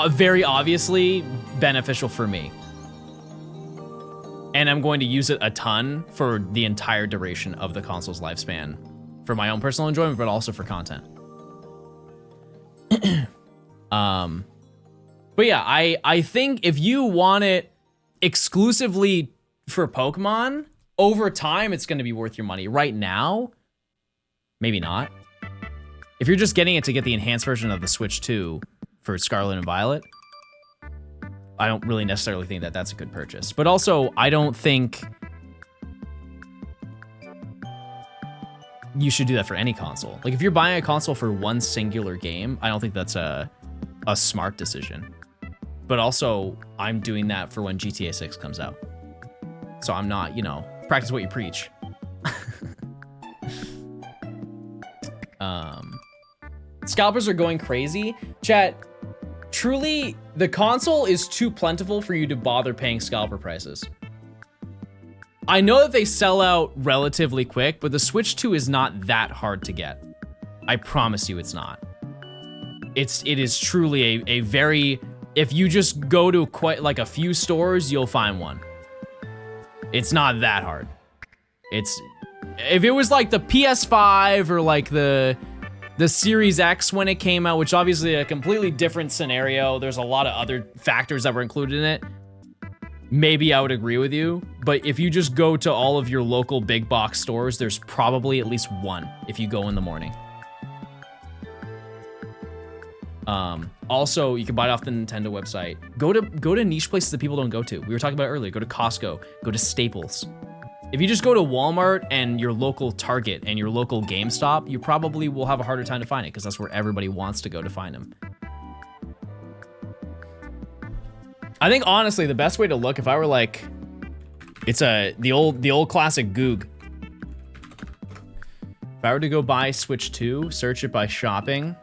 very obviously beneficial for me. And I'm going to use it a ton for the entire duration of the console's lifespan for my own personal enjoyment, but also for content. But yeah, I think if you want it exclusively for Pokemon, over time, it's going to be worth your money. Right now, maybe not. If you're just getting it to get the enhanced version of the Switch 2 for Scarlet and Violet, I don't really necessarily think that that's a good purchase. But also, I don't think you should do that for any console. Like, if you're buying a console for one singular game, I don't think that's a smart decision. But also, I'm doing that for when GTA 6 comes out. So I'm not, you know, practice what you preach. Scalpers are going crazy. Chat, truly, the console is too plentiful for you to bother paying scalper prices. I know that they sell out relatively quick, but the Switch 2 is not that hard to get. I promise you it's not. It is truly a very, if you just go to quite like a few stores, you'll find one. It's not that hard. If it was like the PS5 or like the Series X when it came out, which obviously a completely different scenario, there's a lot of other factors that were included in it, maybe I would agree with you. But if you just go to all of your local big box stores, there's probably at least one if you go in the morning. Also, you can buy it off the Nintendo website. Go to niche places that people don't go to. We were talking about it earlier. Go to Costco, go to Staples. If you just go to Walmart and your local Target and your local GameStop, you probably will have a harder time to find it because that's where everybody wants to go to find them. I think honestly, the best way to look, if I were like, it's the old classic Goog. If I were to go buy Switch 2, search it by shopping.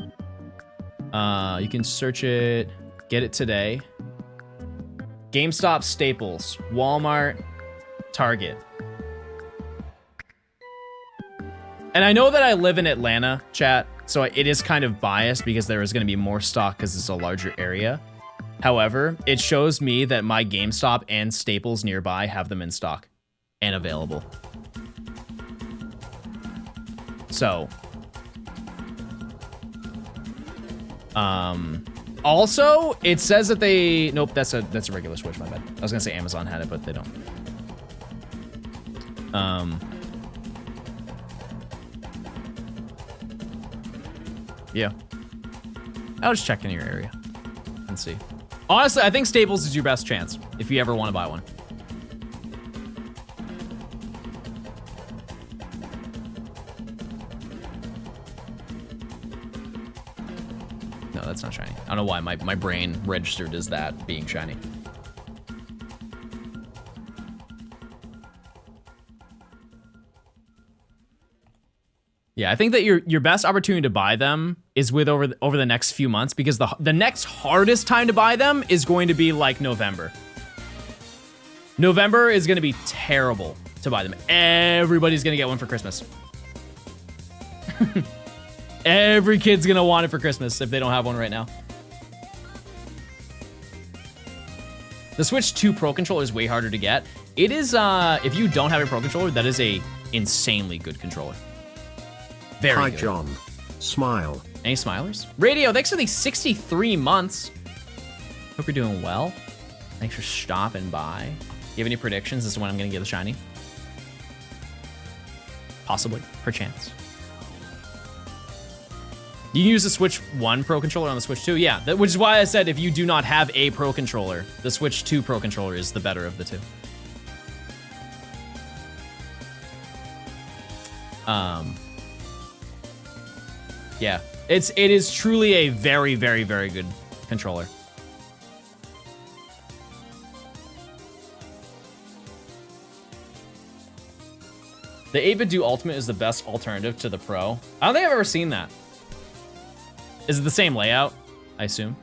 You can search it, get it today. GameStop, Staples, Walmart, Target. And I know that I live in Atlanta, chat, so it is kind of biased because there is going to be more stock because it's a larger area. However, it shows me that my GameStop and Staples nearby have them in stock and available. So, also, it says that they, nope, that's a regular Switch, my bad. I was gonna say Amazon had it, but they don't. Yeah. I'll just check in your area and see. Honestly, I think Staples is your best chance if you ever want to buy one. No, that's not shiny. I don't know why my brain registered as that being shiny. Yeah, I think that your best opportunity to buy them is with over the next few months, because the next hardest time to buy them is going to be like November. November is going to be terrible to buy them. Everybody's going to get one for Christmas. Every kid's going to want it for Christmas if they don't have one right now. The Switch 2 Pro Controller is way harder to get. It is, if you don't have a Pro Controller, that is a insanely good controller. Very Hi, good. John. Smile. Any smilers? Radio, thanks for the 63 months. Hope you're doing well. Thanks for stopping by. You have any predictions as to when I'm going to get a shiny? Possibly, perchance. You can use the Switch 1 Pro Controller on the Switch 2. Yeah, which is why I said if you do not have a Pro Controller, the Switch 2 Pro Controller is the better of the two. Yeah, it is truly a very, very, very good controller. The 8-bit Do Ultimate is the best alternative to the Pro. I don't think I've ever seen that. Is it the same layout? I assume.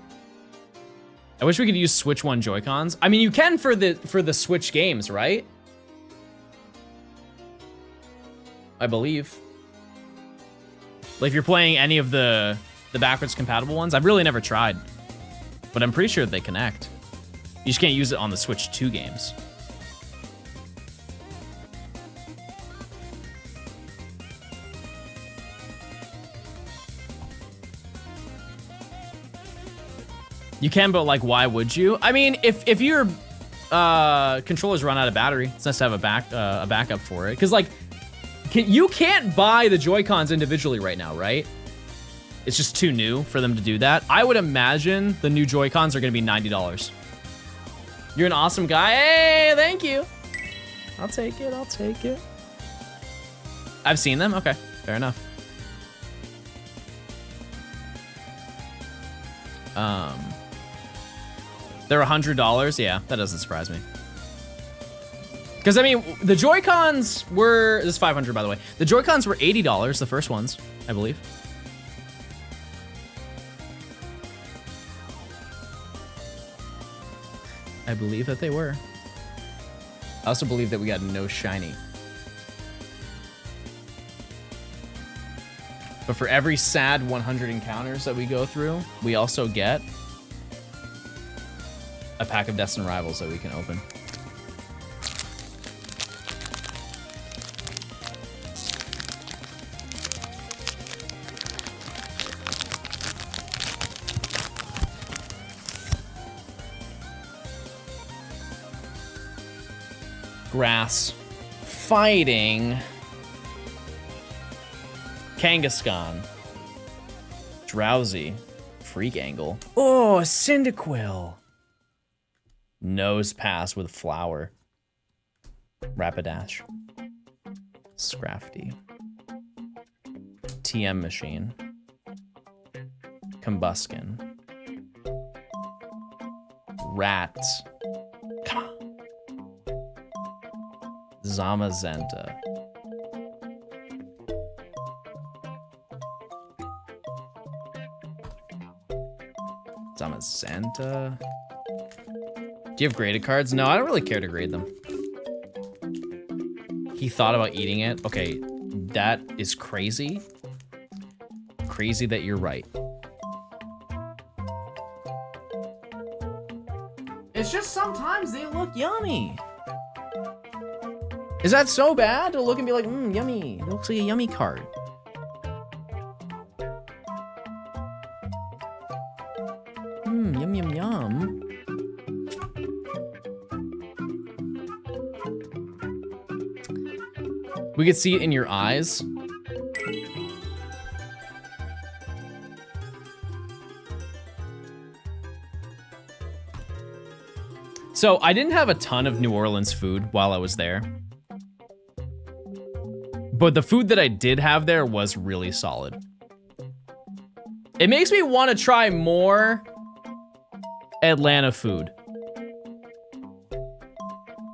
I wish we could use Switch 1 Joy-Cons. I mean, you can for the Switch games, right? I believe. Like if you're playing any of the backwards compatible ones, I've really never tried, but I'm pretty sure they connect. You just can't use it on the Switch 2 games. You can, but like, why would you? I mean, if you're controllers run out of battery. It's nice to have a backup for it. Because, like, you can't buy the Joy-Cons individually right now, right? It's just too new for them to do that. I would imagine the new Joy-Cons are going to be $90. You're an awesome guy. Hey, thank you. I'll take it. I'll take it. I've seen them. Okay, fair enough. They're $100. Yeah, that doesn't surprise me. Because, I mean, the Joy-Cons were... This is $500, by the way. The Joy-Cons were $80, the first ones, I believe. I believe that they were. I also believe that we got no shiny. But for every sad 100 encounters that we go through, we also get a pack of Destined Rivals that we can open. Grass fighting Kangaskhan. Drowsy. Freak Angle. Oh, a Cyndaquil. Nose Pass with Flower. Rapidash. Scrafty. TM Machine. Combuskin. Rat. Come on. Zamazenta. Zamazenta. Do you have graded cards? No, I don't really care to grade them. He thought about eating it. Okay, that is crazy. Crazy that you're right. It's just sometimes they look yummy. Is that so bad to look and be like, yummy? It looks like a yummy card. Yum, yum, yum. We could see it in your eyes. So I didn't have a ton of New Orleans food while I was there. But the food that I did have there was really solid. It makes me want to try more Atlanta food.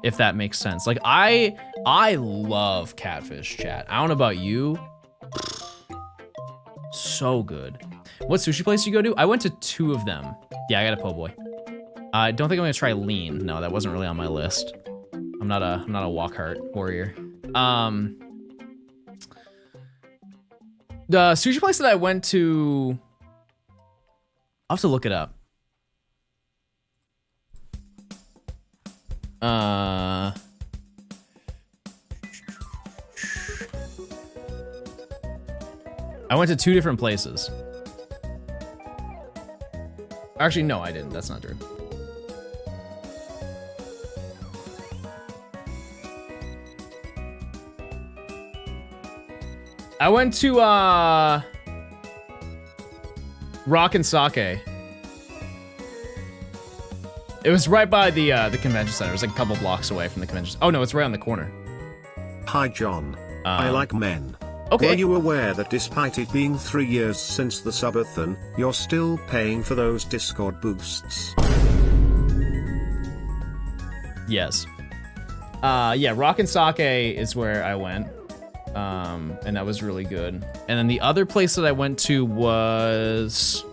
If that makes sense. Like, I love catfish, chat. I don't know about you. So good. What sushi place do you go to? I went to 2 of them. Yeah, I got a po' boy. I don't think I'm gonna try lean. No, that wasn't really on my list. I'm not a walk heart warrior. The sushi place that I went to, I'll have to look it up. I went to 2 different places. Actually, no, I didn't. That's not true. I went to Rock and Sake. It was right by the convention center. It was like a couple blocks away from the convention. Oh no, it's right on the corner. Hi John. I like men. Okay. Were you aware that despite it being 3 years since the subathon, you're still paying for those Discord boosts? Yes. Yeah, Rock and Sake is where I went. And that was really good. And then the other place that I went to was...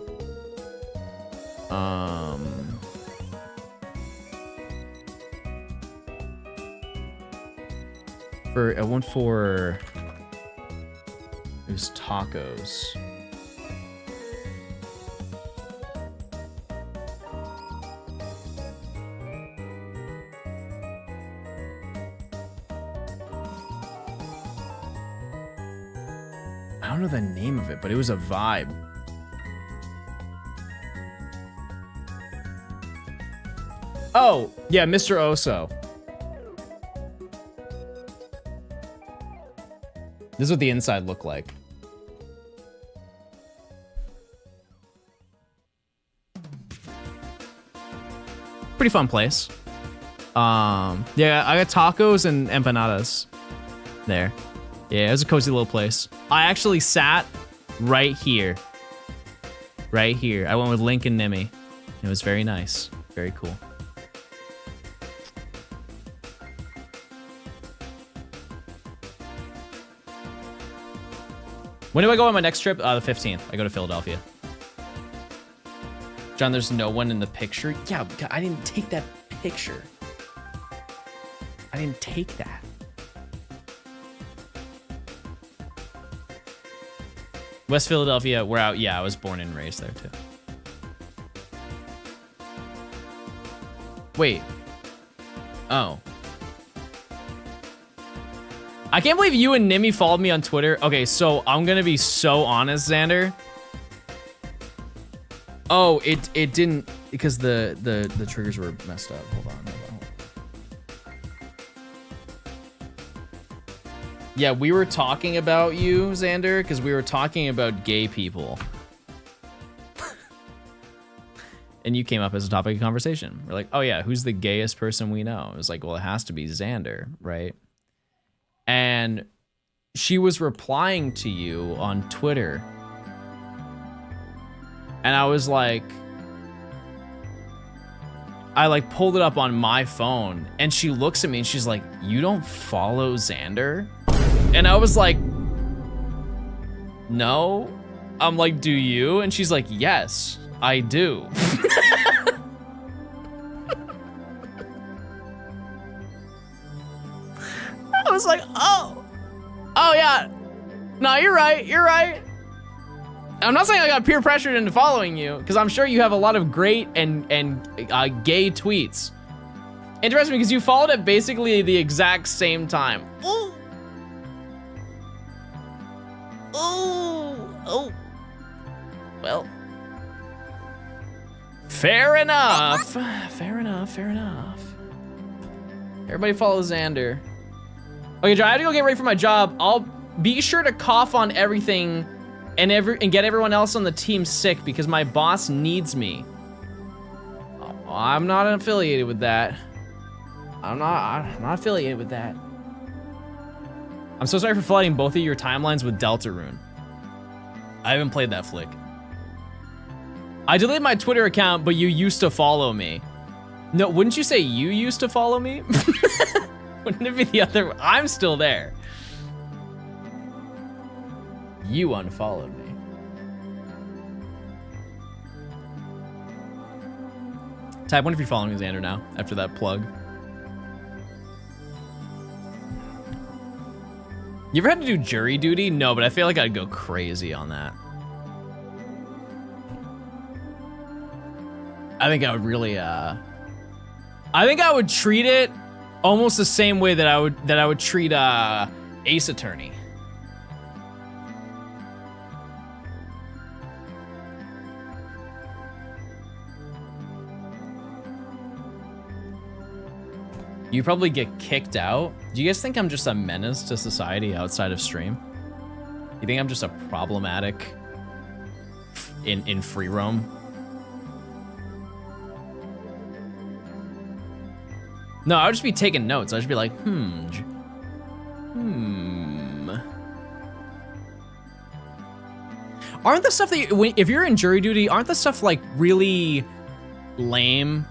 I went for... It was tacos. I don't know the name of it, but it was a vibe. Oh, yeah, Mr. Oso. This is what the inside looked like. Pretty fun place. Yeah, I got tacos and empanadas there. Yeah, it was a cozy little place. I actually sat right here. Right here. I went with Link and Nimi. It was very nice. Very cool. When do I go on my next trip? The 15th. I go to Philadelphia. John, there's no one in the picture? Yeah, I didn't take that picture. I didn't take that. West Philadelphia, we're out. Yeah, I was born and raised there too. Wait. Oh. I can't believe you and Nimi followed me on Twitter. Okay, so I'm gonna be so honest, Xander. Oh, it didn't, because the triggers were messed up. Hold on. Yeah, we were talking about you, Xander, because we were talking about gay people. And you came up as a topic of conversation. We're like, oh yeah, who's the gayest person we know? It was like, well, it has to be Xander, right? And she was replying to you on Twitter. And I was like, I like pulled it up on my phone and she looks at me and she's like, you don't follow Xander? And I was like, no. I'm like, do you? And she's like, yes, I do. I was like, oh yeah. No, you're right. You're right. I'm not saying I got peer pressured into following you, because I'm sure you have a lot of great and gay tweets. Interesting, because you followed at basically the exact same time. Ooh. Oh. Well. Fair enough. Fair enough. Everybody follow Xander. Okay, John, I have to go get ready for my job. I'll be sure to cough on everything and get everyone else on the team sick because my boss needs me. I'm not affiliated with that. I'm not affiliated with that. I'm so sorry for flooding both of your timelines with Deltarune. I haven't played that flick. I deleted my Twitter account, but you used to follow me. No, wouldn't you say you used to follow me? Wouldn't it be the other? I'm still there. You unfollowed me. Type 1 if you're following me, Xander, now, after that plug. You ever had to do jury duty? No, but I feel like I'd go crazy on that. I think I would really, I think I would treat it almost the same way that I would treat Ace Attorney. You probably get kicked out. Do you guys think I'm just a menace to society outside of stream? You think I'm just a problematic in free roam? No, I would just be taking notes. I'd just be like, Aren't the stuff that if you're in jury duty, aren't the stuff like really lame?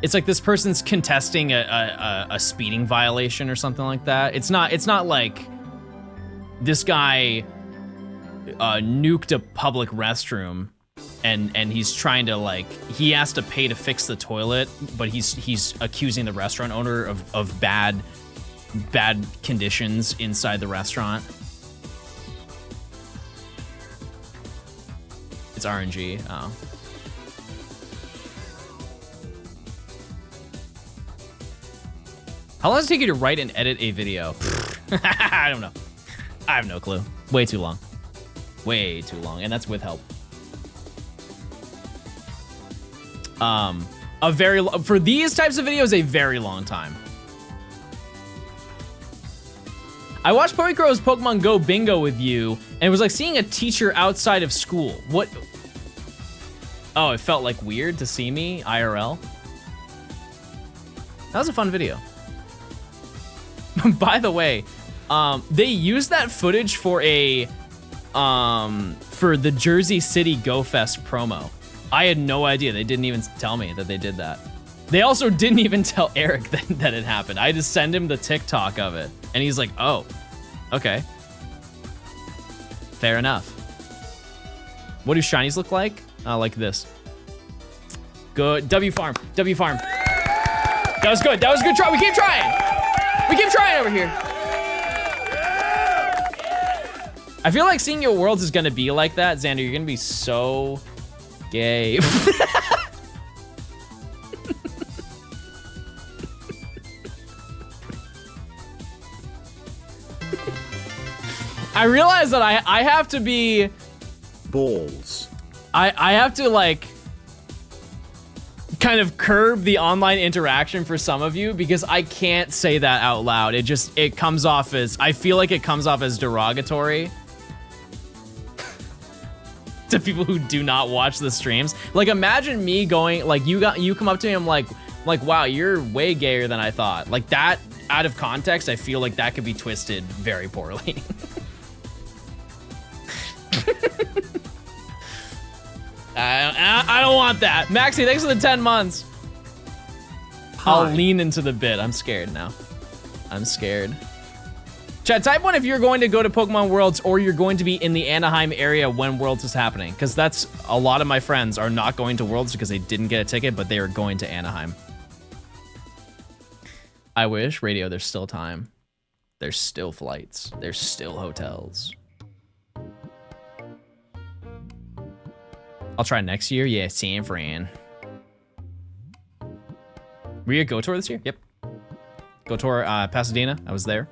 It's like this person's contesting a speeding violation or something like that. It's not like this guy nuked a public restroom and he's trying to like, he has to pay to fix the toilet, but he's accusing the restaurant owner of bad conditions inside the restaurant. It's RNG. Oh. How long does it take you to write and edit a video? I don't know. I have no clue. Way too long. Way too long, and that's with help. For these types of videos, a very long time. I watched Pokero's Pokemon Go Bingo with you, and it was like seeing a teacher outside of school. What? Oh, it felt like weird to see me IRL. That was a fun video. By the way, they used that footage for for the Jersey City Go Fest promo. I had no idea. They didn't even tell me that they did that. They also didn't even tell Eric that it happened. I just send him the TikTok of it, and he's like, "Oh, okay, fair enough." What do shinies look like? Like this. Good. W farm. W farm. That was good. That was a good try. We keep trying. We keep trying over here. I feel like seeing your worlds is gonna be like that, Xander. You're gonna be so gay. I realize that I have to be balls. I have to like kind of curb the online interaction for some of you because I can't say that out loud. It comes off as, I feel like it comes off as derogatory to people who do not watch the streams. Like imagine me going, like you come up to me, I'm like, wow, you're way gayer than I thought. Like that out of context, I feel like that could be twisted very poorly. I don't want that. Maxie, thanks for the 10 months. I'll lean into the bit. I'm scared now. I'm scared. Chat, type 1 if you're going to go to Pokemon Worlds or you're going to be in the Anaheim area when Worlds is happening. Because that's a lot of my friends are not going to Worlds because they didn't get a ticket, but they are going to Anaheim. I wish. Radio, there's still time. There's still flights. There's still hotels. I'll try next year. Yeah, San Fran. Were you at Go Tour this year? Yep. Go Tour Pasadena. I was there.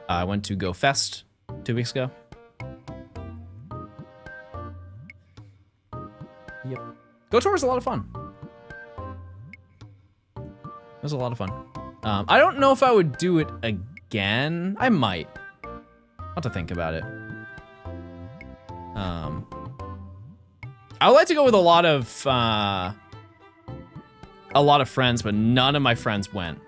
I went to Go Fest 2 weeks ago. Yep. Go Tour was a lot of fun. It was a lot of fun. I don't know if I would do it again. I might. I'll have to think about it. I would like to go with a lot of friends, but none of my friends went.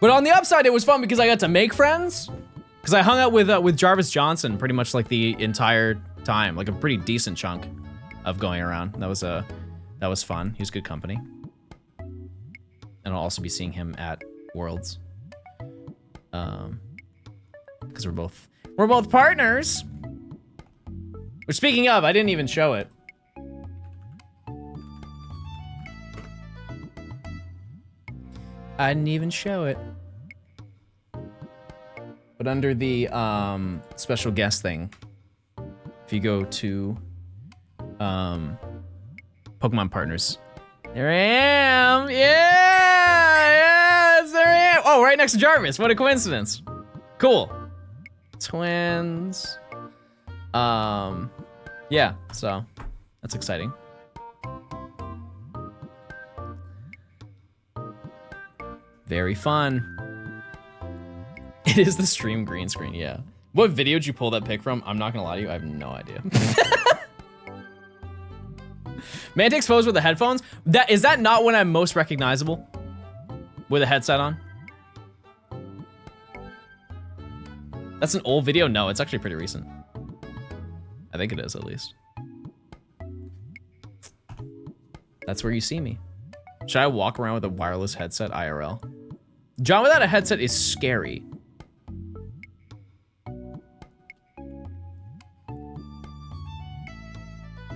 But on the upside, it was fun because I got to make friends. Because I hung out with Jarvis Johnson pretty much like the entire time, like a pretty decent chunk of going around. That was fun. He was good company. And I'll also be seeing him at Worlds. Because we're both partners. Which, speaking of, I didn't even show it. I didn't even show it. But under the special guest thing, if you go to Pokemon Partners, there I am. Yes, there I am. Oh, right next to Jarvis. What a coincidence. Cool. Twins. Yeah, so that's exciting. Very fun. It is the stream green screen, yeah. What video did you pull that pic from? I'm not gonna lie to you, I have no idea. Mantic's pose with the headphones? Is that not when I'm most recognizable? With a headset on? That's an old video? No, it's actually pretty recent. I think it is, at least. That's where you see me. Should I walk around with a wireless headset IRL? John without a headset is scary.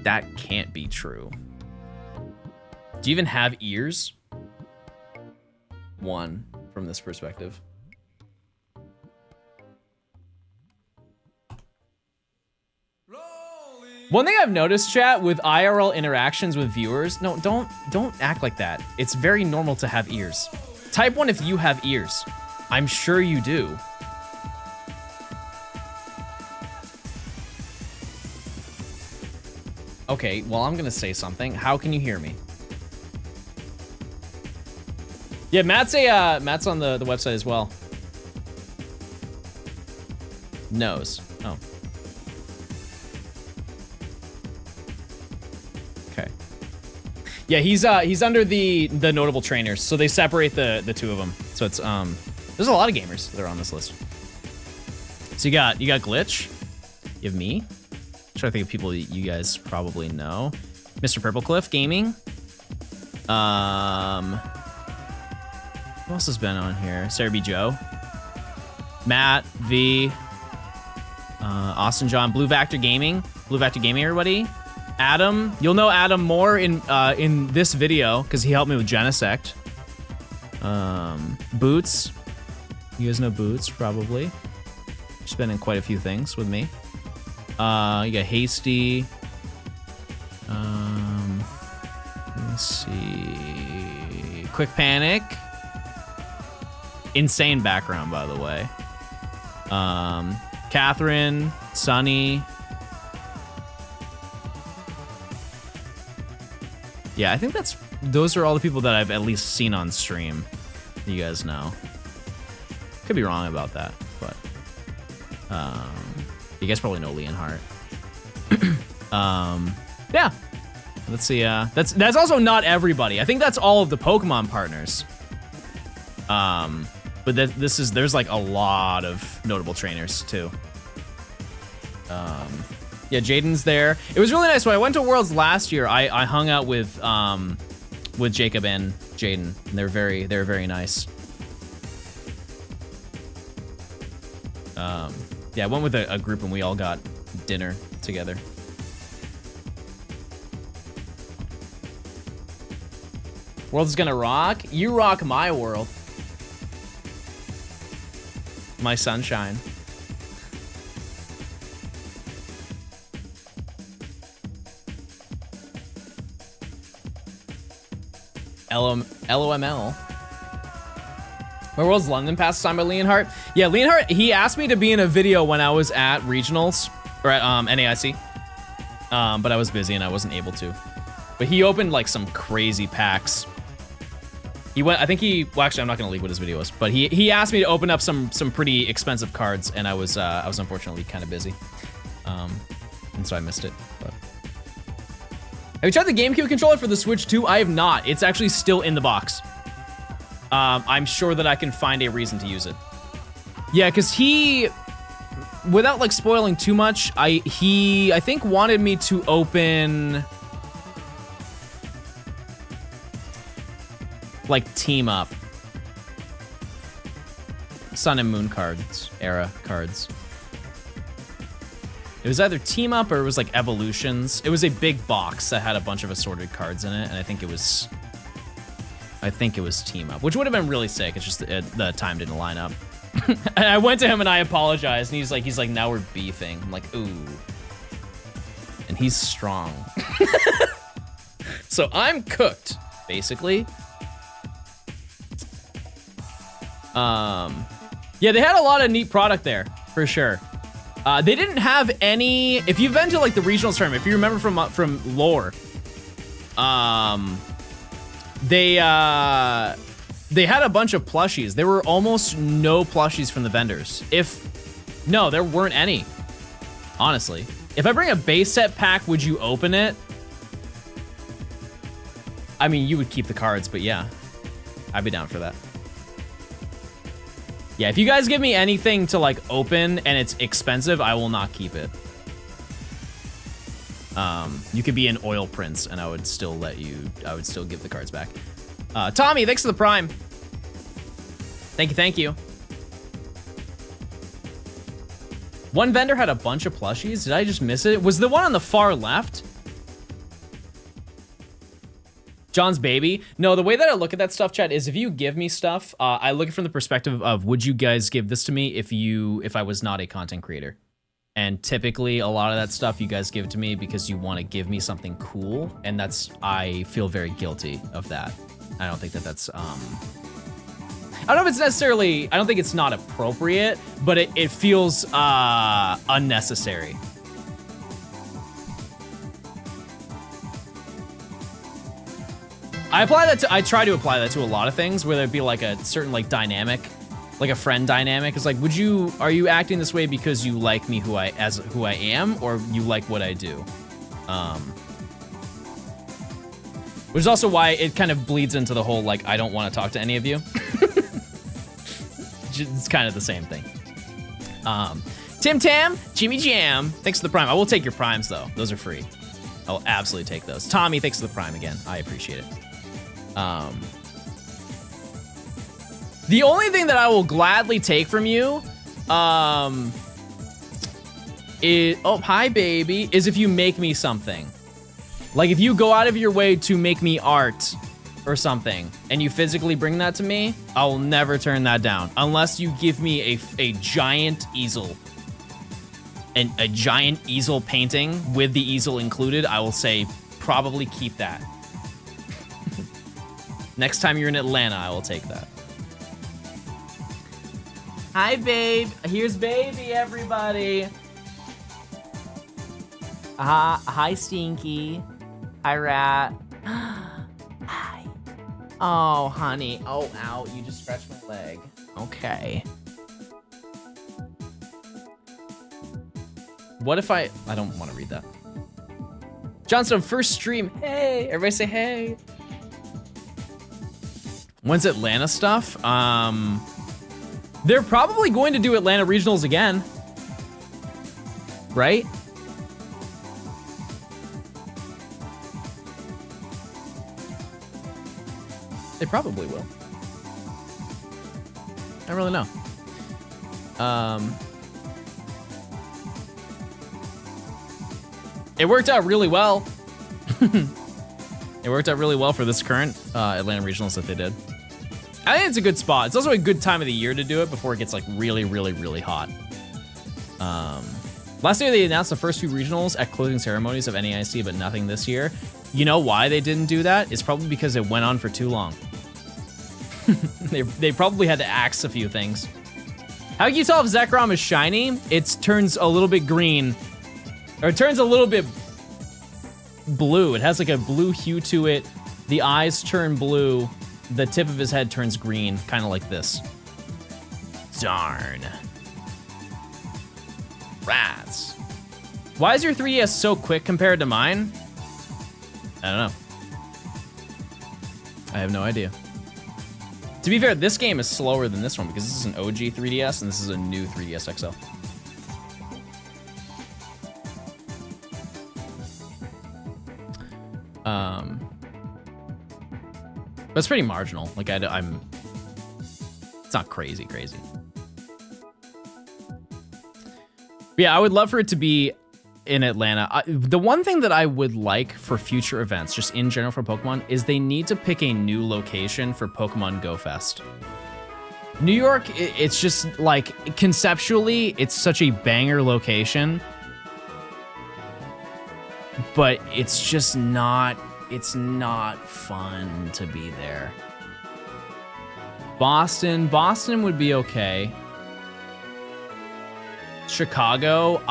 That can't be true. Do you even have ears? One, from this perspective. One thing I've noticed, chat, with IRL interactions with viewers, no, don't act like that. It's very normal to have ears. Type 1 if you have ears. I'm sure you do. Okay, well, I'm gonna say something. How can you hear me? Yeah, Matt's on the website as well. Knows. Oh. Okay. Yeah, he's under the notable trainers, so they separate the two of them. So it's there's a lot of gamers that are on this list. So you got Glitch, you have me. I'm trying to think of people that you guys probably know. Mr. Purplecliff Gaming. Who else has been on here? Sarah B. Joe. Matt V. Austin John. Blue Vector Gaming. Blue Vector Gaming, everybody. Adam. You'll know Adam more in this video because he helped me with Genesect. Boots. You guys know Boots, probably. She's been in quite a few things with me. You got Hasty. Let's see. Quick Panic. Insane background, by the way. Catherine, Sunny. Yeah, I think those are all the people that I've at least seen on stream. You guys know. Could be wrong about that, but you guys probably know Leonhardt. Yeah. Let's see. That's also not everybody. I think that's all of the Pokemon partners. But there's like a lot of notable trainers too. Yeah, Jaden's there. It was really nice when I went to Worlds last year. I hung out with Jacob and Jaden, and they're very nice. Yeah, I went with a group and we all got dinner together. World's gonna rock. You rock my world. My sunshine. LOML. My World's London Pass signed by Leonhardt. Yeah, Leonhardt, he asked me to be in a video when I was at regionals, or at NAIC. But I was busy and I wasn't able to. But he opened like some crazy packs. Well, actually, I'm not gonna leak what his video was, but he asked me to open up some pretty expensive cards, and I was unfortunately kind of busy, and so I missed it. But have you tried the GameCube controller for the Switch 2? I have not. It's actually still in the box. I'm sure that I can find a reason to use it. Yeah, because he, without like spoiling too much, he I think wanted me to open like Team Up, Sun and Moon cards, era cards. It was either Team Up or it was like Evolutions. It was a big box that had a bunch of assorted cards in it, and I think it was Team Up, which would have been really sick. It's just the time didn't line up. And I went to him and I apologized, and he's like, now we're beefing. I'm like, ooh. And he's strong. So I'm cooked, basically. Yeah, they had a lot of neat product there, for sure. They didn't have any, if you've been to like the regionals tournament, if you remember from lore, they had a bunch of plushies. There were almost no plushies from the vendors. No, there weren't any, honestly. If I bring a base set pack, would you open it? I mean, you would keep the cards, but yeah, I'd be down for that. Yeah, if you guys give me anything to like open and it's expensive, I will not keep it. You could be an Oil Prince and I would still give the cards back. Tommy, thanks for the Prime. Thank you. One vendor had a bunch of plushies. Did I just miss it? Was the one on the far left? John's baby. No, the way that I look at that stuff, chat, is if you give me stuff, I look at it from the perspective of, would you guys give this to me if I was not a content creator? And typically, a lot of that stuff you guys give it to me because you want to give me something cool, and I feel very guilty of that. I don't think that's, I don't know if it's necessarily, I don't think it's not appropriate, but it feels unnecessary. I try to apply that to a lot of things, where there'd be like a certain like dynamic, like a friend dynamic. It's like, are you acting this way because you like me who I am, or you like what I do? Which is also why it kind of bleeds into the whole like, I don't want to talk to any of you. It's kind of the same thing. Tim Tam, Jimmy Jam, thanks for the Prime. I will take your Primes though. Those are free. I will absolutely take those. Tommy, thanks for the Prime again. I appreciate it. The only thing that I will gladly take from you, is, oh, hi baby, is if you make me something. Like if you go out of your way to make me art or something, and you physically bring that to me, I will never turn that down. Unless you give me a giant easel. And a giant easel painting with the easel included, I will say probably keep that. Next time you're in Atlanta, I will take that. Hi, babe. Here's baby, everybody. Hi, Stinky. Hi, Rat. Hi. Oh, honey. Oh, ow. You just scratched my leg. Okay. What if I don't want to read that. Johnstone, first stream. Hey, everybody say hey. When's Atlanta stuff? They're probably going to do Atlanta regionals again. Right? They probably will. I don't really know. It worked out really well. It worked out really well for this current Atlanta regionals that they did. I think it's a good spot. It's also a good time of the year to do it before it gets like really, really, really hot. Last year they announced the first few regionals at closing ceremonies of NAIC, but nothing this year. You know why they didn't do that? It's probably because it went on for too long. They probably had to axe a few things. How can you tell if ZEKROM is shiny? It turns a little bit green. Or it turns a little bit blue. It has like a blue hue to it. The eyes turn blue. The tip of his head turns green, kind of like this. Darn. Rats. Why is your 3DS so quick compared to mine? I don't know. I have no idea. To be fair, this game is slower than this one because this is an OG 3DS and this is a new 3DS XL. But it's pretty marginal. Like I'm, it's not crazy. But yeah, I would love for it to be in Atlanta. The one thing that I would like for future events, just in general for Pokemon, is they need to pick a new location for Pokemon Go Fest. New York, it's just like, conceptually, it's such a banger location, but it's just not, it's not fun to be there. Boston would be okay. Chicago,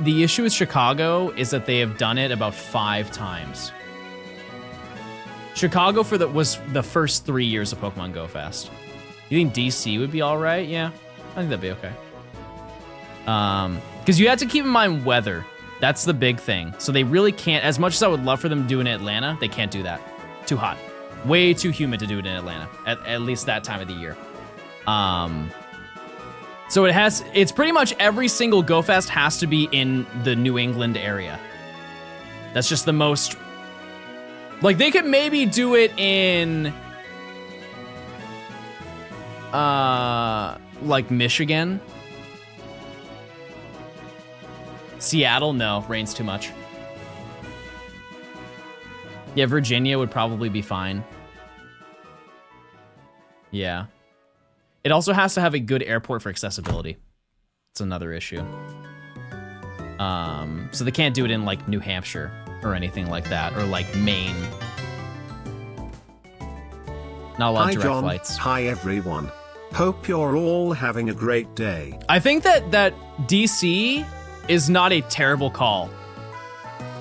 the issue with Chicago is that they have done it about 5 times. Chicago was the first 3 years of Pokemon Go Fest. You think DC would be all right? Yeah, I think that'd be okay. Because you have to keep in mind weather. That's the big thing. So they really can't, as much as I would love for them to do it in Atlanta, they can't do that. Too hot. Way too humid to do it in Atlanta, at least that time of the year. So it's pretty much every single Go Fest has to be in the New England area. That's just the most, like they could maybe do it in, like Michigan. Seattle, no, rains too much. Yeah, Virginia would probably be fine. Yeah. It also has to have a good airport for accessibility. It's another issue. So they can't do it in like New Hampshire or anything like that, or like Maine. Not a lot of direct flights. Hi everyone. Hope you're all having a great day. I think that DC is not a terrible call.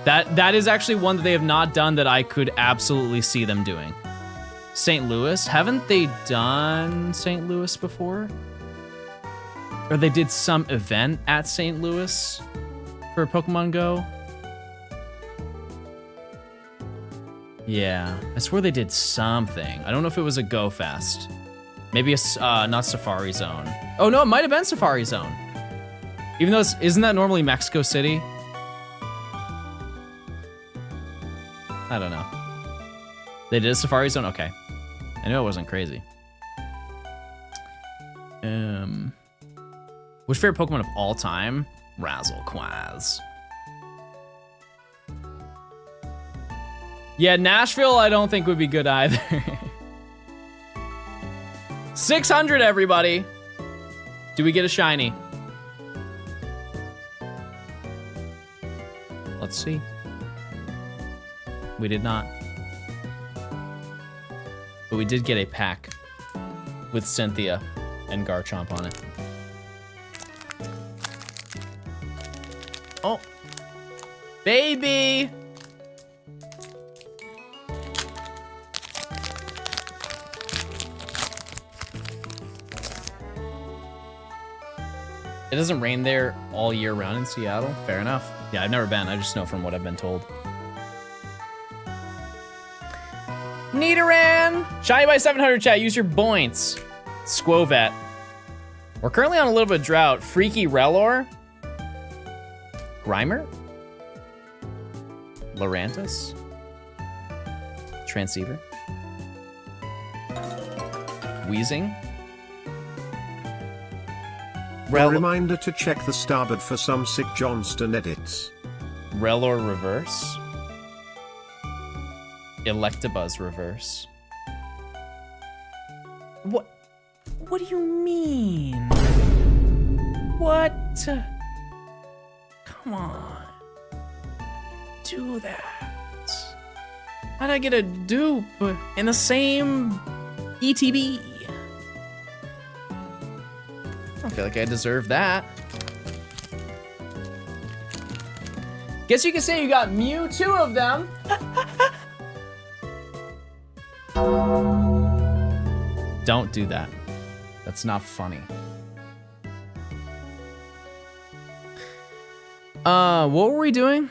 That is actually one that they have not done that I could absolutely see them doing. St. Louis. Haven't they done St. Louis before? Or they did some event at St. Louis for Pokemon Go? Yeah, I swear they did something. I don't know if it was a Go Fest. Maybe not Safari Zone. Oh no, it might have been Safari Zone. Even though isn't that normally Mexico City? I don't know. They did a Safari Zone? Okay. I knew it wasn't crazy. Which favorite Pokemon of all time? Razzlequaz. Yeah, Nashville I don't think would be good either. 600, everybody. Do we get a shiny? Let's see. We did not. But we did get a pack with Cynthia and Garchomp on it. Oh. Baby! It doesn't rain there all year round in Seattle. Fair enough. Yeah, I've never been. I just know from what I've been told. Nidoran! Shiny by 700, chat. Use your points. Squovet. We're currently on a little bit of drought. Freaky Relor. Grimer. Lurantis. Transceiver. Wheezing. A reminder to check the starboard for some sick Johnstone edits. Relor Reverse. Electabuzz Reverse. What do you mean? What? Come on. Do that. How'd I get a dupe in the same ETB? I don't feel like I deserve that. Guess you could say you got Mewtwo of them. Don't do that. That's not funny. What were we doing?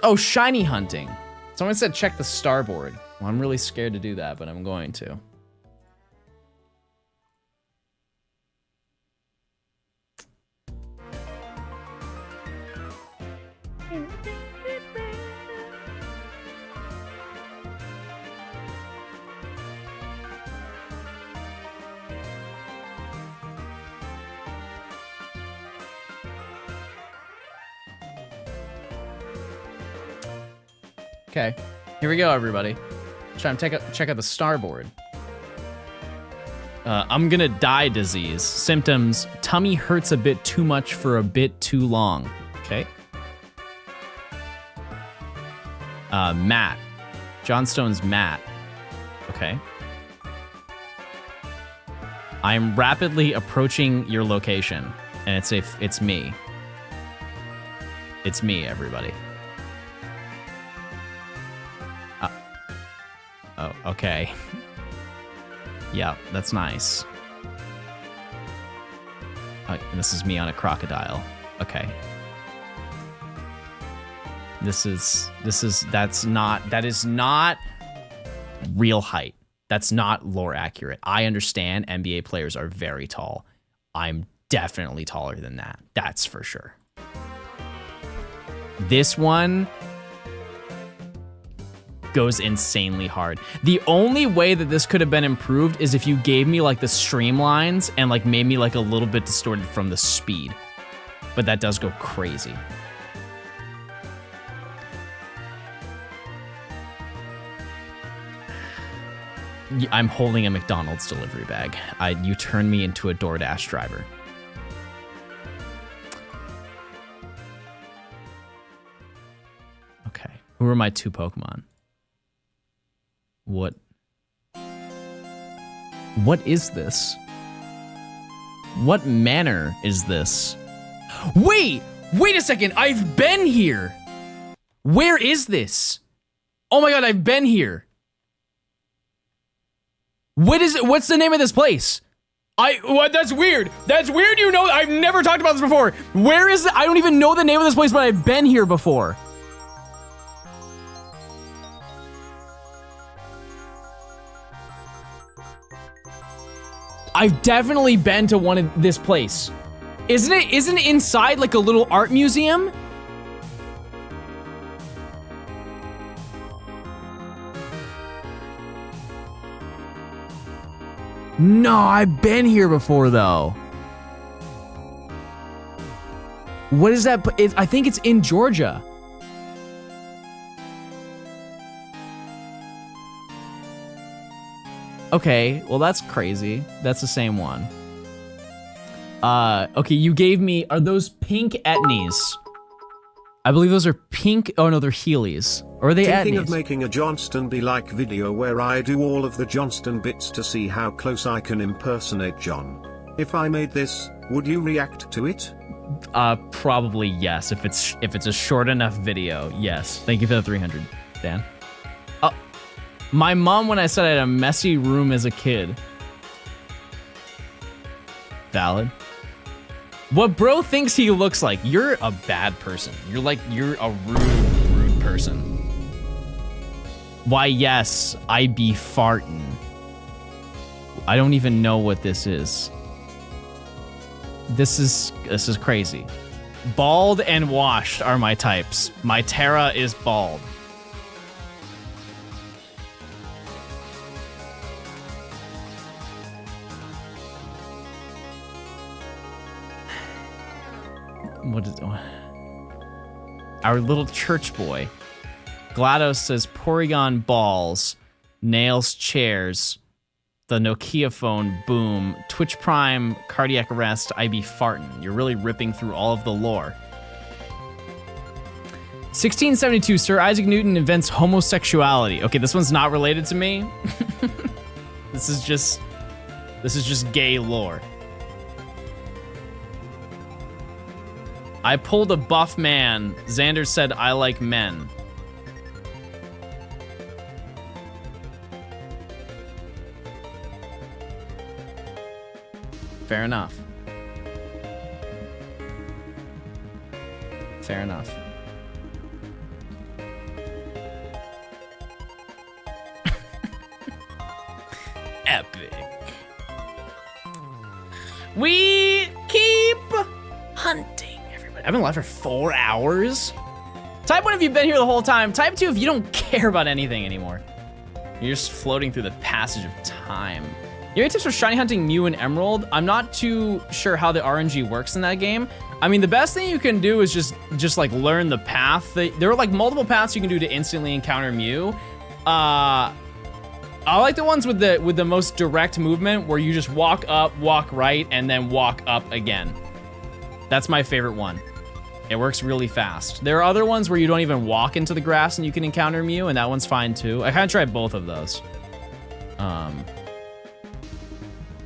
Oh, shiny hunting. Someone said check the starboard. Well, I'm really scared to do that, but I'm going to. Okay, here we go, everybody. Try to check out the starboard. I'm gonna die disease. Symptoms: tummy hurts a bit too much for a bit too long. Okay. Matt. Johnstone's Matt. Okay. I'm rapidly approaching your location, and it's me. It's me, everybody. Oh, okay. Yeah, that's nice. And this is me on a crocodile. Okay. That is not real height. That's not lore accurate. I understand NBA players are very tall. I'm definitely taller than that. That's for sure. This one goes insanely hard. The only way that this could have been improved is if you gave me like the streamlines and like made me like a little bit distorted from the speed. But that does go crazy. I'm holding a McDonald's delivery bag. You turned me into a DoorDash driver. Okay, who are my two Pokemon? What is this? What manner is this? Wait a second, I've been here. Where is this? Oh my God, I've been here. What is it? What's the name of this place? What? That's weird. That's weird. You know, I've never talked about this before. Where is it? I don't even know the name of this place, but I've been here before. I've definitely been to one of this place. Isn't it inside like a little art museum? No, I've been here before though. What is that? I think it's in Georgia. Okay, well that's crazy. That's the same one. Okay, you gave me, are those pink etnies? I believe those are pink, oh no, they're Heelys. Or are they Thinking etnies? of making a Johnstone be-like video where I do all of the Johnstone bits to see how close I can impersonate John. If I made this, would you react to it? Probably yes. If it's a short enough video, yes. Thank you for the 300, Dan. My mom, when I said I had a messy room as a kid. Valid. What bro thinks he looks like? You're a bad person. You're a rude person. Why, yes, I be fartin'. I don't even know what this is. This is crazy. Bald and washed are my types. My Terra is bald. What is our little church boy? GLaDOS says Porygon balls, nails chairs, the Nokia phone boom, Twitch Prime, cardiac arrest, I be fartin'. You're really ripping through all of the lore. 1672, Sir Isaac Newton invents homosexuality. Okay, this one's not related to me. This is just gay lore. I pulled a buff man. Xander said I like men. Fair enough. Fair enough. Epic. We keep hunting. I've been live for 4 hours. Type 1 if you've been here the whole time. Type 2 if you don't care about anything anymore. You're just floating through the passage of time. You have any tips for shiny hunting Mew and Emerald? I'm not too sure how the RNG works in that game. I mean, the best thing you can do is just like learn the path. There are like multiple paths you can do to instantly encounter Mew. I like the ones with the most direct movement where you just walk up, walk right, and then walk up again. That's my favorite one. It works really fast. There are other ones where you don't even walk into the grass and you can encounter Mew, and that one's fine too. I kind of tried both of those.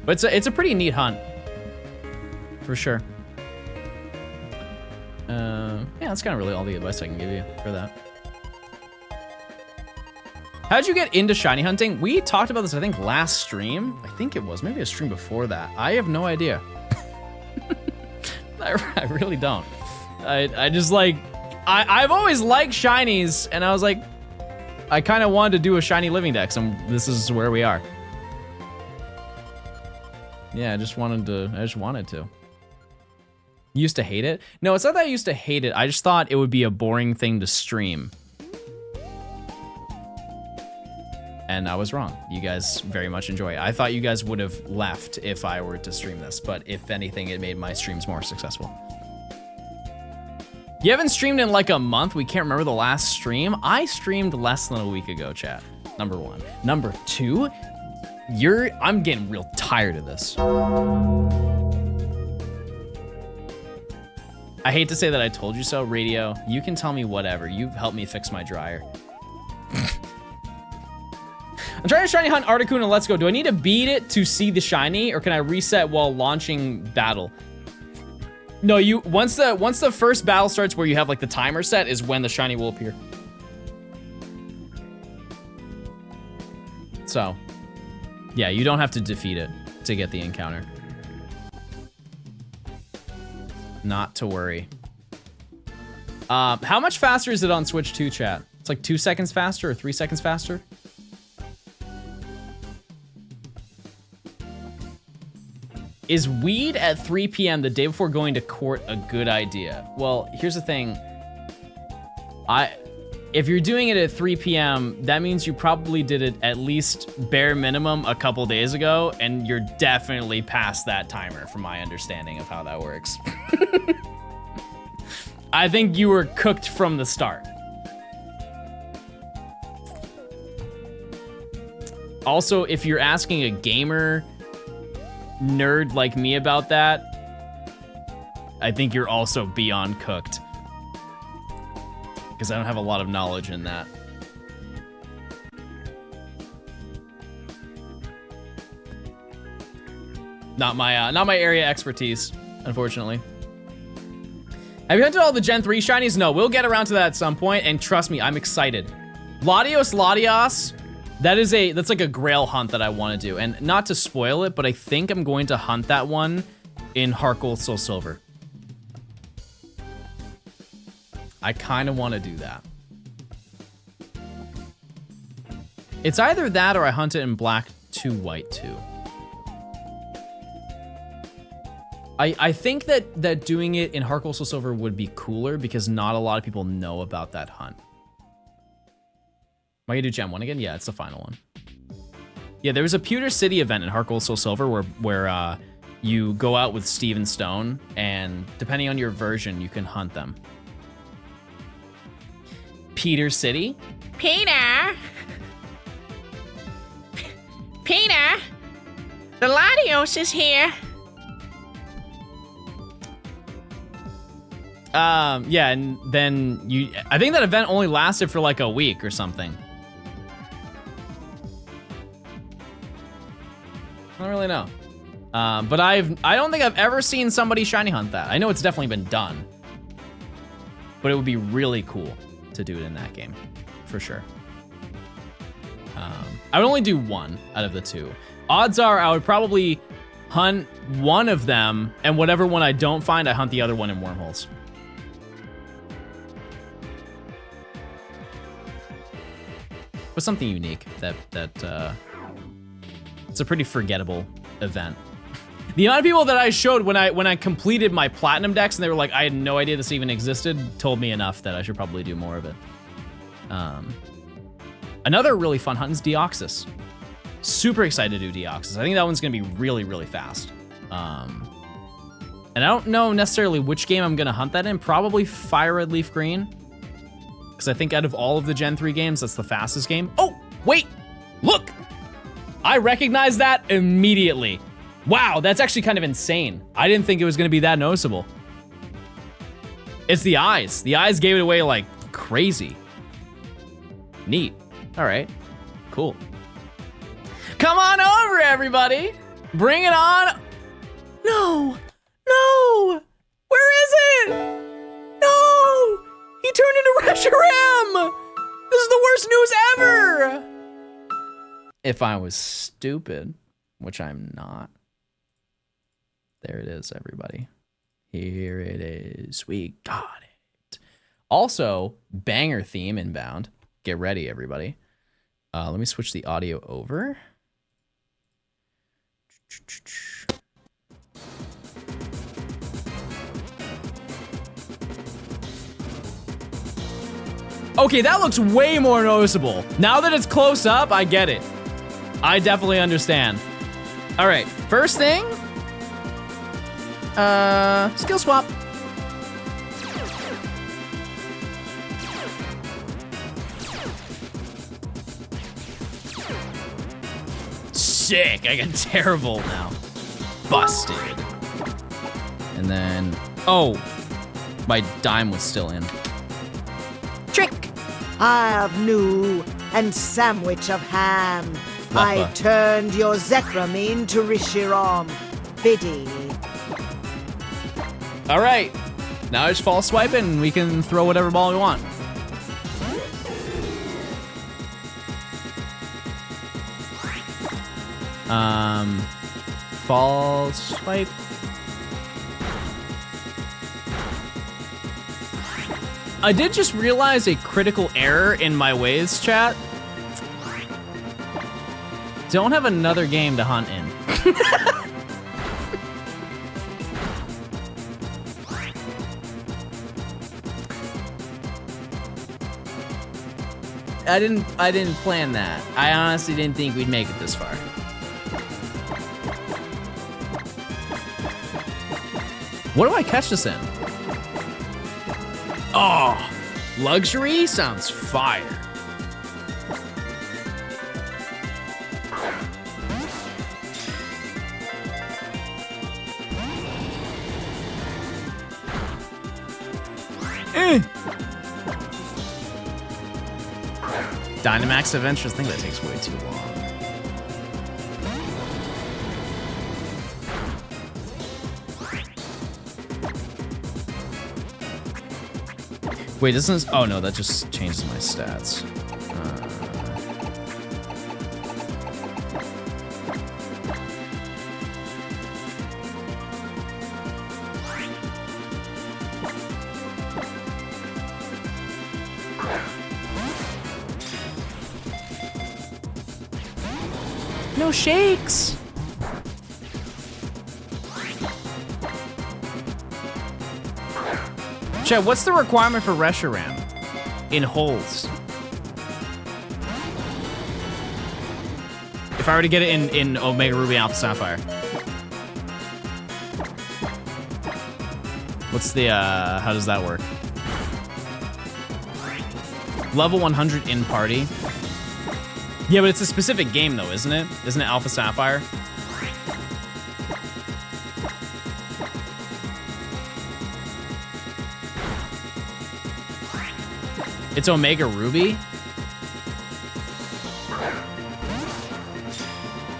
But it's a pretty neat hunt, for sure. Yeah, that's kind of really all the advice I can give you for that. How'd you get into shiny hunting? We talked about this, I think, last stream. I think it was, maybe a stream before that. I have no idea. I really don't. I just like, I've always liked shinies, and I was like, I kind of wanted to do a shiny living dex, and this is where we are. Yeah, I just wanted to. You used to hate it? No, it's not that I used to hate it. I just thought it would be a boring thing to stream. And I was wrong. You guys very much enjoy it. I thought you guys would have left if I were to stream this, but if anything, it made my streams more successful. You haven't streamed in like a month? We can't remember the last stream. I streamed less than a week ago, chat. Number 1. Number 2, I'm getting real tired of this. I hate to say that I told you so, Radio. You can tell me whatever. You've helped me fix my dryer. I'm trying to shiny hunt Articuno and Let's Go. Do I need to beat it to see the shiny, or can I reset while launching battle? No, once the first battle starts where you have like the timer set is when the shiny will appear. Yeah, you don't have to defeat it to get the encounter. Not to worry. How much faster is it on Switch 2, chat? It's like 2 seconds faster or 3 seconds faster? Is weed at 3 p.m. the day before going to court a good idea? Well, here's the thing. If you're doing it at 3 p.m., that means you probably did it at least bare minimum a couple days ago, and you're definitely past that timer from my understanding of how that works. I think you were cooked from the start. Also, if you're asking a gamer nerd like me about that, I think you're also beyond cooked. Because I don't have a lot of knowledge in that. Not my area expertise, unfortunately. Have you hunted all the Gen 3 shinies? No, we'll get around to that at some point, and trust me, I'm excited. Latios, that's like a grail hunt that I want to do. And not to spoil it, but I think I'm going to hunt that one in Heart Gold Soul Silver. I kind of want to do that. It's either that or I hunt it in Black 2 White 2. I think that doing it in Heart Gold Soul Silver would be cooler because not a lot of people know about that hunt. Am I gonna do Gem 1 again? Yeah, it's the final one. Yeah, there was a Pewter City event in Heart Gold Soul Silver where you go out with Steve and Stone, and depending on your version, you can hunt them. Peter City? Peter! Peter! The Latios is here! Yeah, and then I think that event only lasted for like a week or something. I don't really know. But I don't think I've ever seen somebody shiny hunt that. I know it's definitely been done. But it would be really cool to do it in that game, for sure. I would only do one out of the two. Odds are I would probably hunt one of them, and whatever one I don't find, I hunt the other one in wormholes. With something unique that it's a pretty forgettable event. The amount of people that I showed when I completed my platinum decks and they were like, I had no idea this even existed, told me enough that I should probably do more of it. Another really fun hunt is Deoxys. Super excited to do Deoxys. I think that one's gonna be really, really fast. And I don't know necessarily which game I'm gonna hunt that in. Probably Fire Red Leaf Green. Because I think out of all of the Gen 3 games, that's the fastest game. Oh, wait, look. I recognize that immediately. Wow, that's actually kind of insane. I didn't think it was gonna be that noticeable. It's the eyes. The eyes gave it away like crazy. Neat. All right, cool. Come on over, everybody. Bring it on. No, no, where is it? No, he turned into RESHIRAM. This is the worst news ever. If I was stupid, which I'm not. There it is, everybody. Here it is. We got it. Also, banger theme inbound. Get ready, everybody. Let me switch the audio over. Okay, that looks way more noticeable. Now that it's close up, I get it. I definitely understand. All right, first thing. Skill swap. Sick, I got terrible now. Busted. And then, oh, my dime was still in. Trick! I have new and sandwich of ham. I turned your ZEKROM into RESHIRAM. Biddy. All right, now just fall swiping and we can throw whatever ball we want. False swipe. I did just realize a critical error in my ways, chat. Don't have another game to hunt in. I didn't plan that. I honestly didn't think we'd make it this far. What do I catch this in? Oh, luxury sounds fire. Dynamax Adventures, I think that takes way too long. Wait, doesn't this, oh no, that just changes my stats. No shakes. Chat, what's the requirement for RESHIRAM in holes? If I were to get it in Omega Ruby Alpha Sapphire. What's the, how does that work? Level 100 in party. Yeah, but it's a specific game though, isn't it? Isn't it Alpha Sapphire? It's Omega Ruby?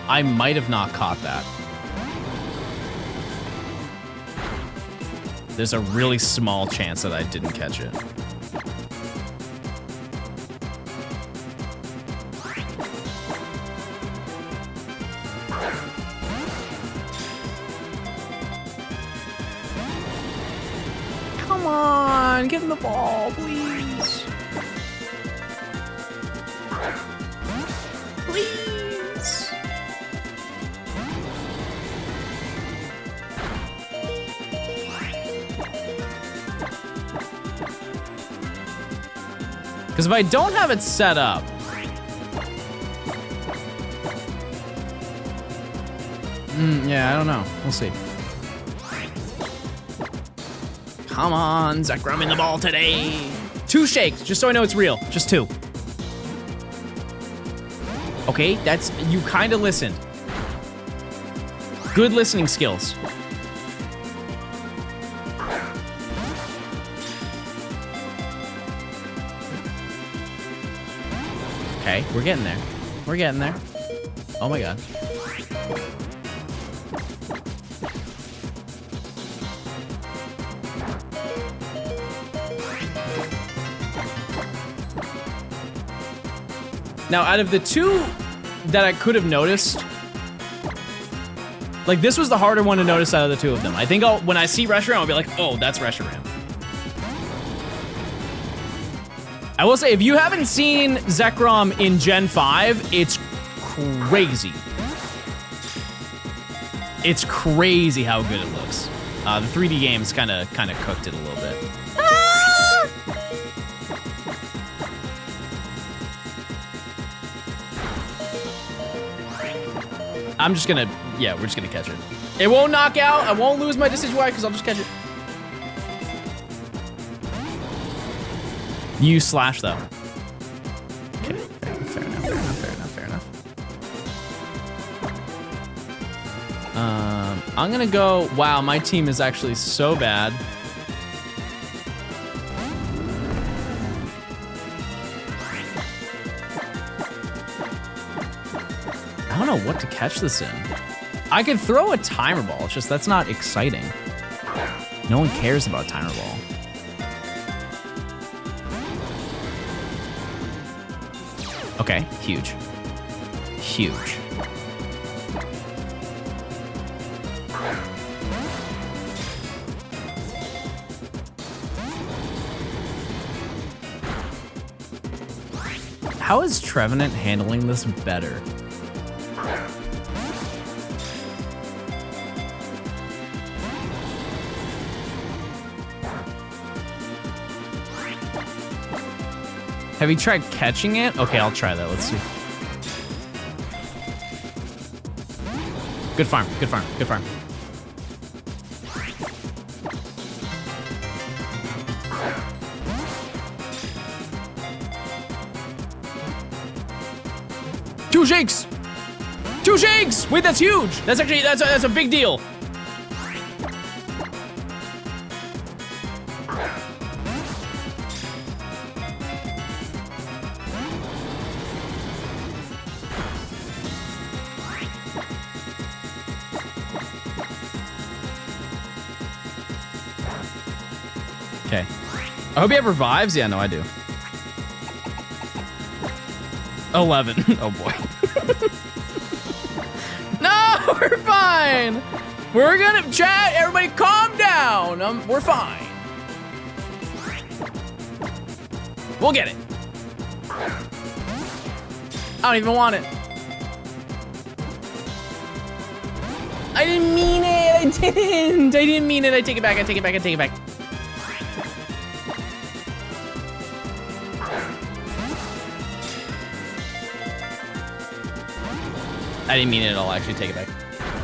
I might have not caught that. There's a really small chance that I didn't catch it. Come on, get in the ball, please. Please. Because if I don't have it set up, yeah, I don't know. We'll see. Come on, ZEKROM in the ball today. 2 shakes, just so I know it's real. Just 2. Okay, that's, you kind of listened. Good listening skills. Okay, we're getting there. We're getting there. Oh my god. Now, out of the 2 that I could have noticed, like, this was the harder one to notice out of the 2 of them. I think when I see RESHIRAM, I'll be like, oh, that's RESHIRAM. I will say, if you haven't seen ZEKROM in Gen 5, it's crazy. It's crazy how good it looks. The 3D games kind of cooked it a little bit. I'm just gonna, yeah, we're just gonna catch it. It won't knock out. I won't lose my decision wire because I'll just catch it. You slash though. Okay, fair enough. I'm gonna go, wow, my team is actually so bad. I don't know what to catch this in. I could throw a timer ball, it's just that's not exciting. No one cares about timer ball. Okay, huge. Huge. How is Trevenant handling this better? Have you tried catching it? Okay, I'll try that. Let's see. Good farm, good farm, good farm. Two shakes! Two shakes! Wait, that's huge! That's actually, that's a big deal. Okay. I hope he ever revives. Yeah, no, I do. 11. Oh boy. No, we're fine. We're gonna chat. Everybody calm down. We're fine. We'll get it. I don't even want it. I didn't mean it. I didn't mean it. I take it back. I take it back. I take it back. I didn't mean it at all, actually, take it back.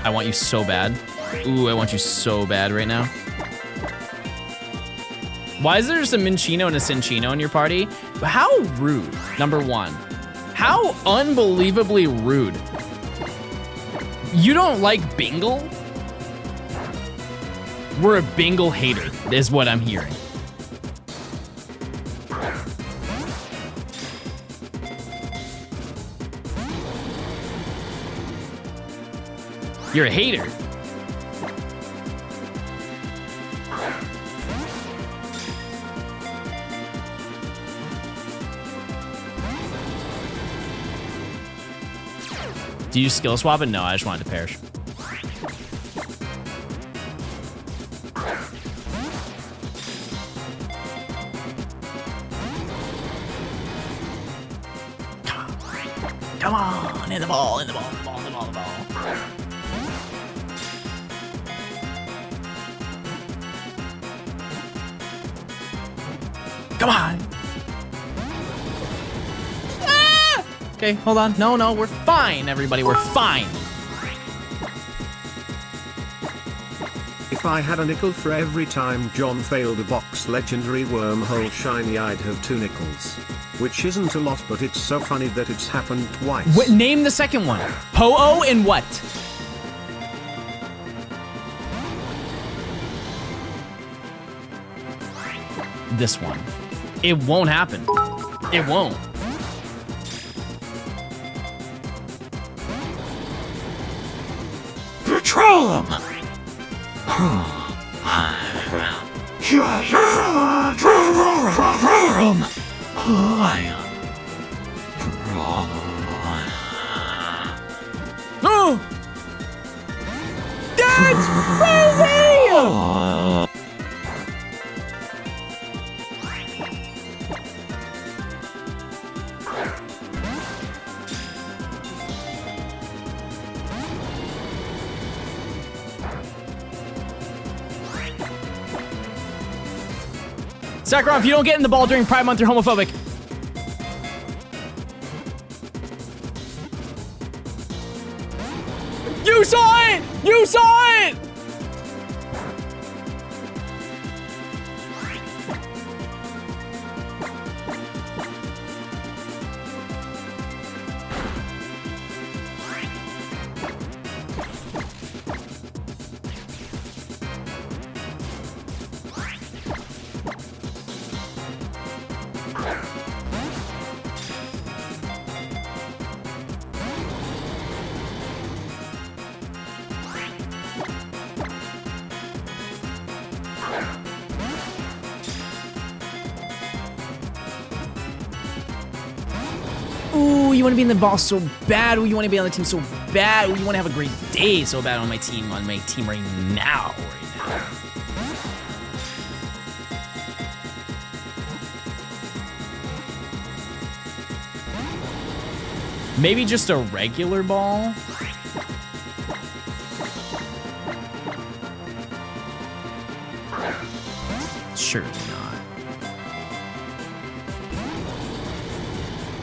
I want you so bad. Ooh, I want you so bad right now. Why is there just a Minchino and a Cinchino in your party? How rude, number one. How unbelievably rude. You don't like Bingle? We're a Bingle hater, is what I'm hearing. You're a hater. Do you skill swap it? No, I just wanted to perish. Come on, in the ball, in the ball, in the ball, in the ball, in the ball. Come on. Ah! Okay, hold on. No, we're fine, everybody. We're fine. If I had a nickel for every time John failed a box legendary wormhole shiny, I'd have 2 nickels. Which isn't a lot, but it's so funny that it's happened twice. What, name the second one. Po-Oh and what? This one. It won't happen. It won't. Patrol them! Oh! That's crazy! ZEKROM, if you don't get in the ball during Pride Month, you're homophobic. You saw it! You saw it! Ooh, you want to be in the ball so bad. Ooh, you want to be on the team so bad. Ooh, you want to have a great day so bad on my team right now. Maybe just a regular ball? Surely not.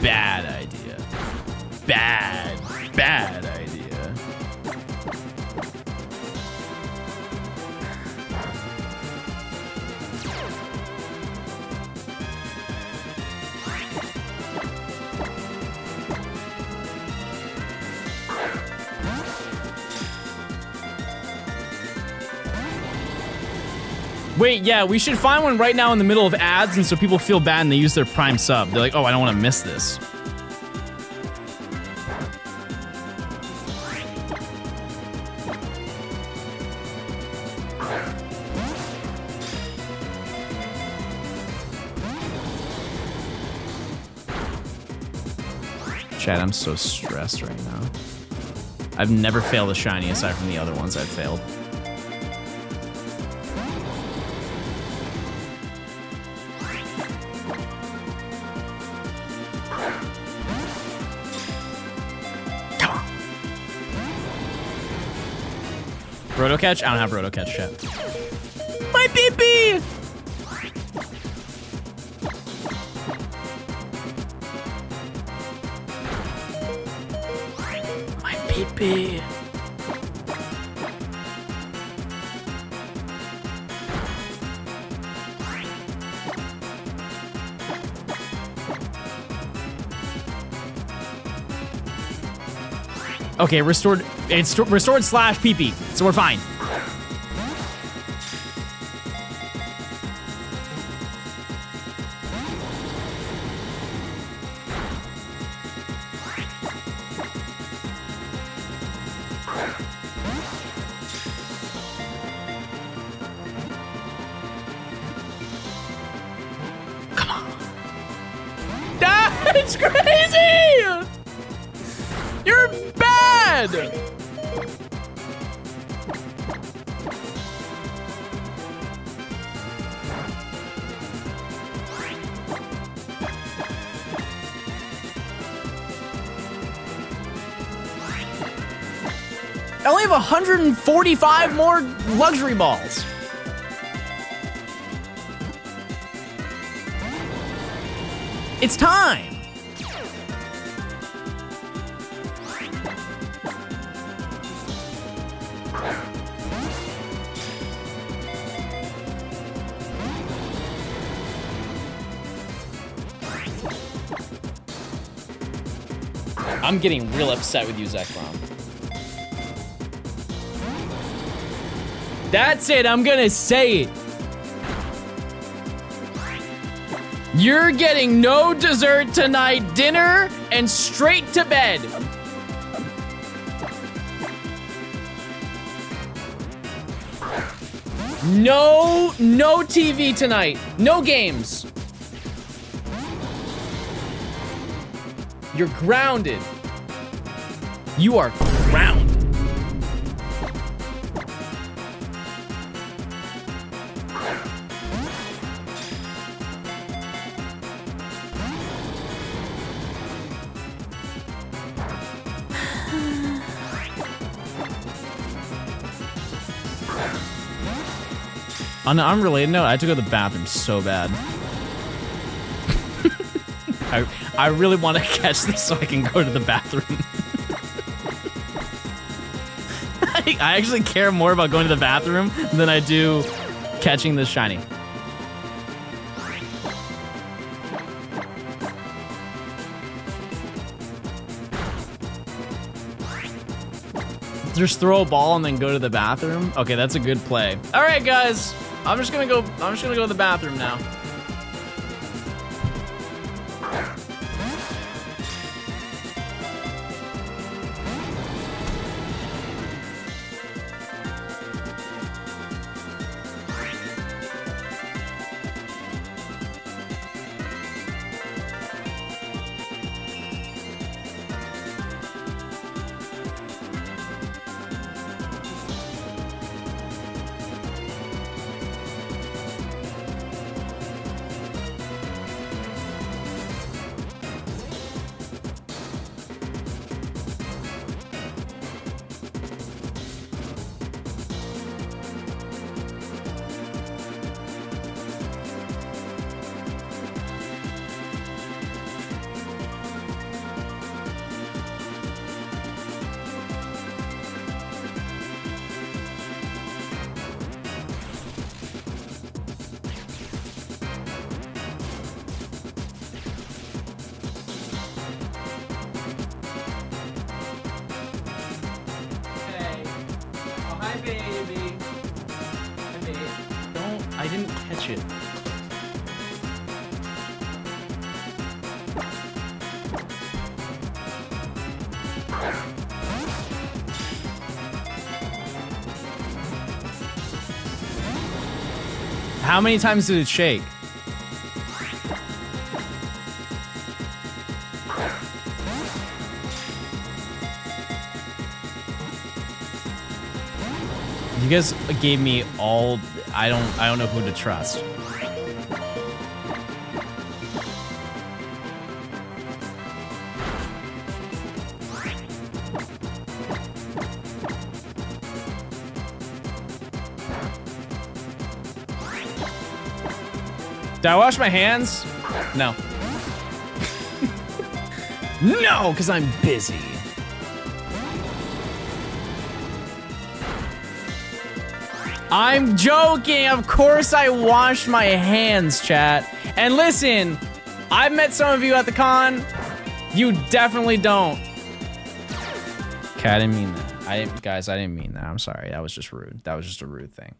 Bad idea. Bad idea. Wait, yeah, we should find one right now in the middle of ads, and so people feel bad and they use their Prime sub. They're like, oh, I don't want to miss this. Chat, I'm so stressed right now. I've never failed a shiny aside from the other ones I've failed. Roto catch? I don't have roto catch yet. My pee-pee! My pee-pee. Okay, restored. It's restored slash PP, so we're fine. Come on. That's crazy! You're bad! I only have 145 more luxury balls. It's time. I'm getting real upset with you, ZEKROM. That's it, I'm gonna say it. You're getting no dessert tonight, dinner, and straight to bed. No TV tonight. No games. You're grounded. You are grounded. On an unrelated note, I had to go to the bathroom so bad. I really want to catch this so I can go to the bathroom. I actually care more about going to the bathroom than I do catching this shiny. Just throw a ball and then go to the bathroom? Okay, that's a good play. All right, guys. I'm just gonna go to the bathroom now. baby. Hi, baby. Don't. I didn't catch it. How many times did it shake? You guys gave me all. I don't know who to trust. Did I wash my hands? No. No, because I'm busy. I'm joking. Of course I washed my hands, chat. And listen, I've met some of you at the con. You definitely don't. Okay, I didn't mean that. Guys, I didn't mean that. I'm sorry. That was just rude. That was just a rude thing.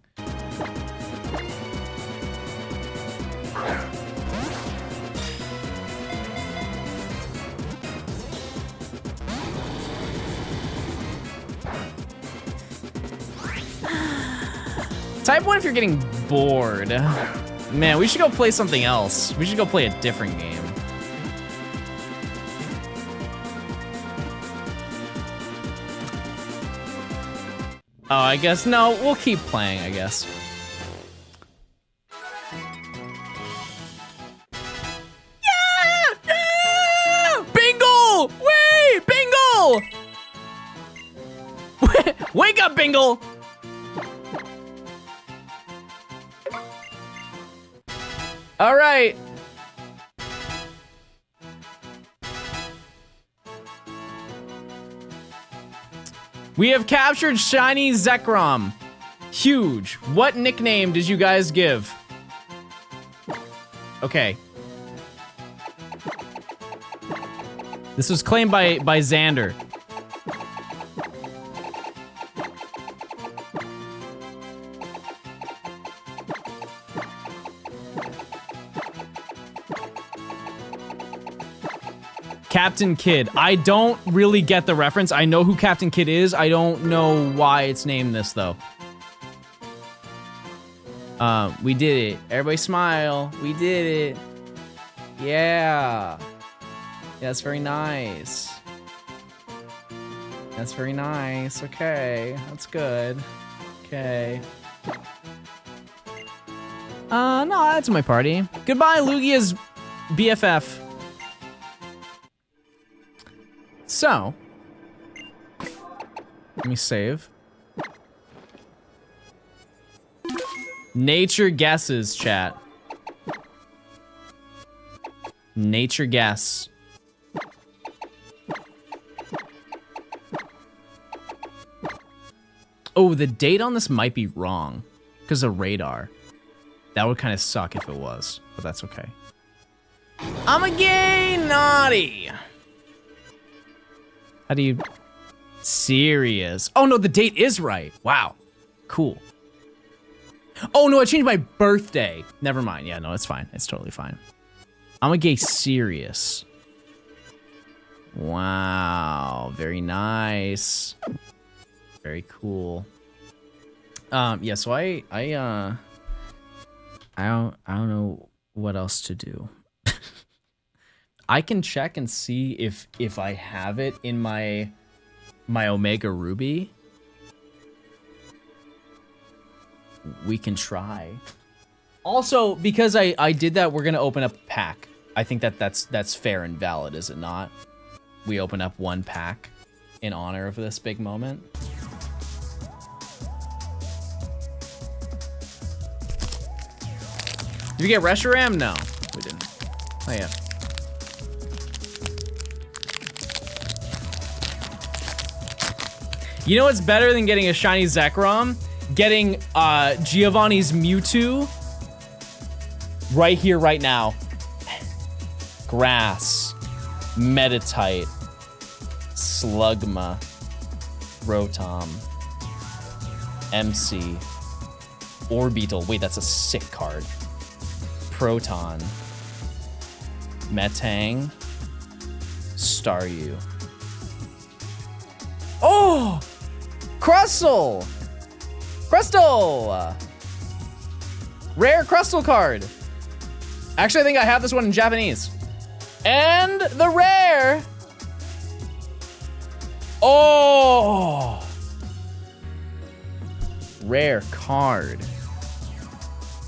Type 1 if you're getting bored. Man, we should go play something else. We should go play a different game. Oh, I guess, no, we'll keep playing, I guess. Yeah! Yeah! Bingle! Wait, Bingle! Wake up, Bingle! All right. We have captured shiny ZEKROM. Huge. What nickname did you guys give? Okay. This was claimed by Xander. Captain Kidd. I don't really get the reference. I know who Captain Kidd is. I don't know why it's named this, though. We did it. Everybody smile. We did it. Yeah. That's very nice. That's very nice. Okay. That's good. Okay. No, that's my party. Goodbye, Lugia's BFF. So, let me save. Nature guesses, chat. Nature guess. Oh, the date on this might be wrong because of radar. That would kind of suck if it was, but that's okay. I'm a gay naughty. How do you... Serious. Oh, no, the date is right. Wow. Cool. Oh, no, I changed my birthday. Never mind. Yeah, no, it's fine. It's totally fine. I'm a gay serious. Wow. Very nice. Very cool. Yeah, so I don't know what else to do. I can check and see if I have it in my Omega Ruby. We can try. Also, because I did that, we're gonna open up a pack. I think that's fair and valid, is it not? We open up one pack in honor of this big moment. Did we get RESHIRAM? No, we didn't. Oh yeah. You know what's better than getting a shiny ZEKROM? Getting Giovanni's Mewtwo right here, right now. Grass, Meditite, Slugma, Rotom. MC. Orbital. Wait, that's a sick card. Proton. Metang. Staryu. Oh! Crustle! Crustle! Rare Crustle card. Actually, I think I have this one in Japanese. And the rare. Oh! Rare card.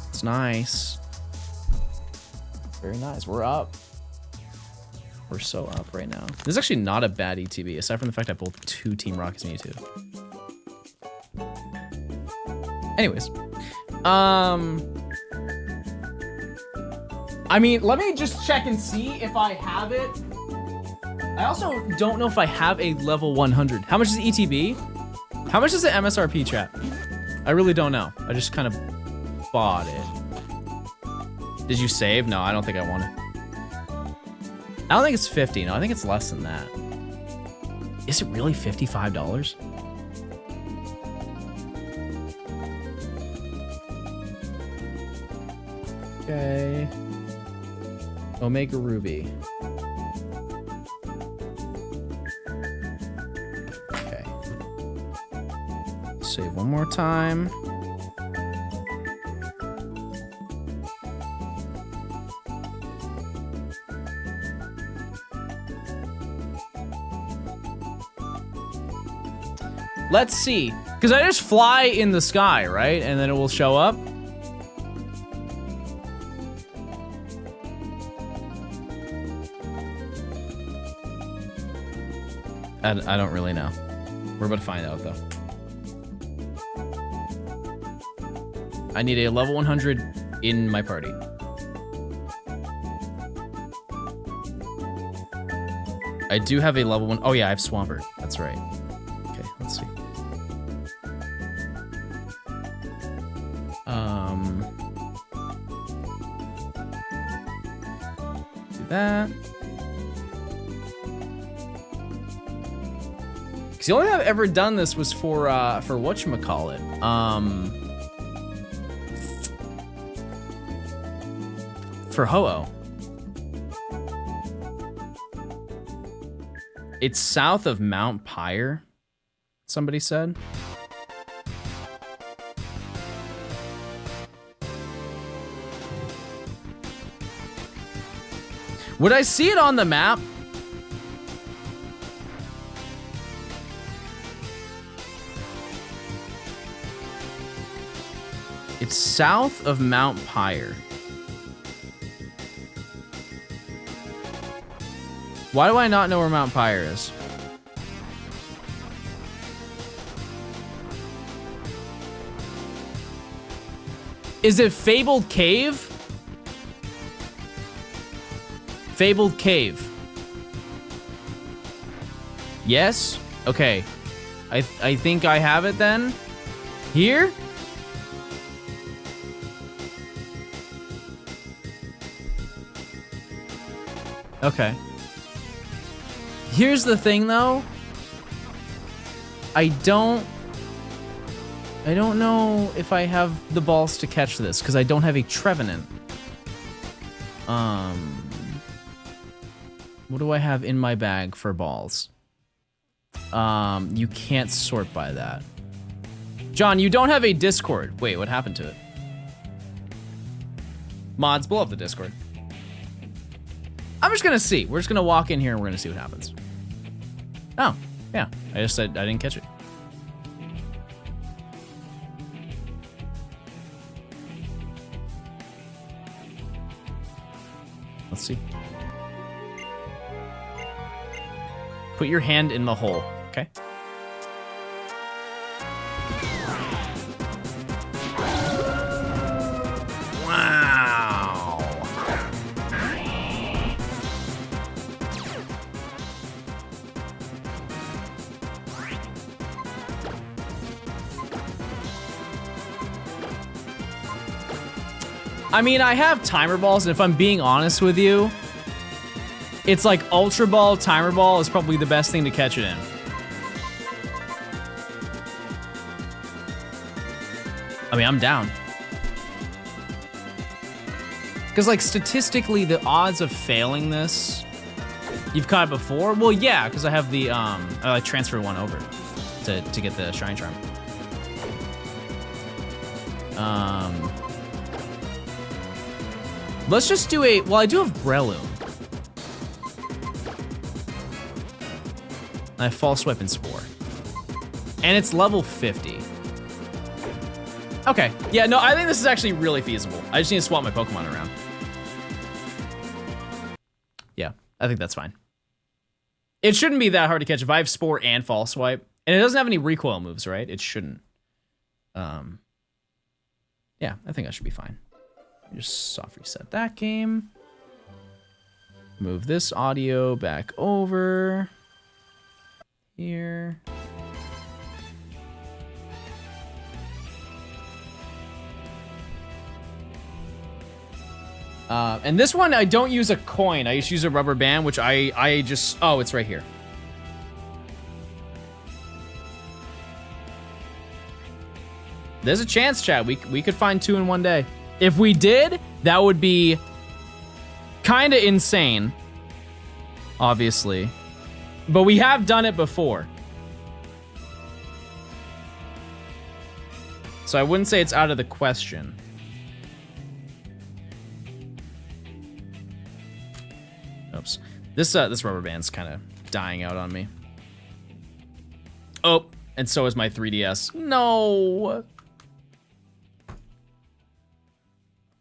It's nice. Very nice. We're up. We're so up right now. This is actually not a bad ETB, aside from the fact I pulled 2 Team Rockets Mewtwo. Anyways. I mean, let me just check and see if I have it. I also don't know if I have a level 100. How much is ETB? How much is the MSRP, chat? I really don't know. I just kind of bought it. Did you save? No, I don't think I want it. I don't think it's 50. No, I think it's less than that. Is it really $55? Okay. Omega Ruby. Okay. Save one more time. Let's see. Because I just fly in the sky, right? And then it will show up. I don't really know. We're about to find out, though. I need a level 100 in my party. I do have a level 1. Oh, yeah, I have Swampert. That's right. Okay, let's see. Do that. The only time I've ever done this was for whatchamacallit. For Ho-Oh. It's south of Mount Pyre, somebody said. Would I see it on the map? It's south of Mount Pyre. Why do I not know where Mount Pyre is? Is it Fabled Cave? Fabled Cave. Yes? Okay. I think I have it then. Here? Okay. Here's the thing, though. I don't know if I have the balls to catch this, because I don't have a Trevenant. What do I have in my bag for balls? You can't sort by that. John, you don't have a Discord. Wait, what happened to it? Mods, blow up the Discord. I'm just gonna see. We're just gonna walk in here and we're gonna see what happens. Oh, yeah. I just said I didn't catch it. Let's see. Put your hand in the hole, okay? Wow. I mean, I have timer balls, and if I'm being honest with you, it's like Ultra Ball, Timer Ball is probably the best thing to catch it in. I mean, I'm down. Because, like, statistically, the odds of failing this, you've caught it before? Well, yeah, because I have the, I transferred one over to get the Shine Charm. Let's just do a, well, I do have Breloom. I have False Weapon Spore. And it's level 50. Okay, yeah, no, I think this is actually really feasible. I just need to swap my Pokemon around. Yeah, I think that's fine. It shouldn't be that hard to catch if I have Spore and False Swipe. And it doesn't have any recoil moves, right? It shouldn't. Yeah, I think I should be fine. Just soft reset that game. Move this audio back over. Here. And this one, I don't use a coin. I just use a rubber band, which I just... Oh, it's right here. There's a chance, chat. We could find 2 in one day. If we did, that would be kind of insane, obviously. But we have done it before. So I wouldn't say it's out of the question. Oops. This rubber band's kind of dying out on me. Oh, and so is my 3DS. No.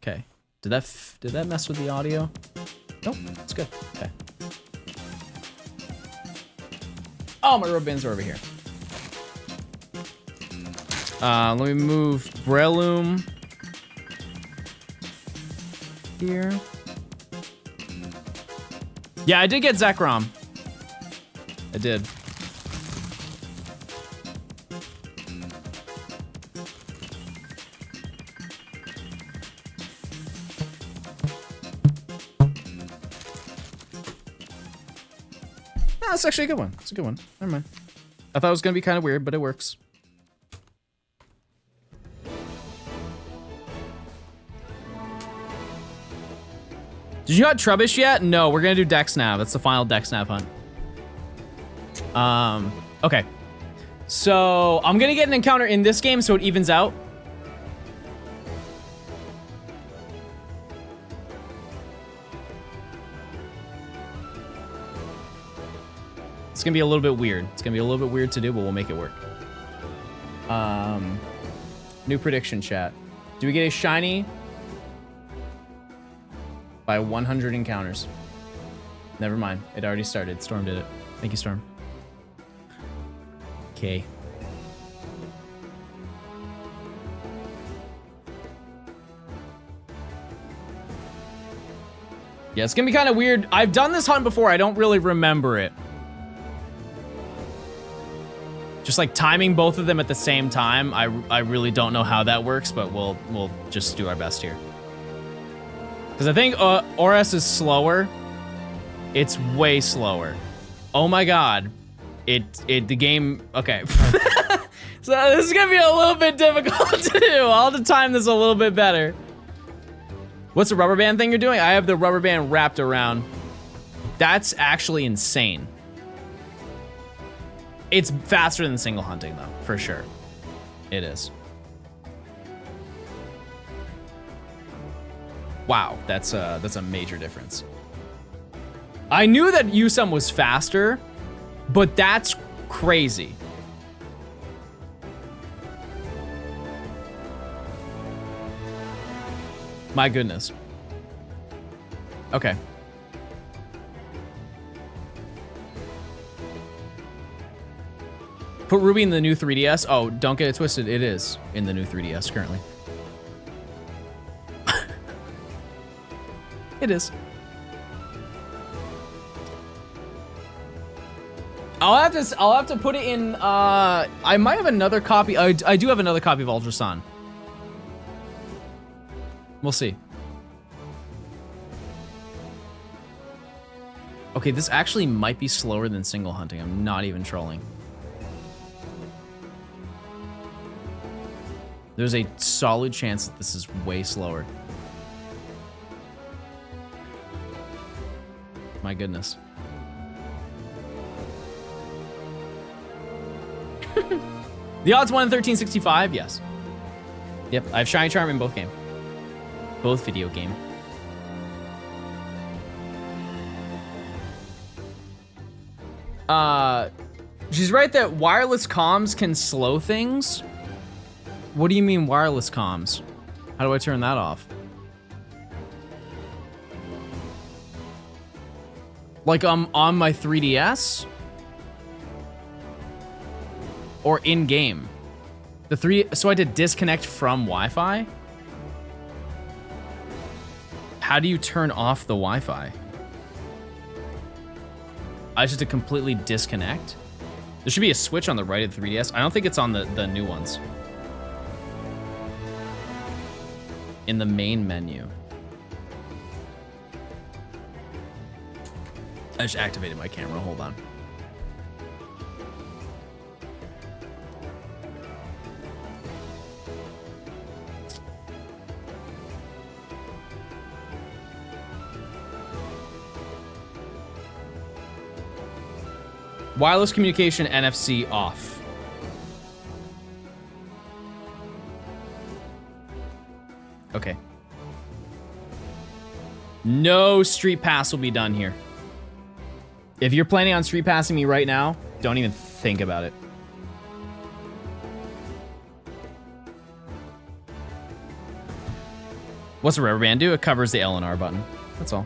Okay. Did that mess with the audio? Nope, it's good. Okay. Oh, my rubber bands are over here. Let me move Breloom here. Yeah, I did get ZEKROM. I did. That's actually a good one. It's a good one. Never mind. I thought it was gonna be kind of weird, but it works. Did you not Trubbish yet? No, we're gonna do Dex Nav. That's the final Dex Nav hunt. Okay. So I'm gonna get an encounter in this game so it evens out. It's gonna be a little bit weird. It's gonna be a little bit weird to do, but we'll make it work. New prediction, chat. Do we get a shiny by 100 encounters? Never mind. It already started. Storm did it. Thank you, Storm. Okay. Yeah, it's gonna be kind of weird. I've done this hunt before. I don't really remember it. Just like timing both of them at the same time, I really don't know how that works, but we'll just do our best here. Because I think ORS is slower. It's way slower. Oh my god. The game, okay. So this is gonna be a little bit difficult to do. I'll have to time this a little bit better. What's the rubber band thing you're doing? I have the rubber band wrapped around. That's actually insane. It's faster than single hunting though, for sure. It is. Wow, that's a major difference. I knew that USUM was faster, but that's crazy. My goodness. Okay. Put Ruby in the new 3DS. Oh, don't get it twisted. It is in the new 3DS currently. It is. I'll have to put it in. I might have another copy. I do have another copy of Ultra Sun. We'll see. Okay, this actually might be slower than single hunting. I'm not even trolling. There's a solid chance that this is way slower. My goodness. The odds 1 in 1365, yes. Yep, I have Shiny Charm in both game. Both video game. She's right that wireless comms can slow things. What do you mean wireless comms? How do I turn that off? Like I'm on my 3DS? Or in game? So I had to disconnect from Wi-Fi? How do you turn off the Wi-Fi? I just had to completely disconnect? There should be a switch on the right of the 3DS. I don't think it's on the new ones. In the main menu. I just activated my camera, hold on. Wireless communication NFC off. Okay. No street pass will be done here. If you're planning on street passing me right now, don't even think about it. What's a rubber band do? It covers the L and R button. That's all.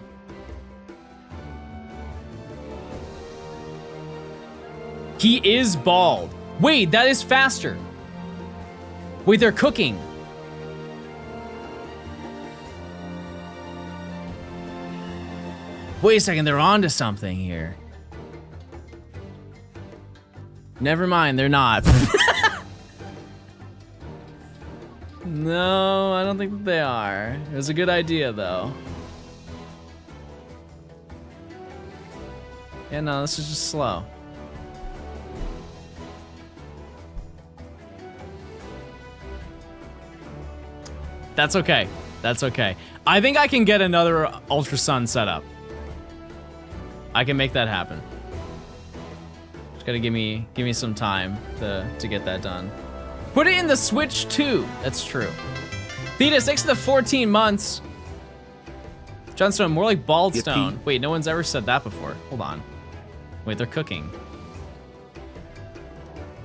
He is bald. Wait, that is faster. Wait, they're cooking. Wait a second, they're onto something here. Never mind, they're not. No, I don't think that they are. It was a good idea, though. Yeah, no, this is just slow. That's okay. That's okay. I think I can get another Ultra Sun set up. I can make that happen. Just gotta give me some time to get that done. Put it in the Switch too. That's true. Theta, 6 to the 14 months. Johnstone, more like Baldstone. Wait, no one's ever said that before. Hold on. Wait, they're cooking.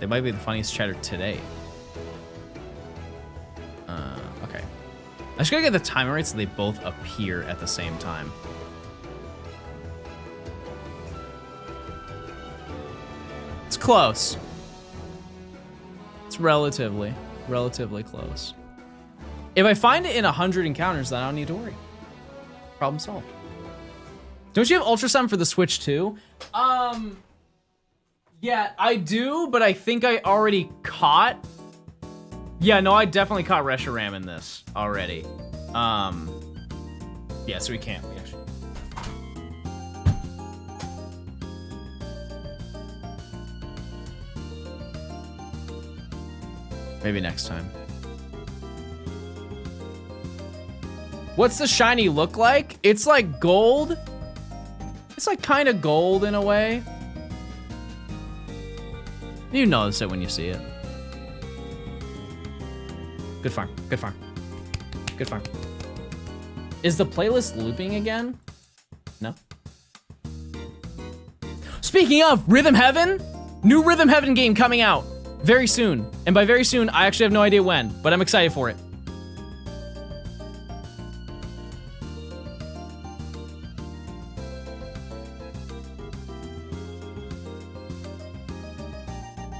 They might be the funniest chatter today. Okay. I just gotta get the timer right so they both appear at the same time. It's close. It's relatively close. If I find it in 100 encounters, then I don't need to worry. Problem solved. Don't you have Ultra Sun for the Switch too? Yeah, I do, but I think I already caught. Yeah, no, I definitely caught RESHIRAM in this already. Yeah, so we can't. We actually. Maybe next time. What's the shiny look like? It's like gold. It's like kind of gold in a way. You notice it when you see it. Good farm, good farm, good farm. Is the playlist looping again? No. Speaking of Rhythm Heaven, new Rhythm Heaven game coming out very soon. And by very soon, I actually have no idea when, but I'm excited for it.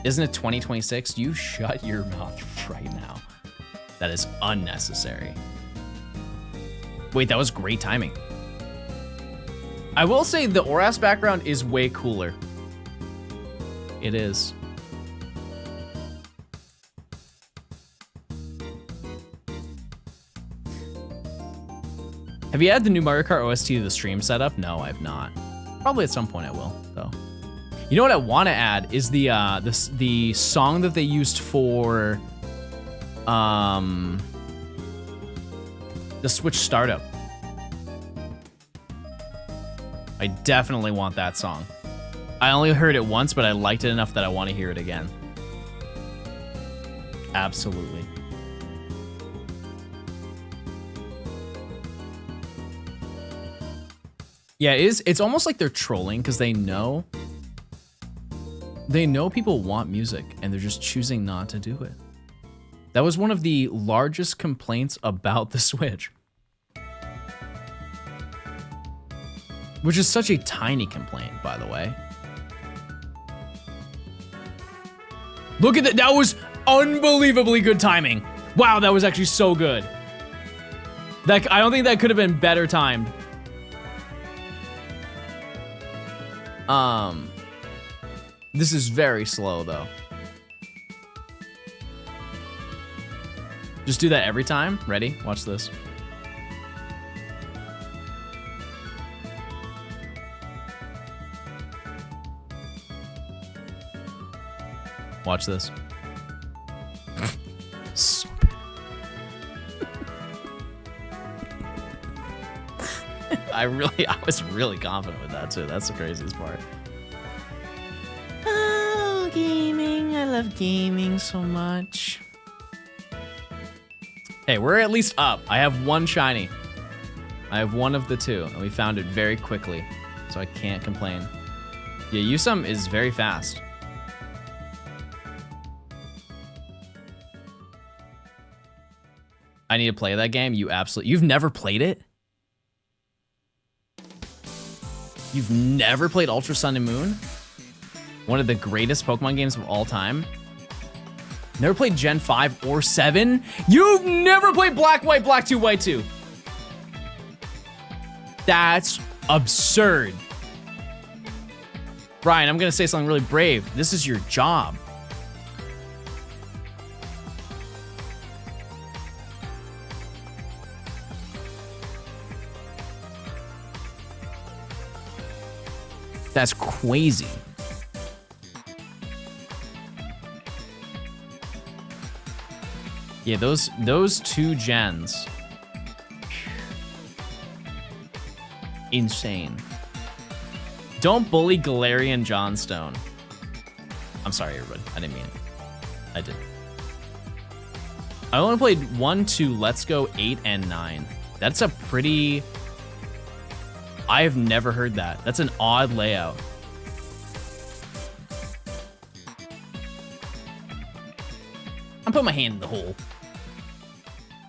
Isn't it 2026? You shut your mouth right now. That is unnecessary. Wait, that was great timing. I will say the Oras background is way cooler. It is. Have you added the new Mario Kart OST to the stream setup? No, I have not. Probably at some point I will, though. You know what I want to add is the song that they used for The Switch Startup. I definitely want that song. I only heard it once, but I liked it enough that I want to hear it again. Absolutely. Yeah, it's almost like they're trolling because they know people want music and they're just choosing not to do it. That was one of the largest complaints about the Switch. Which is such a tiny complaint, by the way. Look at that. That was unbelievably good timing. Wow, that was actually so good. I don't think that could have been better timed. This is very slow, though. Just do that every time. Ready? Watch this. Watch this. So bad. I was really confident with that too. That's the craziest part. Oh, gaming. I love gaming so much. Hey, we're at least up. I have one shiny. I have one of the two, and we found it very quickly, so I can't complain. Yeah, Yusum is very fast. I need to play that game. You've never played it? You've never played Ultra Sun and Moon? One of the greatest Pokemon games of all time? Never played Gen 5 or 7? You've never played Black, White, Black 2, White 2? That's absurd. Brian, I'm gonna say something really brave. This is your job. That's crazy. Yeah, those two gens. Insane. Don't bully Galarian Johnstone. I'm sorry, everybody. I didn't mean it. I did. I only played 1, 2, Let's Go, 8, and 9. That's a pretty... I have never heard that. That's an odd layout. I'm putting my hand in the hole.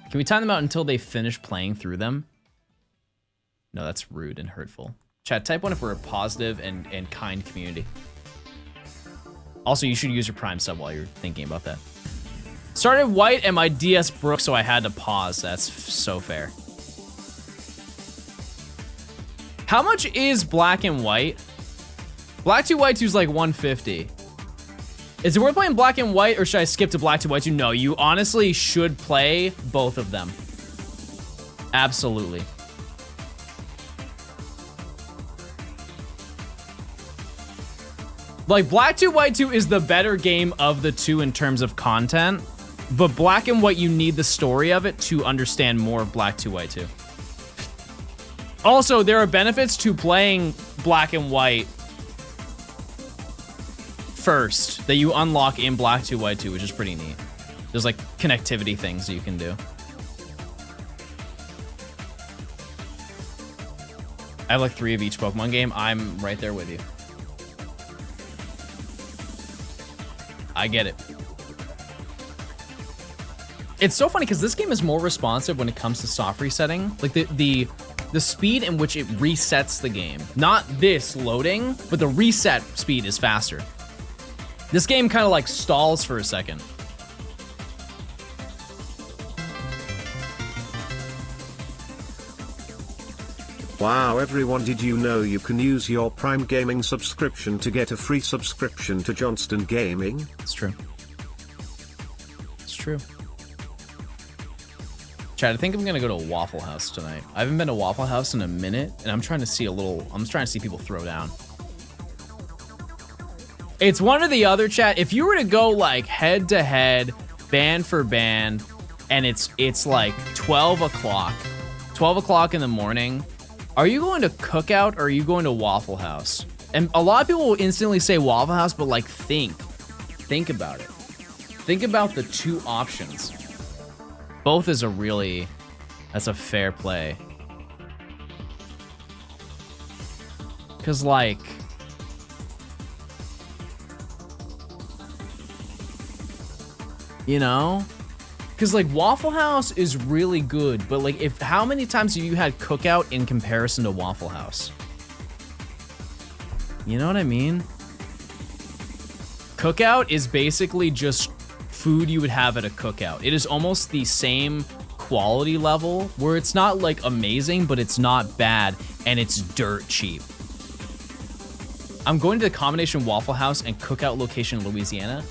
Can we time them out until they finish playing through them? No, that's rude and hurtful. Chat, type 1 if we're a positive and kind community. Also, you should use your Prime sub while you're thinking about that. Started white and my DS broke, so I had to pause. That's so fair. How much is Black and White? Black 2, White 2 is like 150. Is it worth playing Black and White, or should I skip to Black 2, White 2? No, you honestly should play both of them. Absolutely. Like, Black 2, White 2 is the better game of the two in terms of content, but Black and White, you need the story of it to understand more of Black 2, White 2. Also, there are benefits to playing Black and White first that you unlock in Black 2, White 2, which is pretty neat. There's like connectivity things you can do. I have like 3 of each Pokemon game. I'm right there with you. I get it. It's so funny because this game is more responsive when it comes to soft resetting. Like the speed in which it resets the game. Not this loading, but the reset speed is faster. This game kind of like stalls for a second. Wow, everyone, did you know you can use your Prime Gaming subscription to get a free subscription to Johnstone Gaming? It's true. It's true. Chad, I think I'm gonna go to a Waffle House tonight. I haven't been to Waffle House in a minute, and I'm trying to see people throw down. It's one or the other, chat. If you were to go like head to head band for band, and it's like 12 o'clock. 12 o'clock in the morning. Are you going to Cookout or are you going to Waffle House? And a lot of people will instantly say Waffle House, but like think about it. Think about the two options. Both is that's a fair play. Cause like, you know? Cause like Waffle House is really good, but like how many times have you had Cookout in comparison to Waffle House? You know what I mean? Cookout is basically just food you would have at a cookout. It is almost the same quality level where it's not like amazing, but it's not bad and it's dirt cheap. I'm going to the combination Waffle House and Cookout location in Louisiana.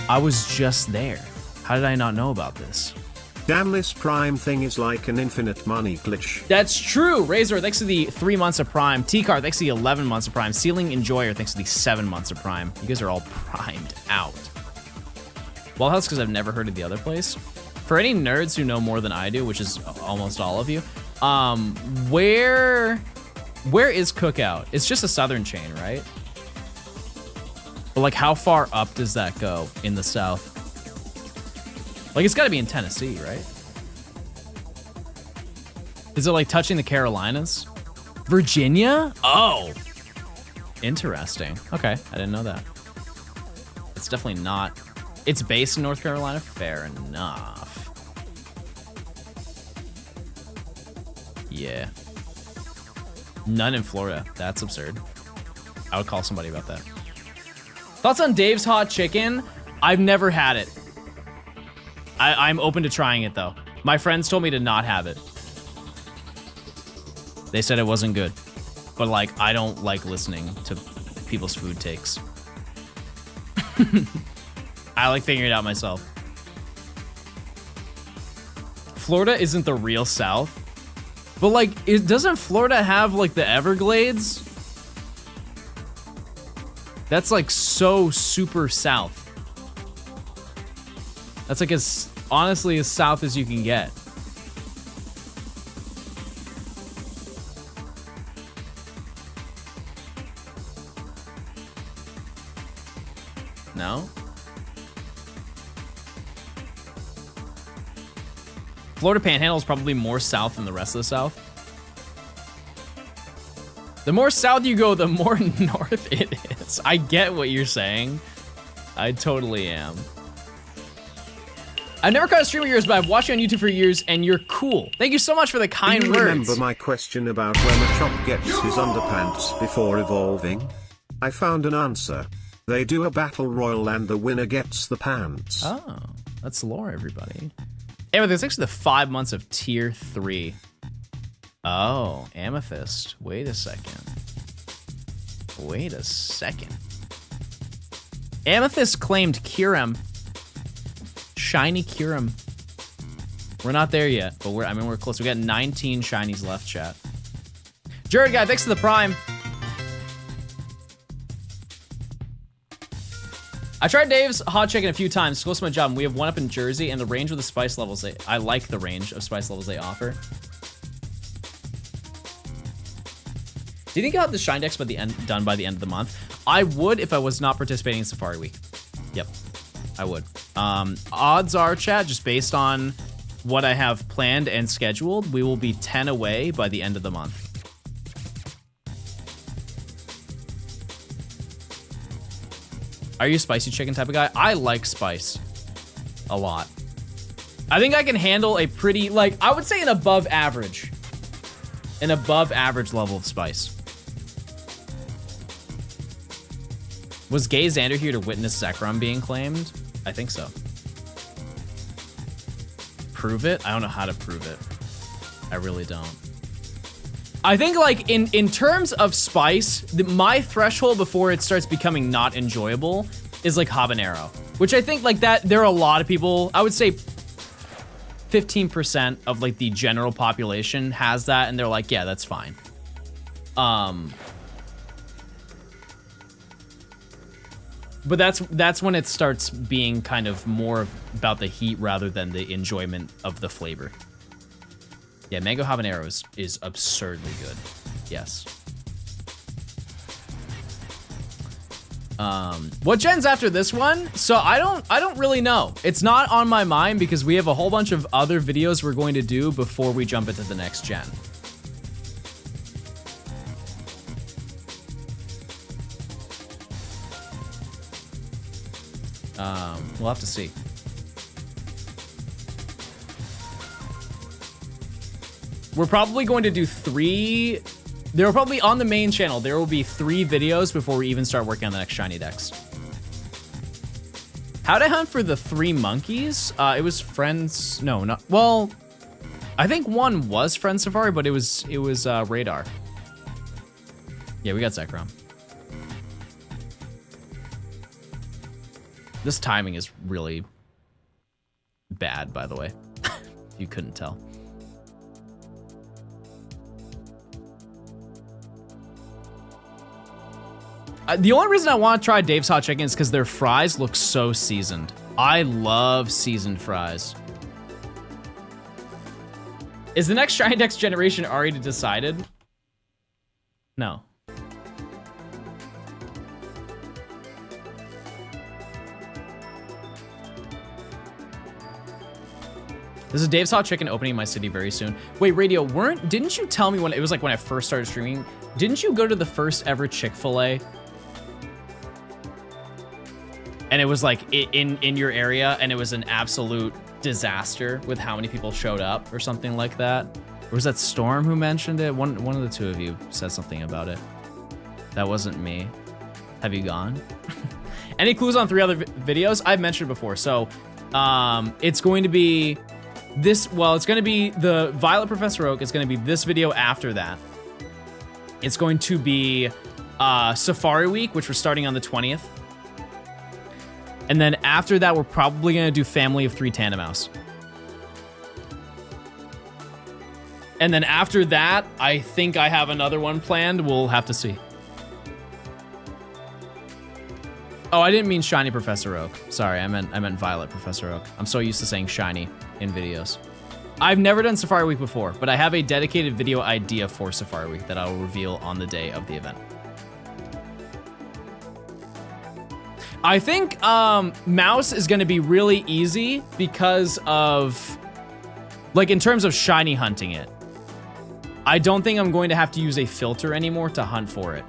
I was just there. How did I not know about this? Damn, this Prime thing is like an infinite money glitch. That's true. Razor, thanks to the 3 months of Prime. T-Car, thanks to the 11 months of Prime. Ceiling Enjoyer, thanks to the 7 months of Prime. You guys are all primed out. Waffle House, because I've never heard of the other place. For any nerds who know more than I do, which is almost all of you, where is Cookout? It's just a southern chain, right? But like, how far up does that go in the south? Like, it's got to be in Tennessee, right? Is it like touching the Carolinas? Virginia? Oh, interesting. Okay, I didn't know that. It's definitely not. It's based in North Carolina? Fair enough. Yeah. None in Florida. That's absurd. I would call somebody about that. Thoughts on Dave's Hot Chicken? I've never had it. I'm open to trying it, though. My friends told me to not have it. They said it wasn't good. But, like, I don't like listening to people's food takes. I like figuring it out myself. Florida isn't the real South. But, like, doesn't Florida have, like, the Everglades? That's, like, so super South. That's, like, as, honestly, as South as you can get. No? Florida Panhandle is probably more south than the rest of the South. The more south you go, the more north it is. I get what you're saying. I totally am. I've never caught a stream of yours, but I've watched you on YouTube for years, and you're cool. Thank you so much for the kind Do you words. remember my question about when a chop gets his underpants before evolving? I found an answer. They do a battle royal and the winner gets the pants. Oh, that's lore, everybody. Anyway, there's actually the 5 months of tier 3. Oh, Amethyst. Wait a second. Wait a second. Amethyst claimed Kyurem. Shiny Kyurem. We're not there yet, but we're close. We got 19 shinies left, chat. Jared guy, thanks to the Prime. I tried Dave's Hot Chicken a few times. It's close to my job. We have one up in Jersey, and the range of the spice levels, I like the range of spice levels they offer. Do you think you'll have the Shine Dex done by the end of the month? I would if I was not participating in Safari Week. Yep, I would. Odds are, chat, just based on what I have planned and scheduled, we will be 10 away by the end of the month. Are you a spicy chicken type of guy? I like spice a lot. I think I can handle a pretty, like, I would say an above average level of spice. Was Gay Xander here to witness ZEKROM being claimed? I think so. Prove it? I don't know how to prove it. I really don't. I think, like, in terms of spice, my threshold before it starts becoming not enjoyable is, like, habanero. Which I think, like, that there are a lot of people, I would say 15% of, like, the general population has that, and they're like, yeah, that's fine. But that's when it starts being kind of more about the heat rather than the enjoyment of the flavor. Yeah, mango habanero is absurdly good. Yes. What gen's after this one? So I don't really know. It's not on my mind because we have a whole bunch of other videos we're going to do before we jump into the next gen. We'll have to see. We're probably going to do 3. There will probably, on the main channel, there will be 3 videos before we even start working on the next shiny Dex. How to hunt for the 3 monkeys? It was friends, no, not, well, I think one was Friend Safari, but it was Radar. Yeah, we got ZEKROM. This timing is really bad, by the way. You couldn't tell. The only reason I want to try Dave's Hot Chicken is because their fries look so seasoned. I love seasoned fries. Is the next Shiny Dex generation already decided? No. This is Dave's Hot Chicken opening in my city very soon. Wait, Radio, didn't you tell me when, it was like when I first started streaming, didn't you go to the first ever Chick-fil-A? And it was like in your area and it was an absolute disaster with how many people showed up or something like that? Or was that Storm who mentioned it? One of the two of you said something about it. That wasn't me. Have you gone? Any clues on 3 other videos? I've mentioned before. So it's going to be this, well, it's going to be the Violet Professor Oak. It's going to be this video after that. It's going to be Safari Week, which we're starting on the 20th. And then after that, we're probably going to do Family of 3 Tandemaus. And then after that, I think I have another one planned. We'll have to see. Oh, I didn't mean Shiny Professor Oak. Sorry, I meant Violet Professor Oak. I'm so used to saying Shiny in videos. I've never done Safari Week before, but I have a dedicated video idea for Safari Week that I will reveal on the day of the event. I think Mouse is going to be really easy because of, like, in terms of shiny hunting it. I don't think I'm going to have to use a filter anymore to hunt for it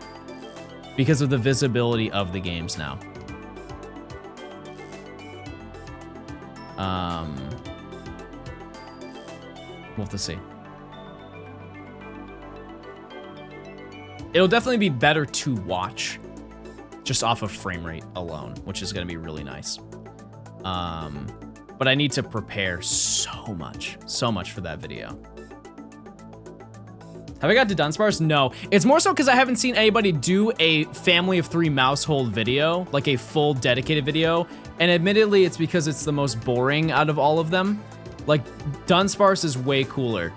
because of the visibility of the games now. We'll have to see. It'll definitely be better to watch just off of frame rate alone, which is going to be really nice. But I need to prepare so much for that video. Have I got to Dunsparce? No. It's more so because I haven't seen anybody do a Family of 3 Mousehold video, like a full dedicated video. And admittedly, it's because it's the most boring out of all of them. Like, Dunsparce is way cooler.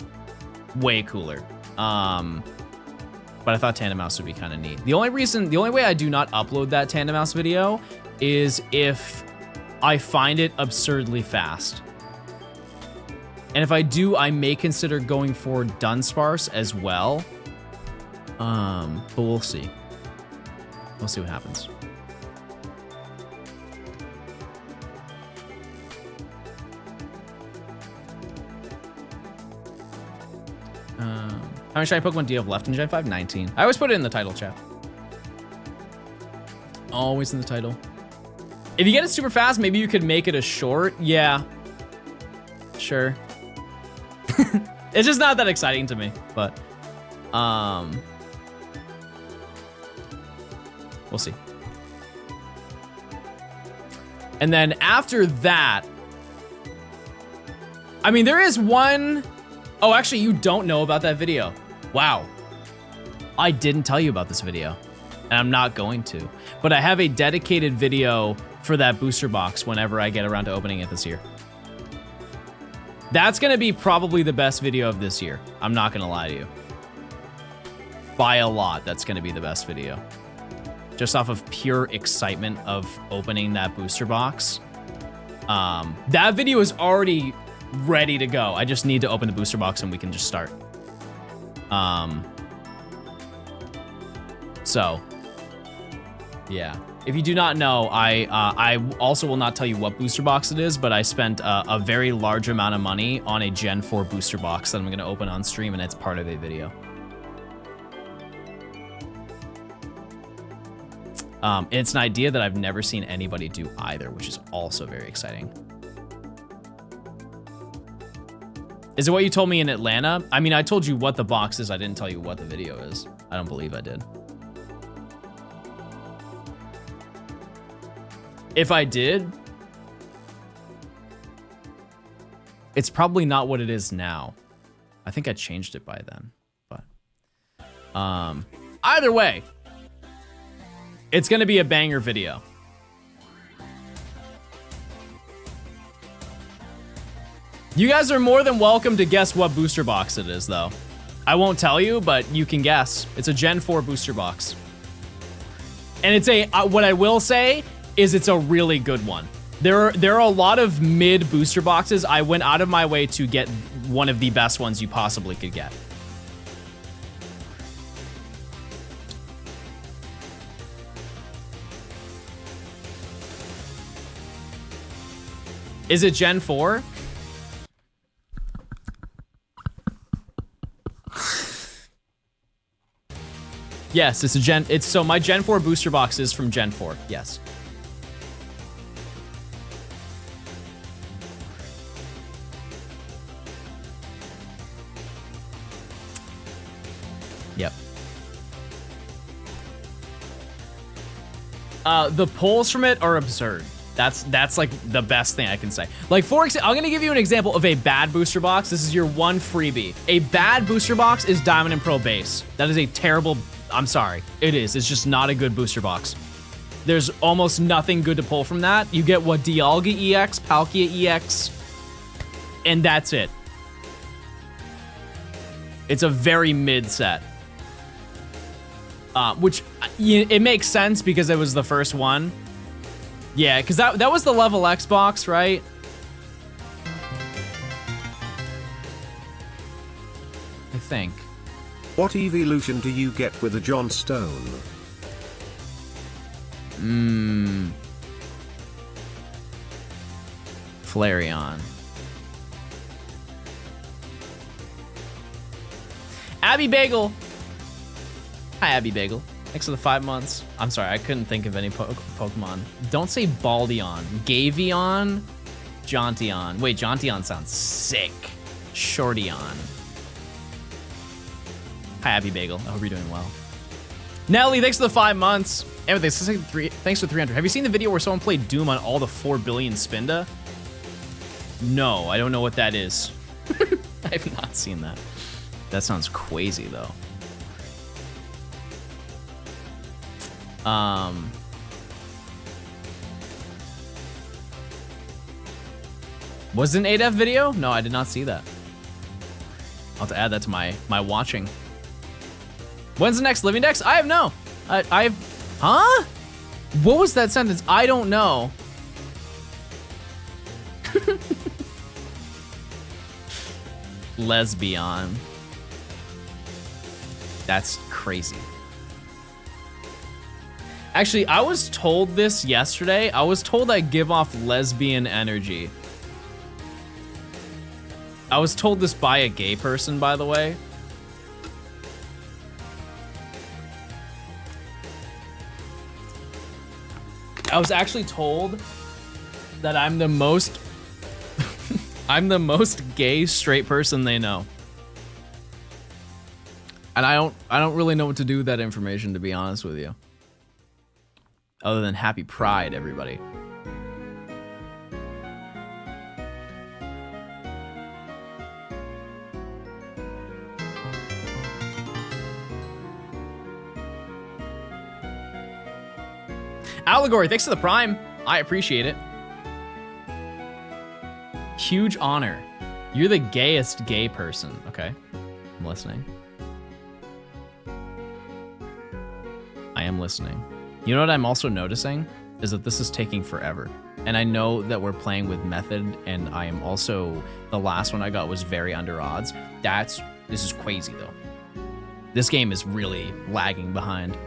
Way cooler. But I thought Tandemaus would be kind of neat. The only way I do not upload that Tandemaus video is if I find it absurdly fast. And if I do, I may consider going for Dunsparce as well. But we'll see. We'll see what happens. How many shiny Pokemon do you have left in Gen 5? 19. I always put it in the title, chat. Always in the title. If you get it super fast, maybe you could make it a short. Yeah. Sure. It's just not that exciting to me, but we'll see. And then after that, I mean, there is one. Oh, actually, you don't know about that video. Wow. I didn't tell you about this video, and I'm not going to. But I have a dedicated video for that booster box whenever I get around to opening it this year. That's going to be probably the best video of this year. I'm not going to lie to you. By a lot, that's going to be the best video. just off of pure excitement of opening that booster box. That video is already ready to go. I just need to open the booster box and we can just start. So, yeah. If you do not know, I also will not tell you what booster box it is, but I spent a very large amount of money on a Gen 4 booster box that I'm gonna open on stream, and it's part of a video. It's an idea that I've never seen anybody do either, which is also very exciting. Is it what you told me in Atlanta? I mean, I told you what the box is. I didn't tell you what the video is. I don't believe I did. If I did, it's probably not what it is now. I think I changed it by then, but either way, it's gonna be a banger video. You guys are more than welcome to guess what booster box it is, though. I won't tell you, but you can guess. It's a Gen 4 booster box. And it's a, what I will say is it's a really good one. There are a lot of mid booster boxes. I went out of my way to get one of the best ones you possibly could get. Is it Gen 4? Yes, it's a Gen, so my Gen 4 booster box is from Gen 4, yes. Yep. The pulls from it are absurd. That's like the best thing I can say. Like, for example, I'm gonna give you an example of a bad booster box. This is your one freebie. A bad booster box is Diamond and Pearl base. That is a terrible, I'm sorry. It is, it's just not a good booster box. There's almost nothing good to pull from that. You get what, Dialga EX, Palkia EX, and that's it. It's a very mid set. Which, it makes sense because it was the first one. Yeah, because that was the level X box, right? I think. What evolution do you get with a Johnstone? Flareon. Abby Bagel. Hi, Abby Bagel. Thanks for the 5 months. I'm sorry, I couldn't think of any Pokemon. Don't say Baldion. Gavion. Jontion. Wait, Jontion sounds sick. Shortyon. Hi, Abby Bagel. I hope you're doing well. Nelly, thanks for the 5 months. Amethyst, thanks for 300. Have you seen the video where someone played Doom on all the 4 billion Spinda? No, I don't know what that is. I have not seen that. That sounds crazy, though. Was it an 8F video? No, I did not see that. I'll have to add that to my watching. When's the next Living Dex? I have no. Huh? What was that sentence? I don't know. Lesbian. That's crazy. Actually, I was told this yesterday. I was told I give off lesbian energy. I was told this by a gay person, by the way. I was actually told that I'm the most I'm the most gay straight person they know. And I don't really know what to do with that information, to be honest with you. Other than happy Pride, everybody. Allegory, thanks for the Prime. I appreciate it. Huge honor. You're the gayest gay person. Okay, I'm listening. I am listening. You know what I'm also noticing is that this is taking forever. And I know that we're playing with method, and I am also, the last one I got was very under odds. This is crazy though. This game is really lagging behind.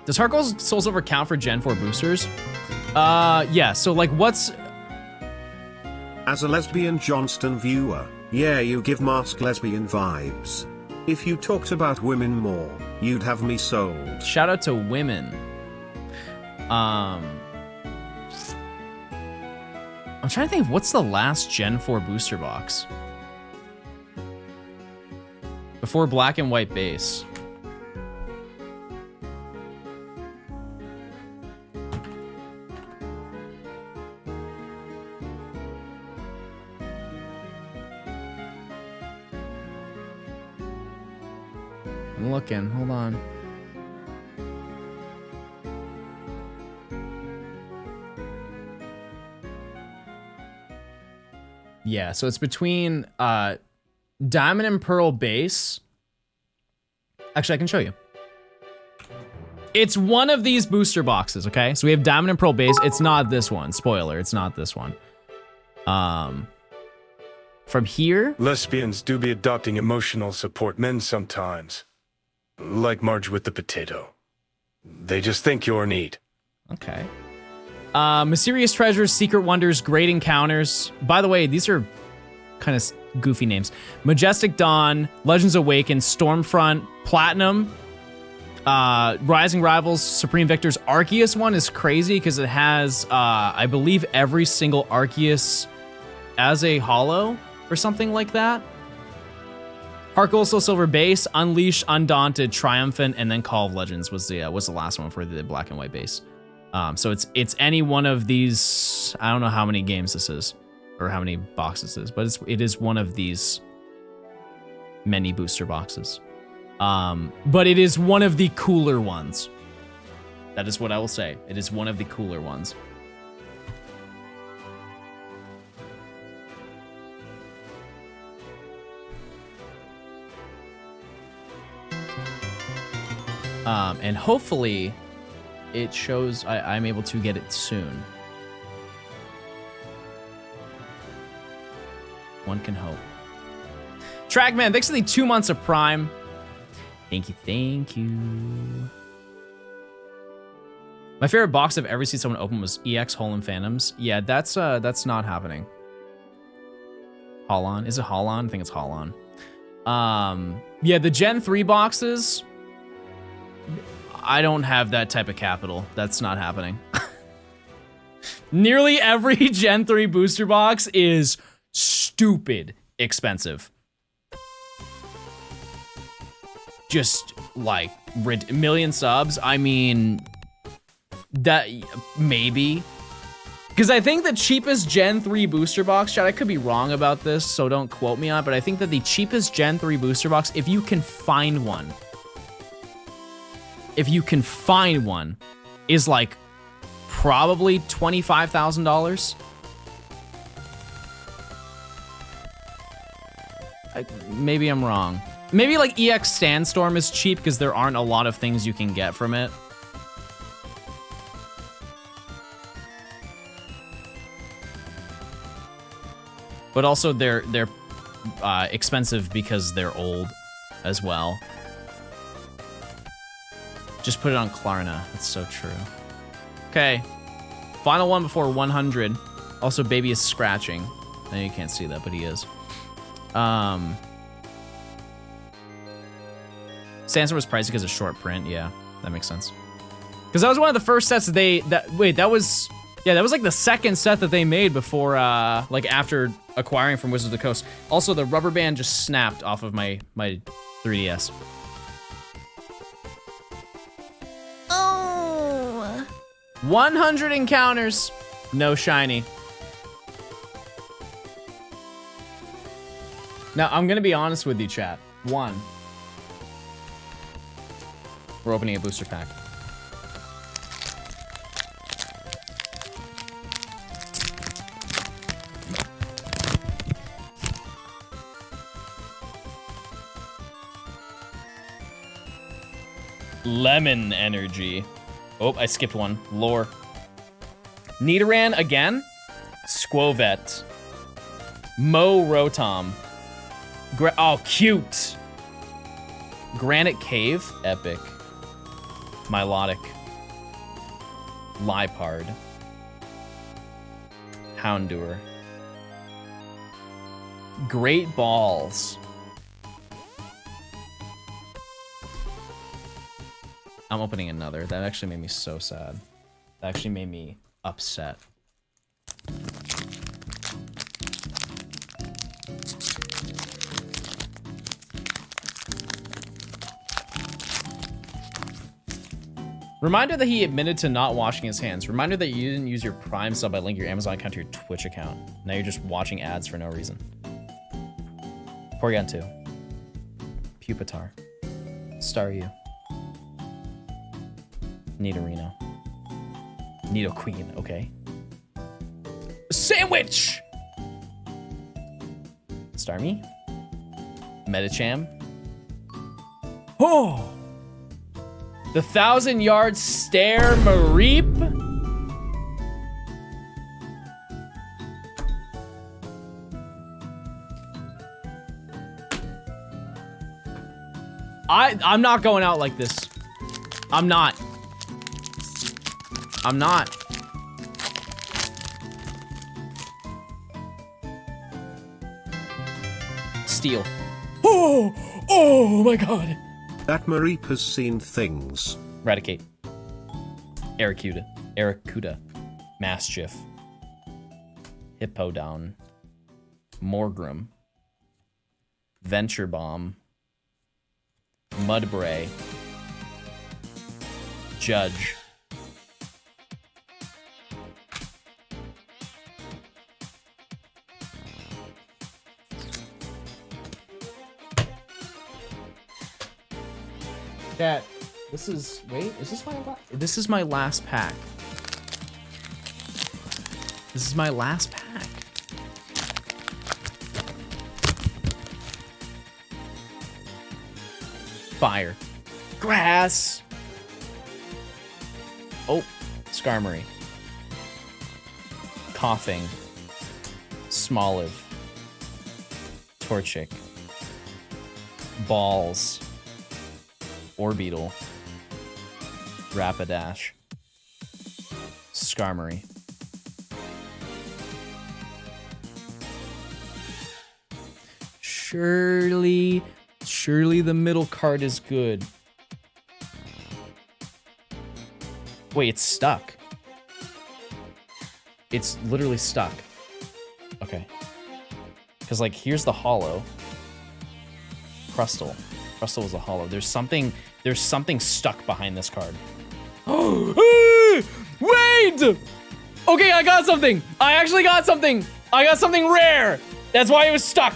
Does Heart Gold Soul Silver count for Gen 4 boosters? Yeah, so like what's... As a lesbian Johnstone viewer, yeah, you give mask lesbian vibes. If you talked about women more, you'd have me sold. Shout out to women. I'm trying to think of what's the last Gen 4 booster box? Before black and white base. I'm looking, hold on. Yeah, so it's between Diamond and Pearl base. Actually, I can show you. It's one of these booster boxes, okay? So we have Diamond and Pearl base. It's not this one. Spoiler, it's not this one. From here... Lesbians do be adopting emotional support men sometimes. Like Marge with the potato. They just think you're neat. Okay. Mysterious Treasures, Secret Wonders, Great Encounters. By the way, these are kind of goofy names. Majestic Dawn, Legends Awaken, Stormfront, Platinum, Rising Rivals, Supreme Victors. Arceus one is crazy because it has, I believe, every single Arceus as a holo or something like that. Heart Gold Soul Silver base, Unleash, Undaunted, Triumphant, and then Call of Legends was the last one for the black and white base. So it's any one of these. I don't know how many games this is, or how many boxes this is, but it is one of these many booster boxes. But it is one of the cooler ones. That is what I will say. It is one of the cooler ones. And hopefully it shows I'm able to get it soon. One can hope. Trackman, thanks for the 2 months of Prime. Thank you, thank you. My favorite box I've ever seen someone open was EX Holon Phantoms. Yeah, that's not happening. Holon, is it Holon? I think it's Holon. Yeah, the Gen 3 boxes, I don't have that type of capital. That's not happening. Nearly every Gen 3 booster box is stupid expensive. Just like million subs. I mean, that maybe. Because I think the cheapest Gen 3 booster box, Chad, I could be wrong about this, so don't quote me on it, but I think that the cheapest Gen 3 booster box, if you can find one, is like probably $25,000. Maybe I'm wrong. Maybe like EX Sandstorm is cheap because there aren't a lot of things you can get from it. But also they're expensive because they're old as well. Just put it on Klarna. That's so true. Okay. Final one before 100. Also, baby is scratching. I know you can't see that, but he is. Sandstorm was pricey because of short print. Yeah, that makes sense. Because that was one of the first sets that was like the second set that they made before, like after acquiring from Wizards of the Coast. Also, the rubber band just snapped off of my 3DS. Oh. 100 encounters, no shiny. Now, I'm gonna be honest with you, chat. One, we're opening a booster pack. Lemon energy. Oh, I skipped one. Lore. Nidoran again. Squovet. Mo Rotom. Oh, cute. Granite Cave. Epic. Milotic. Liepard. Houndour. Great Balls. I'm opening another. That actually made me so sad. That actually made me upset. Reminder that he admitted to not washing his hands. Reminder that you didn't use your Prime sub by linking your Amazon account to your Twitch account. Now you're just watching ads for no reason. Porygon 2. Pupitar. Staryu. Nidorino. Nidoqueen, okay. Sandwich! Starmie. Medicham. Oh! The 1,000-yard stare Mareep. I'm not going out like this. I'm not. I'm not. Steel. Oh my god. That Mareep has seen things. Raticate. Aracuda. Mastiff. Hippowdon. Morgrem. Venture Bomb. Mudbray. Judge. Chat, this is, wait, is this my last? This is my last pack. This is my last pack. Fire. Grass. Oh, Skarmory. Coughing. Smoliv. Torchic. Balls. Orbeetle. Rapidash. Skarmory. Surely the middle card is good. Wait, it's stuck. It's literally stuck. Okay. Because, like, here's the hollow. Crustle. Crustle was a hollow. There's something stuck behind this card. Oh, wait! Okay, I got something. I actually got something. I got something rare. That's why it was stuck.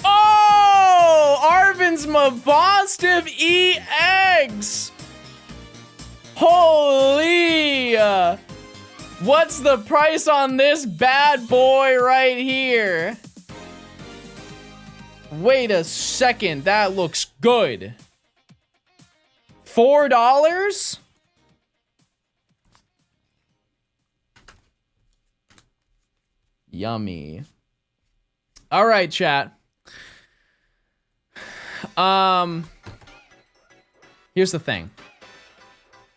Oh, Arvin's Mabostiff EX. Holy. What's the price on this bad boy right here? Wait a second, that looks good. $4? Yummy. All right, chat. Here's the thing.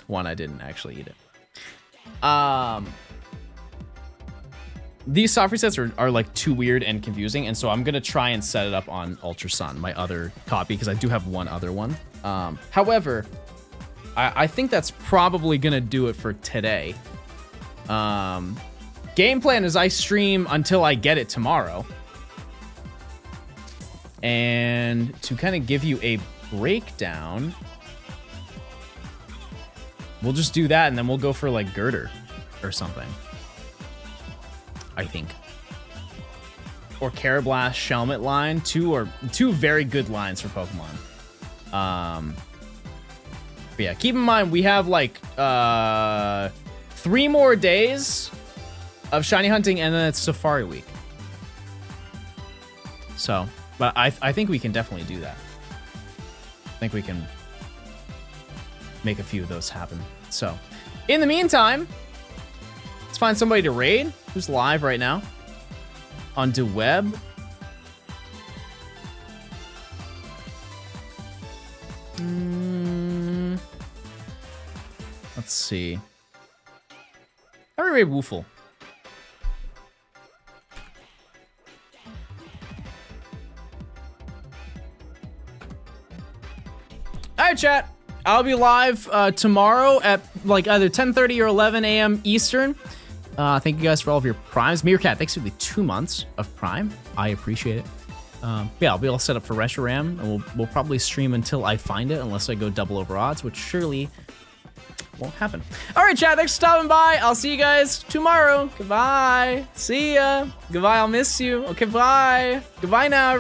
One, I didn't actually eat it. These soft resets are like too weird and confusing, and so I'm gonna try and set it up on Ultra Sun, my other copy, because I do have one other one. However, I think that's probably gonna do it for today. Game plan is I stream until I get it tomorrow. And to kind of give you a breakdown, we'll just do that, and then we'll go for like Girder or something. I think. Or Carablast, Shelmet line. Two very good lines for Pokemon. But yeah, keep in mind we have like 3 more days of shiny hunting, and then it's Safari Week. So But I think we can definitely do that. I think we can make a few of those happen. So, in the meantime, let's find somebody to raid who's live right now on DeWeb. Let's see. How do we raid Woofle? Alright, chat. I'll be live tomorrow at like either 10:30 or 11 a.m. Eastern. Thank you guys for all of your primes. Meerkat, thanks for the 2 months of prime. I appreciate it. Yeah, I'll be all set up for RESHIRAM, and we'll probably stream until I find it, unless I go double over odds, which surely won't happen. All right, chat, thanks for stopping by. I'll see you guys tomorrow. Goodbye. See ya. Goodbye, I'll miss you. Okay, bye. Goodbye now.